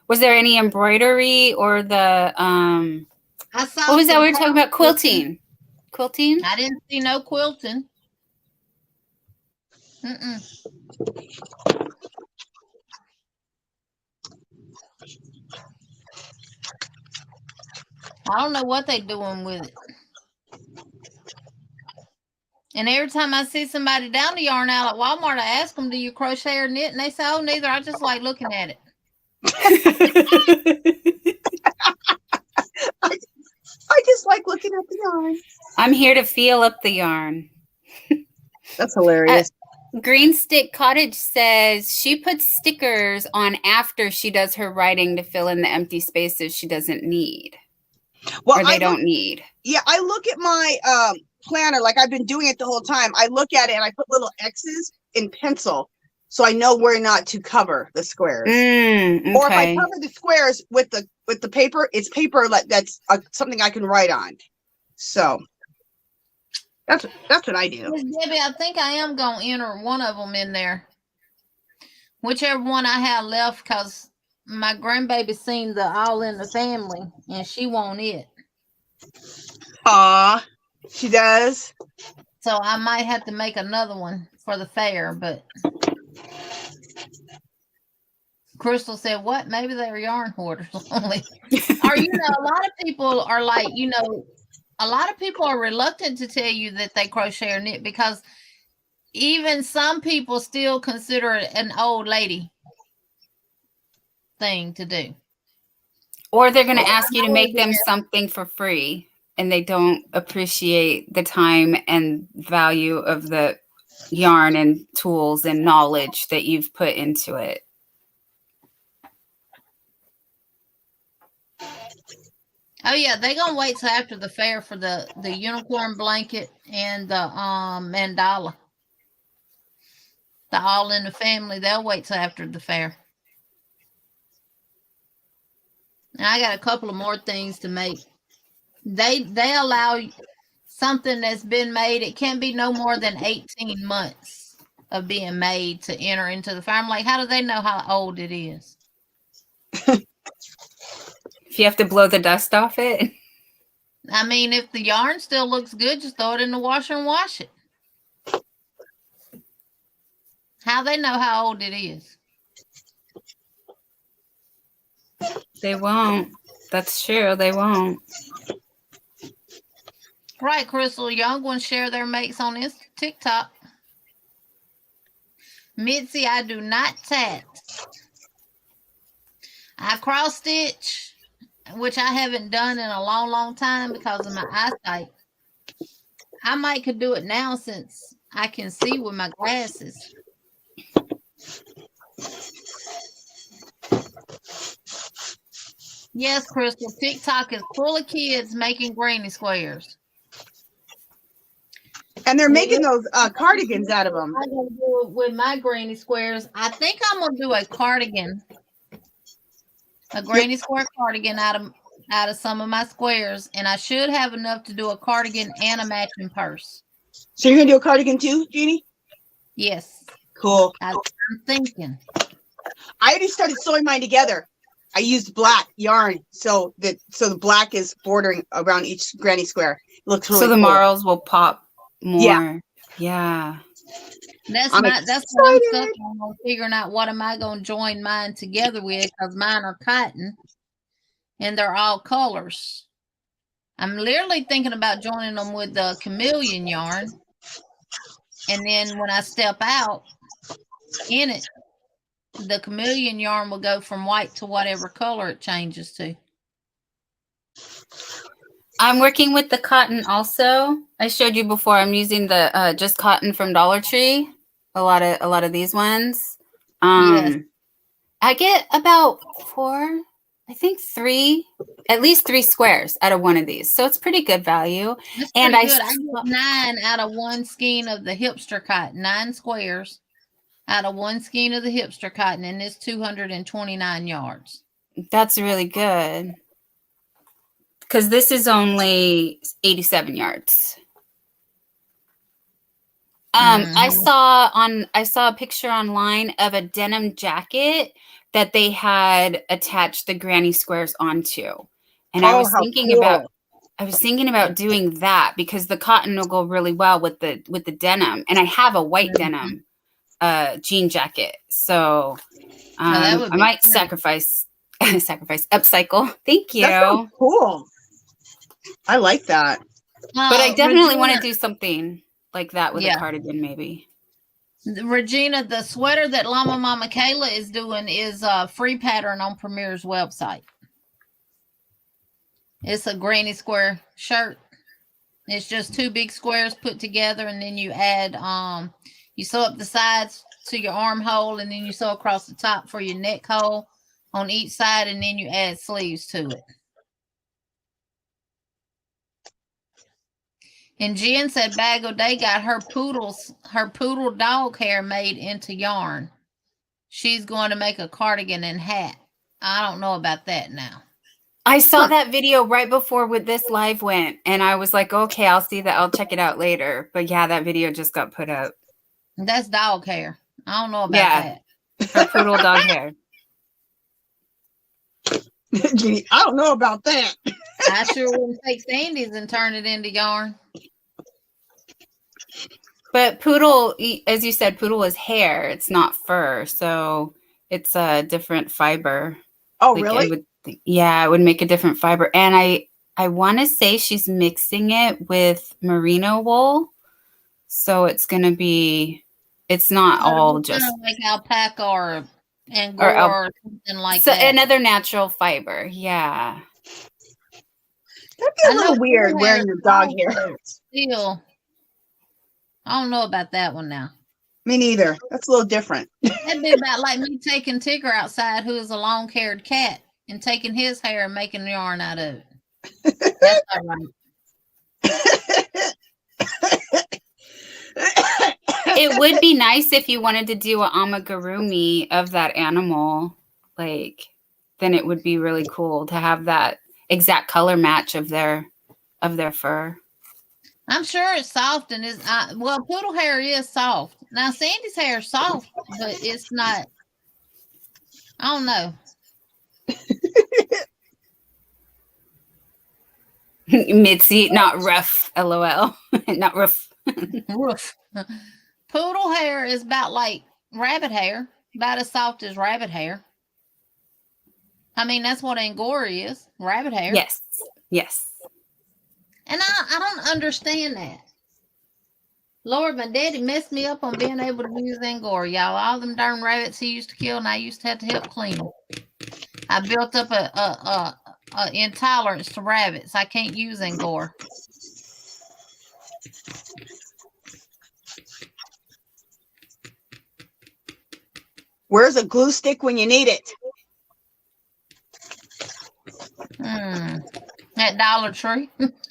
was there any embroidery or the I saw what was that we were talking about? Quilting. Quilting? I didn't see no quilting. I don't know what they're doing with it. And every time I see somebody down the yarn out at Walmart, I ask them, do you crochet or knit? And they say, oh, neither. I just like looking at it. I just like looking at the yarn. I'm here to feel up the yarn. That's hilarious. Green Stick Cottage says she puts stickers on after she does her writing to fill in the empty spaces she doesn't need. Well, or they don't need. Yeah, I look at my planner like I've been doing it the whole time. I look at it and I put little X's in pencil so I know where not to cover the squares. Okay. Or if I cover the squares with the paper, it's paper that's something I can write on. So that's what I do. Debbie, I think I am going to enter one of them in there. Whichever one I have left, because my grandbaby seen the All in the Family, and she want it. Aw, she does. So I might have to make another one for the fair, but Crystal said, what? Maybe they were yarn hoarders only. Or, a lot of people are like, a lot of people are reluctant to tell you that they crochet or knit because even some people still consider it an old lady thing to do. Or they're going to ask you to make them something for free and they don't appreciate the time and value of the yarn and tools and knowledge that you've put into it. Oh yeah, they're gonna wait till after the fair for the unicorn blanket and the mandala. The All in the Family, they'll wait till after the fair. And I got a couple of more things to make. They allow something that's been made, it can't be no more than 18 months of being made to enter into the fair. I'm like, how do they know how old it is? If you have to blow the dust off it. I mean, if the yarn still looks good, just throw it in the washer and wash it. How they know how old it is? They won't. That's true. They won't. Right, Crystal. Young ones share their makes on this TikTok. Mitzi, I do not tat. I cross stitch, which I haven't done in a long, long time because of my eyesight. I might could do it now since I can see with my glasses. Yes, Crystal, TikTok is full of kids making granny squares. And they're making those cardigans out of them. I'm going to do it with my granny squares. I think I'm going to do a cardigan. A granny square cardigan out of some of my squares. And I should have enough to do a cardigan and a matching purse. So you're going to do a cardigan too, Jeannie? Yes. Cool. I'm thinking. I already started sewing mine together. I used black yarn, so the black is bordering around each granny square. It looks really so the cool. marls will pop more. Yeah. That's I'm what I'm excited. stuck on, figuring out what am I going to join mine together with, because mine are cotton and they're all colors. I'm literally thinking about joining them with the chameleon yarn, and then when I step out in it, the chameleon yarn will go from white to whatever color it changes to. I'm working with the cotton also. I showed you before. I'm using the just cotton from Dollar Tree. A lot of these ones. Yes. I get about at least three squares out of one of these. So it's pretty good value. That's And pretty good. I get 9 out of one skein of the hipster cotton, 9 squares out of one skein of the hipster cotton, and it's 229 yards. That's really good. Because this is only 87 yards. I saw a picture online of a denim jacket that they had attached the granny squares onto. And I was thinking about doing that because the cotton will go really well with the denim. And I have a white denim jean jacket. So I might sacrifice upcycle. Thank you. That sounds cool. I like that. But I definitely want to do something like that with a cardigan, maybe. Regina, the sweater that Llama Mama Kayla is doing is a free pattern on Premier's website. It's a granny square shirt. It's just 2 big squares put together, and then you add you sew up the sides to your armhole, and then you sew across the top for your neck hole on each side, and then you add sleeves to it. And Jen said Bag O'Day got her poodle dog hair made into yarn. She's going to make a cardigan and hat. I don't know about that now. I saw that video right before this live went, and I was like, okay, I'll see that. I'll check it out later. But yeah, that video just got put up. That's dog hair. I don't know about that. Her poodle dog hair. Jeannie, I don't know about that. I sure wouldn't take Sandy's and turn it into yarn. But poodle, as you said, poodle is hair. It's not fur. So it's a different fiber. Oh, really? It would make a different fiber. And I want to say she's mixing it with merino wool. So it's going to be, it's not all just like alpaca or angora or something like that. Another natural fiber. Yeah. That'd be a little weird wearing your dog hair. Still, I don't know about that one now. Me neither. That's a little different. That'd be about like me taking Tigger outside, who is a long-haired cat, and taking his hair and making yarn out of it. That's all right. It would be nice if you wanted to do an amigurumi of that animal. Like, then it would be really cool to have that exact color match of their fur. I'm sure it's soft and is poodle hair is soft. Now Sandy's hair is soft, but it's not. I don't know. Mitzi, not rough. LOL. Not rough. Rough. Poodle hair is about like rabbit hair, about as soft as rabbit hair. I mean, that's what Angora is, rabbit hair. Yes. Yes. And I don't understand that. Lord, my daddy messed me up on being able to use Angora, y'all. All them darn rabbits he used to kill, and I used to have to help clean them. I built up a intolerance to rabbits. I can't use Angora. Where's a glue stick when you need it? At Dollar Tree.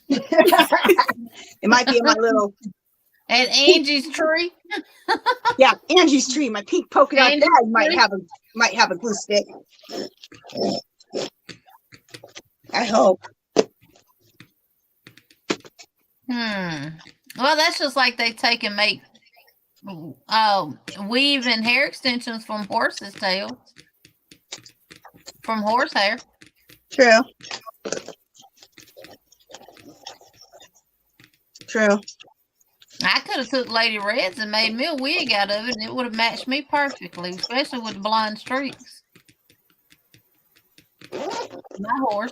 It might be in my little. At Angie's tree. Yeah, Angie's tree. My pink polka dot bag might have a glue stick. I hope. Well, that's just like they take and make weave and hair extensions from horses' tails, from horsehair. True. True. I could have took Lady Red's and made me a wig out of it, and it would have matched me perfectly, especially with the blonde streaks. My horse.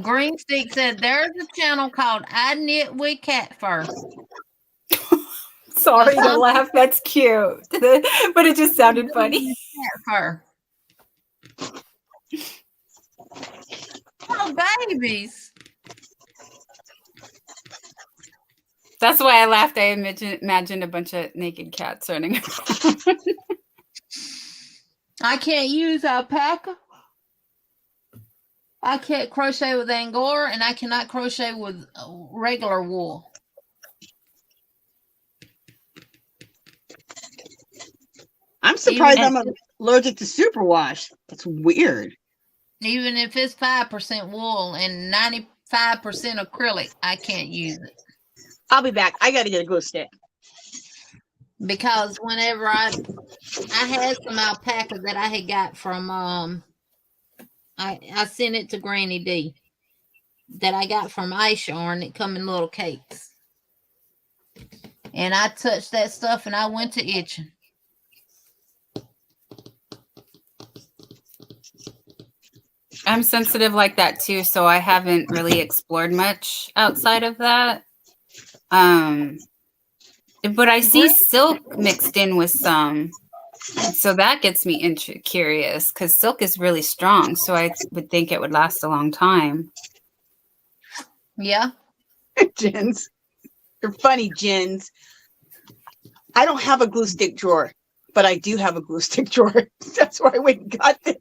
Green Stick said there's a channel called I Knit with Cat Fur. Sorry to laugh. That's cute, but it just sounded funny. Cat fur. Oh, babies. That's why I laughed. I imagined a bunch of naked cats running around. I can't use alpaca. I can't crochet with Angora, and I cannot crochet with regular wool. I'm surprised I'm allergic to superwash. That's weird. Even if it's 5% wool and 95% acrylic, I can't use it. I'll be back. I got to get a glue stick. Because whenever I had some alpaca that I had got from I sent it to Granny D that I got from Ice Yarn. It come in little cakes. And I touched that stuff and I went to itching. I'm sensitive like that too, so I haven't really explored much outside of that. But I see silk mixed in with some. So that gets me curious because silk is really strong. So I would think it would last a long time. Yeah. Jens. You're funny, Jens. I don't have a glue stick drawer, but I do have a glue stick drawer. That's why I went and got this.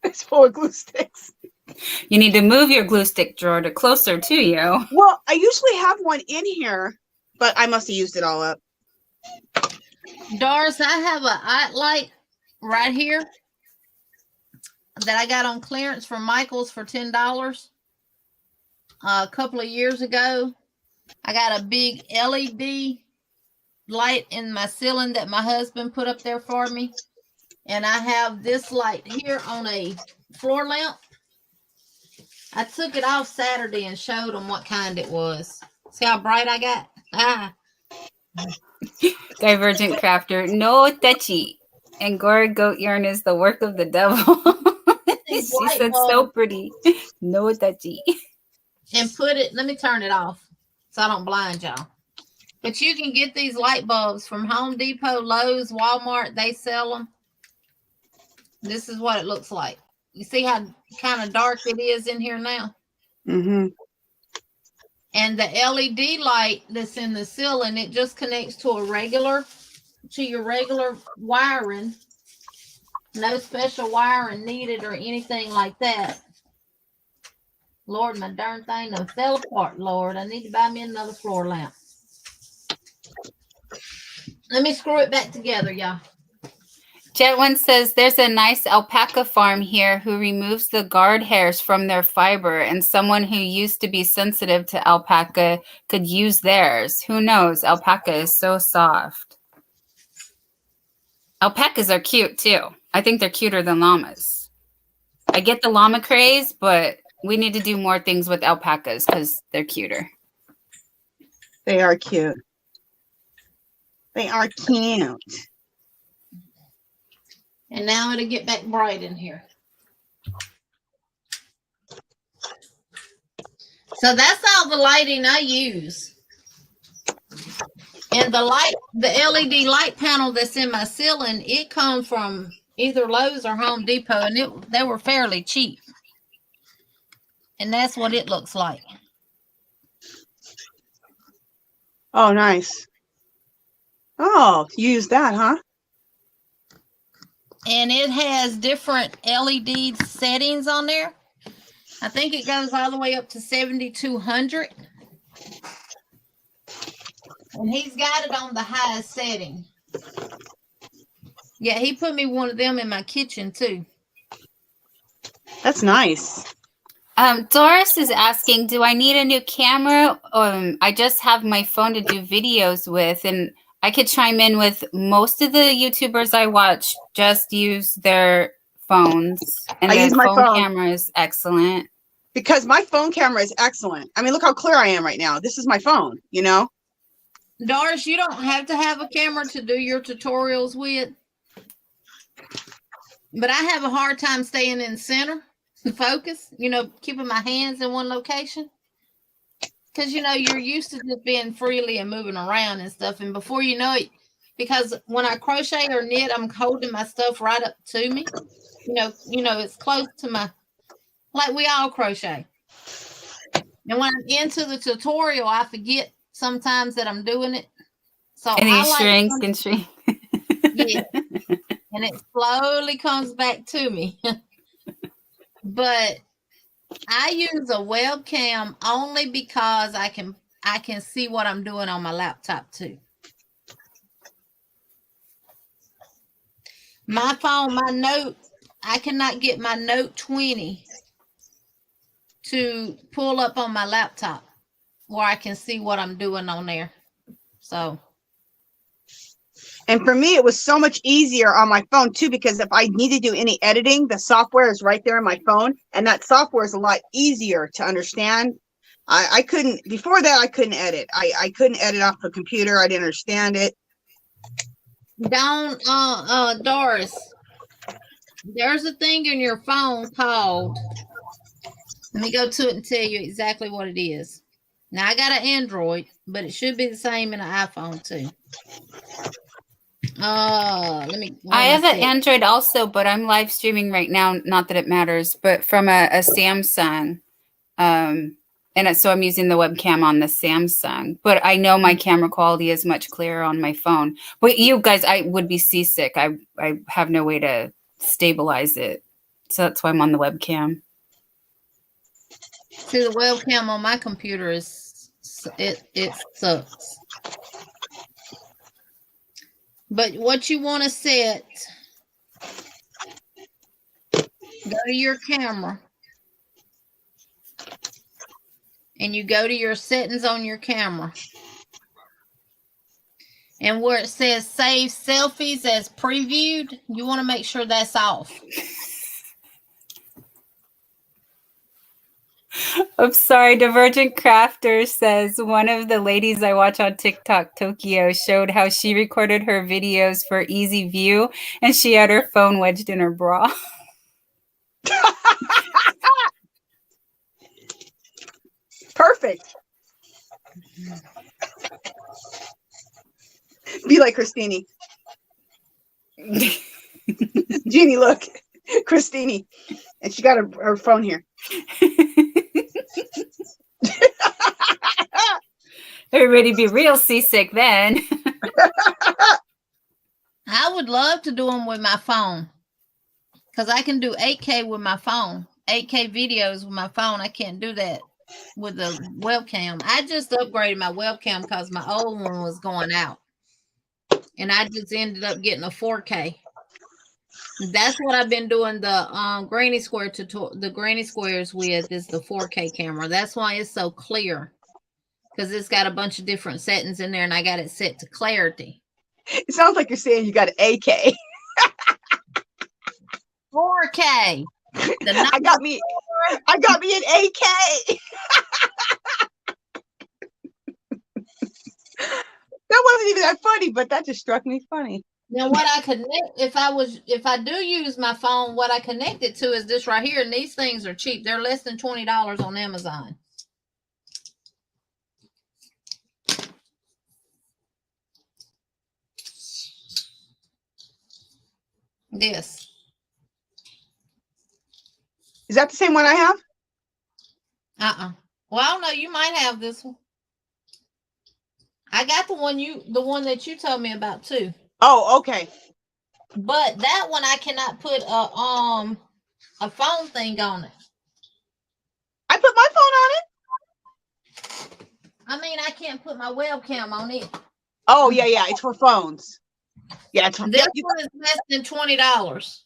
It's full of glue sticks. You need to move your glue stick drawer to closer to you. Well, I usually have one in here, but I must have used it all up. Doris, I have a light right here that I got on clearance from Michael's for $10 a couple of years ago. I got a big LED light in my ceiling that my husband put up there for me. And I have this light here on a floor lamp. I took it off Saturday and showed them what kind it was. See how bright I got? Ah. Divergent crafter, no touchy. Angora goat yarn is the work of the devil. She said so pretty. No touchy. And put it, let me turn it off so I don't blind y'all. But you can get these light bulbs from Home Depot, Lowe's, Walmart. They sell them. This is what it looks like. You see how kind of dark it is in here now? Mm-hmm. And the LED light that's in the ceiling, it just connects to your regular wiring. No special wiring needed or anything like that. Lord, my darn thing done fell apart, Lord. I need to buy me another floor lamp. Let me screw it back together, y'all. Jet One says there's a nice alpaca farm here who removes the guard hairs from their fiber, and someone who used to be sensitive to alpaca could use theirs. Who knows? Alpaca is so soft. Alpacas are cute too. I think they're cuter than llamas. I get the llama craze, but we need to do more things with alpacas because they're cuter. They are cute. They are cute. And now it'll get back bright in here. So that's all the lighting I use. And the LED light panel that's in my ceiling, it comes from either Lowe's or Home Depot, and they were fairly cheap. And that's what it looks like. Oh, nice. Oh, you use that, huh? And it has different LED settings on there. I think it goes all the way up to 7,200. And he's got it on the highest setting. Yeah, he put me one of them in my kitchen too. That's nice. Doris is asking, do I need a new camera? I just have my phone to do videos with, and I could chime in with most of the YouTubers I watch just use their phones, and I use my phone. Camera is excellent. Because my phone camera is excellent. I mean, look how clear I am right now. This is my phone, you know? Doris, you don't have to have a camera to do your tutorials with. But I have a hard time staying in center and focus, you know, keeping my hands in one location. Because, you know, you're used to just being freely and moving around and stuff. And before you know it, because when I crochet or knit, I'm holding my stuff right up to me. You know, it's close to my, like we all crochet. And when I'm into the tutorial, I forget sometimes that I'm doing it. So and I shrink and shrink. Yeah. And it slowly comes back to me. But I use a webcam only because I can see what I'm doing on my laptop too. My phone, my Note, I cannot get my Note 20 to pull up on my laptop where I can see what I'm doing on there. So. And for me, it was so much easier on my phone too, because if I need to do any editing, the software is right there in my phone. And that software is a lot easier to understand. I couldn't, before that, I couldn't edit. I couldn't edit off the computer. I didn't understand it. Doris, there's a thing in your phone called, let me go to it and tell you exactly what it is. Now I got an Android, but it should be the same in an iPhone too. I have an Android also, but I'm live streaming right now. Not that it matters, but from a Samsung. So I'm using the webcam on the Samsung, but I know my camera quality is much clearer on my phone. But you guys, I would be seasick. I have no way to stabilize it. So that's why I'm on the webcam. See, the webcam on my computer it sucks. But what you want to set, go to your camera and you go to your settings on your camera. And where it says save selfies as previewed, you want to make sure that's off. I'm sorry, Divergent Crafter says one of the ladies I watch on TikTok, Tokyo, showed how she recorded her videos for easy view and she had her phone wedged in her bra. Perfect. Be like Christine. Jeannie, look. Christine. And she got her phone here. Everybody be real seasick then. I would love to do them with my phone because I can do 8K with my phone, 8K videos with my phone. I can't do that with the webcam. I just upgraded my webcam because my old one was going out, and I just ended up getting a 4K. That's what I've been doing the granny square the granny squares with is the 4K camera. That's why it's so clear, because it's got a bunch of different settings in there, and I got it set to clarity. It sounds like you're saying you got an AK. 4K. I got me an AK. That wasn't even that funny, but that just struck me funny. Now what I connect, if I do use my phone, what I connect it to is this right here, and these things are cheap. They're less than $20 on Amazon. This. Is that the same one I have? Well, I don't know. You might have this one. I got the one that you told me about too. Oh, okay. But that one I cannot put a phone thing on it. I put my phone on it. I mean, I can't put my webcam on it. Oh, yeah, it's for phones. Yeah, This one is less than $20.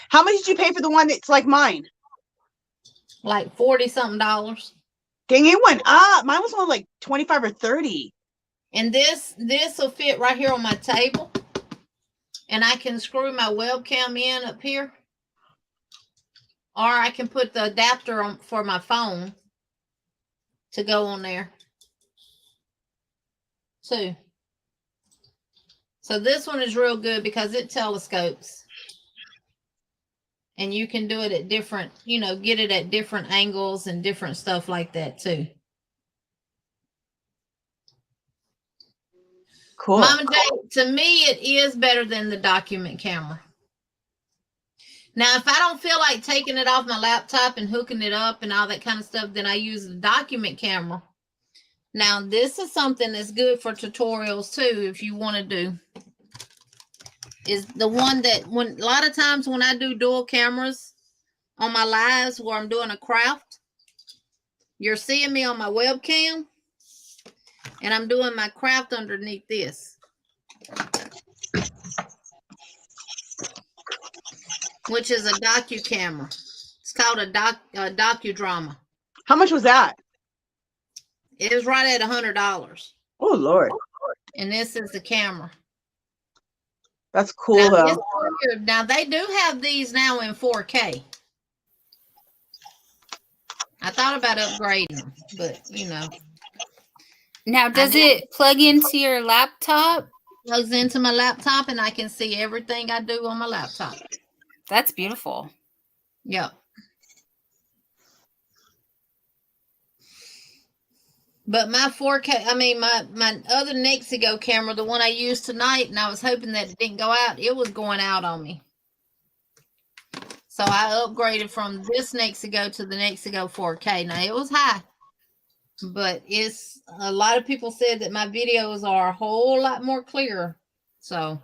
How much did you pay for the one that's like mine? Like $40-something. Dang, it went up. Mine was only like 25 or 30. And this will fit right here on my table. And I can screw my webcam in up here. Or I can put the adapter on for my phone to go on there too. So this one is real good because it telescopes. And you can do it at different, get it at different angles and different stuff like that too. Cool. Mama J, to me, it is better than the document camera. Now, if I don't feel like taking it off my laptop and hooking it up and all that kind of stuff, then I use the document camera. Now, this is something that's good for tutorials too, if you want to do. Is the one that a lot of times when I do dual cameras on my lives where I'm doing a craft, you're seeing me on my webcam and I'm doing my craft underneath this, which is a docu-camera. It's called a docudrama. How much was that? It was right at $100. Oh, Lord. And this is the camera. That's cool, though. Now, they do have these now in 4K. I thought about upgrading them, but, Now, does it plug into your laptop? Plugs into my laptop, and I can see everything I do on my laptop. That's beautiful. Yep. But my 4K, my other Nexigo camera, the one I used tonight, and I was hoping that it didn't go out, it was going out on me. So I upgraded from this Nexigo to the Nexigo 4K. Now, it was high, but a lot of people said that my videos are a whole lot more clear. So.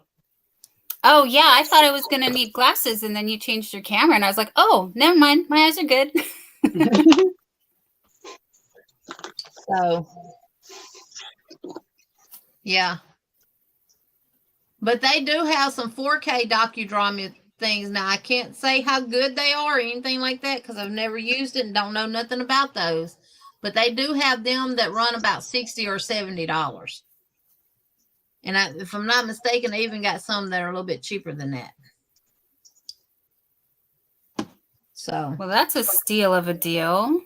Oh, yeah, I thought I was going to need glasses, and then you changed your camera, and I was like, oh, never mind. My eyes are good. So, yeah. But they do have some 4K docudrama things. Now, I can't say how good they are or anything like that because I've never used it and don't know nothing about those. But they do have them that run about $60 or $70. And if I'm not mistaken, I even got some that are a little bit cheaper than that. So. Well, that's a steal of a deal.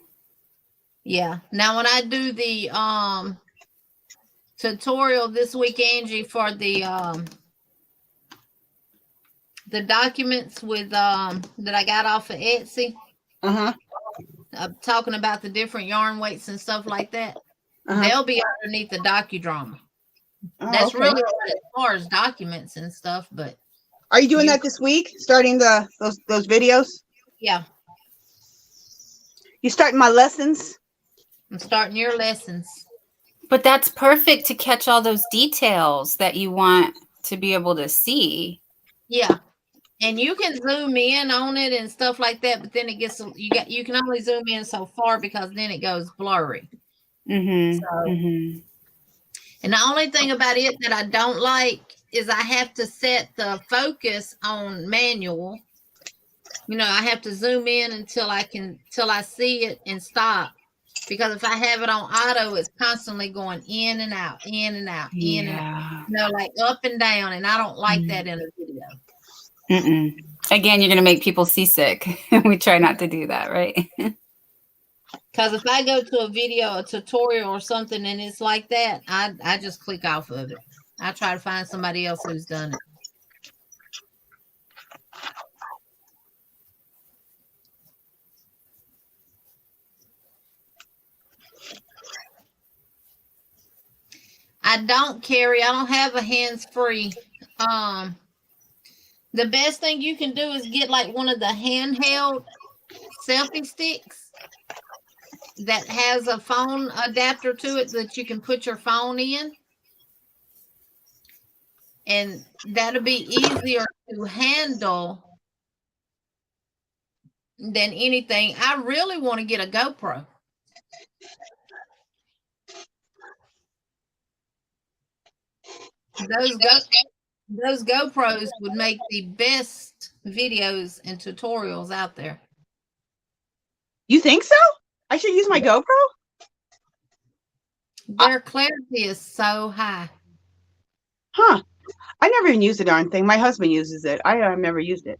Yeah. Now, when I do the tutorial this week, Angie, for the documents with that I got off of Etsy, I'm talking about the different yarn weights and stuff like that. They'll be underneath the docudrama. That's really good as far as documents and stuff. But are you doing that this week? Starting those videos? Yeah. You starting my lessons? I'm starting your lessons. But that's perfect to catch all those details that you want to be able to see. Yeah. And you can zoom in on it and stuff like that, but then it gets you can only zoom in so far because then it goes blurry. And the only thing about it that I don't like is I have to set the focus on manual. I have to zoom in until I see it and stop. Because if I have it on auto, it's constantly going in and out, in and out, in and out. Like up and down. And I don't like that in a video. Again, you're going to make people seasick. We try not to do that, right? Because if I go to a video, a tutorial or something, and it's like that, I just click off of it. I try to find somebody else who's done it. I don't have a hands-free. The best thing you can do is get like one of the handheld selfie sticks that has a phone adapter to it that you can put your phone in. And that'll be easier to handle than anything. I really want to get a GoPro. Those GoPros would make the best videos and tutorials out there. You think so? I should use my GoPro? Their clarity is so high. Huh. I never even used the darn thing. My husband uses it. I have never used it.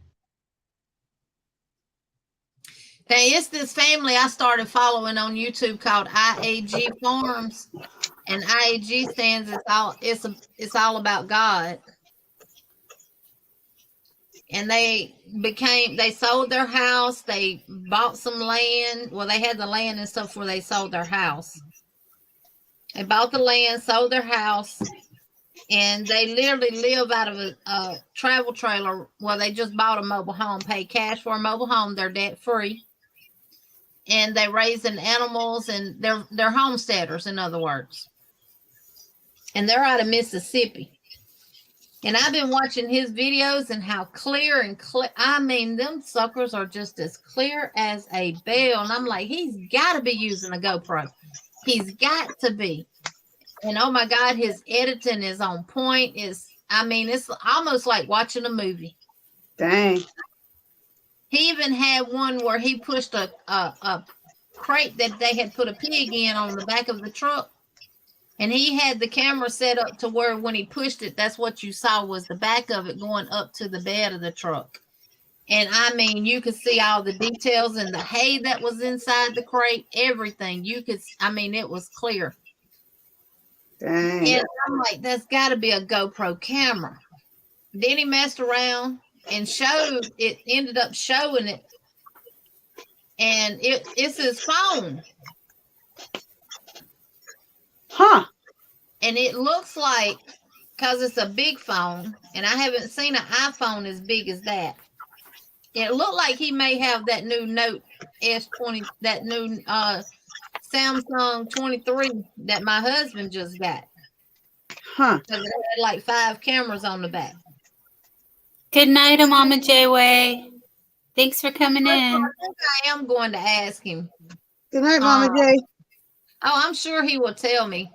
Now, it's this family I started following on YouTube called IAG Farms. And IAG stands it's all about God. And they sold their house, they bought some land. Well, they had the land and stuff where they sold their house. They bought the land, sold their house, and they literally live out of a travel trailer. Well, they just bought a mobile home, paid cash for a mobile home. They're debt free, and they raising animals, and they're homesteaders, in other words. And they're out of Mississippi. And I've been watching his videos and how clear I mean, them suckers are just as clear as a bell. And I'm like, he's got to be using a GoPro. He's got to be. And oh my God, his editing is on point. It's almost like watching a movie. Dang. He even had one where he pushed a crate that they had put a pig in on the back of the truck. And he had the camera set up to where when he pushed it, that's what you saw was the back of it going up to the bed of the truck. And I mean, you could see all the details and the hay that was inside the crate, everything. It was clear. Dang. And I'm like, that's got to be a GoPro camera. Then he messed around and ended up showing it. And it's his phone. Huh. And it looks like, because it's a big phone, and I haven't seen an iPhone as big as that. It looked like he may have that new Note S20, that new Samsung 23 that my husband just got. Huh. Because it had like 5 cameras on the back. Good night, Mama J-Way. Thanks for coming in. I think I am going to ask him. Good night, Mama J. Oh, I'm sure he will tell me.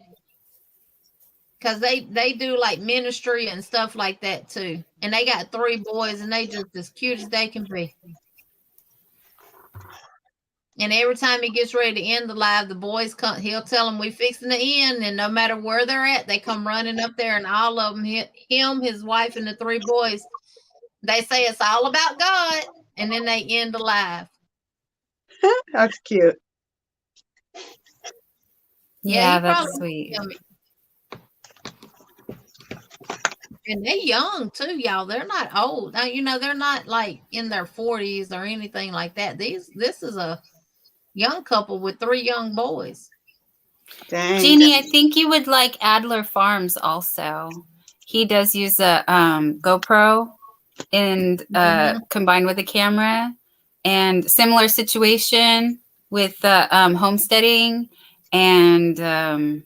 Because they do like ministry and stuff like that too. And they got 3 boys and they just as cute as they can be. And every time he gets ready to end the live, the boys come, he'll tell them we fixing to end. And no matter where they're at, they come running up there, and all of them, him, his wife, and the 3 boys, they say it's all about God. And then they end the live. That's cute. Yeah, that's sweet. And they're young too, y'all. They're not old. Now, they're not like in their 40s or anything like that. This is a young couple with 3 young boys. Dang. Jeannie, I think you would like Adler Farms also. He does use a GoPro and combined with a camera, and similar situation with homesteading, and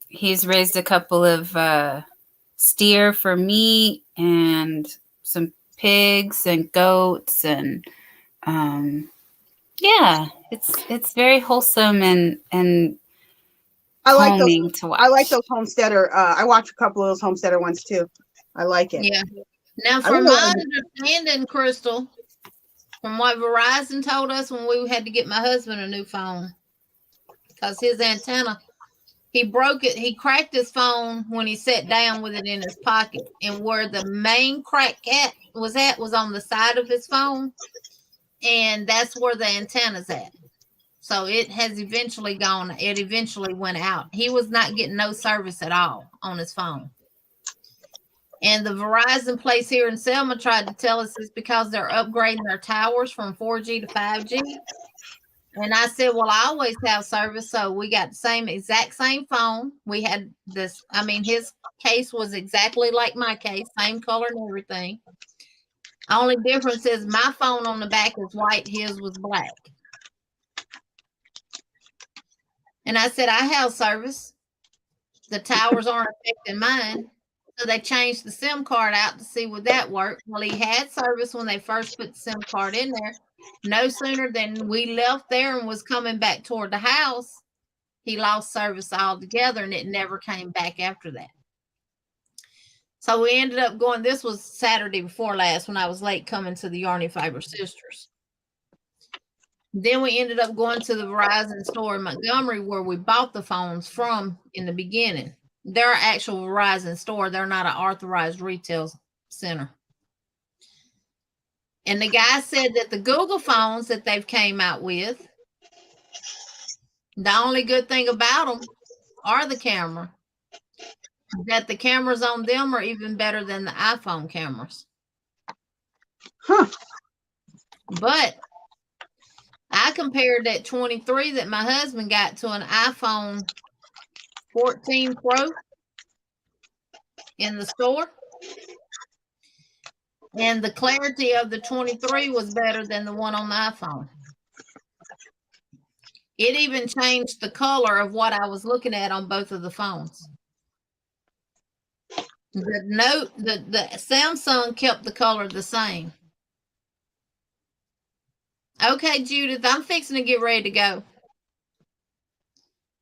he's raised a couple of steer for meat and some pigs and goats, and it's very wholesome and I like calming those. to watch. I like those homesteader. I watch a couple of those homesteader ones too. I like it. Yeah. Now, from my understanding, Crystal, from what Verizon told us when we had to get my husband a new phone, because his antenna, he broke it. He cracked his phone when he sat down with it in his pocket. And where the main crack was on the side of his phone. And that's where the antenna's at. So it has eventually gone. It eventually went out. He was not getting no service at all on his phone. And the Verizon place here in Selma tried to tell us it's because they're upgrading their towers from 4G to 5G. And I said, well, I always have service. So we got the exact same phone. We had this, his case was exactly like my case, same color and everything. Only difference is my phone on the back is white, his was black. And I said, I have service. The towers aren't affecting mine. So they changed the SIM card out to see would that work. Well, he had service when they first put the SIM card in there. No sooner than we left there and was coming back toward the house, he lost service altogether, and it never came back after that. So we ended up going, this was Saturday before last when I was late coming to the Yarny Fiber Sisters. Then we ended up going to the Verizon store in Montgomery where we bought the phones from in the beginning. They're an actual Verizon store. They're not an authorized retail center. And the guy said that the Google phones that they've came out with, the only good thing about them are the camera. That the cameras on them are even better than the iPhone cameras. Huh. But I compared that 23 that my husband got to an iPhone 14 Pro in the store. And the clarity of the 23 was better than the one on the iPhone. It even changed the color of what I was looking at on both of the phones. The Samsung kept the color the same. Okay, Judith, I'm fixing to get ready to go.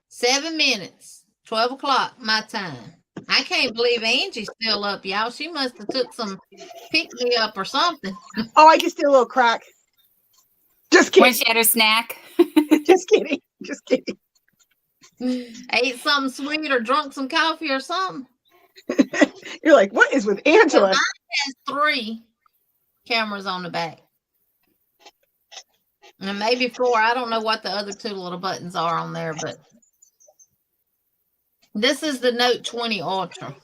7 minutes, 12 o'clock my time. I can't believe Angie's still up, y'all. She must have took some pick-me-up or something. Oh, I just did a little crack. Just kidding. When she had her snack. Just kidding. Just kidding. Ate something sweet or drunk some coffee or something. You're like, what is with Angela? Mine has 3 cameras on the back. And maybe 4. I don't know what the other 2 little buttons are on there, but this is the Note 20 Ultra.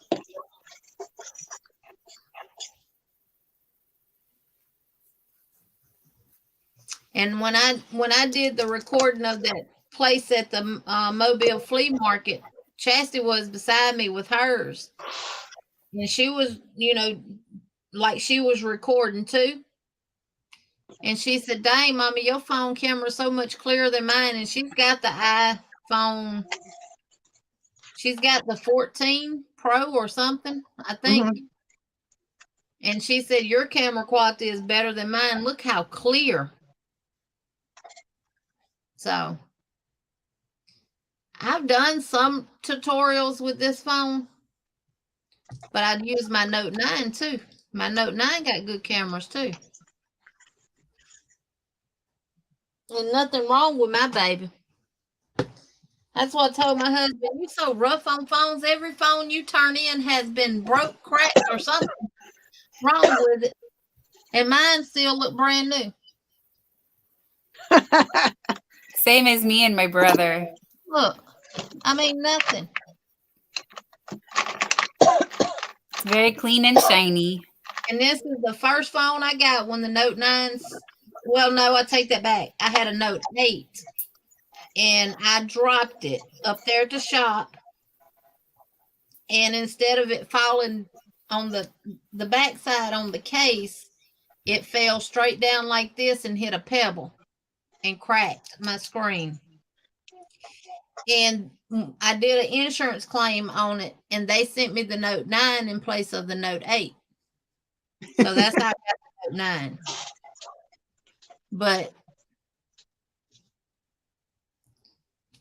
And when I did the recording of that place at the Mobile Flea Market, Chastity was beside me with hers. And she was, like she was recording too. And she said, dang, Mommy, your phone camera is so much clearer than mine. And she's got the iPhone. She's got the 14 Pro or something, I think. Mm-hmm. And she said, your camera quality is better than mine. Look how clear. So I've done some tutorials with this phone, but I'd use my Note 9 too. My Note 9 got good cameras too. And nothing wrong with my baby. That's what I told my husband. You're so rough on phones. Every phone you turn in has been broke, cracked, or something wrong with it. And mine still look brand new. Same as me and my brother. Look, I mean, nothing. It's very clean and shiny. And this is the first phone I got when the Note 9s. Well, no, I take that back. I had a Note 8. And I dropped it up there at the shop. And instead of it falling on the backside on the case, it fell straight down like this and hit a pebble and cracked my screen. And I did an insurance claim on it, and they sent me the Note 9 in place of the Note 8. So that's how I got the Note 9. But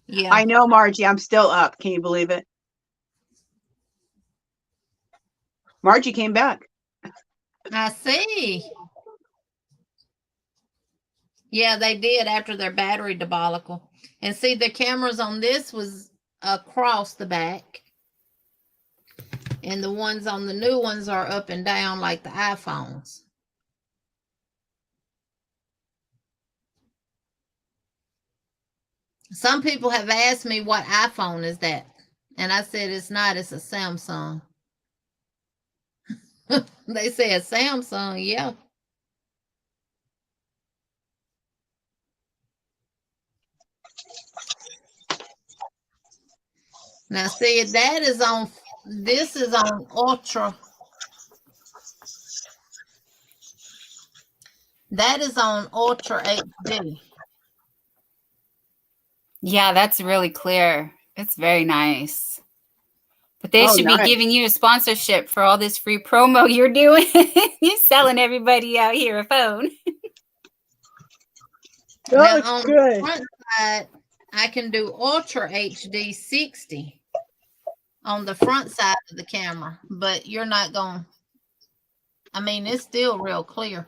yeah. I know, Margie, I'm still up. Can you believe it? Margie came back. I see. Yeah, they did after their battery debacle. And see, the cameras on this was across the back. And the ones on the new ones are up and down like the iPhones. Some people have asked me what iPhone is that. And I said, it's not, it's a Samsung. They say a Samsung, yeah. Now see, that is on, this is on Ultra. That is on Ultra HD. Yeah, that's really clear. It's very nice. But they should be giving you a sponsorship for all this free promo you're doing. You're selling everybody out here a phone. That Now looks on good. the front side, I can do Ultra HD 60 on the front side of the camera, but you're not going. I mean, it's still real clear.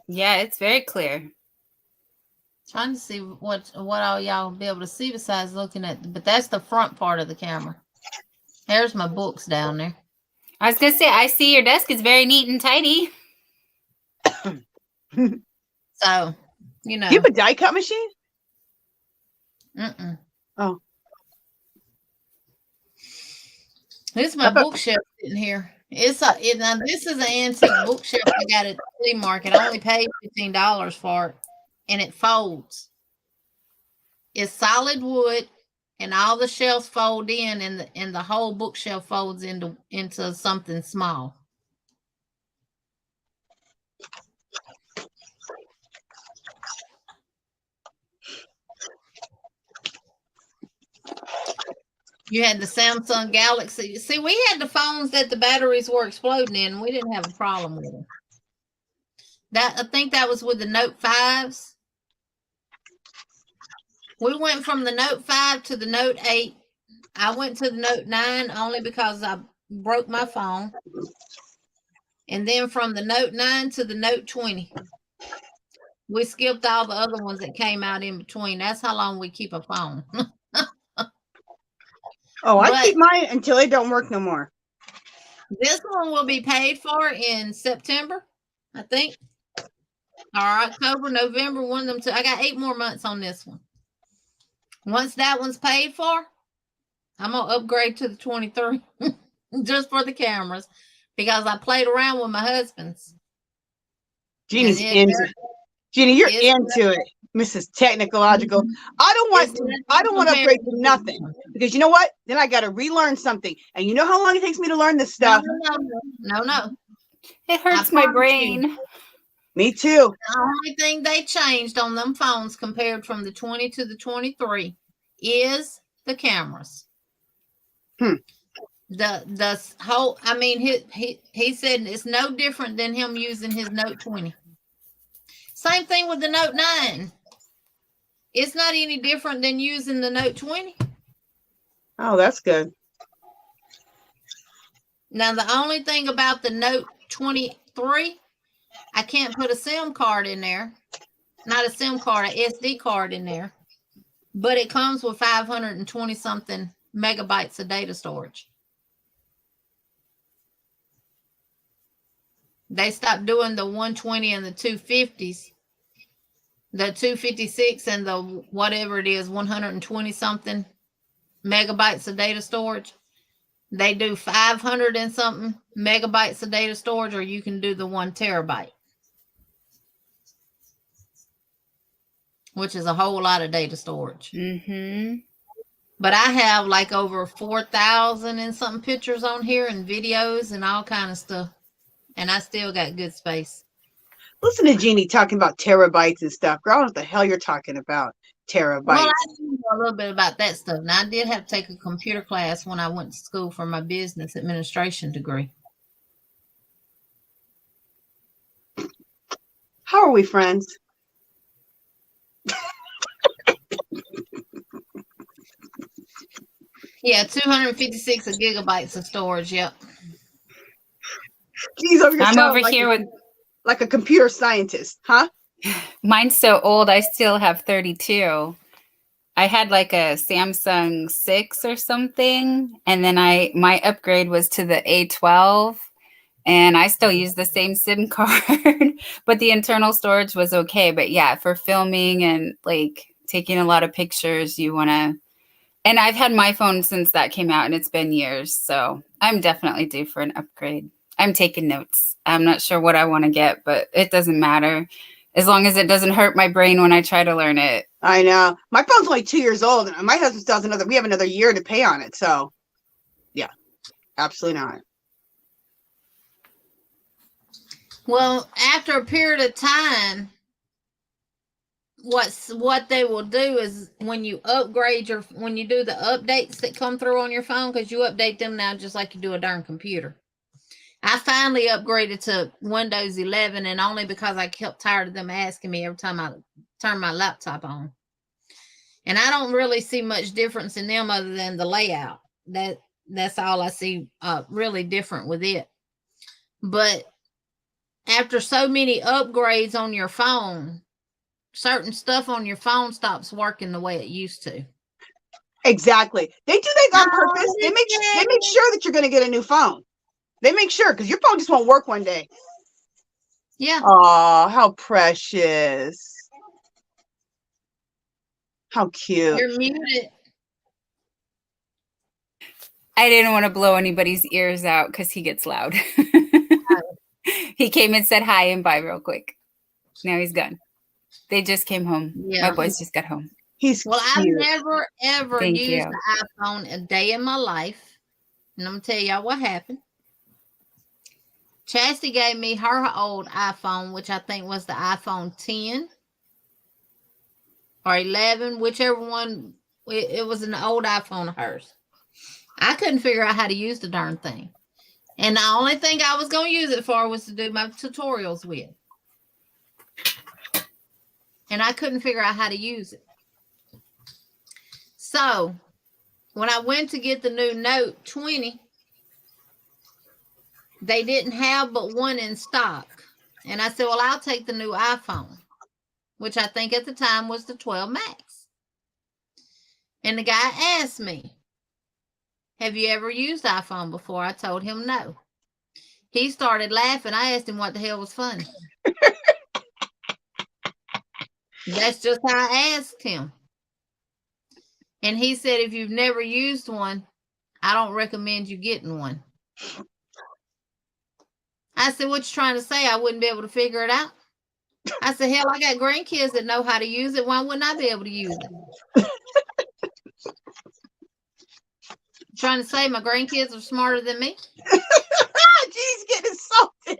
Yeah, it's very clear. Trying to see what all y'all will be able to see besides looking at, but that's the front part of the camera. There's my books down there. I was gonna say, I see your desk is very neat and tidy. So, you know. You have a die cut machine? Mm-mm. Oh. This is my bookshelf sitting here. Now this is an antique bookshelf I got at the flea market. I only paid $15 for it, and it folds. It's solid wood, and all the shelves fold in, and the whole bookshelf folds into something small. You had the Samsung Galaxy. See, we had the phones that the batteries were exploding in, and we didn't have a problem with them. I think that was with the Note 5s. We went from the Note 5 to the Note 8. I went to the Note 9 only because I broke my phone. And then from the Note 9 to the Note 20. We skipped all the other ones that came out in between. That's how long we keep a phone. Oh, I keep mine until it don't work no more. This one will be paid for in September, I think. Or October, November, one of them two. I got 8 more months on this one. Once that one's paid for, I'm going to upgrade to the 23 just for the cameras because I played around with my husband's. Jeannie's into it. Jeannie, you're into it, Mrs. Technological. I don't want to upgrade to nothing because you know what? Then I got to relearn something. And you know how long it takes me to learn this stuff? No. It hurts my brain. Me too. The only thing they changed on them phones compared from the 20 to the 23 is the cameras. The whole, I mean, he said it's no different than him using his Note 20. Same thing with the Note 9. It's not any different than using the Note 20. Oh, that's good. Now, the only thing about the Note 23, I can't put a SIM card in there. Not a SIM card, an SD card in there. But it comes with 520 something megabytes of data storage. They stopped doing the 120 and the 250s. The 256 and the whatever it is, 120 something megabytes of data storage. They do 500 and something megabytes of data storage, or you can do the 1 terabyte, which is a whole lot of data storage. But I have like over 4,000 and something pictures on here and videos and all kind of stuff. And I still got good space. Listen to Jeannie talking about terabytes and stuff. Girl, what the hell you're talking about? Terabytes. Well, I know a little bit about that stuff. Now, I did have to take a computer class when I went to school for my business administration degree. How are we friends? Yeah, 256 gigabytes of storage. Yep. Geez, I'm over here with like a computer scientist, huh? Mine's so old, I still have 32. I had like a Samsung 6 or something, and then my upgrade was to the A12, and I still use the same SIM card, but the internal storage was okay. But yeah, for filming and like taking a lot of pictures, you want to. And I've had my phone since that came out, and it's been years, so I'm definitely due for an upgrade. I'm taking notes. I'm not sure what I want to get, but it doesn't matter as long as it doesn't hurt my brain when I try to learn it. I know. My phone's only 2 years old, and my husband still has we have another year to pay on it. So, yeah, absolutely not. Well, after a period of time, what they will do is when you upgrade when you do the updates that come through on your phone, because you update them now just like you do a darn computer. I finally upgraded to Windows 11, and only because I kept tired of them asking me every time I turned my laptop on. And I don't really see much difference in them other than the layout. That's all I see really different with it. But after so many upgrades on your phone, certain stuff on your phone stops working the way it used to. Exactly. They do that on purpose. They make sure that you're going to get a new phone. They make sure, because your phone just won't work one day. Yeah. Oh, how precious. How cute. You're muted. I didn't want to blow anybody's ears out because he gets loud. He came and said hi and bye real quick. Now he's gone. They just came home. Yeah. My boys just got home. Well, I've never, ever Thank used you. the iPhone a day in my life. And I'm going to tell y'all what happened. Chastity gave me her old iPhone, which I think was the iPhone 10 or 11, whichever one. It was an old iPhone of hers. I couldn't figure out how to use the darn thing. And the only thing I was going to use it for was to do my tutorials with. And I couldn't figure out how to use it. So when I went to get the new Note 20, they didn't have but one in stock. And I said, well, I'll take the new iPhone, which I think at the time was the 12 Max. And the guy asked me, have you ever used iPhone before? I told him no. He started laughing. I asked him what the hell was funny. That's just how I asked him. And he said, if you've never used one, I don't recommend you getting one. I said, what you trying to say? I wouldn't be able to figure it out. I said, hell, I got grandkids that know how to use it. Why wouldn't I be able to use it? Trying to say my grandkids are smarter than me? She's getting insulted.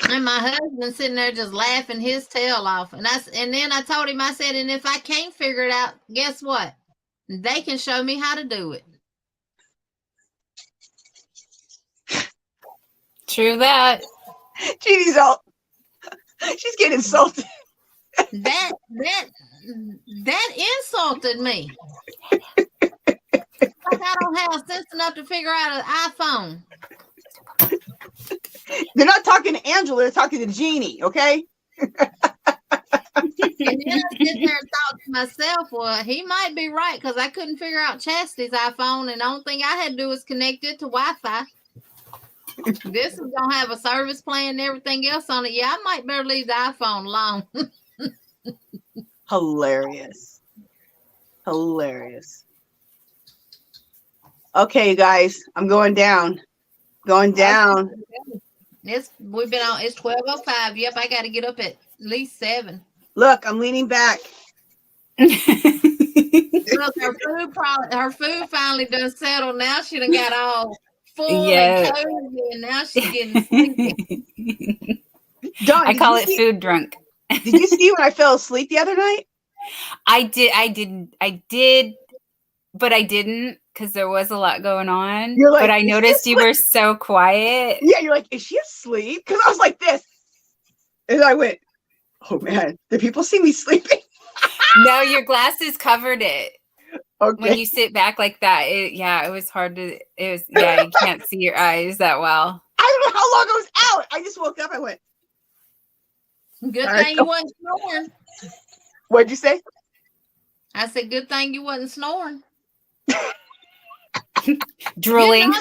And my husband sitting there just laughing his tail off. And then I told him, I said, and if I can't figure it out, guess what? They can show me how to do it. True that. She's getting insulted. That insulted me. Like I don't have sense enough to figure out an iPhone. They're not talking to Angela, they're talking to Jeannie, okay? And then I sit there and thought to myself, well, he might be right, because I couldn't figure out Chastity's iPhone, and the only thing I had to do was connect it to Wi-Fi. This is going to have a service plan and everything else on it. Yeah, I might better leave the iPhone alone. Hilarious. Hilarious. Okay, you guys, I'm going down. Going down. It's 12:05. Yep, I got to get up at least 7. Look, I'm leaning back. Look, her food finally done settled. Now she done got all full and cozy, and now she's getting sleepy. Dawn, I call it food drunk. Did you see when I fell asleep the other night? I did, but I didn't, because there was a lot going on. You're like, but I noticed you were so quiet. Yeah, you're like, is she asleep? Because I was like this. And I went, oh man, did people see me sleeping? No, your glasses covered it. Okay. When you sit back like that, it was hard to, you can't see your eyes that well. I don't know how long I was out. I just woke up. I went. Good thing you wasn't snoring. What'd you say? I said, good thing you wasn't snoring. Drooling.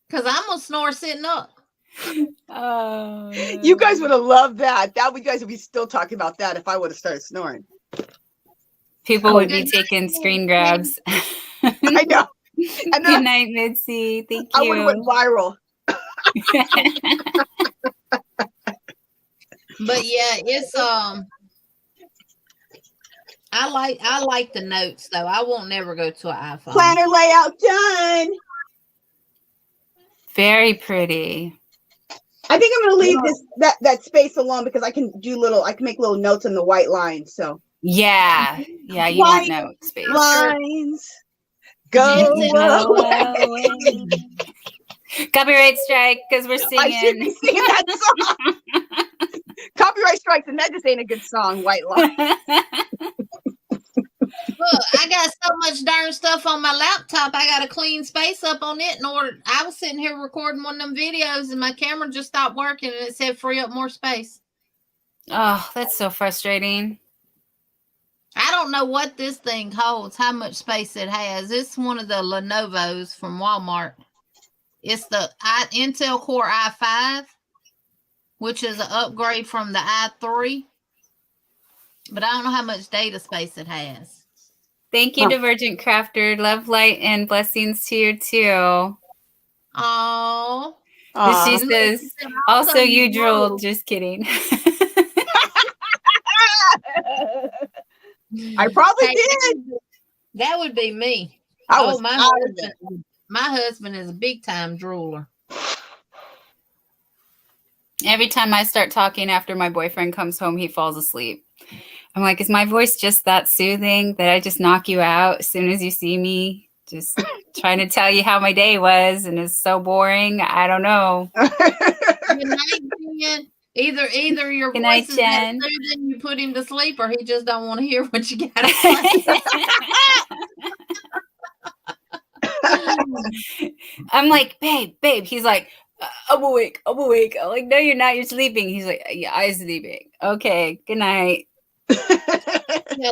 Because I'm going to snore sitting up. Oh, no. You guys would have loved that. You guys would be still talking about that if I would have started snoring. People would be taking screen grabs. I know. And Good night, Mitzi. Thank you. I would have went viral. But yeah, it's I like the notes though. I won't never go to an iPhone. Planner layout done. Very pretty. I think I'm gonna leave that space alone because I can make little notes on the white lines. So yeah, you want note space. Lines. Go away. Copyright strike because we're singing. I should be singing that song. Copyright strikes, and that just ain't a good song, White Lie. Look, I got so much darn stuff on my laptop. I got to clean space up on it in order. I was sitting here recording one of them videos, and my camera just stopped working, and it said free up more space. Oh, that's so frustrating. I don't know what this thing holds, how much space it has. It's one of the Lenovo's from Walmart. It's the Intel Core i5, which is an upgrade from the i3. But I don't know how much data space it has. Thank you, Divergent Crafter. Love, light, and blessings to you, too. Oh. She says, also you drooled. Just kidding. I probably did. That would be me. My husband is a big time drooler. Every time I start talking after my boyfriend comes home, he falls asleep. I'm like, is my voice just that soothing that I just knock you out as soon as you see me? Just trying to tell you how my day was, and it's so boring. I don't know. Good night, Jen. Either your Good voice night, is Jen. that soothing, you put him to sleep, or he just don't want to hear what you got to say. I'm like, babe. He's like, I'm awake. I'm like, no, you're not. You're sleeping. He's like, yeah, I'm sleeping. Okay, good night. Yeah,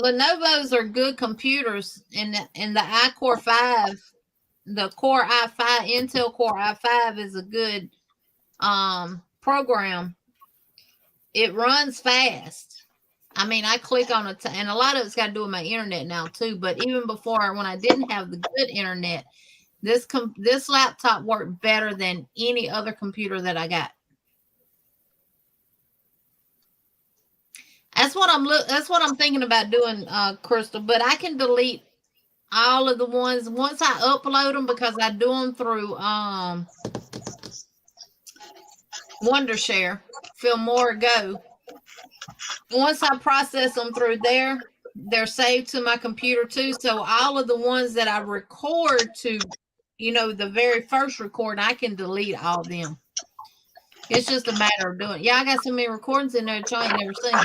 Lenovo's are good computers. In the iCore 5, the Core i5, Intel Core i5 is a good program. It runs fast. I mean, I click on it, and a lot of it's got to do with my internet now too. But even before, when I didn't have the good internet, this laptop worked better than any other computer that I got. That's what I'm thinking about doing, Crystal. But I can delete all of the ones once I upload them, because I do them through Wondershare, Filmora Go. Once I process them through there, they're saved to my computer too. So all of the ones that I record to, the very first record, I can delete all of them. It's just a matter of doing it. Yeah, I got so many recordings in there that y'all ain't never seen.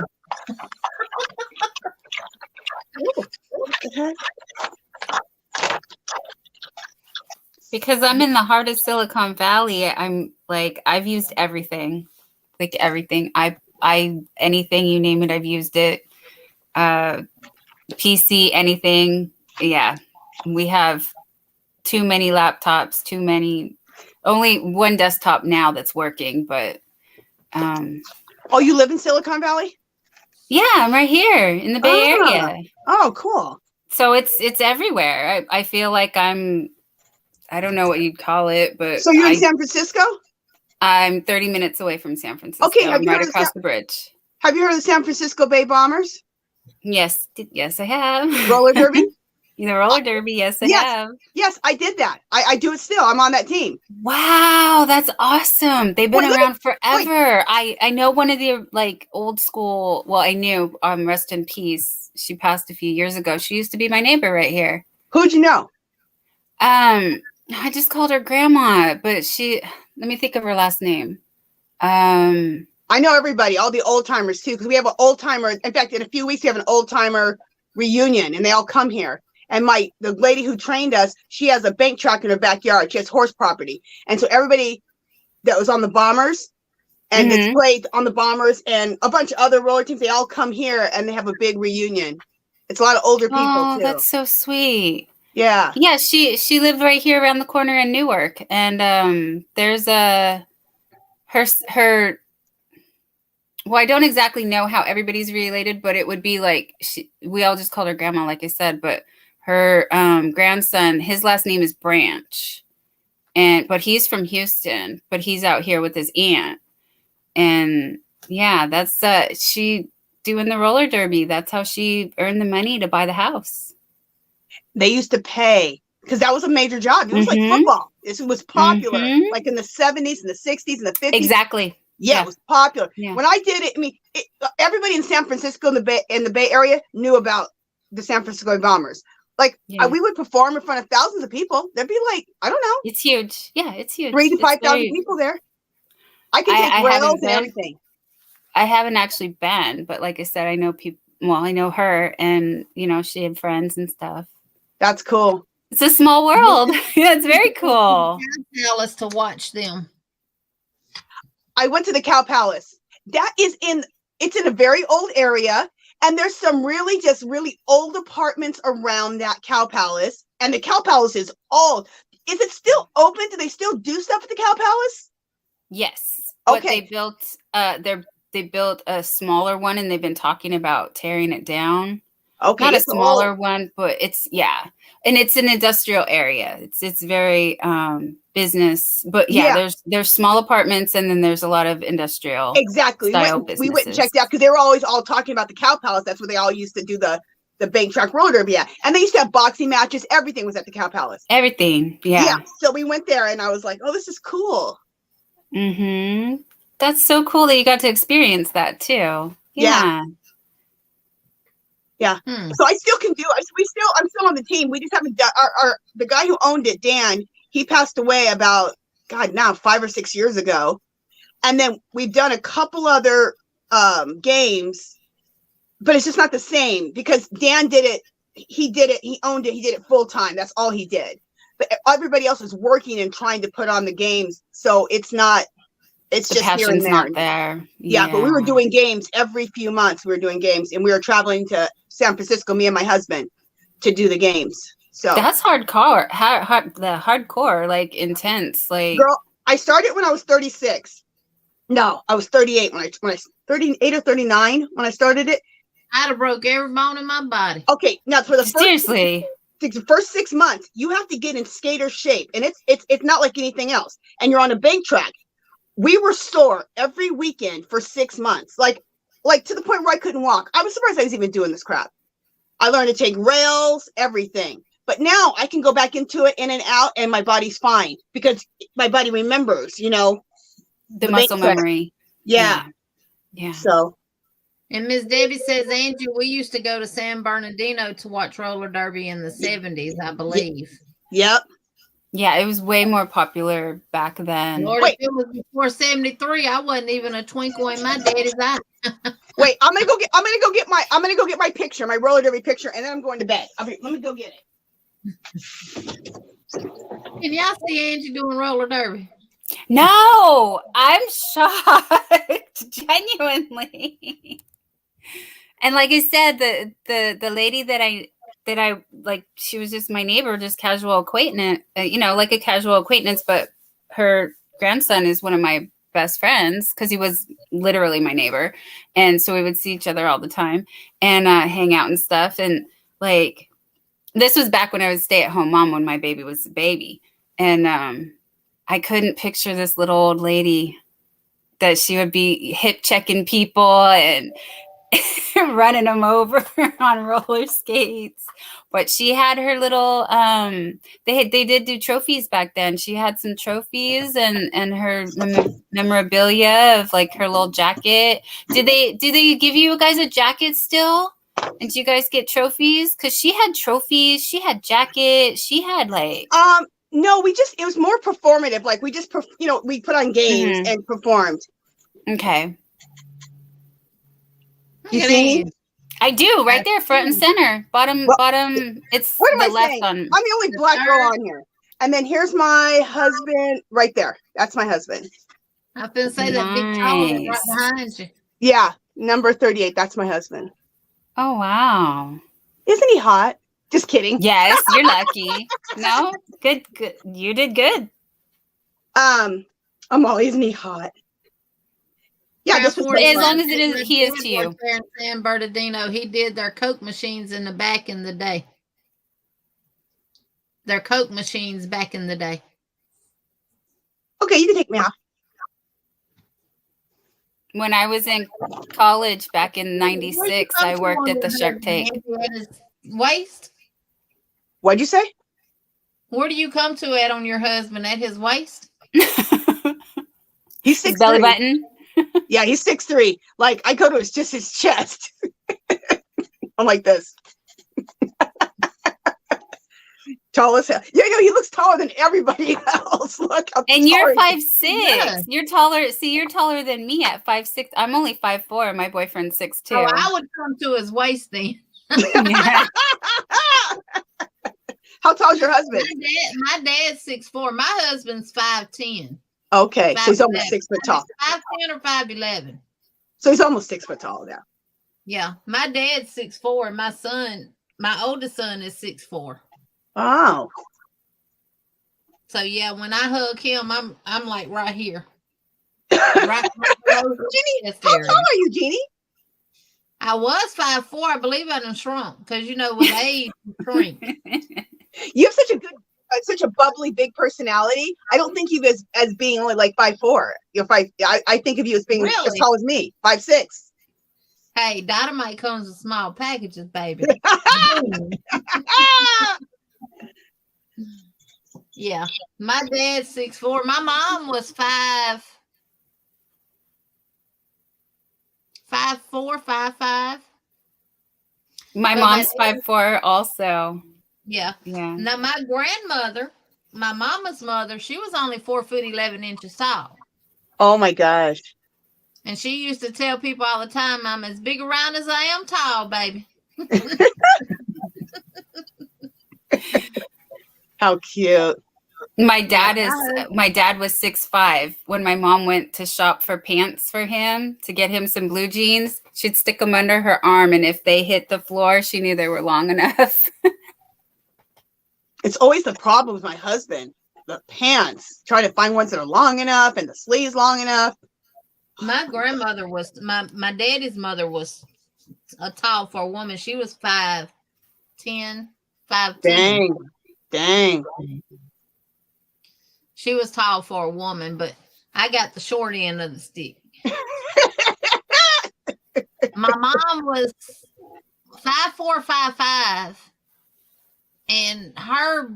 Because I'm in the heart of Silicon Valley, I'm like, I've used everything. Like everything. I anything you name it, I've used it. PC, anything. Yeah. We have too many laptops, only one desktop now that's working, but you live in Silicon Valley? Yeah, I'm right here in the Bay Area. Oh, cool. So it's everywhere. I feel like I don't know what you'd call it, but so you're in San Francisco? I'm 30 minutes away from San Francisco. Okay, I'm right across the bridge. Have you heard of the San Francisco Bay Bombers? Yes, I have. Roller derby? The roller derby, yes, I have. Yes, I did that. I do it still. I'm on that team. Wow, that's awesome. They've been around forever. I know one of the old school, well, I knew, rest in peace. She passed a few years ago. She used to be my neighbor right here. Who'd you know? I just called her grandma, but let me think of her last name. I know everybody, all the old timers too, because we have an old timer. In fact, in a few weeks, we have an old timer reunion, and they all come here. And the lady who trained us, she has a bank truck in her backyard. She has horse property. And so everybody that was on the Bombers and that's played on the Bombers and a bunch of other roller teams, they all come here and they have a big reunion. It's a lot of older people too. That's so sweet. Yeah. Yeah, she lived right here around the corner in Newark. And there's her well, I don't exactly know how everybody's related, but it would be we all just called her grandma, like I said, but her grandson, his last name is Branch, but he's from Houston, but he's out here with his aunt. And yeah, that's she doing the roller derby. That's how she earned the money to buy the house. They used to pay, because that was a major job. It was like football. It was popular, like in the 70s and the 60s and the 50s. Exactly. Yeah, it was popular. Yeah. When I did it, everybody in San Francisco in the Bay Area knew about the San Francisco Bombers. Like Yeah. we would perform in front of thousands of people. There'd be like, I don't know, It's huge. Yeah, it's huge. 3,000 to It's 5,000 very- people there. I can take I rails haven't and been. everything. I haven't actually been, but like I said, I know people. Well, I know her, and you know, she had friends and stuff. That's cool. It's a small world. Yeah, it's very cool. Palace to watch them. I went to the Cow Palace. It's in a very old area, and there's some really old apartments around that Cow Palace. And the Cow Palace is old. Is it still open? Do they still do stuff at the Cow Palace? Yes. But Okay. they built a smaller one, and they've been talking about tearing it down. Okay. Not a smaller one, but it's and it's an industrial area. It's very business, but there's small apartments, and then there's a lot of industrial. Exactly. We went and checked out because they were always all talking about the Cow Palace. That's where they all used to do the bank track roller derby at. And they used to have boxing matches. Everything was at the Cow Palace. Everything. Yeah. So we went there, and I was like, oh, this is cool. Mm-hmm. That's so cool that you got to experience that too. Yeah. So I still can do. I'm still on the team. We just haven't done. The guy who owned it, Dan, he passed away about 5 or 6 years ago, and then we've done a couple other games, but it's just not the same because Dan did it. He did it. He owned it. He did it full time. That's all he did. But everybody else is working and trying to put on the games, so it's not. It's The just here and passion's there. not there. Yeah, but we were doing games every few months. We were doing games, and we were traveling to San Francisco, me and my husband, to do the games. So that's hardcore, hardcore, like intense. Like, girl, I started when I was 36. No, I was 38 when I 38 or 39 when I started it. I'd have broke every bone in my body. Okay, now for the seriously. The first 6 months, you have to get in skater shape, and it's not like anything else. And you're on a bank track. We were sore every weekend for 6 months, like to the point where I couldn't walk. I was surprised I was even doing this crap. I learned to take rails, everything. But now I can go back into it in and out, and my body's fine because my body remembers, the muscle memory. Yeah. So. And Miss Debbie says, Angie, we used to go to San Bernardino to watch roller derby in the 70s, I believe. Yep. Yeah, it was way more popular back then. Lord, if it was before 73, I wasn't even a twinkle in my daddy's eye. Wait, I'm gonna go get my picture, my roller derby picture, and then I'm going to bed. Let me go get it. Can y'all see Angie doing roller derby? No, I'm shocked. Genuinely. And like I said, the lady that I like, she was just my neighbor, just casual acquaintance, like a casual acquaintance, but her grandson is one of my best friends because he was literally my neighbor. And so we would see each other all the time and hang out and stuff. And like, this was back when I was stay-at-home mom when my baby was a baby. And I couldn't picture this little old lady that she would be hip checking people and running them over on roller skates. But she had her little they did do trophies back then. She had some trophies and her memorabilia of like her little jacket. Do they give you guys a jacket still? And do you guys get trophies? Because she had trophies, she had jackets, she had like no, it was more performative. Like we just we put on games and performed. Okay. You see? I do, right there, front and center. Bottom. It's what am the I left saying? on. I'm the only black girl on here. And then here's my husband right there. That's my husband. I was gonna say that big tall one right behind you. Yeah, number 38. That's my husband. Oh wow. Isn't he hot? Just kidding. Yes, you're lucky. No, good. You did good. Molly, isn't he hot? Yeah, this was as long as he is to you. There in San Bernardino, he did their Coke machines in the back in the day. Their Coke machines back in the day. Okay, you can take me off. When I was in college back in '96, I worked at the Shark Tank. Waist? What'd you say? Where do you come to at on your husband? At his waist? He's 6'3". Belly button. Yeah, he's 6'3". Like I go to his chest. I'm like this. Tall as hell. Yeah, he looks taller than everybody else. Look, and you're 5'6". Yeah. You're taller. See, you're taller than me at 5'6". I'm only 5'4". My boyfriend's 6'2". Oh, I would come to his waist then. How tall's your husband? My dad's 6'4". My husband's 5'10". Okay, so he's almost 6 foot tall. 5'10" or 5'11". So he's almost 6 foot tall now. Yeah, my dad's 6'4", and my oldest son is 6'4". Wow. So yeah, when I hug him, I'm like right here. Right Jeannie, how tall are you, Jeannie? I was 5'4". I believe I done shrunk because with age you shrink. You have such a bubbly, big personality. I don't think you as being only like 5'4". You're 5. I think of you as being as tall as me, 5'6". Hey, Dynamite comes in small packages, baby. Yeah, my dad's 6'4". My mom was 5'4", 5'5". My mom's 5'4" also. Yeah. Yeah. Now my grandmother, my mama's mother, she was only 4'11" tall. Oh my gosh. And she used to tell people all the time, I'm as big around as I am tall, baby. How cute. My dad was 6'5". When my mom went to shop for pants for him to get him some blue jeans, she'd stick them under her arm, and if they hit the floor, she knew they were long enough. It's always the problem with my husband. The pants. Try to find ones that are long enough and the sleeves long enough. My grandmother was my daddy's mother was tall for a woman. She was 5'10", 5'10". Dang. She was tall for a woman, but I got the short end of the stick. My mom was 5'4", 5'5", and her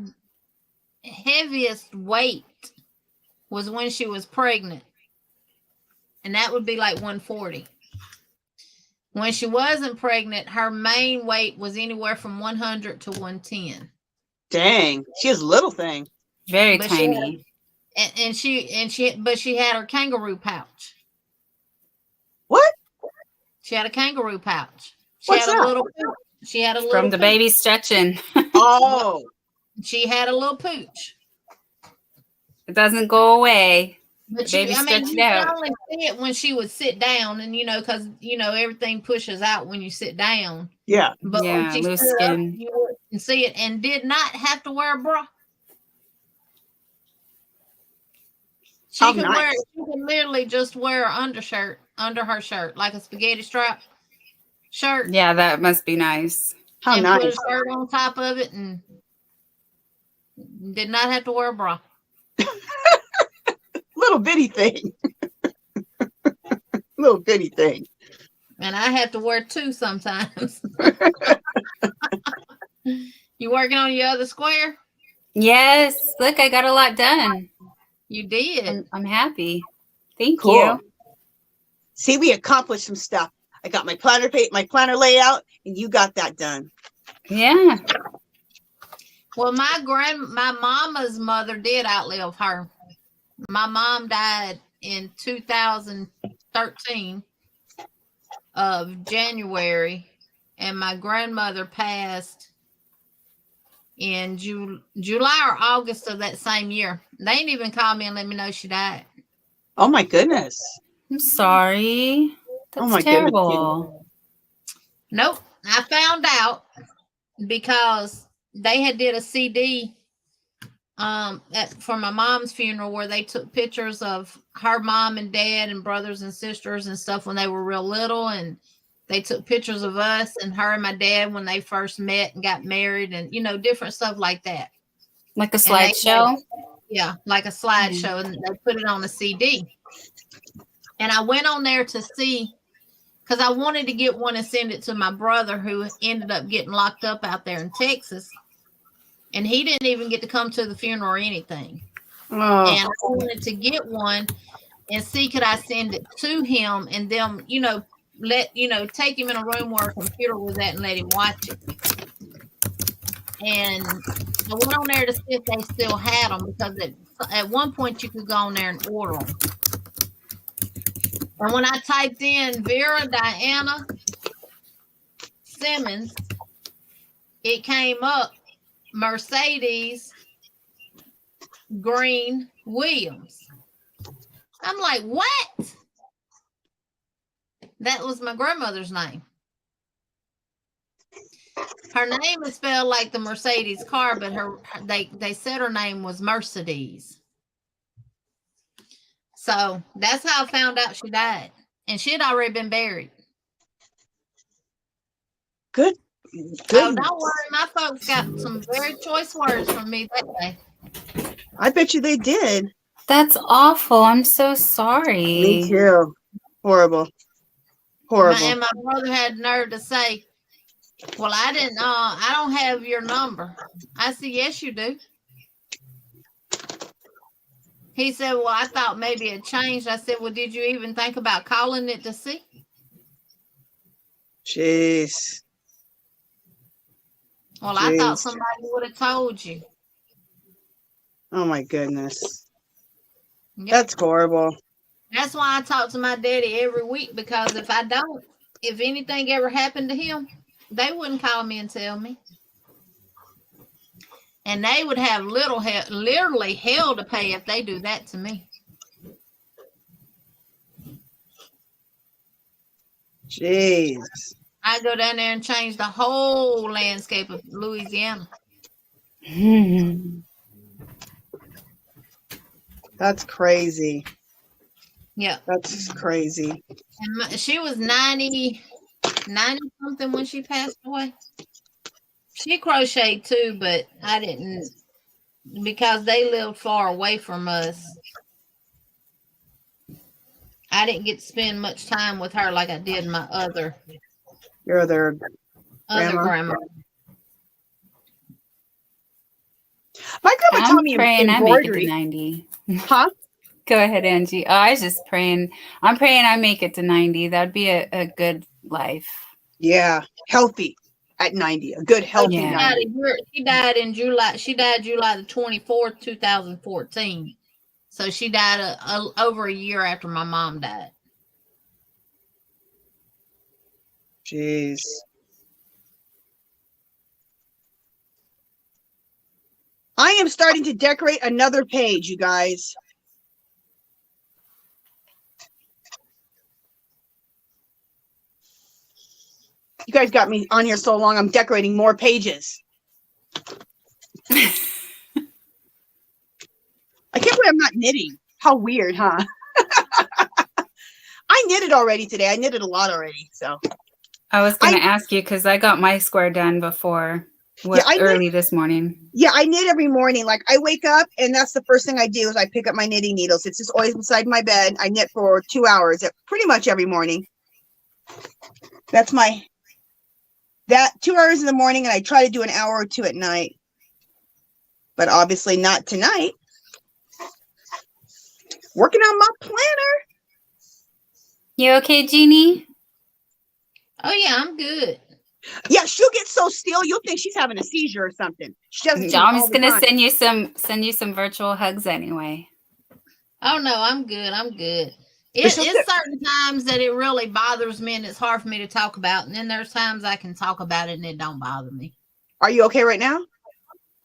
heaviest weight was when she was pregnant. And that would be like 140. When she wasn't pregnant, her main weight was anywhere from 100 to 110. Dang, she was a little thing. Very tiny. But she had her kangaroo pouch. What? She had a kangaroo pouch. What's that? She had a little from the pooch. baby stretching. Oh. She had a little pooch. It doesn't go away. But you can only see it when she would sit down, and because everything pushes out when you sit down. Yeah. But when she loose stood up, skin. you wouldn't see it, and did not have to wear a bra. She can literally just wear an undershirt under her shirt, like a spaghetti strap shirt. Yeah, that must be nice. How and nice. Put a shirt on top of it, and did not have to wear a bra. Little bitty thing. Little bitty thing. And I have to wear two sometimes. You working on your other square? Yes. Look, I got a lot done. You did. I'm happy. Thank Cool. you. See, we accomplished some stuff. I got my planner layout, and you got that done. Yeah. Well, my mama's mother did outlive her. My mom died in 2013 of January, and my grandmother passed in July or August of that same year. They didn't even call me and let me know she died. Oh my goodness. I'm sorry. That's terrible. Nope. I found out because they had did a CD for my mom's funeral where they took pictures of her mom and dad and brothers and sisters and stuff when they were real little, and they took pictures of us and her and my dad when they first met and got married, and different stuff like that. Like a slideshow? Yeah, like a slideshow, and they put it on a CD. And I went on there to see, because I wanted to get one and send it to my brother who ended up getting locked up out there in Texas. And he didn't even get to come to the funeral or anything. Oh. And I wanted to get one and see could I send it to him and them, take him in a room where a computer was at and let him watch it. And I went on there to see if they still had them because at one point you could go on there and order them. And when I typed in Vera Diana Simmons, it came up Mercedes Green Williams. I'm like, what? That was my grandmother's name. Her name is spelled like the Mercedes car, but they said her name was Mercedes. So that's how I found out she died. And she had already been buried. Good. Oh, don't worry. My folks got some very choice words from me that day. I bet you they did. That's awful. I'm so sorry. Me too. Horrible. Horrible. And my brother had nerve to say, well, I don't have your number. I said, yes, you do. He said, well, I thought maybe it changed. I said, well, did you even think about calling it to see? Jeez. Well, I thought somebody would have told you. Oh, my goodness. Yep. That's horrible. That's why I talk to my daddy every week, because if anything ever happened to him, they wouldn't call me and tell me. And they would have literally hell to pay if they do that to me. Jeez. I go down there and change the whole landscape of Louisiana. That's crazy. Yeah. That's crazy. And she was 90 something when she passed away. She crocheted too, but I didn't, because they lived far away from us. I didn't get to spend much time with her like I did my your other grandma. My grandma taught me praying embroidery. I make it to 90. Huh? Go ahead, Angie. Oh, I was just praying. I'm praying I make it to 90. That'd be a good life. Yeah, healthy at 90. A good healthy 90. She died in July. She died July the 24th, 2014. So she died over a year after my mom died. Jeez. I am starting to decorate another page, you guys. You guys got me on here so long, I'm decorating more pages. I can't believe I'm not knitting. How weird, huh? I knitted already today. I knitted a lot already. So I was going to ask you because I got my square done before early this morning. Yeah, I knit every morning. Like I wake up and that's the first thing I do is I pick up my knitting needles. It's just always beside my bed. I knit for 2 hours pretty much every morning. That's 2 hours in the morning, and I try to do an hour or two at night. But obviously not tonight. Working on my planner. You okay, Jeannie? Oh yeah, I'm good. Yeah, she'll get so still you'll think she's having a seizure or something. She doesn't. I'm just gonna send you some virtual hugs anyway. Oh no, I'm good. I'm good. It's certain times that it really bothers me and it's hard for me to talk about, and then there's times I can talk about it and it don't bother me. Are you okay right now?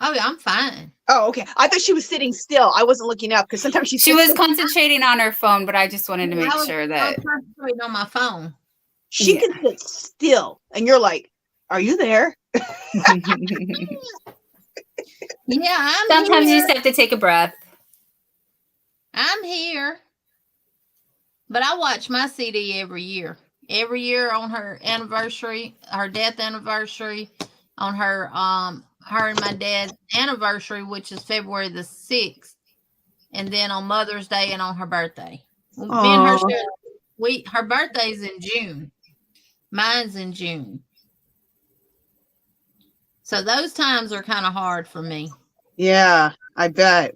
Oh yeah, I'm fine. Oh, okay. I thought she was sitting still. I wasn't looking up because sometimes she was concentrating on her phone, but I just wanted to make sure that I was concentrating on my phone. She can sit still, and you're like, "Are you there?" Yeah, sometimes you just have to take a breath. I'm here. But I watch my CD every year. Every year on her anniversary, her death anniversary, on her and my dad's anniversary, which is February the 6th, and then on Mother's Day and on her birthday. Me and her her birthday's in June. Mine's in June. So those times are kind of hard for me. Yeah, I bet.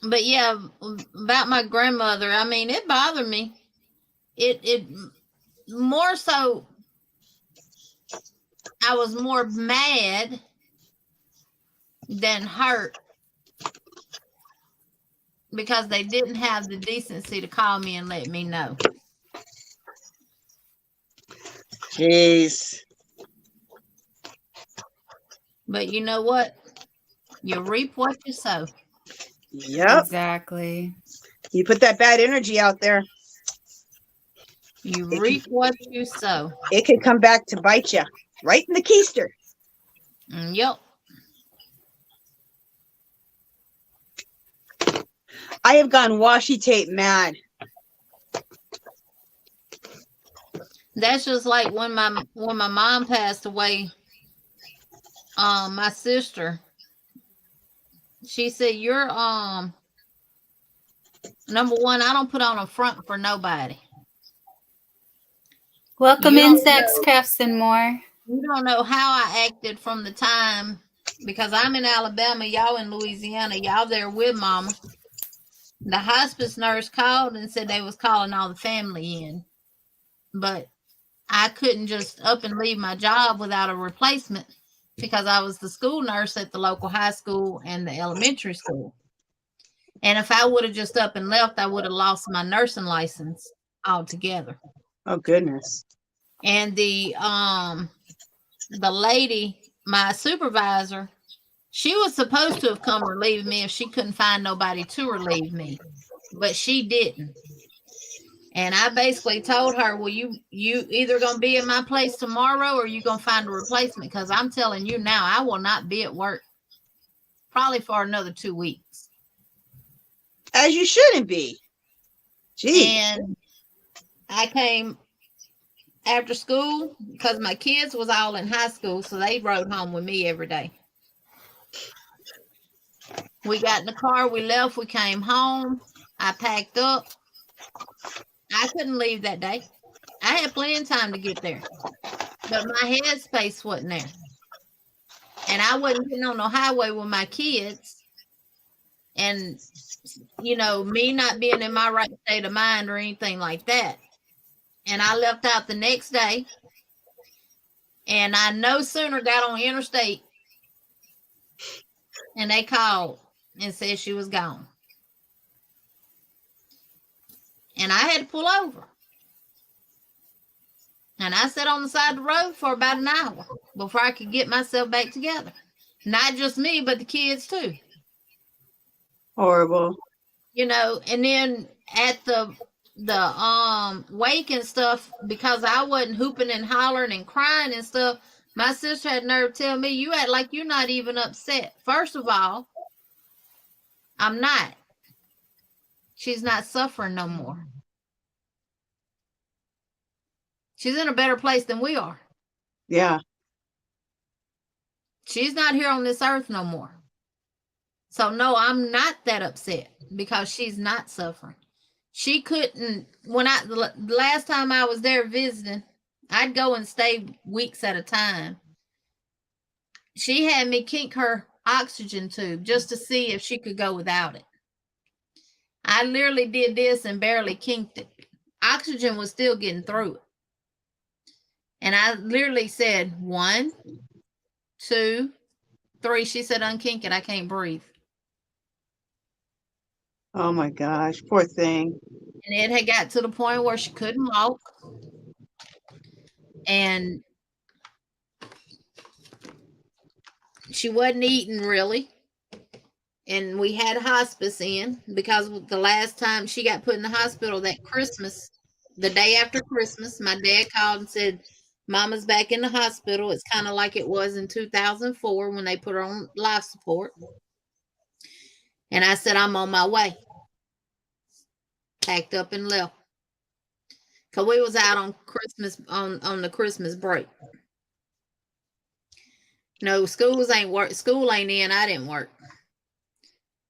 But yeah, about my grandmother, I mean, it bothered me. It more so, I was more mad than hurt because they didn't have the decency to call me and let me know. Jeez. But you know what? You reap what you sow. Yep. Exactly. You put that bad energy out there. You reap what you sow. It can come back to bite you right in the keister. Yep. I have gone washi tape mad. That's just like when my mom passed away. My sister, she said, "You're number one. I don't put on a front for nobody." Welcome in, Sex Crafts and More. You don't know how I acted from the time, because I'm in Alabama, y'all in Louisiana, y'all there with Mama. The hospice nurse called and said they was calling all the family in, but I couldn't just up and leave my job without a replacement because I was the school nurse at the local high school and the elementary school. And if I would have just up and left, I would have lost my nursing license altogether. Oh, goodness. And the lady, my supervisor, she was supposed to have come relieve me if she couldn't find nobody to relieve me, but she didn't. And I basically told her, well, you either going to be in my place tomorrow or you going to find a replacement, because I'm telling you now, I will not be at work probably for another 2 weeks. As you shouldn't be. Gee. And I came after school because my kids was all in high school, so they rode home with me every day. We got in the car, we left, we came home. I packed up. I couldn't leave that day. I had plenty of time to get there, but my headspace wasn't there. And I wasn't getting on the highway with my kids. And, you know, me not being in my right state of mind or anything like that. And I left out the next day. And I no sooner got on the interstate and they called and said she was gone. And I had to pull over. And I sat on the side of the road for about an hour before I could get myself back together. Not just me, but the kids too. Horrible. You know, and then at the wake and stuff, because I wasn't hooping and hollering and crying and stuff, my sister had nerve to tell me, you act like you're not even upset. First of all, I'm not. She's not suffering no more. She's in a better place than we are. Yeah. She's not here on this earth no more. So no, I'm not that upset because she's not suffering. She couldn't, the last time I was there visiting, I'd go and stay weeks at a time. She had me kink her oxygen tube just to see if she could go without it. I literally did this and barely kinked it. Oxygen was still getting through it. And I literally said 1, 2, 3. She said, unkink it. I can't breathe. Oh my gosh, poor thing. And it had got to the point where she couldn't walk. And she wasn't eating really. And we had hospice in because the last time she got put in the hospital that Christmas, the day after Christmas, my dad called and said, Mama's back in the hospital. It's kind of like it was in 2004 when they put her on life support. And I said, I'm on my way. Packed up and left. Because we was out on Christmas, on the Christmas break. No, school ain't in. I didn't work.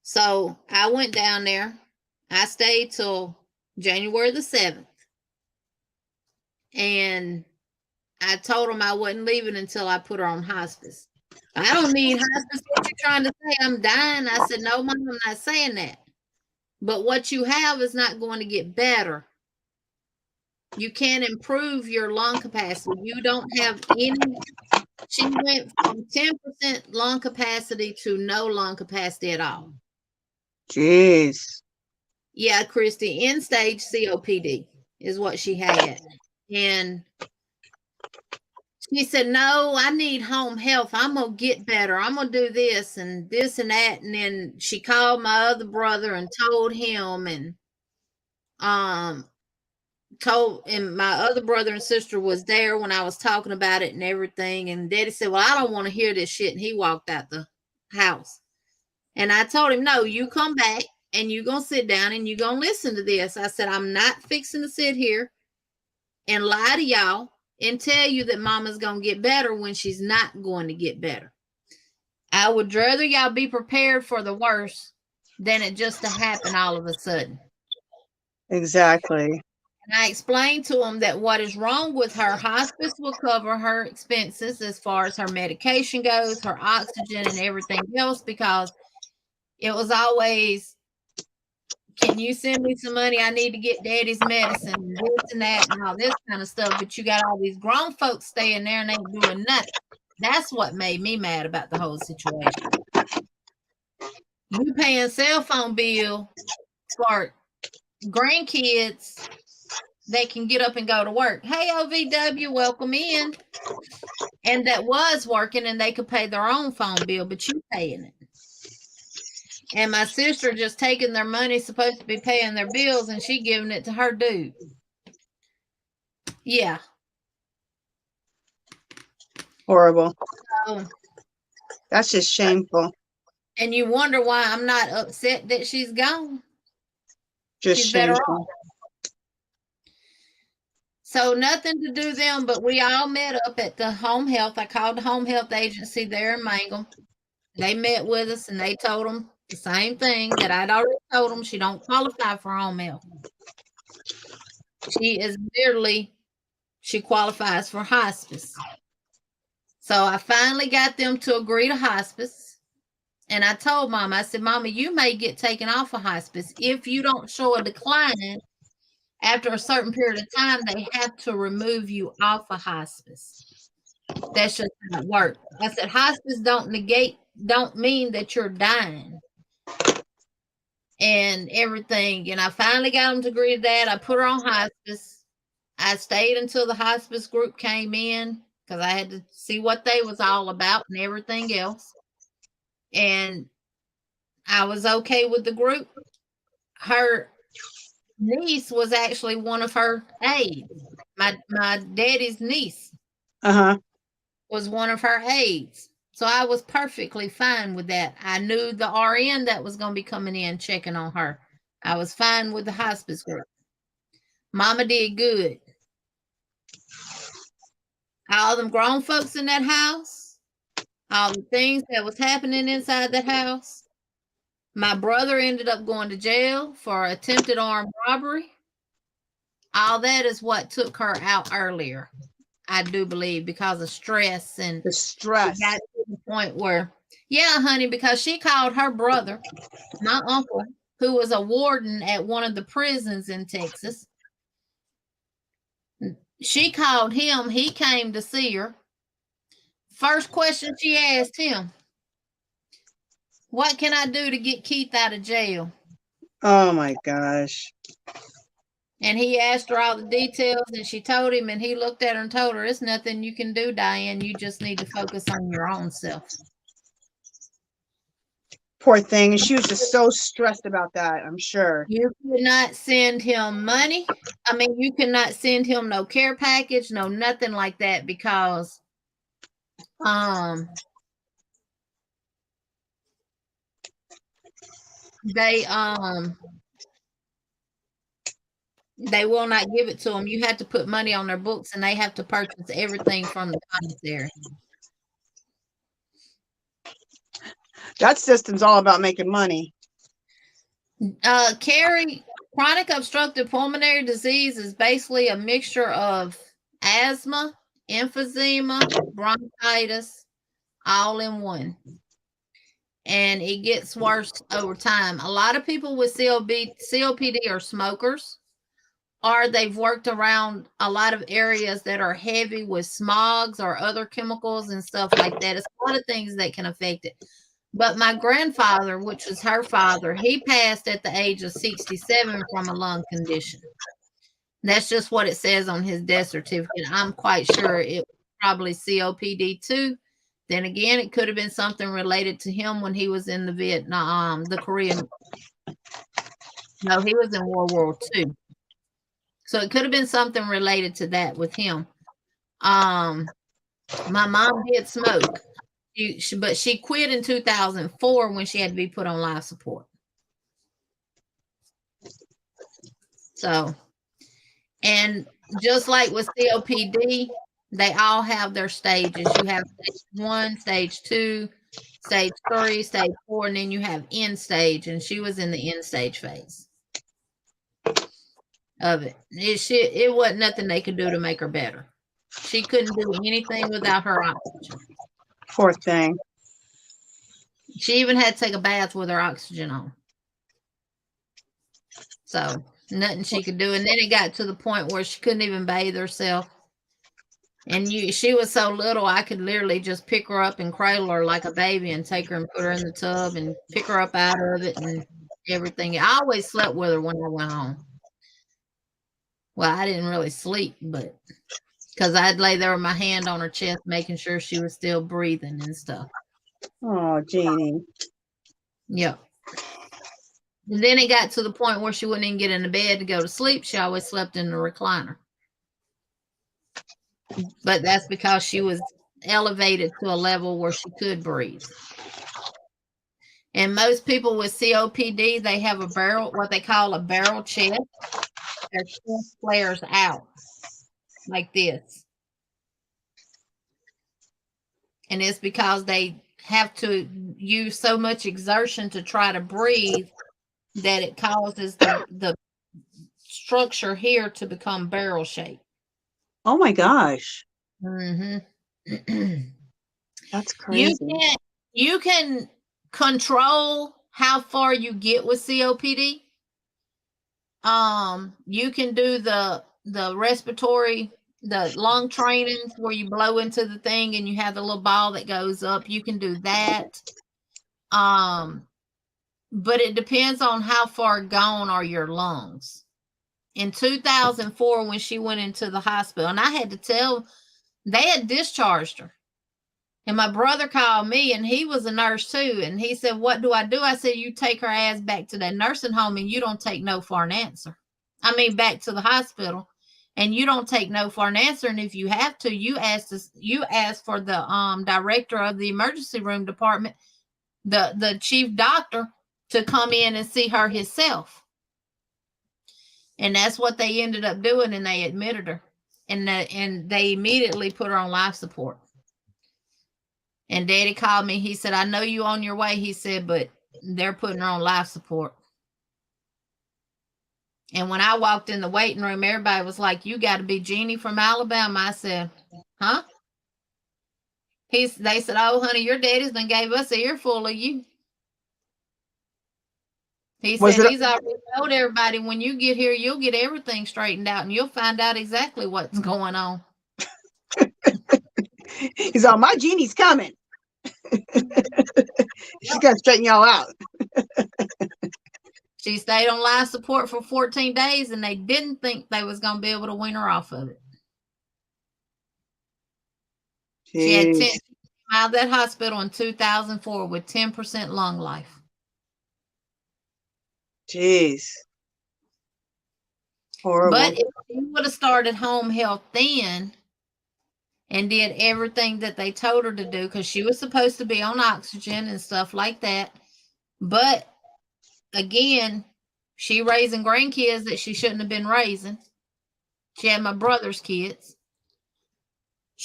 So I went down there. I stayed till January the 7th. And I told them I wasn't leaving until I put her on hospice. I don't need hospice. What you trying to say? I'm dying. I said, no, Mom, I'm not saying that. But what you have is not going to get better. You can't improve your lung capacity. You don't have any She went from 10% lung capacity to no lung capacity at all. Jeez. Yeah, Christy, end stage COPD is what she had. And she said, no, I need home health. I'm going to get better. I'm going to do this and that. And then she called my other brother and told him, and my other brother and sister was there when I was talking about it and everything. And Daddy said, well, I don't want to hear this shit. And he walked out the house. And I told him, no, you come back and you're going to sit down and you're going to listen to this. I said, I'm not fixing to sit here and lie to y'all and tell you that mama's going to get better when she's not going to get better. I would rather y'all be prepared for the worst than it just to happen all of a sudden. Exactly. And I explained to him that what is wrong with her, hospice will cover her expenses as far as her medication goes, her oxygen and everything else, because it was always, can you send me some money? I need to get Daddy's medicine, and this and that, and all this kind of stuff. But you got all these grown folks staying there and ain't doing nothing. That's what made me mad about the whole situation. You paying cell phone bill for grandkids that can get up and go to work. Hey, OVW, welcome in. And that was working, and they could pay their own phone bill, but you paying it. And my sister just taking their money, supposed to be paying their bills, and she giving it to her dude. Yeah. Horrible. So, that's just shameful. And you wonder why I'm not upset that she's gone. Just she's better shameful. off. So nothing to do them, but we all met up at the home health. I called the home health agency there in Mangum. They met with us, and they told them the same thing that I'd already told them. She don't qualify for home health. She qualifies for hospice. So I finally got them to agree to hospice. And I told Mama, I said, Mama, you may get taken off of hospice. If you don't show a decline, after a certain period of time, they have to remove you off of hospice. That's just how it works. I said, hospice don't mean that you're dying and everything. And I finally got them to agree to that. I put her on hospice. I stayed until the hospice group came in because I had to see what they was all about and everything else. And I was okay with the group. Her niece was actually one of her aides. My daddy's niece was one of her aides. So I was perfectly fine with that. I knew the RN that was going to be coming in checking on her. I was fine with the hospice group. Mama did good. All them grown folks in that house, all the things that was happening inside that house. My brother ended up going to jail for attempted armed robbery. All that is what took her out earlier, I do believe, because of stress. And the stress got to the point where, yeah, honey, because she called her brother, my uncle, who was a warden at one of the prisons in Texas. She called him. He came to see her. First question she asked him, what can I do to get Keith out of jail? Oh my gosh. And he asked her all the details, and she told him, and he looked at her and told her, it's nothing you can do, Diane. You just need to focus on your own self. Poor thing. And she was just so stressed about that, I'm sure. You could not send him money. I mean, you cannot send him no care package, no nothing like that, because they will not give it to them. You have to put money on their books, and they have to purchase everything from the commissary. That system's all about making money. Carrie, chronic obstructive pulmonary disease is basically a mixture of asthma, emphysema, bronchitis, all in one. And it gets worse over time. A lot of people with COPD are smokers, or they've worked around a lot of areas that are heavy with smogs or other chemicals and stuff like that. It's a lot of things that can affect it. But my grandfather, which was her father, he passed at the age of 67 from a lung condition. That's just what it says on his death certificate. I'm quite sure it was probably COPD too. Then again, it could have been something related to him when he was in the Vietnam, the Korean. No, he was in World War II. So it could have been something related to that with him. My mom did smoke, but she quit in 2004 when she had to be put on life support. So, and just like with COPD, they all have their stages. You have stage 1, stage 2, stage 3, stage 4, and then you have end stage. And she was in the end stage phase of it. It wasn't nothing they could do to make her better. She couldn't do anything without her oxygen. Poor thing. She even had to take a bath with her oxygen on. So nothing she could do. And then it got to the point where she couldn't even bathe herself. And she was so little, I could literally just pick her up and cradle her like a baby and take her and put her in the tub and pick her up out of it and everything. I always slept with her when I went home. Well, I didn't really sleep, but because I'd lay there with my hand on her chest, making sure she was still breathing and stuff. Oh, Jeannie. Yep. And then it got to the point where she wouldn't even get into bed to go to sleep. She always slept in the recliner. But that's because she was elevated to a level where she could breathe. And most people with COPD, they have a barrel, what they call a barrel chest. Their chest flares out like this. And it's because they have to use so much exertion to try to breathe that it causes the structure here to become barrel shaped. Oh my gosh. Mm-hmm. That's crazy. You can control how far you get with COPD. You can do the respiratory, the lung trainings where you blow into the thing and you have the little ball that goes up. You can do that. But it depends on how far gone are your lungs. In 2004, when she went into the hospital, and I had to tell, they had discharged her. And my brother called me, and he was a nurse too. And he said, "What do I do?" I said, "You take her ass back to that nursing home, and you don't take no for an answer. I mean, back to the hospital, and you don't take no for an answer. And if you have to, you ask for the director of the emergency room department, the chief doctor, to come in and see her himself." And that's what they ended up doing, and they admitted her, and they immediately put her on life support. And Daddy called me. He said, "I know you on your way." He said, "But they're putting her on life support." And when I walked in the waiting room, everybody was like, "You got to be Jeannie from Alabama." I said, "Huh?" They said, "Oh, honey, your daddy's done gave us an earful of you." He said he's already told everybody, when you get here, you'll get everything straightened out and you'll find out exactly what's going on. He's all, "My Jeannie's coming." She's gonna straighten y'all out. She stayed on life support for 14 days and they didn't think they was going to be able to wean her off of it. Jeez. She had 10 out of that hospital in 2004 with 10% lung life. Jeez. Horrible. But if she would have started home health then and did everything that they told her to do, because she was supposed to be on oxygen and stuff like that. But again, she raising grandkids that she shouldn't have been raising. She had my brother's kids.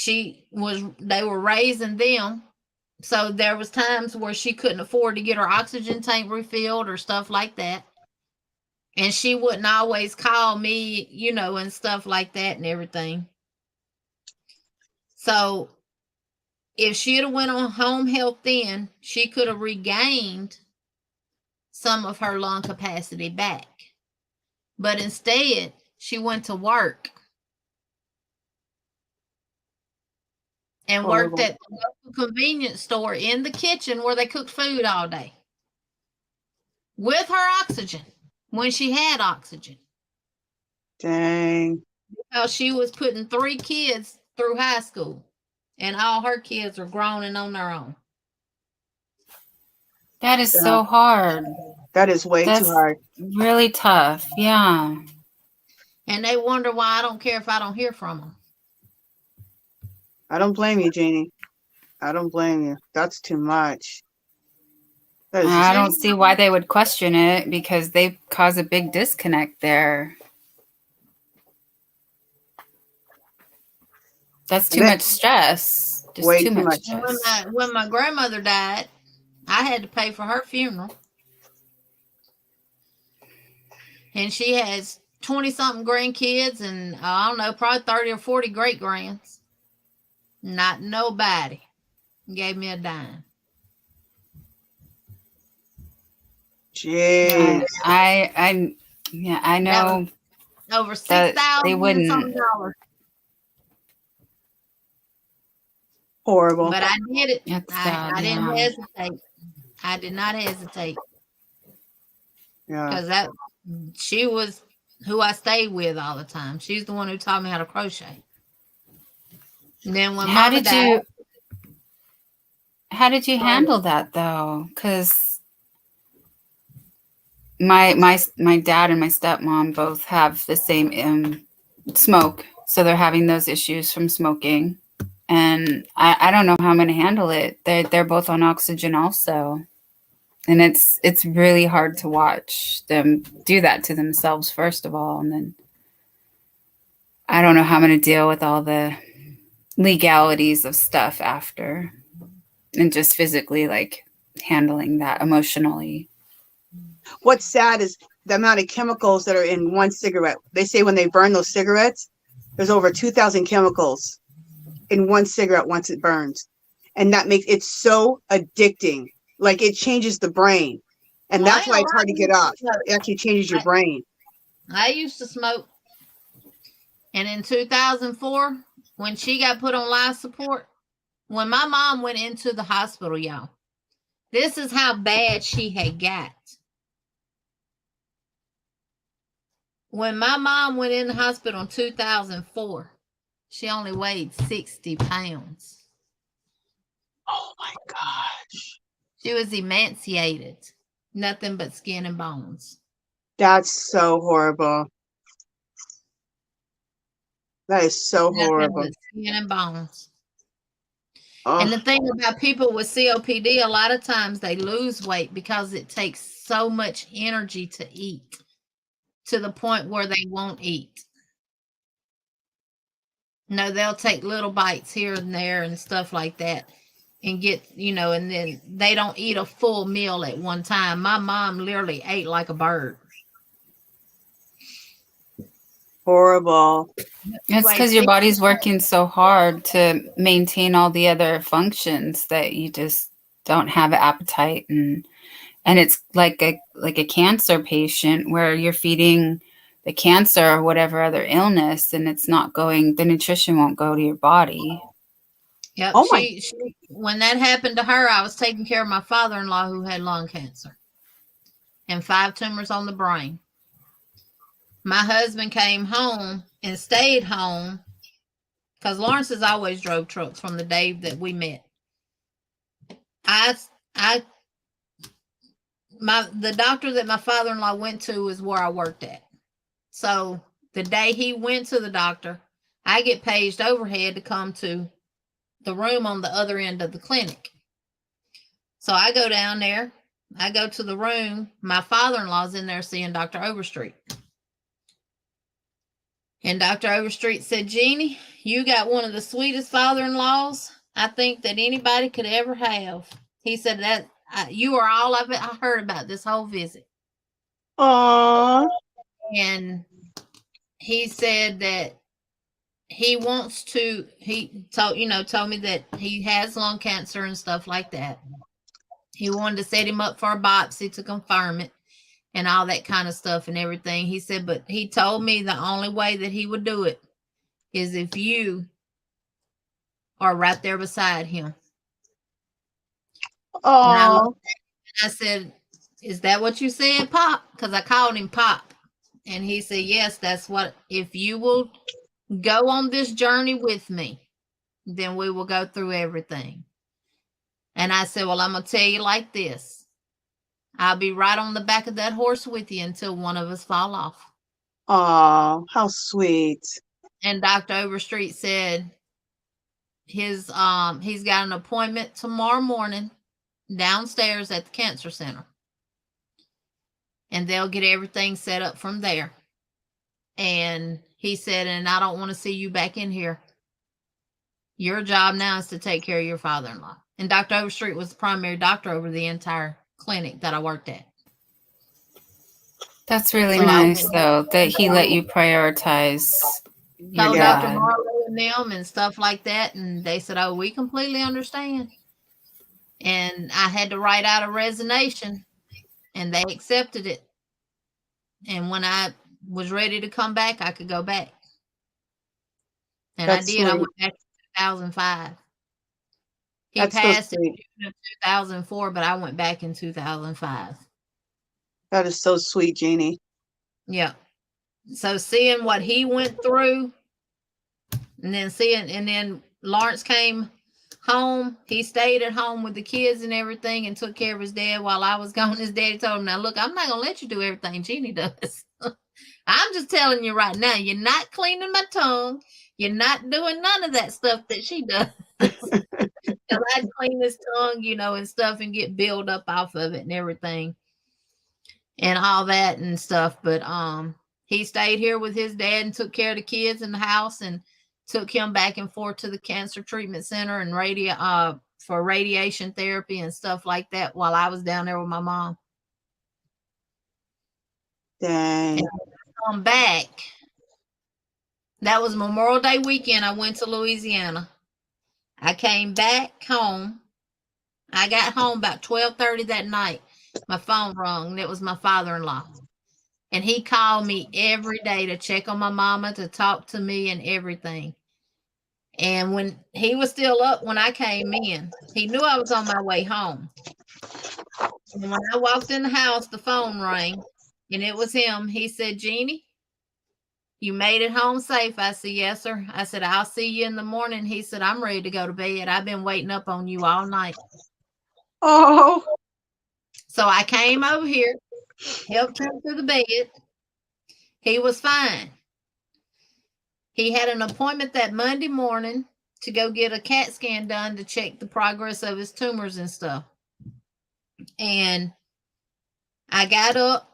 They were raising them. So there was times where she couldn't afford to get her oxygen tank refilled or stuff like that. And she wouldn't always call me, and stuff like that and everything. So if she'd have went on home health then, she could have regained some of her lung capacity back. But instead, she went to work and worked at the local convenience store in the kitchen where they cooked food all day with her oxygen when she had oxygen. Dang. Because she was putting 3 kids through high school and all her kids are grown and on their own. That is so hard. That is way too hard. Really tough. Yeah. And they wonder why I don't care if I don't hear from them. I don't blame you, Jeannie. I don't blame you. That's too much. I don't see why they would question it, because they cause a big disconnect there. That's too much stress. Just way too much stress. When my grandmother died, I had to pay for her funeral. And she has 20-something grandkids and I don't know, probably 30 or 40 great-grands. Not nobody gave me a dime. Jeez. I know. Over $6,000 dollars. Horrible. But I did it. I didn't hesitate. I did not hesitate. Yeah. Because she was who I stayed with all the time. She's the one who taught me how to crochet. And then when Mama died, how did you handle that though? Because my dad and my stepmom both have the same smoke, so they're having those issues from smoking, and I don't know how I'm going to handle it. They're both on oxygen also, and it's really hard to watch them do that to themselves first of all, and then I don't know how I'm going to deal with all the legalities of stuff after, and just physically like handling that emotionally. What's sad is the amount of chemicals that are in one cigarette. They say when they burn those cigarettes, there's over 2,000 chemicals in one cigarette once it burns. And that makes it so addicting. Like it changes the brain. And that's why it's hard to get off. It actually changes your brain. I used to smoke. And in 2004, when she got put on life support, when my mom went into the hospital, y'all, this is how bad she had got. When my mom went in the hospital in 2004, she only weighed 60 pounds. Oh my gosh. She was emaciated. Nothing but skin and bones. That's so horrible. That is so Nothing horrible. but skin and bones. Oh. And the thing about people with COPD, a lot of times they lose weight because it takes so much energy to eat, to the point where they won't eat. No, they'll take little bites here and there and stuff like that and get, and then they don't eat a full meal at one time. My mom literally ate like a bird. Horrible. It's because your body's working so hard to maintain all the other functions that you just don't have an appetite, and it's like a cancer patient where you're feeding the cancer or whatever other illness, and it's not going. The nutrition won't go to your body. Yep. Oh when that happened to her, I was taking care of my father-in-law who had lung cancer and 5 tumors on the brain. My husband came home and stayed home because Lawrence has always drove trucks from the day that we met. The doctor that my father-in-law went to is where I worked at. So the day he went to the doctor, I get paged overhead to come to the room on the other end of the clinic. So I go down there. I go to the room. My father-in-law's in there seeing Dr. Overstreet. And Dr. Overstreet said, Jeannie, you got one of the sweetest father-in-laws I think that anybody could ever have. He said that you are all of it I heard about this whole visit. Aww. And he said that he wants to, he told me that he has lung cancer and stuff like that. He wanted to set him up for a biopsy to confirm it. and all that kind of stuff and everything. He said, but he told me the only way that he would do it is if you are right there beside him. Oh, I said, is that what you said, Pop? Because I called him Pop. And he said, yes, that's what, if you will go on this journey with me, then we will go through everything. And I said, well, I'm going to tell you like this. I'll be right on the back of that horse with you until one of us fall off. oh, how sweet. And Dr. Overstreet said he's got an appointment tomorrow morning downstairs at the cancer center. And they'll get everything set up from there. And he said, and I don't want to see you back in here. Your job now is to take care of your father-in-law. And Dr. Overstreet was the primary doctor over the entire clinic that I worked at. That's really nice, though, that he let you prioritize your Dr. dad. Marlowe and them and stuff like that. And they said, oh, we completely understand. And I had to write out a resignation, and they accepted it. And when I was ready to come back, I could go back. And That's I did. I sweet. went back in 2005. He That's so passed in sweet. 2004, but I went back in 2005. That is so sweet, Jeannie. Yeah. So seeing what he went through, and then Lawrence came home. He stayed at home with the kids and everything and took care of his dad while I was gone. His daddy told him, now look, I'm not going to let you do everything Jeannie does. I'm just telling you right now, you're not cleaning my tongue. You're not doing none of that stuff that she does. Because I'd clean his tongue, and stuff and get build up off of it and everything and all that and stuff. But he stayed here with his dad and took care of the kids in the house and took him back and forth to the cancer treatment center and for radiation therapy and stuff like that while I was down there with my mom. Dang. And I come back. That was Memorial Day weekend. I went to Louisiana. I came back home. I got home about 12:30 that night. My phone rung, and it was my father-in-law. And he called me every day to check on my mama, to talk to me and everything. And when he was still up when I came in, he knew I was on my way home. And when I walked in the house, the phone rang, and it was him. He said, Jeannie, you made it home safe. I said, yes, sir. I said, I'll see you in the morning. He said, I'm ready to go to bed. I've been waiting up on you all night. Oh. So I came over here, helped him to the bed. He was fine. He had an appointment that Monday morning to go get a CAT scan done to check the progress of his tumors and stuff. And I got up,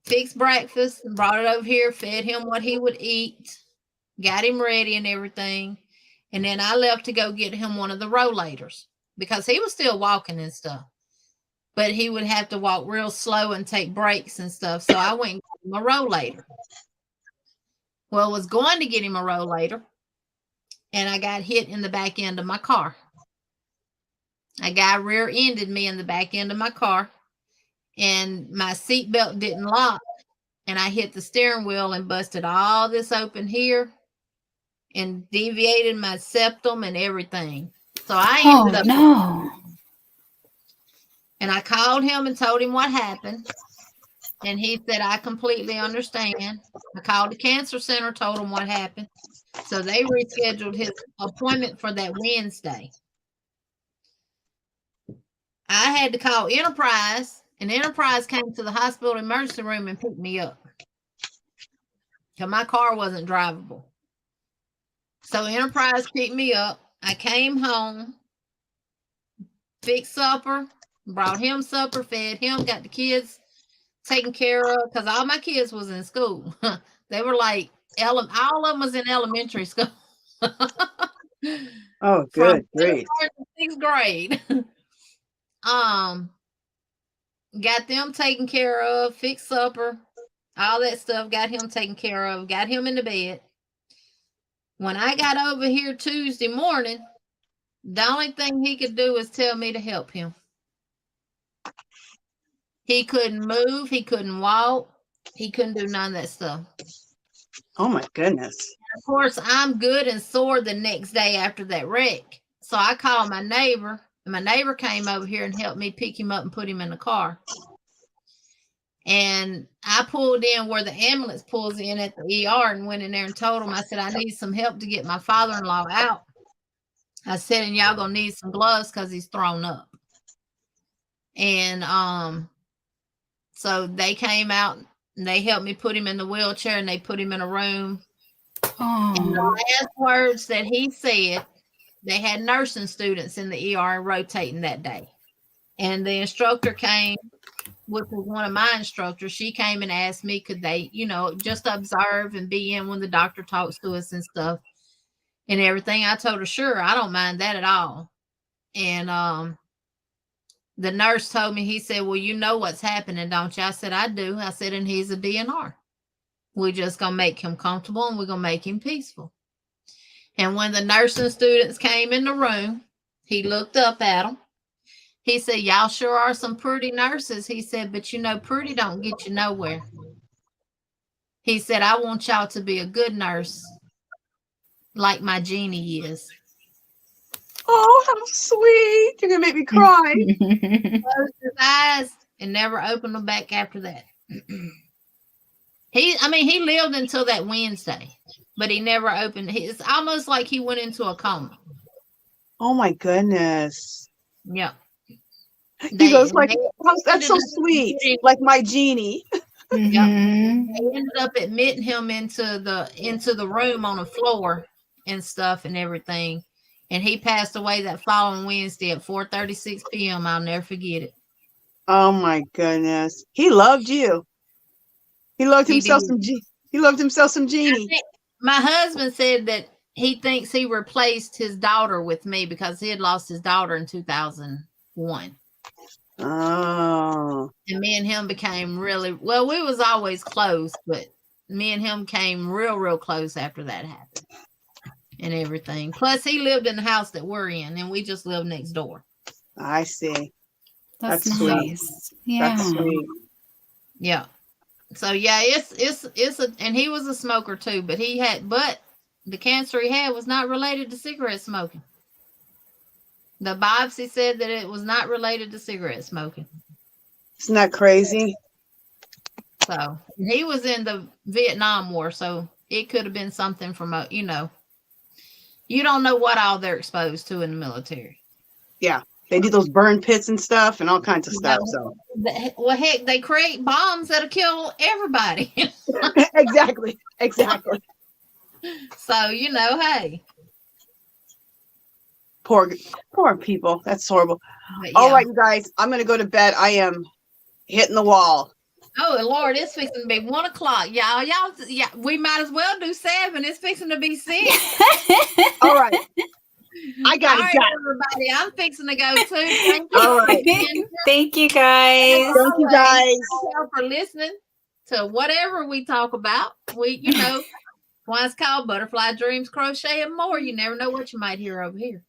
fixed breakfast, and brought it over here, fed him what he would eat, got him ready and everything. And then I left to go get him one of the rollators because he was still walking and stuff. But he would have to walk real slow and take breaks and stuff. So I went and got him a rollator. Well, I was going to get him a rollator, and I got hit in the back end of my car. A guy rear-ended me in the back end of my car, and my seatbelt didn't lock, and I hit the steering wheel and busted all this open here and deviated my septum and everything. So I ended up... no. And I called him and told him what happened. And he said, I completely understand. I called the cancer center, told him what happened. So they rescheduled his appointment for that Wednesday. I had to call Enterprise, and Enterprise came to the hospital emergency room and picked me up. Because my car wasn't drivable. So Enterprise picked me up. I came home, fixed supper, brought him supper, fed him, got the kids taken care of, because all my kids was in school. They were like, all of them was in elementary school. Oh, good, great. Sixth grade. Got them taken care of, fixed supper, all that stuff, got him taken care of, got him in the bed. When I got over here Tuesday morning, the only thing he could do was tell me to help him. He couldn't move. He couldn't walk. He couldn't do none of that stuff. Oh my goodness. Of course, I'm good and sore the next day after that wreck. So I called my neighbor, and my neighbor came over here and helped me pick him up and put him in the car. And I pulled in where the ambulance pulls in at the ER and went in there and told him, I said, I need some help to get my father-in-law out. I said, and y'all gonna need some gloves because he's thrown up. And so they came out and they helped me put him in the wheelchair and they put him in a room. Oh. And the last words that he said, they had nursing students in the ER rotating that day. And the instructor came, which was one of my instructors. She came and asked me, could they, just observe and be in when the doctor talks to us and stuff and everything. I told her, sure, I don't mind that at all. And the nurse told me, he said, well, you know what's happening, don't you? I said, I do. I said, and he's a DNR. We're just going to make him comfortable and we're going to make him peaceful. And when the nursing students came in the room, he looked up at them. He said, y'all sure are some pretty nurses. He said, but pretty don't get you nowhere. He said, I want y'all to be a good nurse like my Jeannie is. Oh, how sweet. You're going to make me cry. Closed his eyes and never opened them back after that. He lived until that Wednesday, but he never opened. It's almost like he went into a coma. Oh my goodness. Yeah. He goes like, that's so sweet. Like my Jeannie. Yeah. They ended up admitting him into the room on the floor and stuff and everything. And he passed away that following Wednesday at 4:36 p.m. I'll never forget it. Oh my goodness. He loved you. He loved himself some Jeannie. My husband said that he thinks he replaced his daughter with me because he had lost his daughter in 2001. Oh. And me and him became we was always close, but me and him came real close after that happened and everything. Plus he lived in the house that we're in and we just lived next door. I see. That's sweet. Nice. Yeah. That's sweet. Yeah. So yeah, and he was a smoker too, but the cancer he had was not related to cigarette smoking. The biopsy said that it was not related to cigarette smoking. Isn't that crazy? So he was in the Vietnam War, so it could have been something from you don't know what all they're exposed to in the military. Yeah. They do those burn pits and stuff and all kinds of stuff. So well, heck, they create bombs that'll kill everybody. Exactly. So hey. Poor people. That's horrible. Yeah. All right, you guys. I'm gonna go to bed. I am hitting the wall. Oh Lord, it's fixing to be 1 o'clock, y'all. Yeah, we might as well do 7. It's fixing to be 6. All right. I got it. Everybody. I'm fixing to go too. Thank you. All right. Thank you guys. Thank you guys for listening to whatever we talk about. Why it's called Butterfly Dreams, Crochet, and More. You never know what you might hear over here.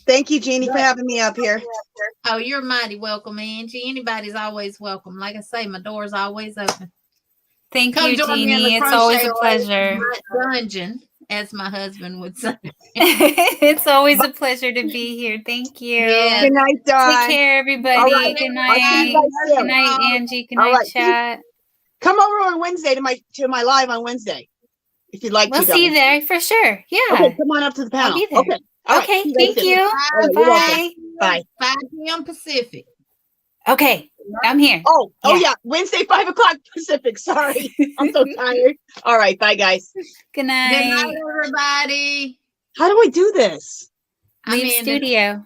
Thank you, Jeannie, for having me up here. Oh, you're mighty welcome, Angie. Anybody's always welcome. Like I say, my door's always open. Thank you, Jeannie. It's always a pleasure. Dungeon, as my husband would say. It's always a pleasure to be here. Thank you. Yeah. Good night, Dawn. Take care, everybody. Right. Good night. Good night, Angie. Good night, chat. Come over on Wednesday to my live on Wednesday, if you'd like We'll to. see you there for sure. Yeah. Okay, come on up to the panel. I'll be there. Okay. All Okay. right. Thank you. Right, Bye. Bye. 5 p.m. Pacific. Okay. I'm here. Oh yeah. Wednesday, 5 o'clock Pacific. Sorry. I'm so tired. All right. Bye, guys. Good night. Good night, everybody. How do I do this? Leave studio.